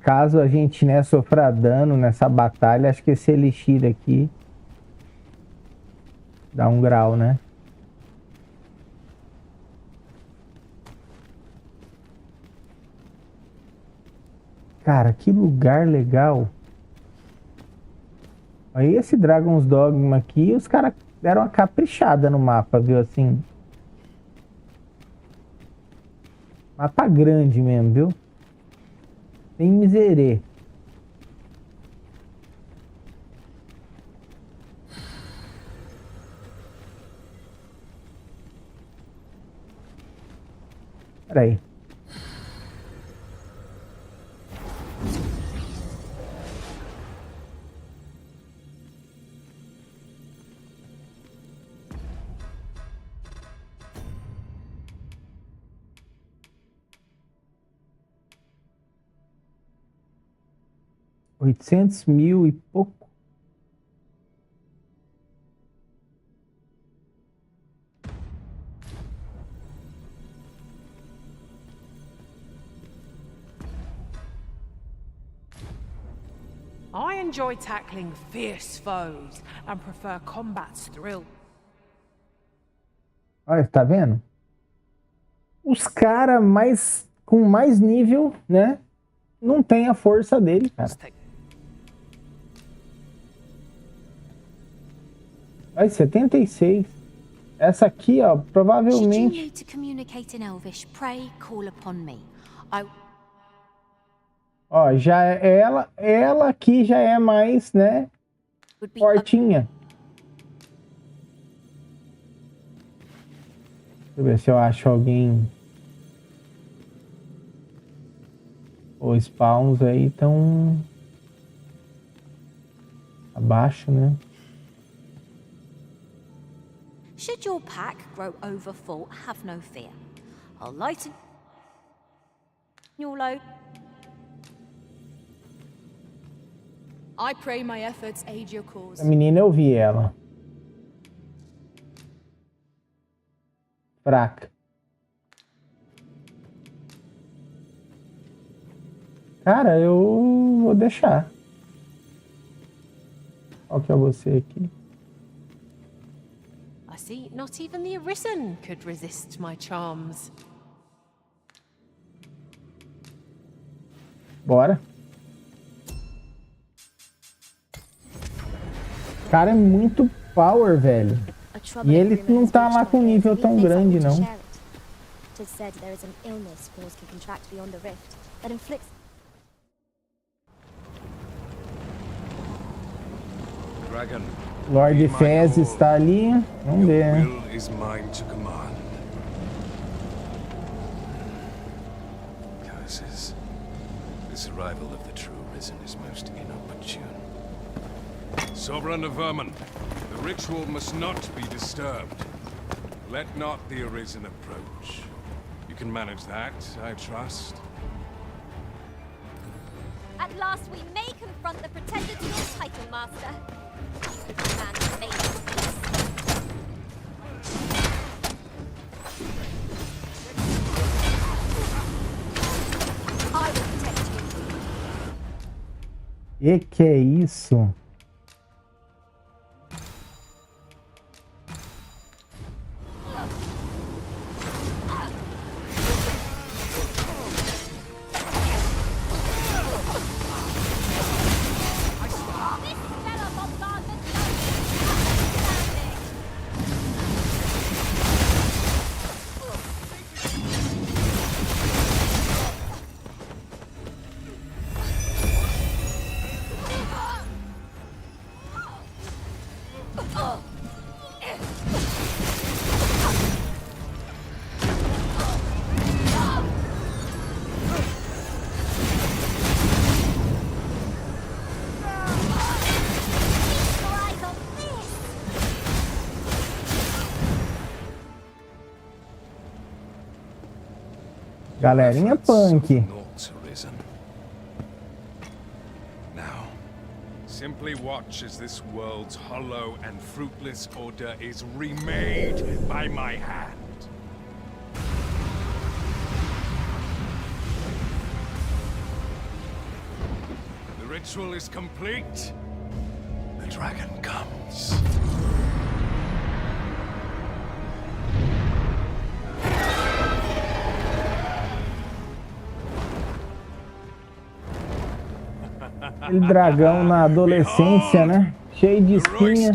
Caso a gente, né, sofra dano nessa batalha, acho que esse elixir aqui dá um grau, né? Cara, que lugar legal. Aí esse Dragon's Dogma aqui, os caras deram uma caprichada no mapa, viu, assim. Mapa grande mesmo, viu? Tem miserê. Peraí. $800.000 e pouco. I enjoy tackling fierce foes and prefer combat's thrill. Olha, tá vendo? Os caras mais com mais nível, né? Não tem a força dele, cara. Vai, 76. Essa aqui, ó, provavelmente... Ó, já é ela aqui já é mais, né, fortinha. Deixa eu ver se eu acho alguém... Os spawns aí estão abaixo, né? Should your pack grow over full, have no fear. I'll lighten your load. I pray my efforts aid your cause. A menina, eu vi ela. Fraca. Cara, eu vou deixar. Qual que é você aqui? I see not even the Arisen could resist my charms. Bora. Cara, é muito power, velho. E ele não tá lá com nível tão grande, não. Tis said there is an illness spores can contract beyond the rift that inflicts. Dragon. Lord Fez está ali. Vamos ver, né? Will is mine to command. Curses. This arrival of the true Risen is most inopportune. Sovereign of Vermin, the ritual must not be disturbed. Let not the Arisen approach. You can manage that, I trust. At last we may confront the pretender to your title, Master. The command made peace. I will protect you. Que é isso? Galerinha punk. Now, simply watch as this world's hollow and fruitless order is remade by my hand. The ritual is complete. The dragon comes. Aquele dragão na adolescência, né? Cheio de espinha.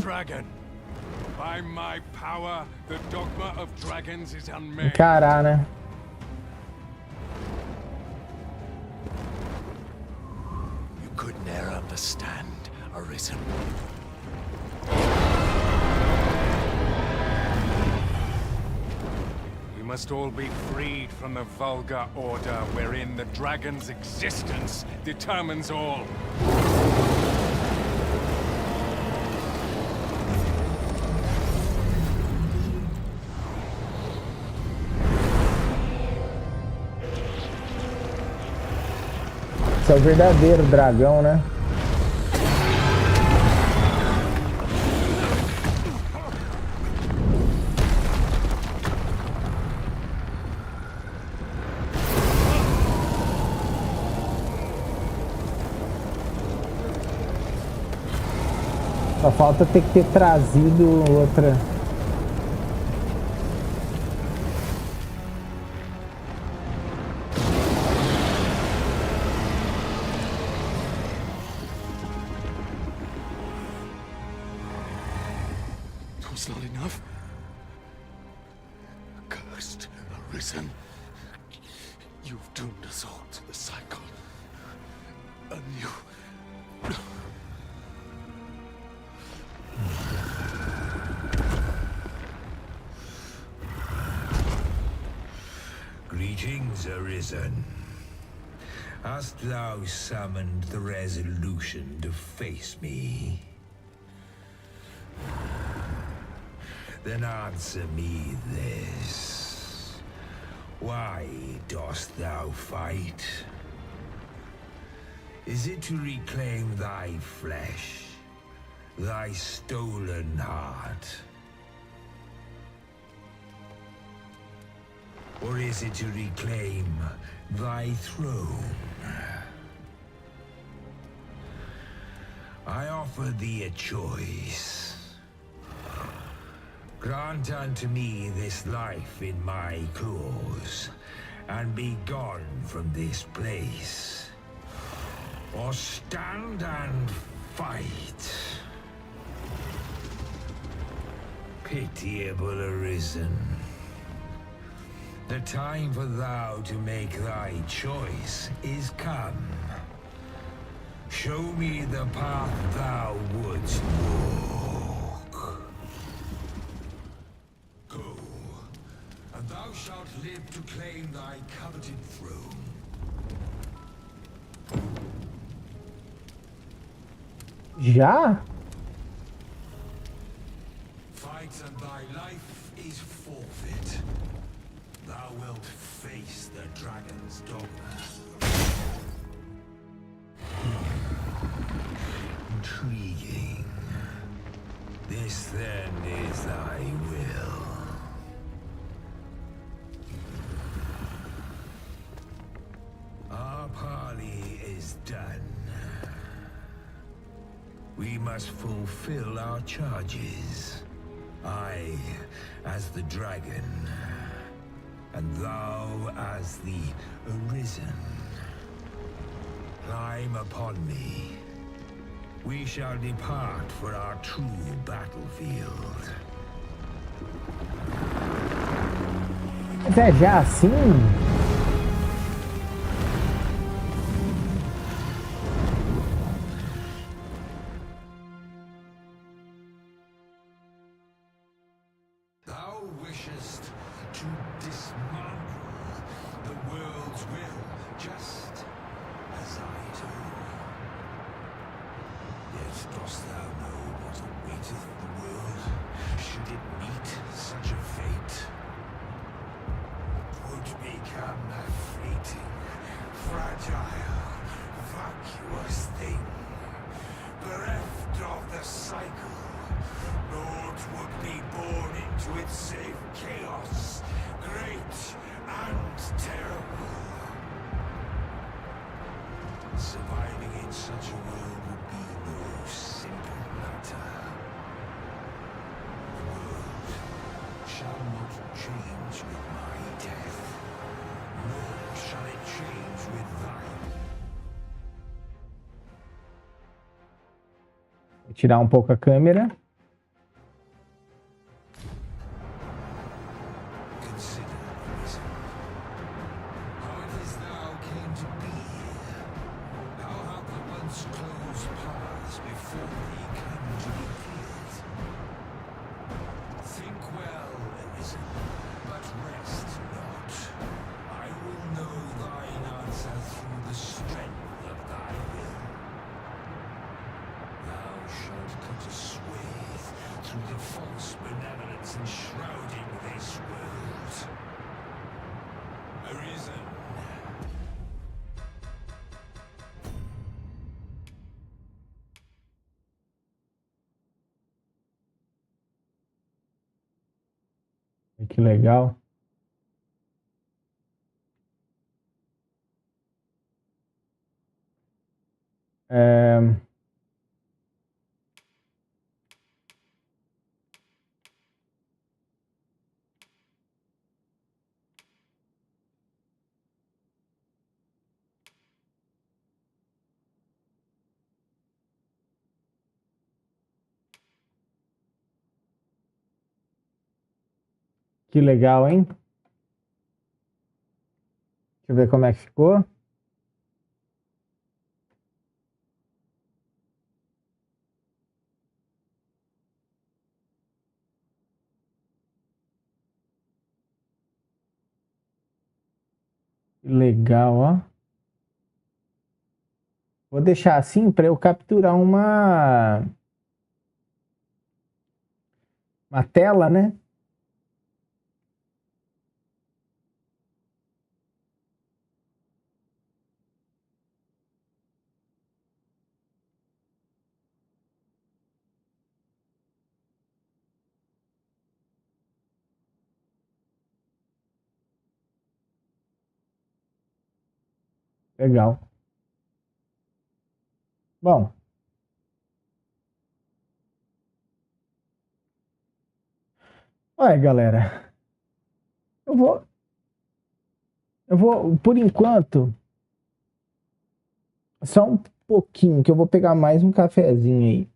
By my power, the dogma of dragons is unmade. Encarar, né? You could ne'er understand, Arisen. We must all be freed from the vulgar order wherein the dragon's existence determines all. Esse é o verdadeiro dragão, né? Só falta ter que ter trazido outra. It was not enough. Cursed, Arisen. You've doomed us all to the cycle. And you... Greetings, Arisen. Hast thou summoned the resolution to face me? Then answer me this. Why dost thou fight? Is it to reclaim thy flesh, thy stolen heart? Or is it to reclaim thy throne? I offer thee a choice. Grant unto me this life in my claws, and be gone from this place. Or stand and fight. Pitiable Arisen. The time for thou to make thy choice is come. Show me the path thou wouldst walk. Go, and thou shalt live to claim thy coveted throne. Já? Fight and thy life is forfeit. Thou wilt face the dragon's dogma. Intriguing. This then is thy will. Our parley is done. We must fulfill our charges. I, as the dragon, and thou as the Arisen. Climb upon me. We shall depart for our true battlefield. Mas é já assim? Thou wishest to dismantle the world's will, just as I do. Yet dost thou know what awaiteth the world, should it meet such a fate? 'Twould become a free Surviving in such a world would be no simple matter. The world shall not change with my death, nor shall it change with thine. Vou tirar um pouco a câmera. Que legal. Que legal, hein? Deixa eu ver como é que ficou. Legal, ó. Vou deixar assim para eu capturar uma tela, né? Legal. Bom. Olha, galera. Eu vou, por enquanto, só um pouquinho, que eu vou pegar mais um cafezinho aí.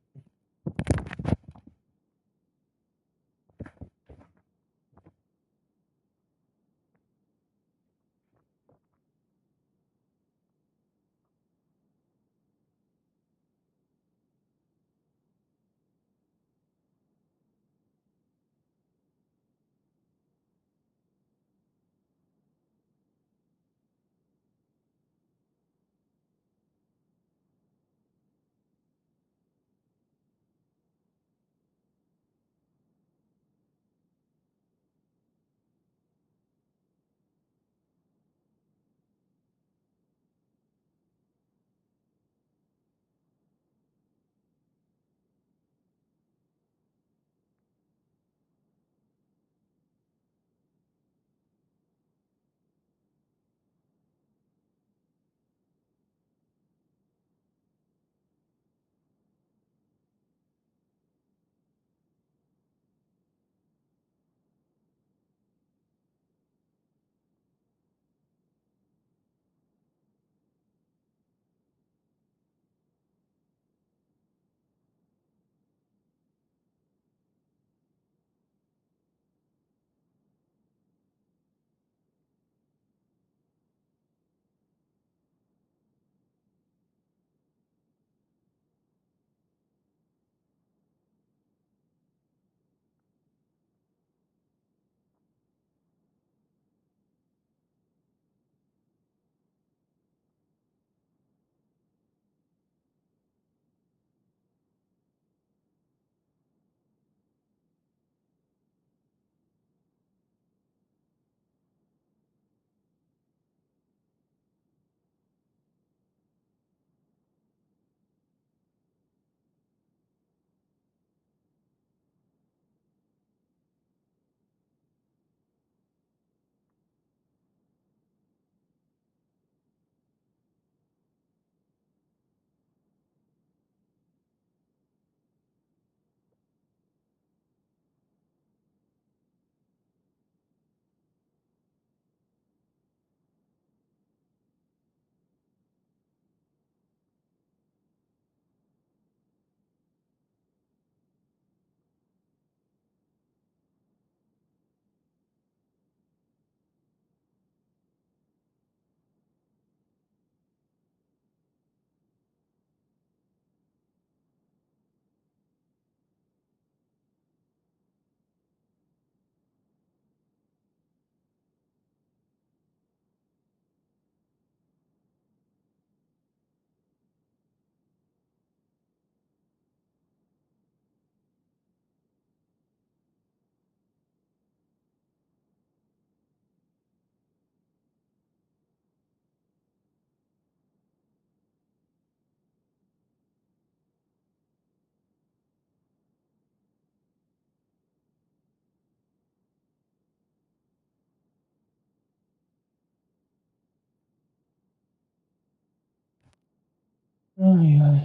Ai, ai.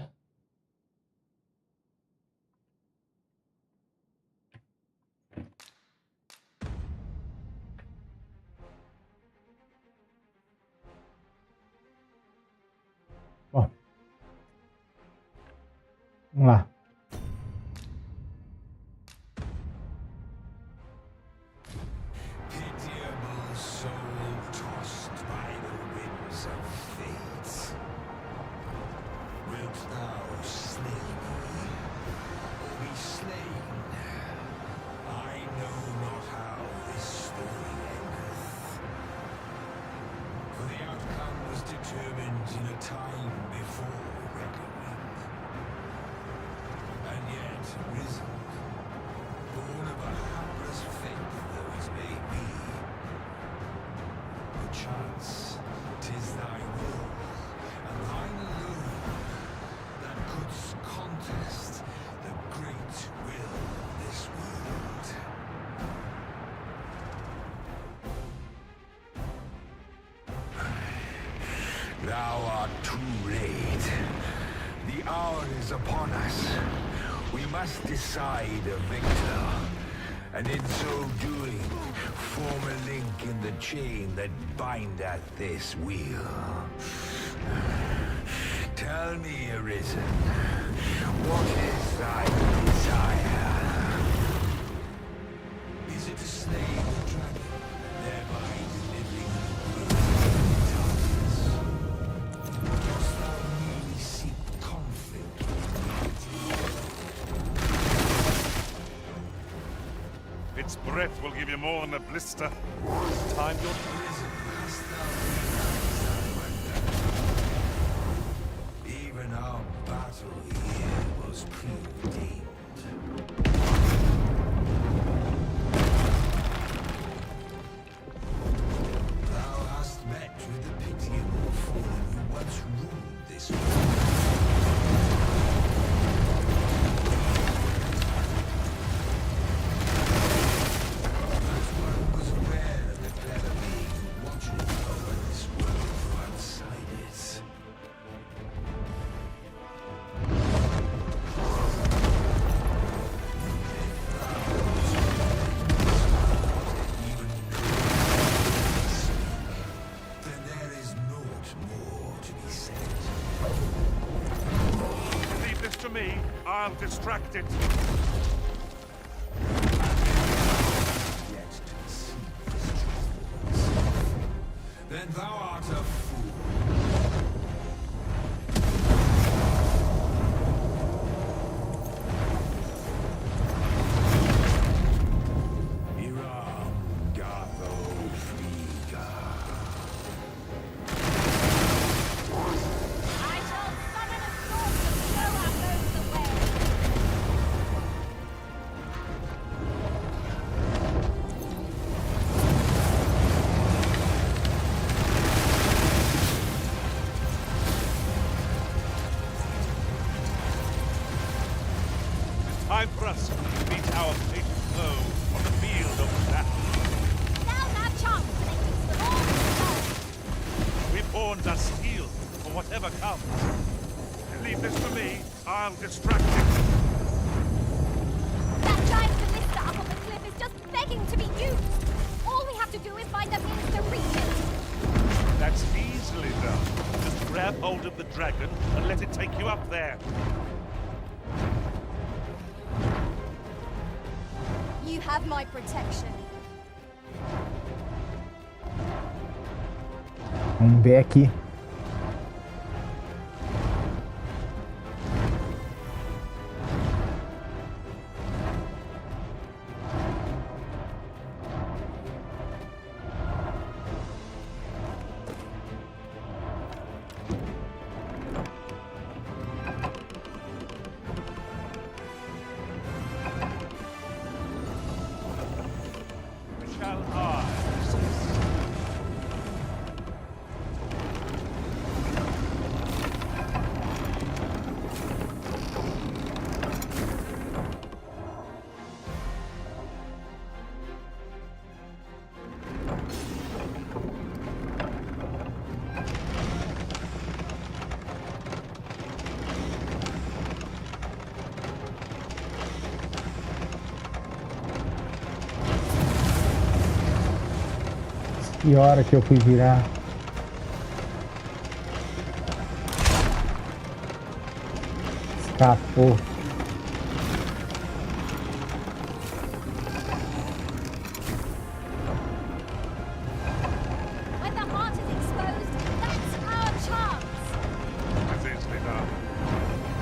Ó. Vamos lá. Pitiable soul tossed by the winds of fate. Wilt thou slay me, or be slain? I know not how this story endeth. For the outcome was determined in a time before reckoning. And yet risen, born of a hapless fate though it may be. Perchance, 'tis thy will, and thine alone, that couldst contest the great will of this world. Thou art too late. The hour is upon us. We must decide a victor, and in so doing, form a link in the chain that bindeth this wheel. Tell me, Arisen, what is thy desire? Is it to slay the dragon, thereby delivering the world from darkness? Dost thou merely seek conflict with humanity? Its breath will give you more than a blister. Time your Arisen, hast thou realized, I wonder? Even our battle here was preordained. Thou hast met with the pitiable fallen who once ruled this world. That one was aware of the clever being who watches over this world from outside it. Then there is naught more to be said. Leave this to me. I'll distract it. Yet to deceive this truthful. Then thou art a fool. Iram Gatho Friga. I shall summon a storm to blow our boats away. Time for us to meet our fatal foe on the field of battle. Now's our chance to make use of all we know. We pawns are steel for whatever comes. Leave this to me. I'll distract it. That giant ballista up on the cliff is just begging to be used. All we have to do is find a means to reach it. That's easily done. Just grab hold of the dragon and let it take you up there. You have my protection. Vamos ver aqui. Shall I? Que hora que eu fui virar? Escapou. When the heart is exposed, that's our chance. As easily done.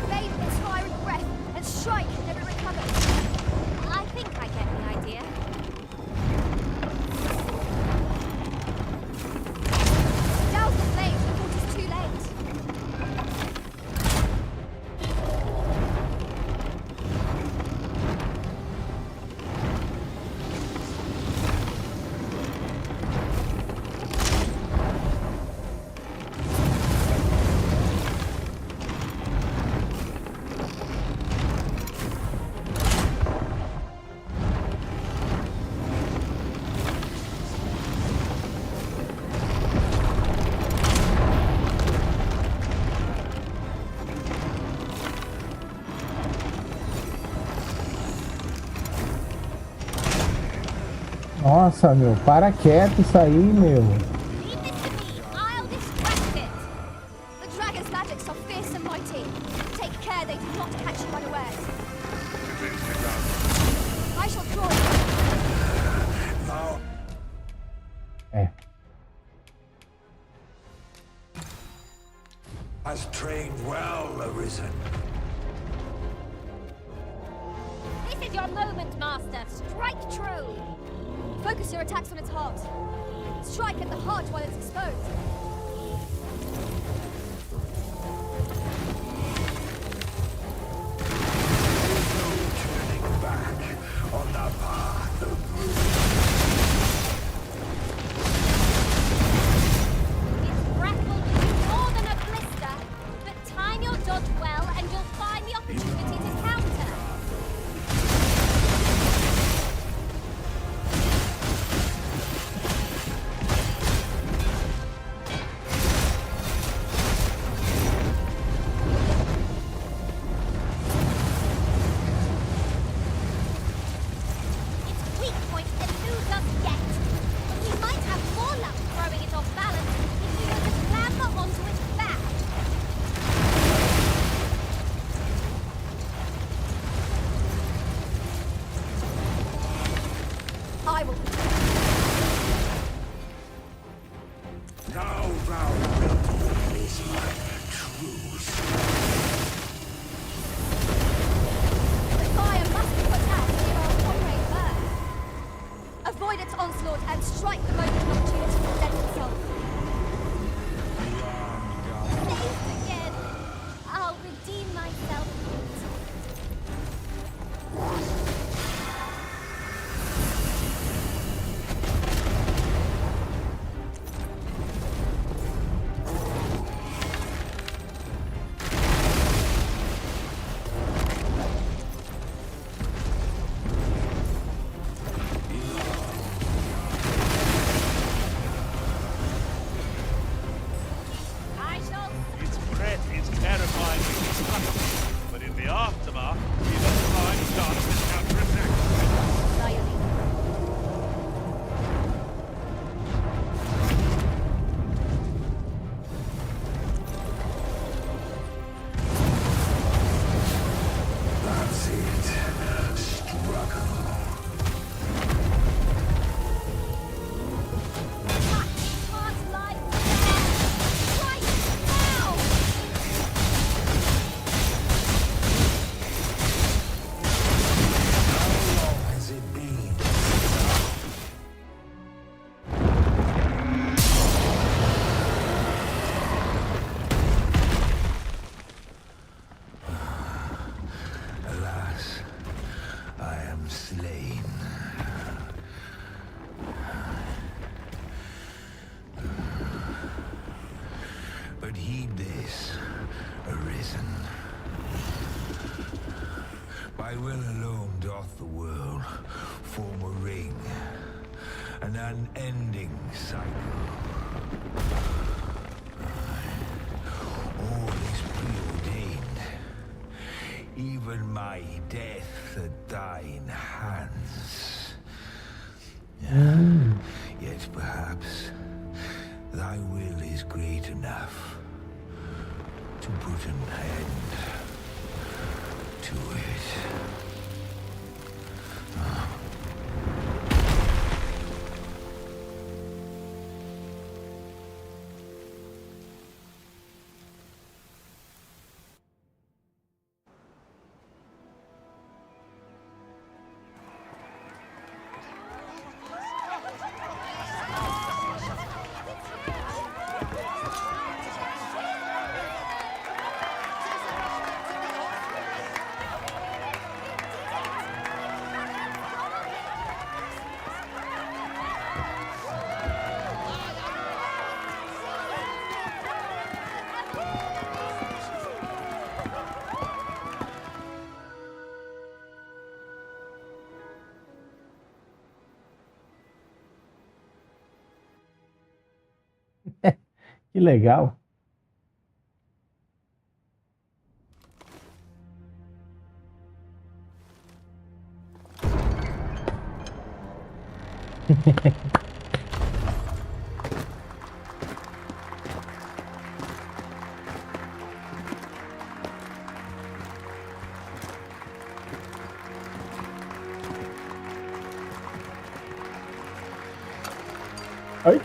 Bathe in its fiery breath and strike never recovers. I think I get the idea. Douse the flames before it is too late. Nossa, meu, para quieto isso aí, meu. Leave this to me. I'll distract it. The dragon's magics are fierce and mighty. Take care they do not catch you unawares. As easily done. I shall draw you. Thou É. hast trained well, Arisen. This is your moment, Master. Strike true. Focus your attacks on its heart. Strike at the heart while it's exposed. Turning back on the path of Its breath will do you more than a blister, but time your dodge well and you'll find the opportunity to counter. Its weak point eludes us yet, but we might have more luck throwing it off balance if we were to clamber onto its back. I will. now thou wilt witness my true The fire must be put out to give our comrade birth. Avoid its onslaught and strike the moment an opportunity presents itself. Saved again. I'll redeem myself. I shall. Its breath is terrifyingly destructive, but in the aftermath, we have a prime chance to counterattack. That's it. Struggle. Can't lie there. Right now. How long has it been? Alas, I am slain. But heed this, Arisen. By will alone doth the world form a ring, an unending cycle. All is preordained, even my death at thine hands. Yet perhaps thy will is great enough to put an end to it. Que legal. Ai.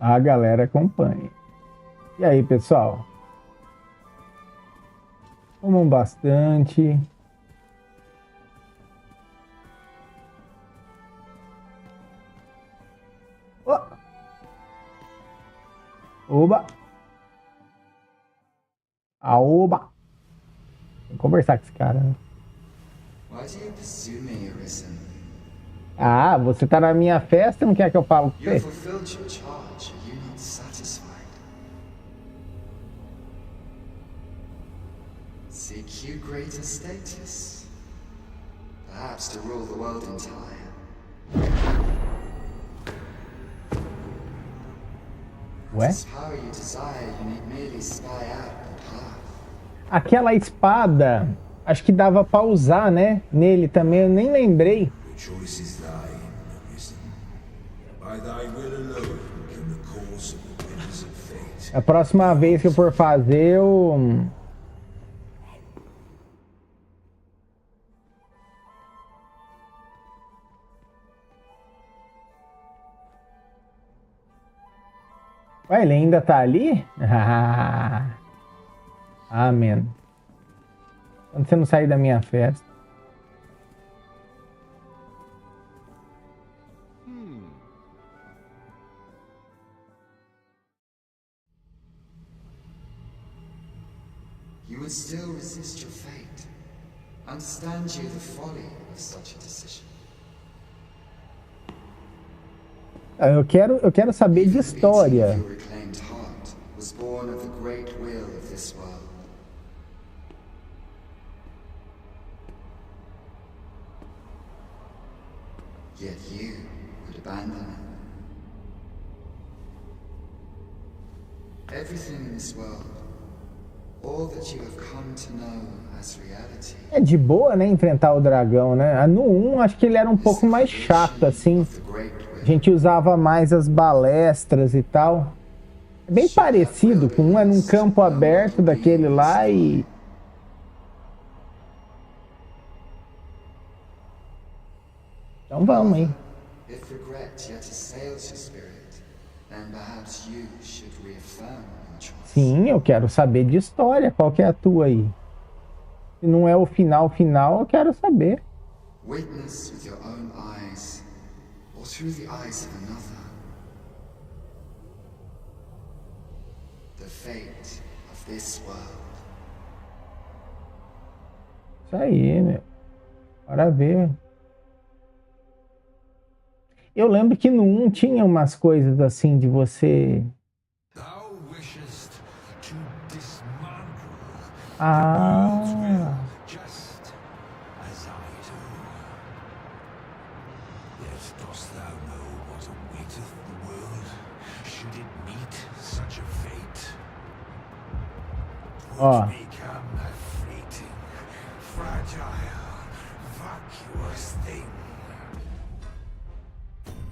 A galera acompanha. E aí, pessoal? Comam bastante. Oh. Oba! Aoba! Tem que conversar com esse cara, né? Why do you pursue me, Arisen? Ah, você tá na minha festa e não quer que eu fale com You have você? fulfilled your charge. Are you not satisfied? Seek you greater status? Perhaps to rule the world entire. Ué? This power you desire, you need merely spy out the path. Aquela espada, acho que dava pra usar, né? Nele também, eu nem lembrei. The choice is thine, Arisen. By thy will alone can the course of the winds of fate. A próxima vez que eu for fazer, eu... Ué, ele ainda tá ali? Ah, amém. Quando você não sair da minha festa. You would still resist your fate. Understand you the folly of such a decision. Eu quero saber de história. Your reclaimed heart was born of the great will of this world. Yet you would abandon it. Everything in this world, all that you have come to know as reality. É de boa, né, enfrentar o dragão, né? No 1, acho que ele era um pouco mais chato, assim. A gente usava mais as balestras e tal. É bem parecido com um, é num campo aberto daquele lá e... Então vamos, hein? If regret yet assails your spirit, then perhaps you should reaffirm your choice. Sim, eu quero saber de história. Qual que é a tua aí? Se não é o final, eu quero saber. Witness with your own eyes, or through the eyes of another, the fate of this world. Isso aí, meu. Bora ver. Eu lembro que no 1 tinha umas coisas assim de você... Ah... Ó.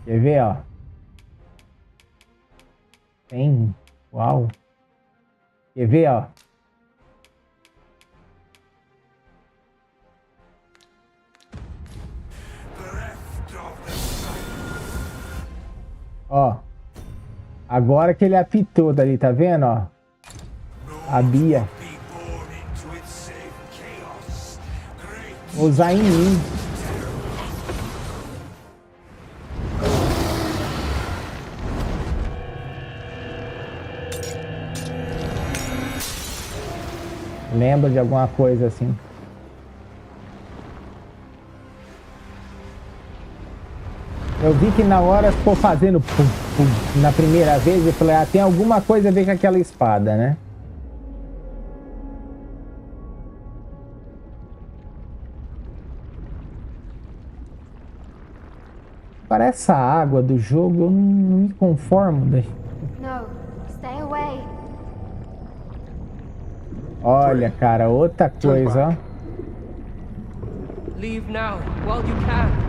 Quer ver, ó? Tem. Uau. Quer ver, ó? Ó. Agora que ele apitou dali, tá vendo, ó? A Bia. Vou usar em mim. Lembra de alguma coisa assim? Eu vi que na hora ficou fazendo pum, pum, na primeira vez, eu falei, ah, tem alguma coisa a ver com aquela espada, né? Para essa água do jogo, eu não me conformo. No, stay away. Olha, cara, outra coisa, ó. Leave now, while you can.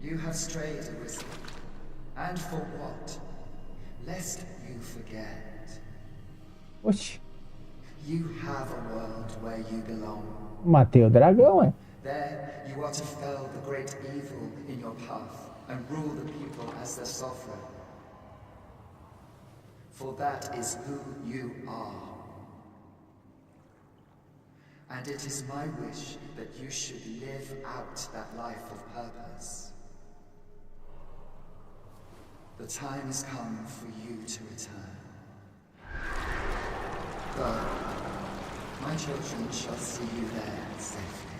You have strayed, Arisen. And for what? Lest you forget. Oxi. You have a world where you belong. Matei o dragão, é? There, you are to fell the great evil in your path and rule the people as their sovereign. For that is who you are. And it is my wish that you should live out that life of purpose. The time has come for you to return. Go. My children shall see you there safely.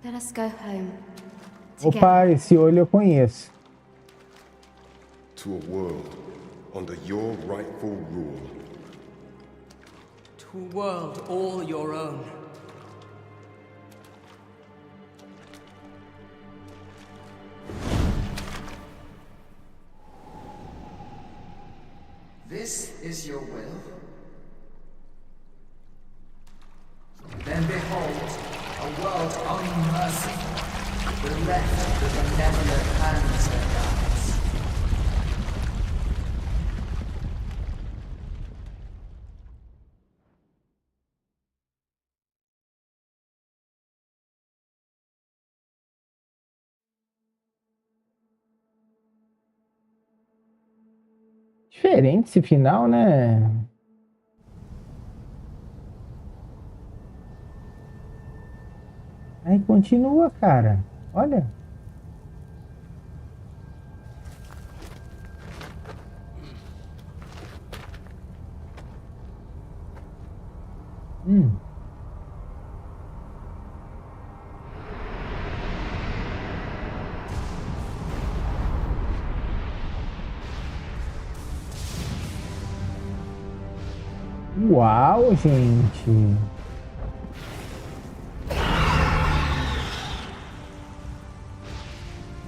Let us go home. Opa, esse olho eu conheço. To a world under your rightful rule. To a world all your own. This is your will? Then behold, a world unmerciful, bereft the benevolent hands that guides. Diferente esse final, né? Aí continua, cara. Olha. Uau, gente.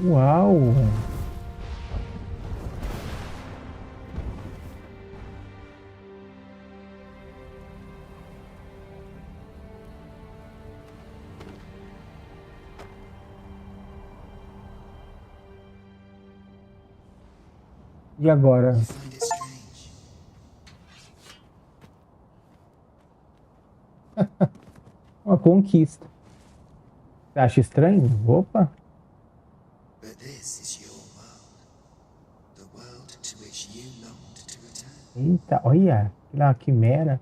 Uau. E agora? Uma conquista. Você acha estranho? Opa. Eita, olha. Uma quimera.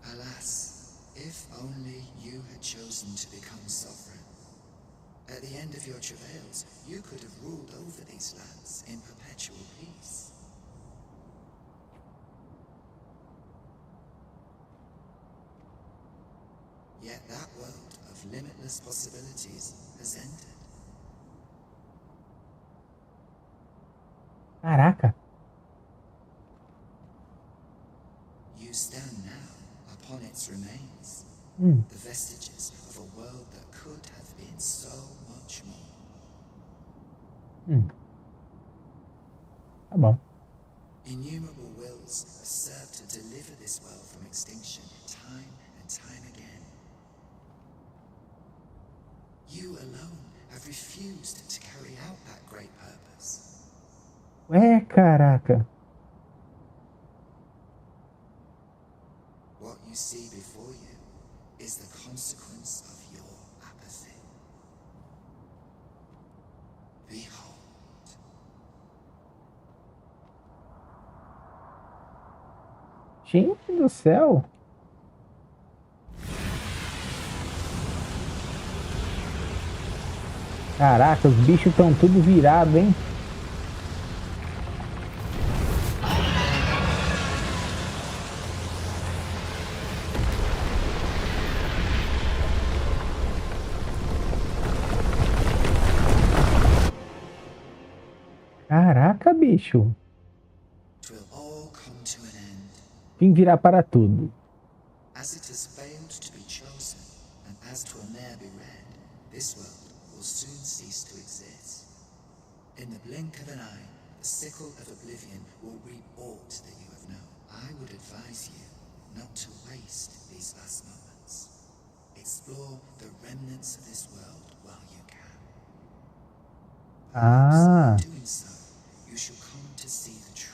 Alas, if only you had chosen to become sovereign. At the end of your travails, you could have ruled over these lands in perpetual peace. Yet that world of limitless possibilities has ended. Caraca. You stand now upon its remains, the vestiges of a world that could have been so much more. Tá bom. Innumerable wills have served to deliver this world from extinction time and time again. You alone have refused to carry out that great purpose. Ué, caraca. What you see before you is the consequence of your apathy. Behold. Gente do céu. Caraca, os bichos estão tudo virados, hein? Caraca, bicho. Vim virar para tudo. As it has failed to be chosen, and as 'twill ne'er be read, this world will soon cease to exist. In the blink of an eye, the sickle of oblivion will reap aught that you have known. I would advise you not to waste these last moments. Explore the remnants of this world while you can. Ah. In doing so, you shall come to see the truth.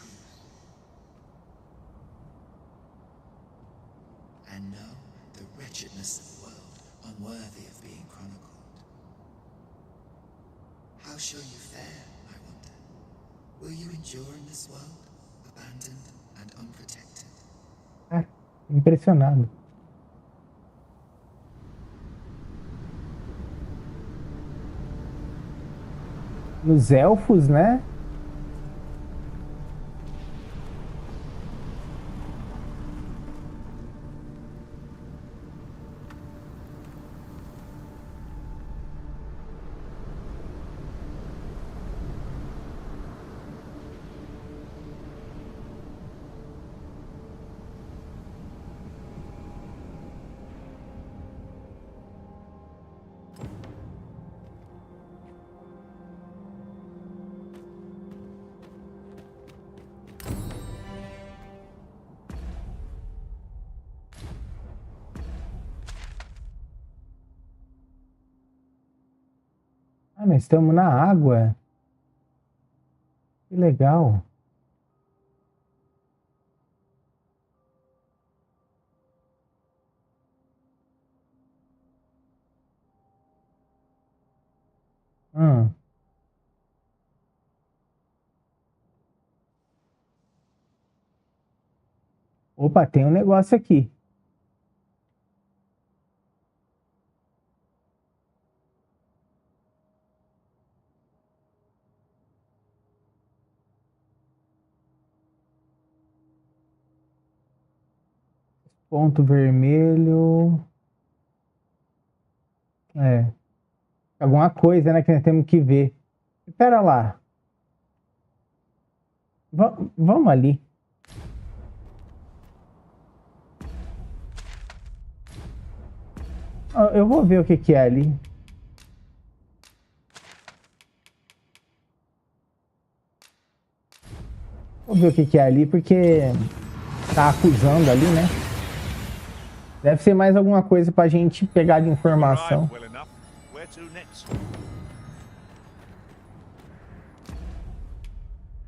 And know the wretchedness of the world, unworthy of being chronicled. How shall you fare, I wonder? Will you endure in this world, abandoned and unprotected? Ah, impressionado. Nos elfos, né? Ah, nós estamos na água. Que legal. Opa, tem um negócio aqui. Ponto vermelho. É. Alguma coisa, né, que nós temos que ver. Espera lá. Vamos ali. Eu vou ver o que é ali. Vou ver o que é ali, porque tá acusando ali, né? Deve ser mais alguma coisa pra gente pegar de informação.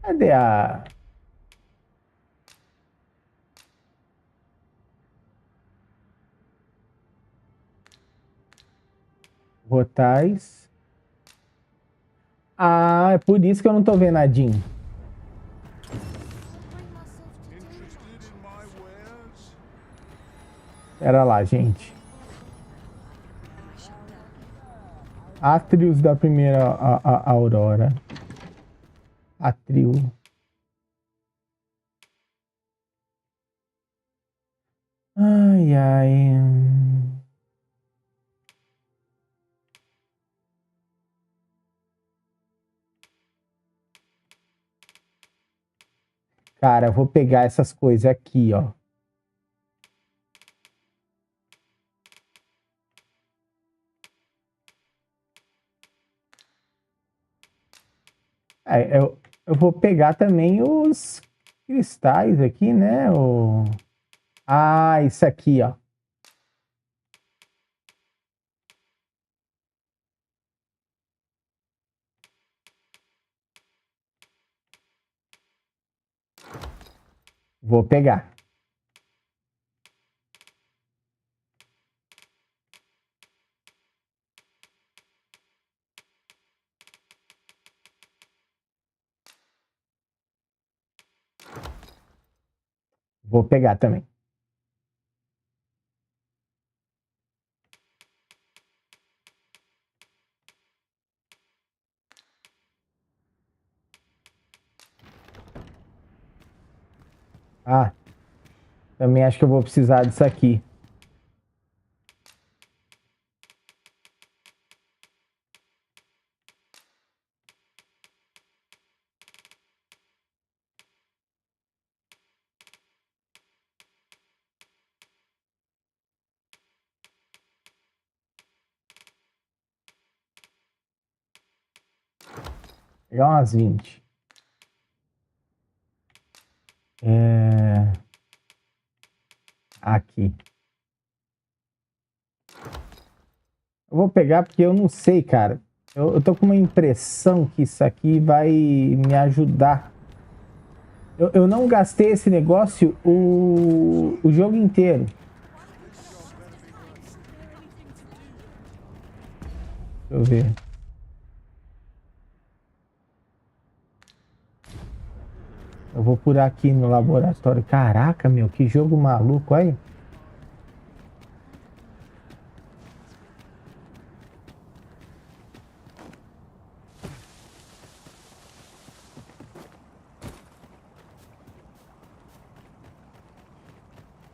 Cadê a... Rotais. Ah, é por isso que eu não tô vendo a Jean. Pera lá, gente. Átrios da primeira aurora. Átrio. Ai, ai. Cara, eu vou pegar essas coisas aqui, ó. Eu vou pegar também os cristais aqui, né? Ah, isso aqui, ó. Vou pegar. Vou pegar também. Ah, também acho que eu vou precisar disso aqui. Pegar umas 20. Aqui. Eu vou pegar porque eu não sei, cara. Eu tô com uma impressão que isso aqui vai me ajudar. Eu não gastei esse negócio o jogo inteiro. Deixa eu ver. Eu vou por aqui no laboratório. Caraca, meu, que jogo maluco aí.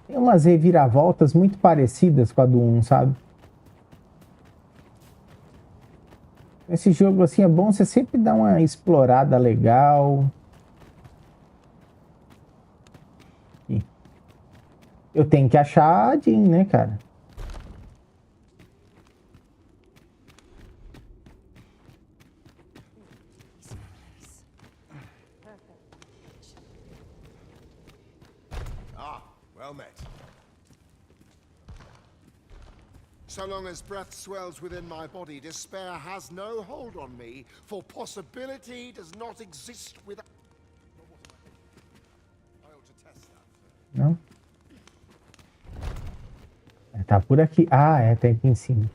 Tem umas reviravoltas muito parecidas com a do 1, sabe? Esse jogo assim é bom você sempre dar uma explorada legal. Eu tenho que achar a Jean, né, cara? Well met. So long as breath swells within my body, despair has no hold on me, for possibility does not exist without... Não? Tá por aqui. Ah, tá aqui em cima.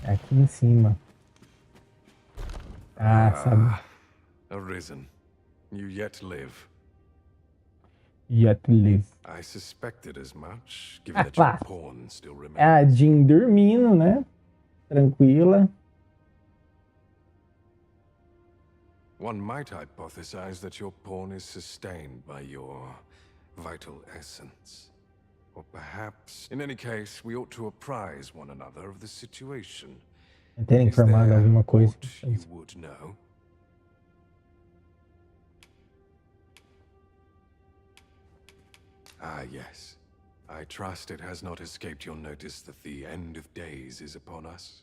É aqui em cima. Ah, sabe. Arisen. You yet live. Yet live. I suspected as much, given that your pawn still remains. É a Jean dormindo, né? Tranquila. One might hypothesize that your pawn is sustained by your vital essence. Or perhaps, in any case, we ought to apprise one another of the situation. Ter informado alguma coisa. You would know. Ah, yes. I trust it has not escaped your notice that the end of days is upon us.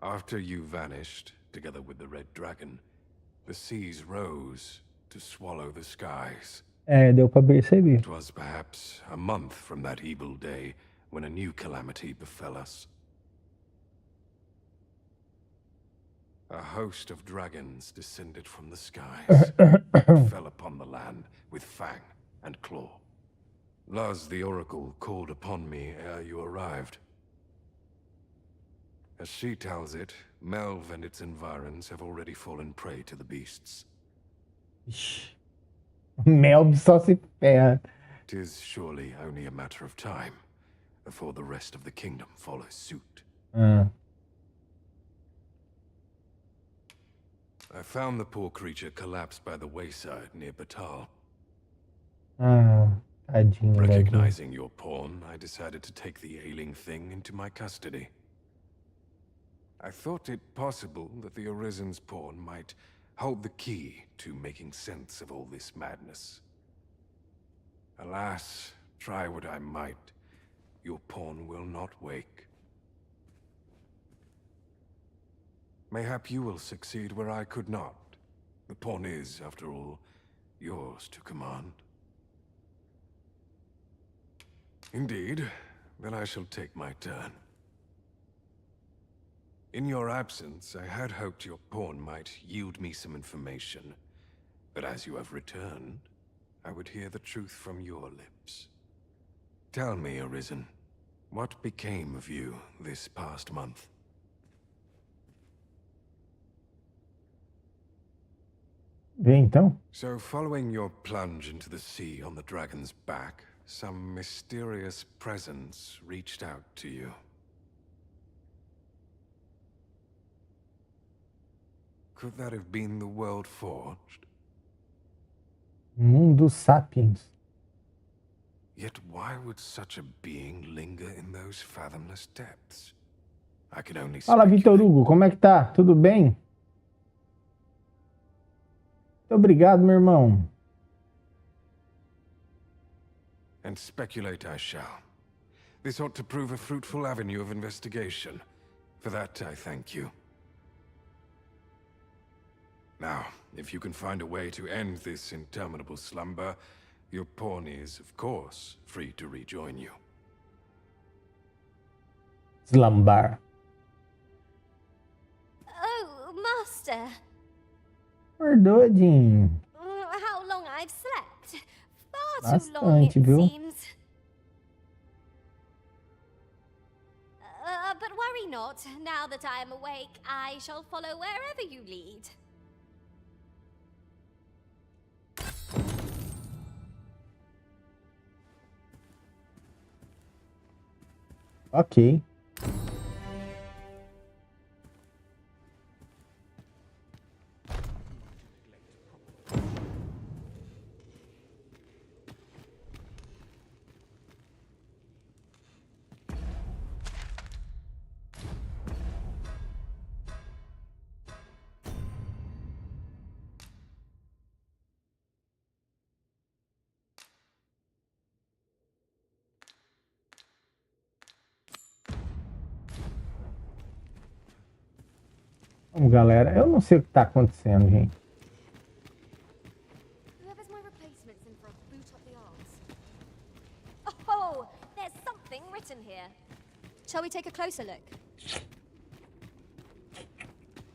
After you vanished, together with the Red Dragon, the seas rose to swallow the skies. Deu pra perceber. It was perhaps a month from that evil day when a new calamity befell us. A host of dragons descended from the skies, fell upon the land with fang and claw. Laz the Oracle called upon me ere you arrived. As she tells it, Melve and its environs have already fallen prey to the beasts. Melve só se ferra. 'Tis surely only a matter of time before the rest of the kingdom follows suit. I found the poor creature collapsed by the wayside near Batal. Tadinho. Recognizing your pawn, I decided to take the ailing thing into my custody. I thought it possible that the Arisen's pawn might hold the key to making sense of all this madness. Alas, try what I might, your pawn will not wake. Mayhap you will succeed where I could not. The pawn is, after all, yours to command. Indeed, then I shall take my turn. In your absence, I had hoped your pawn might yield me some information. But as you have returned, I would hear the truth from your lips. Tell me, Arisen, what became of you this past month? Então? So, following your plunge into the sea on the dragon's back, some mysterious presence reached out to you. Could that have been the world forged? Mundo sapiens. Yet why would such a being linger in those fathomless depths? I can only Fala, Vitor Hugo, como é que tá? Tudo bem? Muito obrigado, meu irmão. And speculate I shall. This ought to prove a fruitful avenue of investigation. For that, I thank you. Now, if you can find a way to end this interminable slumber, your pawn is, of course, free to rejoin you. Slumbar. Oh, Master. Perdoa, Jim. How long I've slept. Far too long, it Bastante, viu? seems. But worry not. Now that I am awake, I shall follow wherever you lead. Ok. Vamos, galera. Eu não sei o que tá acontecendo, gente. Whoever's my replacement's in for a boot up the arse. Oh, there's something written here. Shall we take a closer look?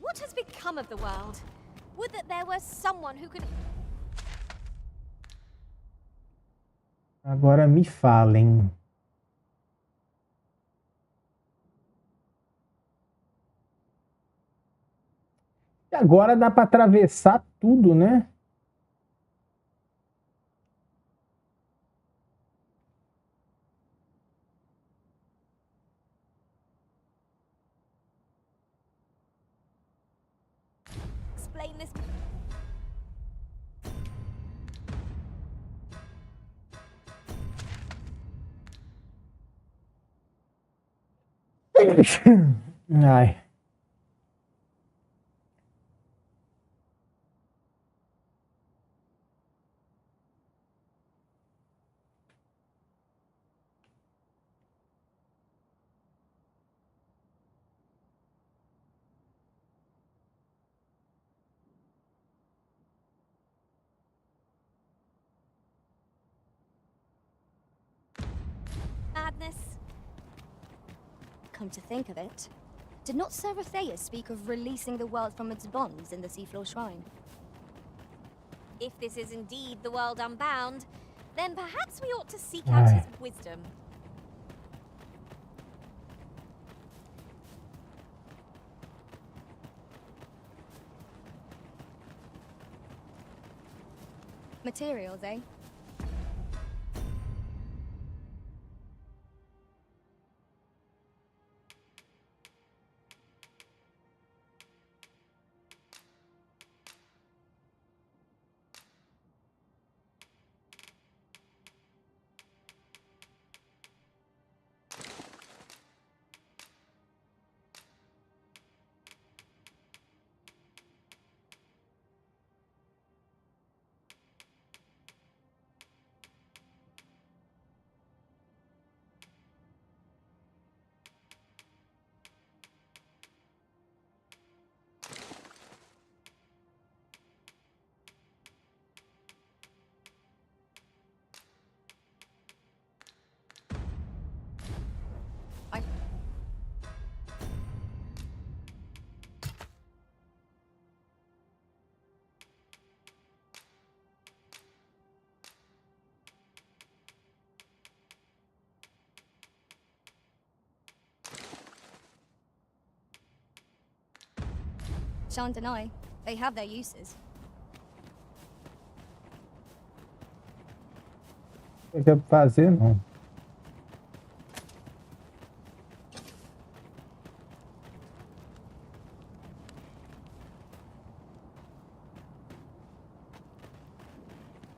What has become of the world? Would that there were someone who could... Agora me falem. E agora dá para atravessar tudo, né? Explain this... Ai. Madness. Come to think of it, did not Sir Theus speak of releasing the world from its bonds in the Seafloor Shrine? If this is indeed the world unbound, then perhaps we ought to seek out his wisdom. Materials, eh? Shan't deny, they have their uses. O que é pra fazer, não.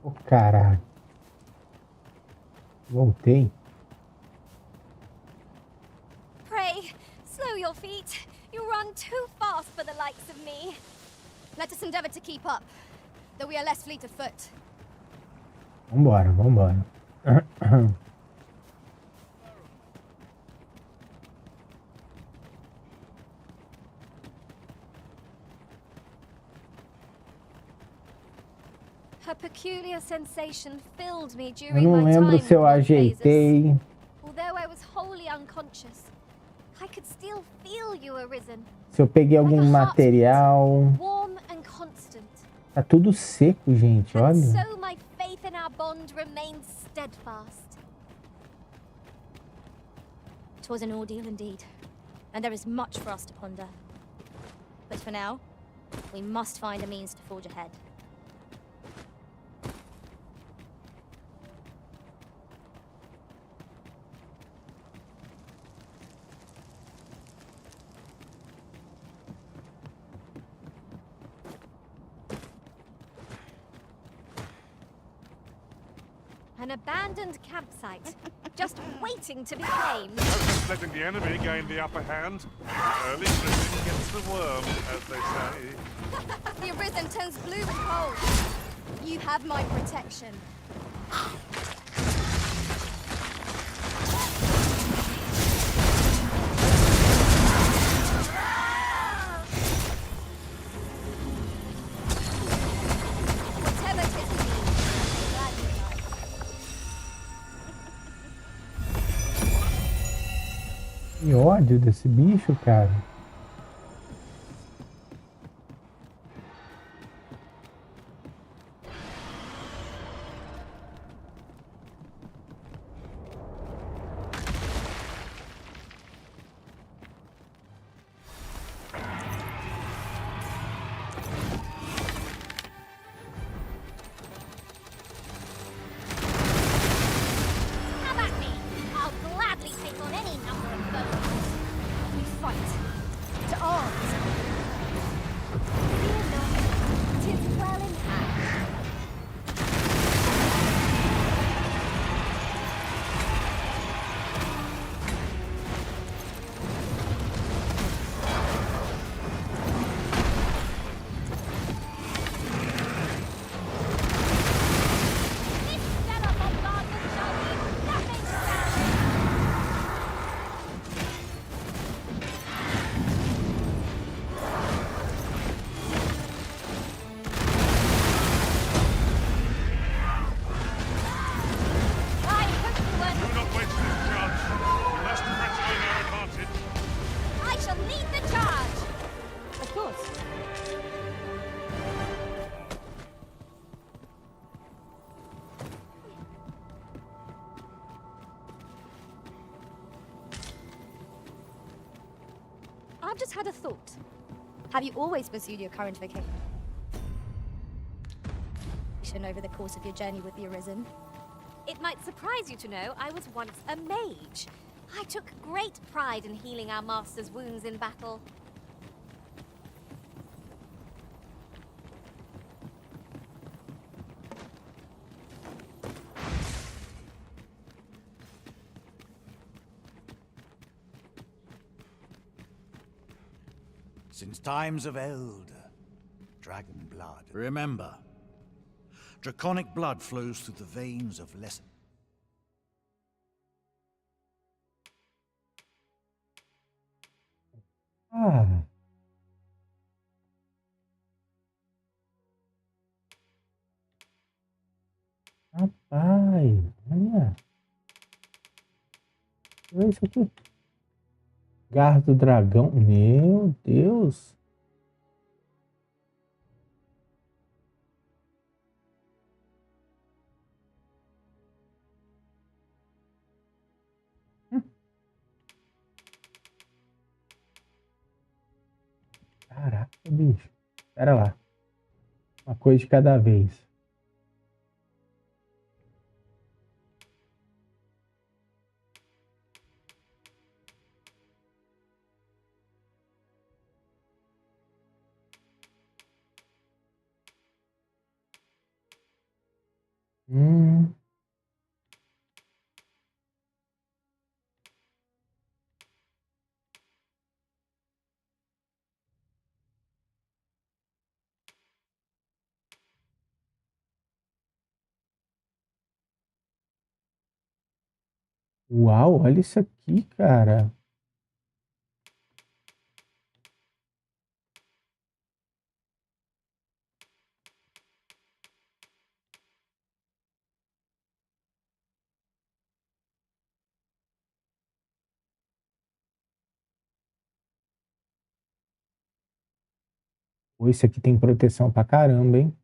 Ô, caralho. Voltei. Pray, slow your feet. You run too fast for the likes of me. Let us endeavor to keep up, though we are less fleet of foot. Vambora, vambora. Her peculiar sensation filled me Eu during não my lembro time se eu with Lord ajeitei. Phaesus. Although I was wholly unconscious, I could still feel you arisen. Se eu peguei algum material. Warm and constant. Tá tudo seco, gente, olha. So my faith in our bond remained steadfast. 'Twas an ordeal indeed, and there is much for us to ponder. But for now, we must find a means to forge ahead. An abandoned campsite, just waiting to be claimed. No sense letting the enemy gain the upper hand. Early flitting gets the worm, as they say. The arisen turns blue and cold. You have my protection. Whatever it is we need, I'm glad you like. Que ódio desse bicho, cara. Have at me! I'll gladly take on any number of foes. We fight. To arms. Fear not, 'tis well in hand. This stellar bombardment shall leave nothing standing. I hope you weren't. Do not waste this chance. You must press on our advantage. I shall lead the charge. Of course. I've just had a thought. Have you always pursued your current vocation? evolution over the course of your journey with the Arisen. It might surprise you to know I was once a mage. I took great pride in healing our master's wounds in battle. Since times of eld, dragon blood. Remember, draconic blood flows through the veins of lesser. Ah. Rapaz, olha. Olha isso aqui. Garra do dragão. Meu Deus. Caraca, bicho. Pera lá. Uma coisa de cada vez. Hum. Uau, olha isso aqui, cara. Pô, esse aqui tem proteção pra caramba, hein?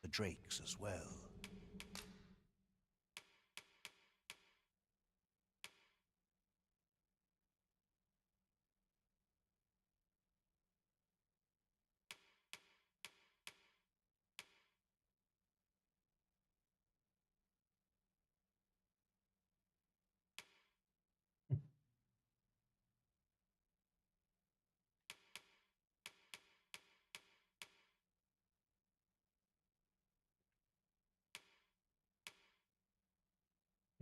The drakes as well.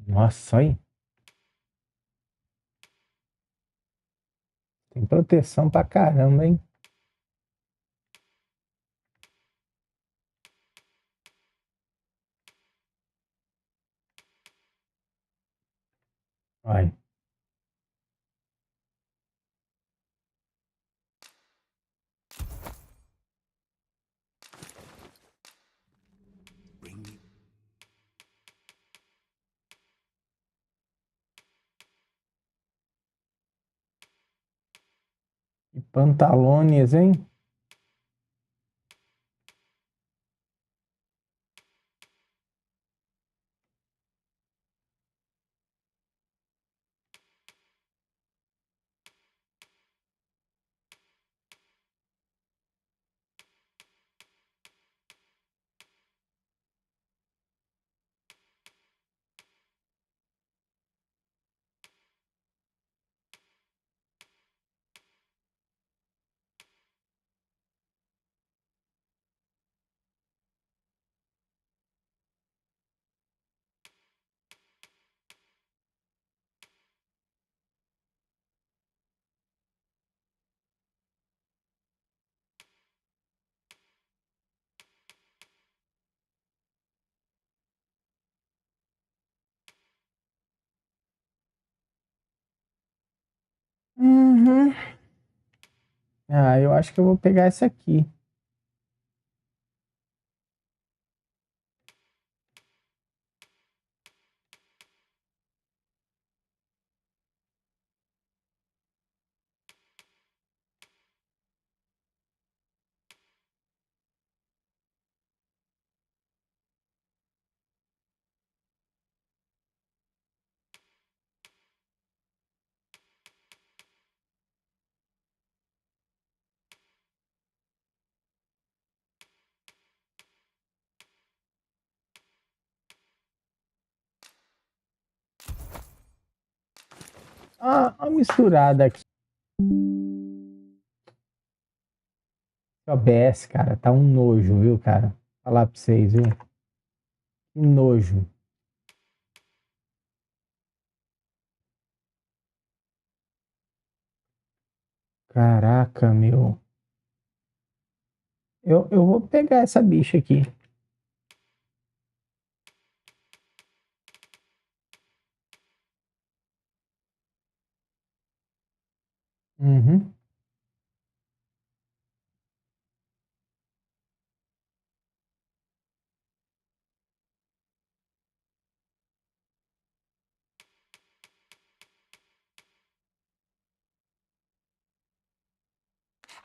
Nossa, olha aí. Tem proteção pra caramba, hein? Vai. E pantalones, hein? Uhum. Ah, eu acho que eu vou pegar essa aqui. Uma misturada aqui. OBS, cara, tá um nojo, viu, cara? Vou falar pra vocês, viu? Que nojo. Caraca, meu. Eu vou pegar essa bicha aqui. Uhum.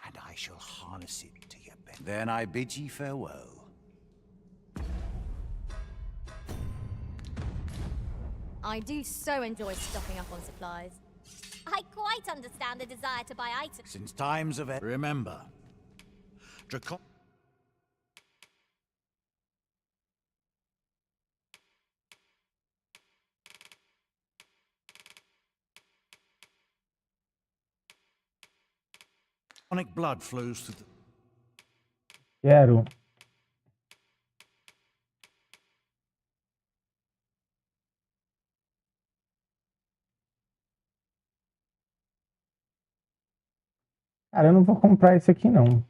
And I shall harness it to your bed. Then I bid ye farewell. I do so enjoy stocking up on supplies. I quite understand the desire to buy items. Since times of... Remember, Dracon... Draconic blood flows through the... Quero. Cara, eu não vou comprar isso aqui, não.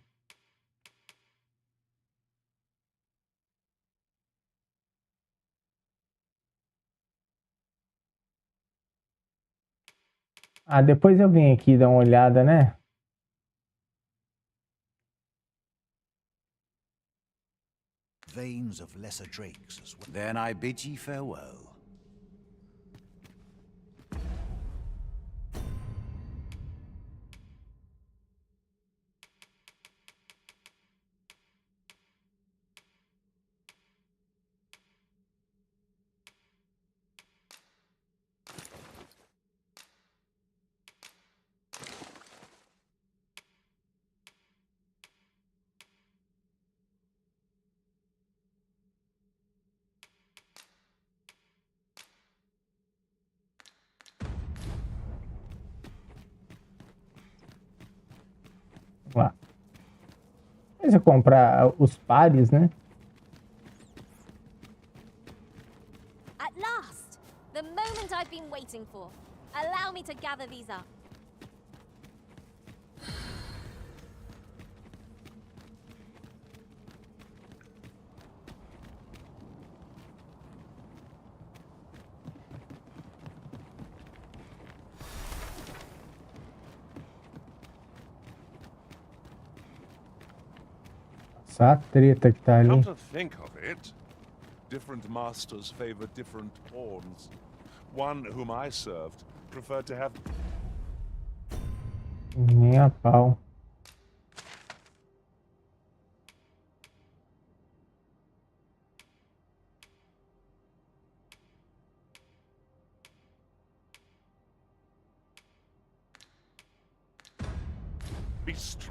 Ah, depois eu venho aqui dar uma olhada, né? Veins of lesser drakes as well. Then I bid ye farewell. Vamos lá. Mas eu comprar os pares, né? At last! The moment I've been waiting for. Allow me to gather these up. Essa treta que tá ali. Come to think of it, different masters favor different pawns. One whom I served preferred to have... Nem a pau.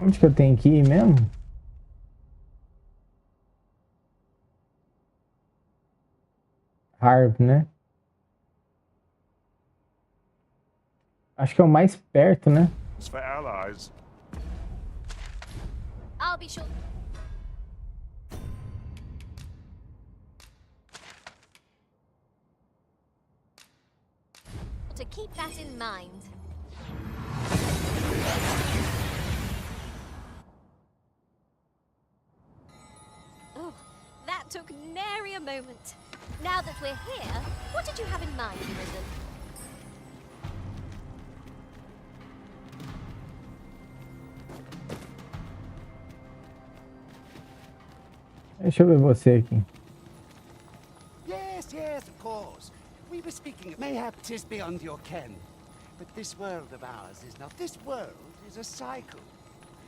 Onde que eu tenho que ir mesmo? Harv, né? Acho que é o mais perto, né? For allies. I'll be sure. To keep that in mind. Oh, that took nary a moment. Now that we're here, what did you have in mind, Risen? Deixa eu ver você aqui. Yes, yes, of course. We were speaking. Mayhap 'tis beyond your ken. But this world of ours is not. This world is a cycle.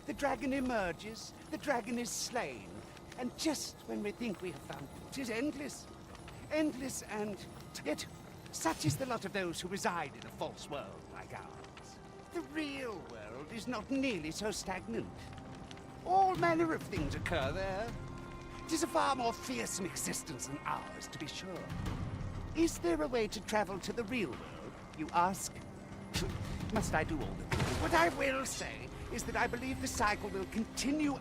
The dragon emerges, the dragon is slain. And just when we think we have found it, 'tis endless. Endless and yet such is the lot of those who reside in a false world like ours. The real world is not nearly so stagnant. All manner of things occur there. 'Tis a far more fearsome existence than ours, to be sure. Is there a way to travel to the real world, you ask? Must I do all the thinking? What I will say is that I believe the cycle will continue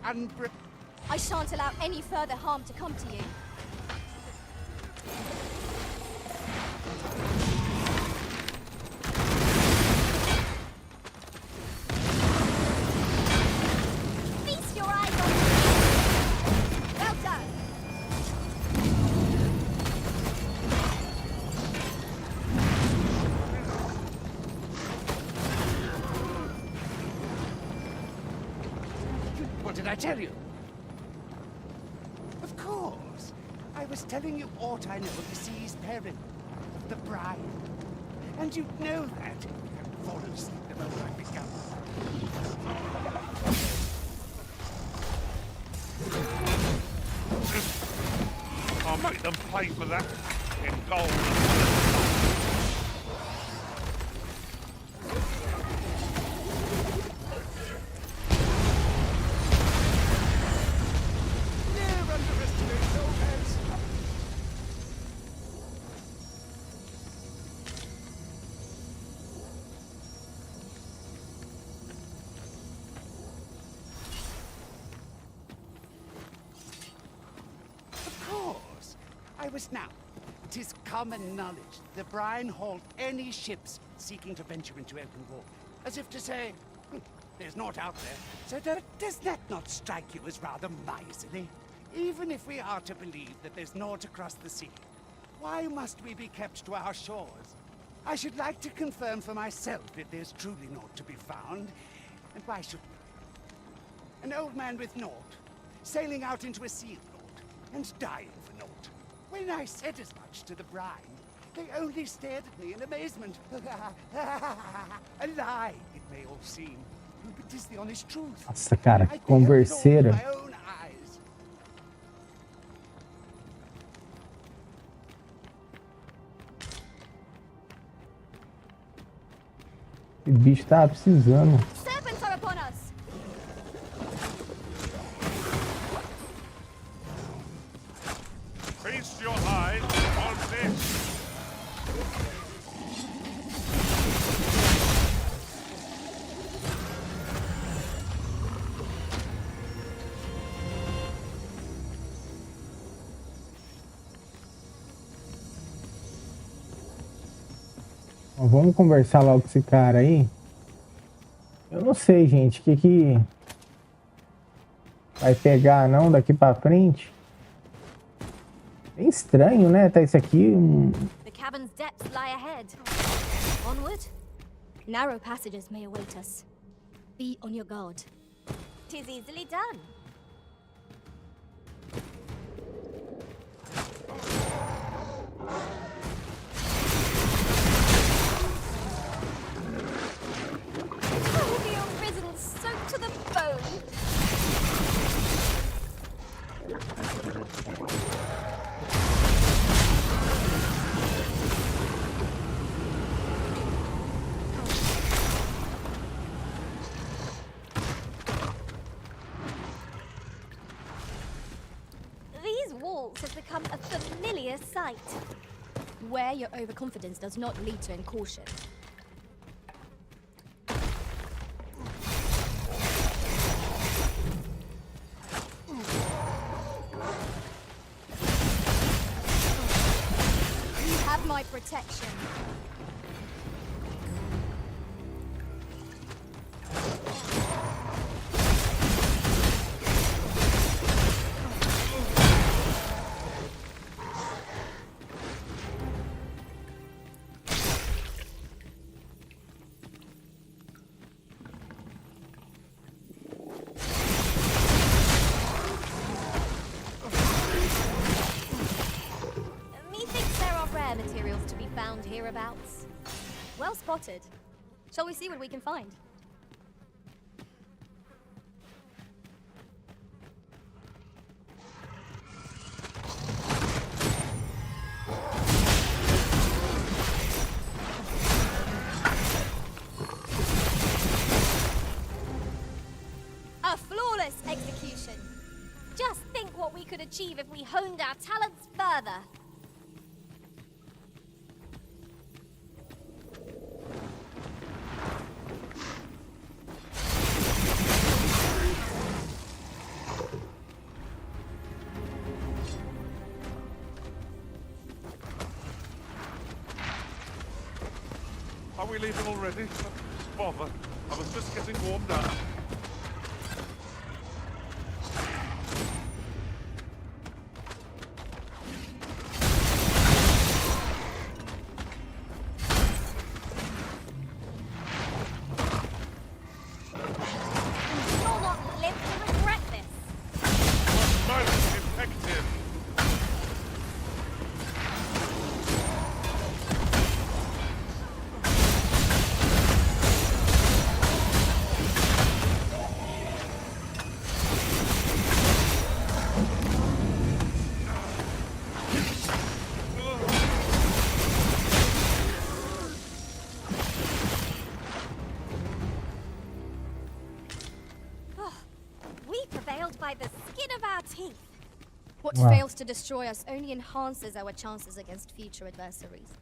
I shan't allow any further harm to come to you. Feast your eyes on me. Well done. What did I tell you? Of course. I was telling you aught I know of the sea's parent, of the bride. And you'd know that if you hadn't fallen asleep the moment I began. I'll make them pay for that in gold. Now, 'tis common knowledge the brine halt any ships seeking to venture into open water, as if to say, there's naught out there. So does that not strike you as rather miserly? Even if we are to believe that there's naught across the sea, why must we be kept to our shores? I should like to confirm for myself if there's truly naught to be found, and why shouldn't I? An old man with naught, sailing out into a sea of naught, and dying for naught. When I said as much to the bride, they only stared at me in amazement. A lie, it may all seem, but 'tis the honest truth. Nossa, cara, que converseira. My own eyes. O bicho tá precisando. Serpents are upon us. Feast your eyes on this. Vamos conversar logo com esse cara aí. Eu não sei, gente, o que vai pegar não daqui pra frente. É estranho, né? Tá isso aqui. The cavern's depths lie ahead. Onward. Narrow passages may await us. Be on your guard. 'Tis easily done. Oh, the arisen soaked to the bone. These walls have become a familiar sight. Where your overconfidence does not lead to caution. You have my protection. found hereabouts? Well spotted. Shall we see what we can find? A flawless execution. Just think what we could achieve if we honed our talents further. Are we leaving already? Bother. I was just getting warmed up. You'll not live to regret this. Most effective. We prevailed by the skin of our teeth. What Wow. fails to destroy us only enhances our chances against future adversaries.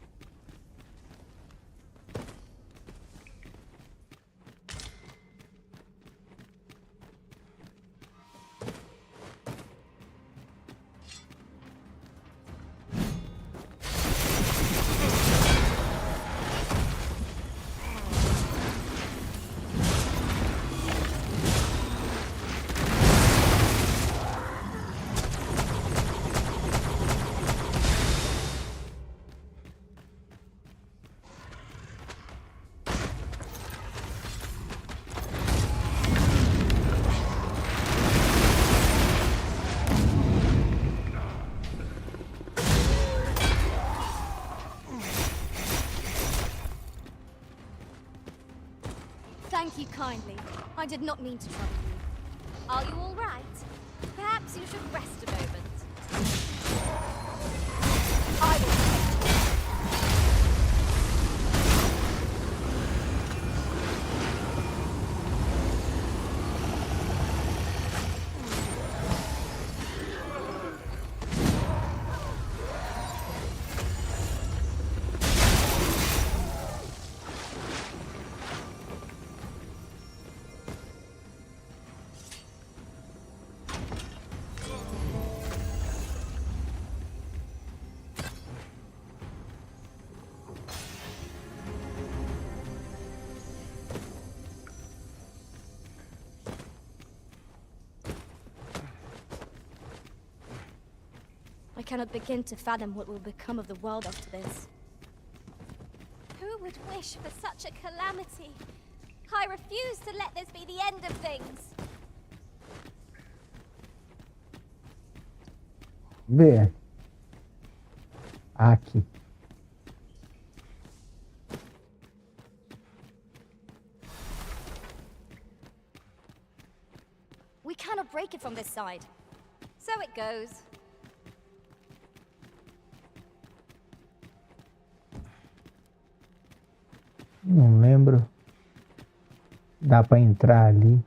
Thank you kindly. I did not mean to trouble you. Are you all right? Perhaps you should rest a moment. I will. I cannot begin to fathom what will become of the world after this. Who would wish for such a calamity? I refuse to let this be the end of things. Ver. Aqui. We cannot break it from this side. So it goes. Não lembro. Dá pra entrar ali.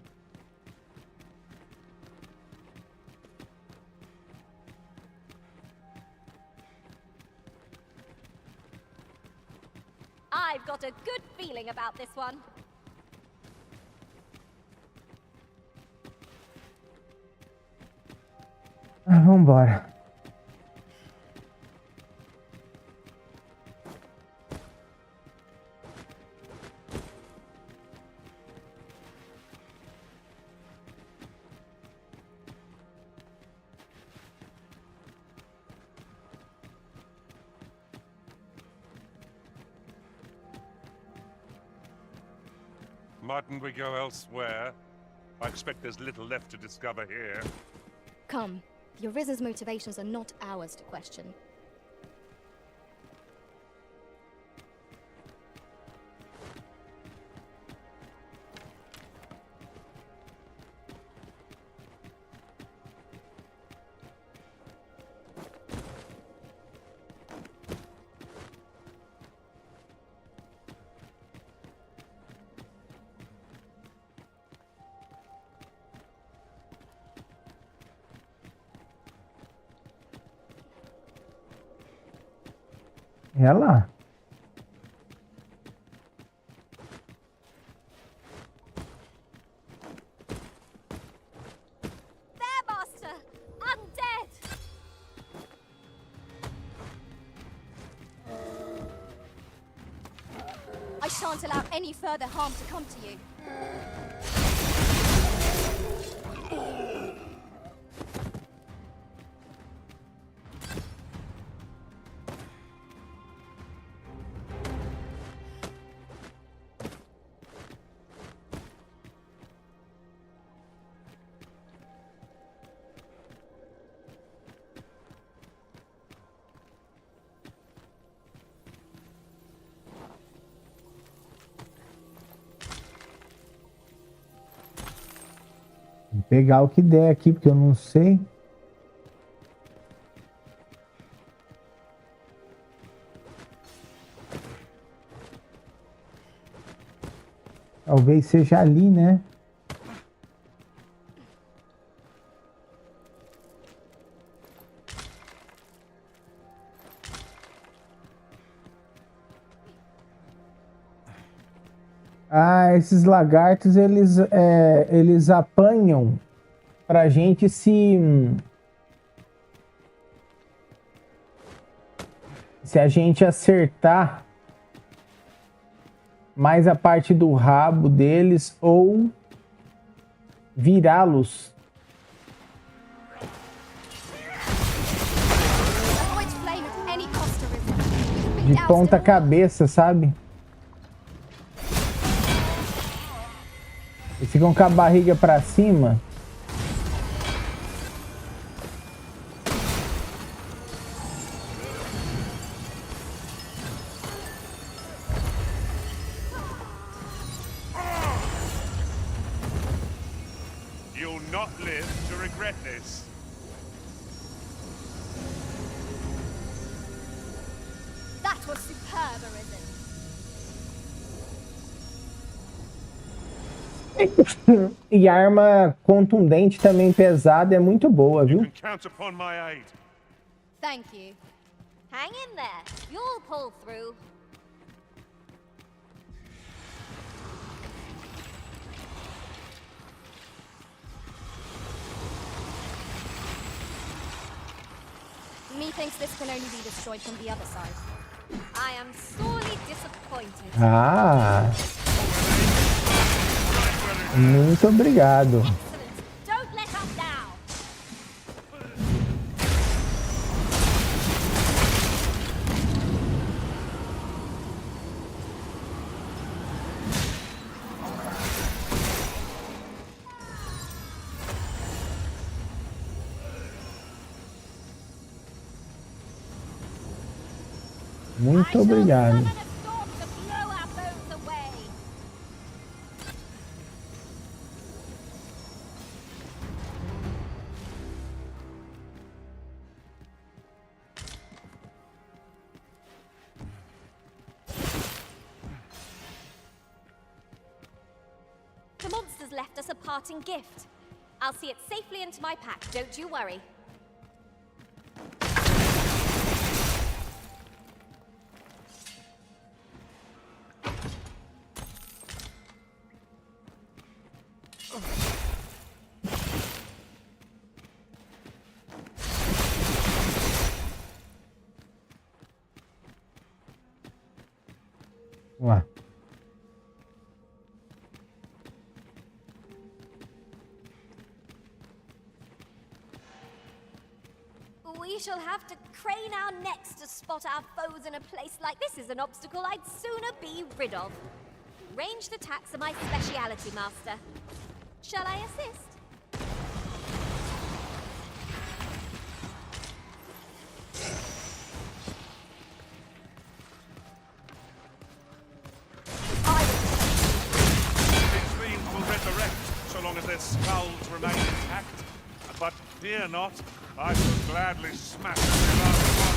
I've got a good feeling about this one. Vambora. Mightn't we go elsewhere? I expect there's little left to discover here. Come, the Arisen's motivations are not ours to question. É lá. There, Master! I'm dead! I shan't allow any further harm to come to you. Vou pegar o que der aqui, porque eu não sei. Talvez seja ali, né? Ah, esses lagartos, eles apanham pra gente se a gente acertar mais a parte do rabo deles ou virá-los. De ponta cabeça, sabe? Eles ficam com a barriga pra cima. You'll not live to regret this. That was superb, Arisen. E arma contundente também pesada é muito boa, viu? Count upon my aid. Thank you. Hang in there. You'll pull through. Methinks this can only be destroyed from the other side. I am sorely disappointed. Ah! Muito obrigado. Don't let up now. Muito obrigado. The monsters left us a parting gift. I'll see it safely into my pack, don't you worry. Vamos lá. We shall have to crane our necks to spot our foes in a place like this is an obstacle I'd sooner be rid of. Ranged attacks are my speciality, Master. Shall I assist? These fiends will resurrect so long as their skulls remain intact. But fear not, I shall gladly smash every last one.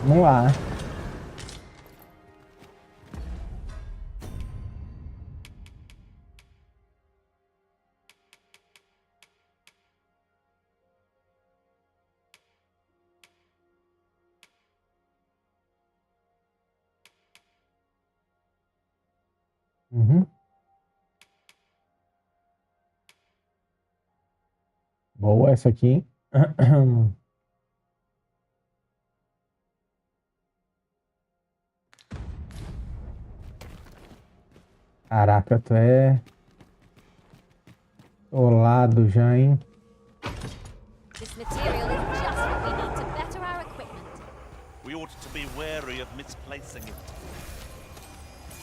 Vamos lá. Uhum. Boa essa aqui. Caraca, tu é olado já, hein? This material is just what we need to better our equipment. We ought to be wary of misplacing it.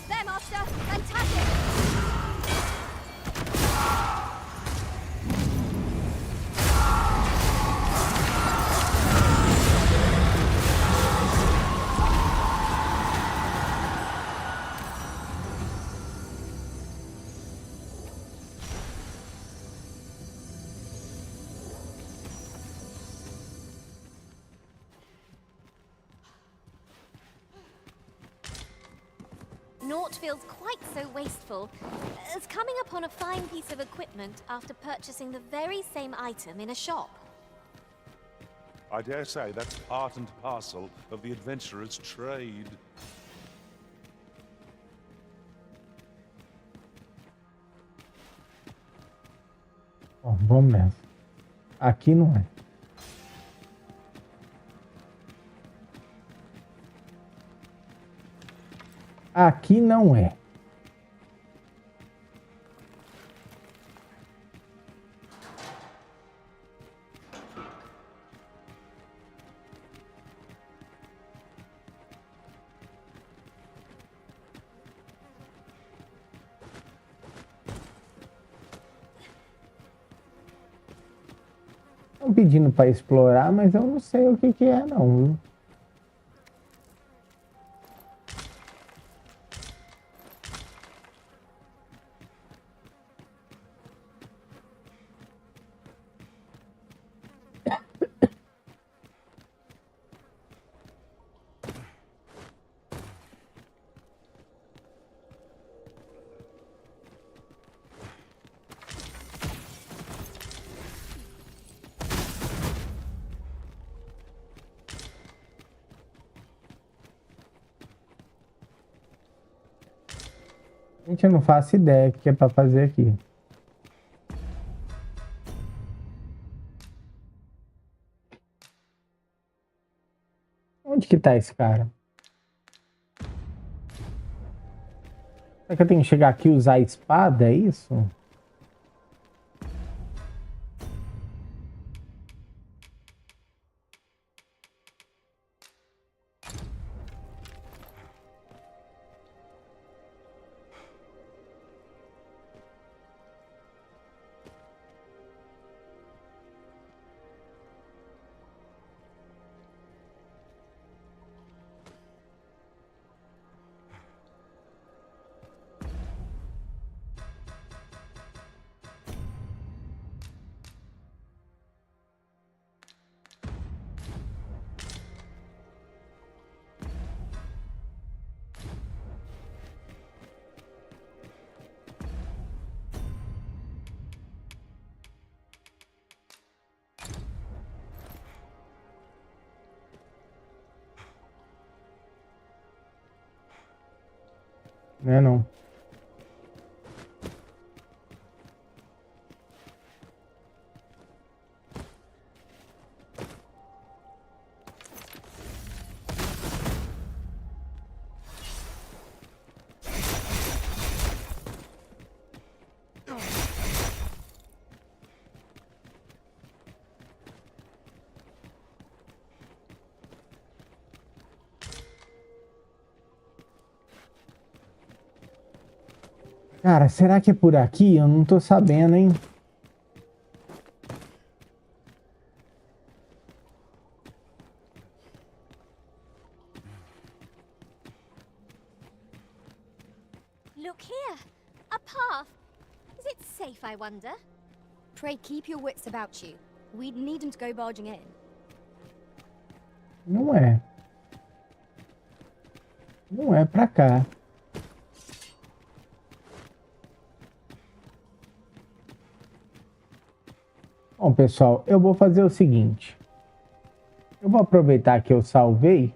There, Master! Fantastic! Naught feels quite so wasteful as coming upon a fine piece of equipment after purchasing the very same item in a shop. I dare say that's part and parcel of the adventurer's trade. Bom, vamos nessa. Aqui não é. Aqui não é. Estão pedindo para explorar, mas eu não sei o que que é não, viu? Gente, eu não faço ideia do que é para fazer aqui. Onde que tá esse cara? Será que eu tenho que chegar aqui e usar a espada? É isso? Não é não. Cara, será que é por aqui? Eu não tô sabendo, hein? Look here, a path. Is it safe, I wonder? Pray keep your wits about you. We'd need them to go barging in. Não é. Não é pra cá. Bom, pessoal, eu vou fazer o seguinte. Eu vou aproveitar que eu salvei.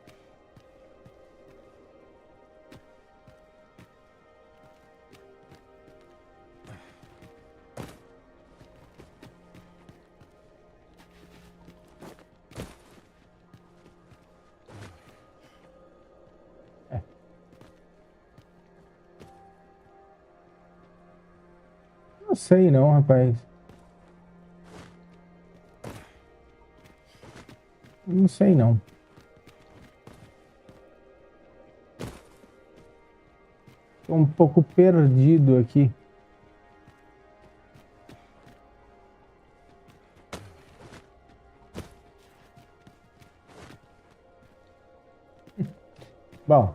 Não sei não, rapaz. Não sei não. Tô um pouco perdido aqui. Bom.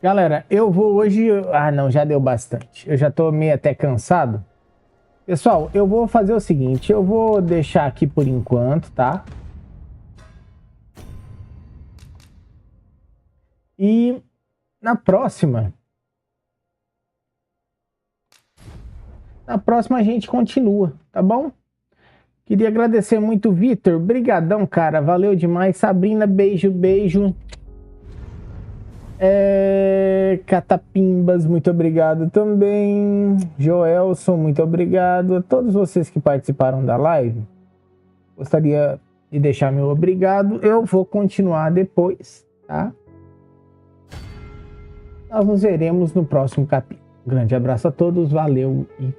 Galera, eu vou hoje... Ah, não, já deu bastante. Eu já tô meio até cansado. Pessoal, eu vou fazer o seguinte. Eu vou deixar aqui por enquanto, tá? E na próxima a gente continua, tá bom? Queria agradecer muito, Vitor. Brigadão, cara. Valeu demais. Sabrina, beijo, beijo. Catapimbas, muito obrigado também. Joelson, muito obrigado. A todos vocês que participaram da live. Gostaria de deixar meu obrigado. Eu vou continuar depois, tá? Nós nos veremos no próximo capítulo. Grande abraço a todos, valeu e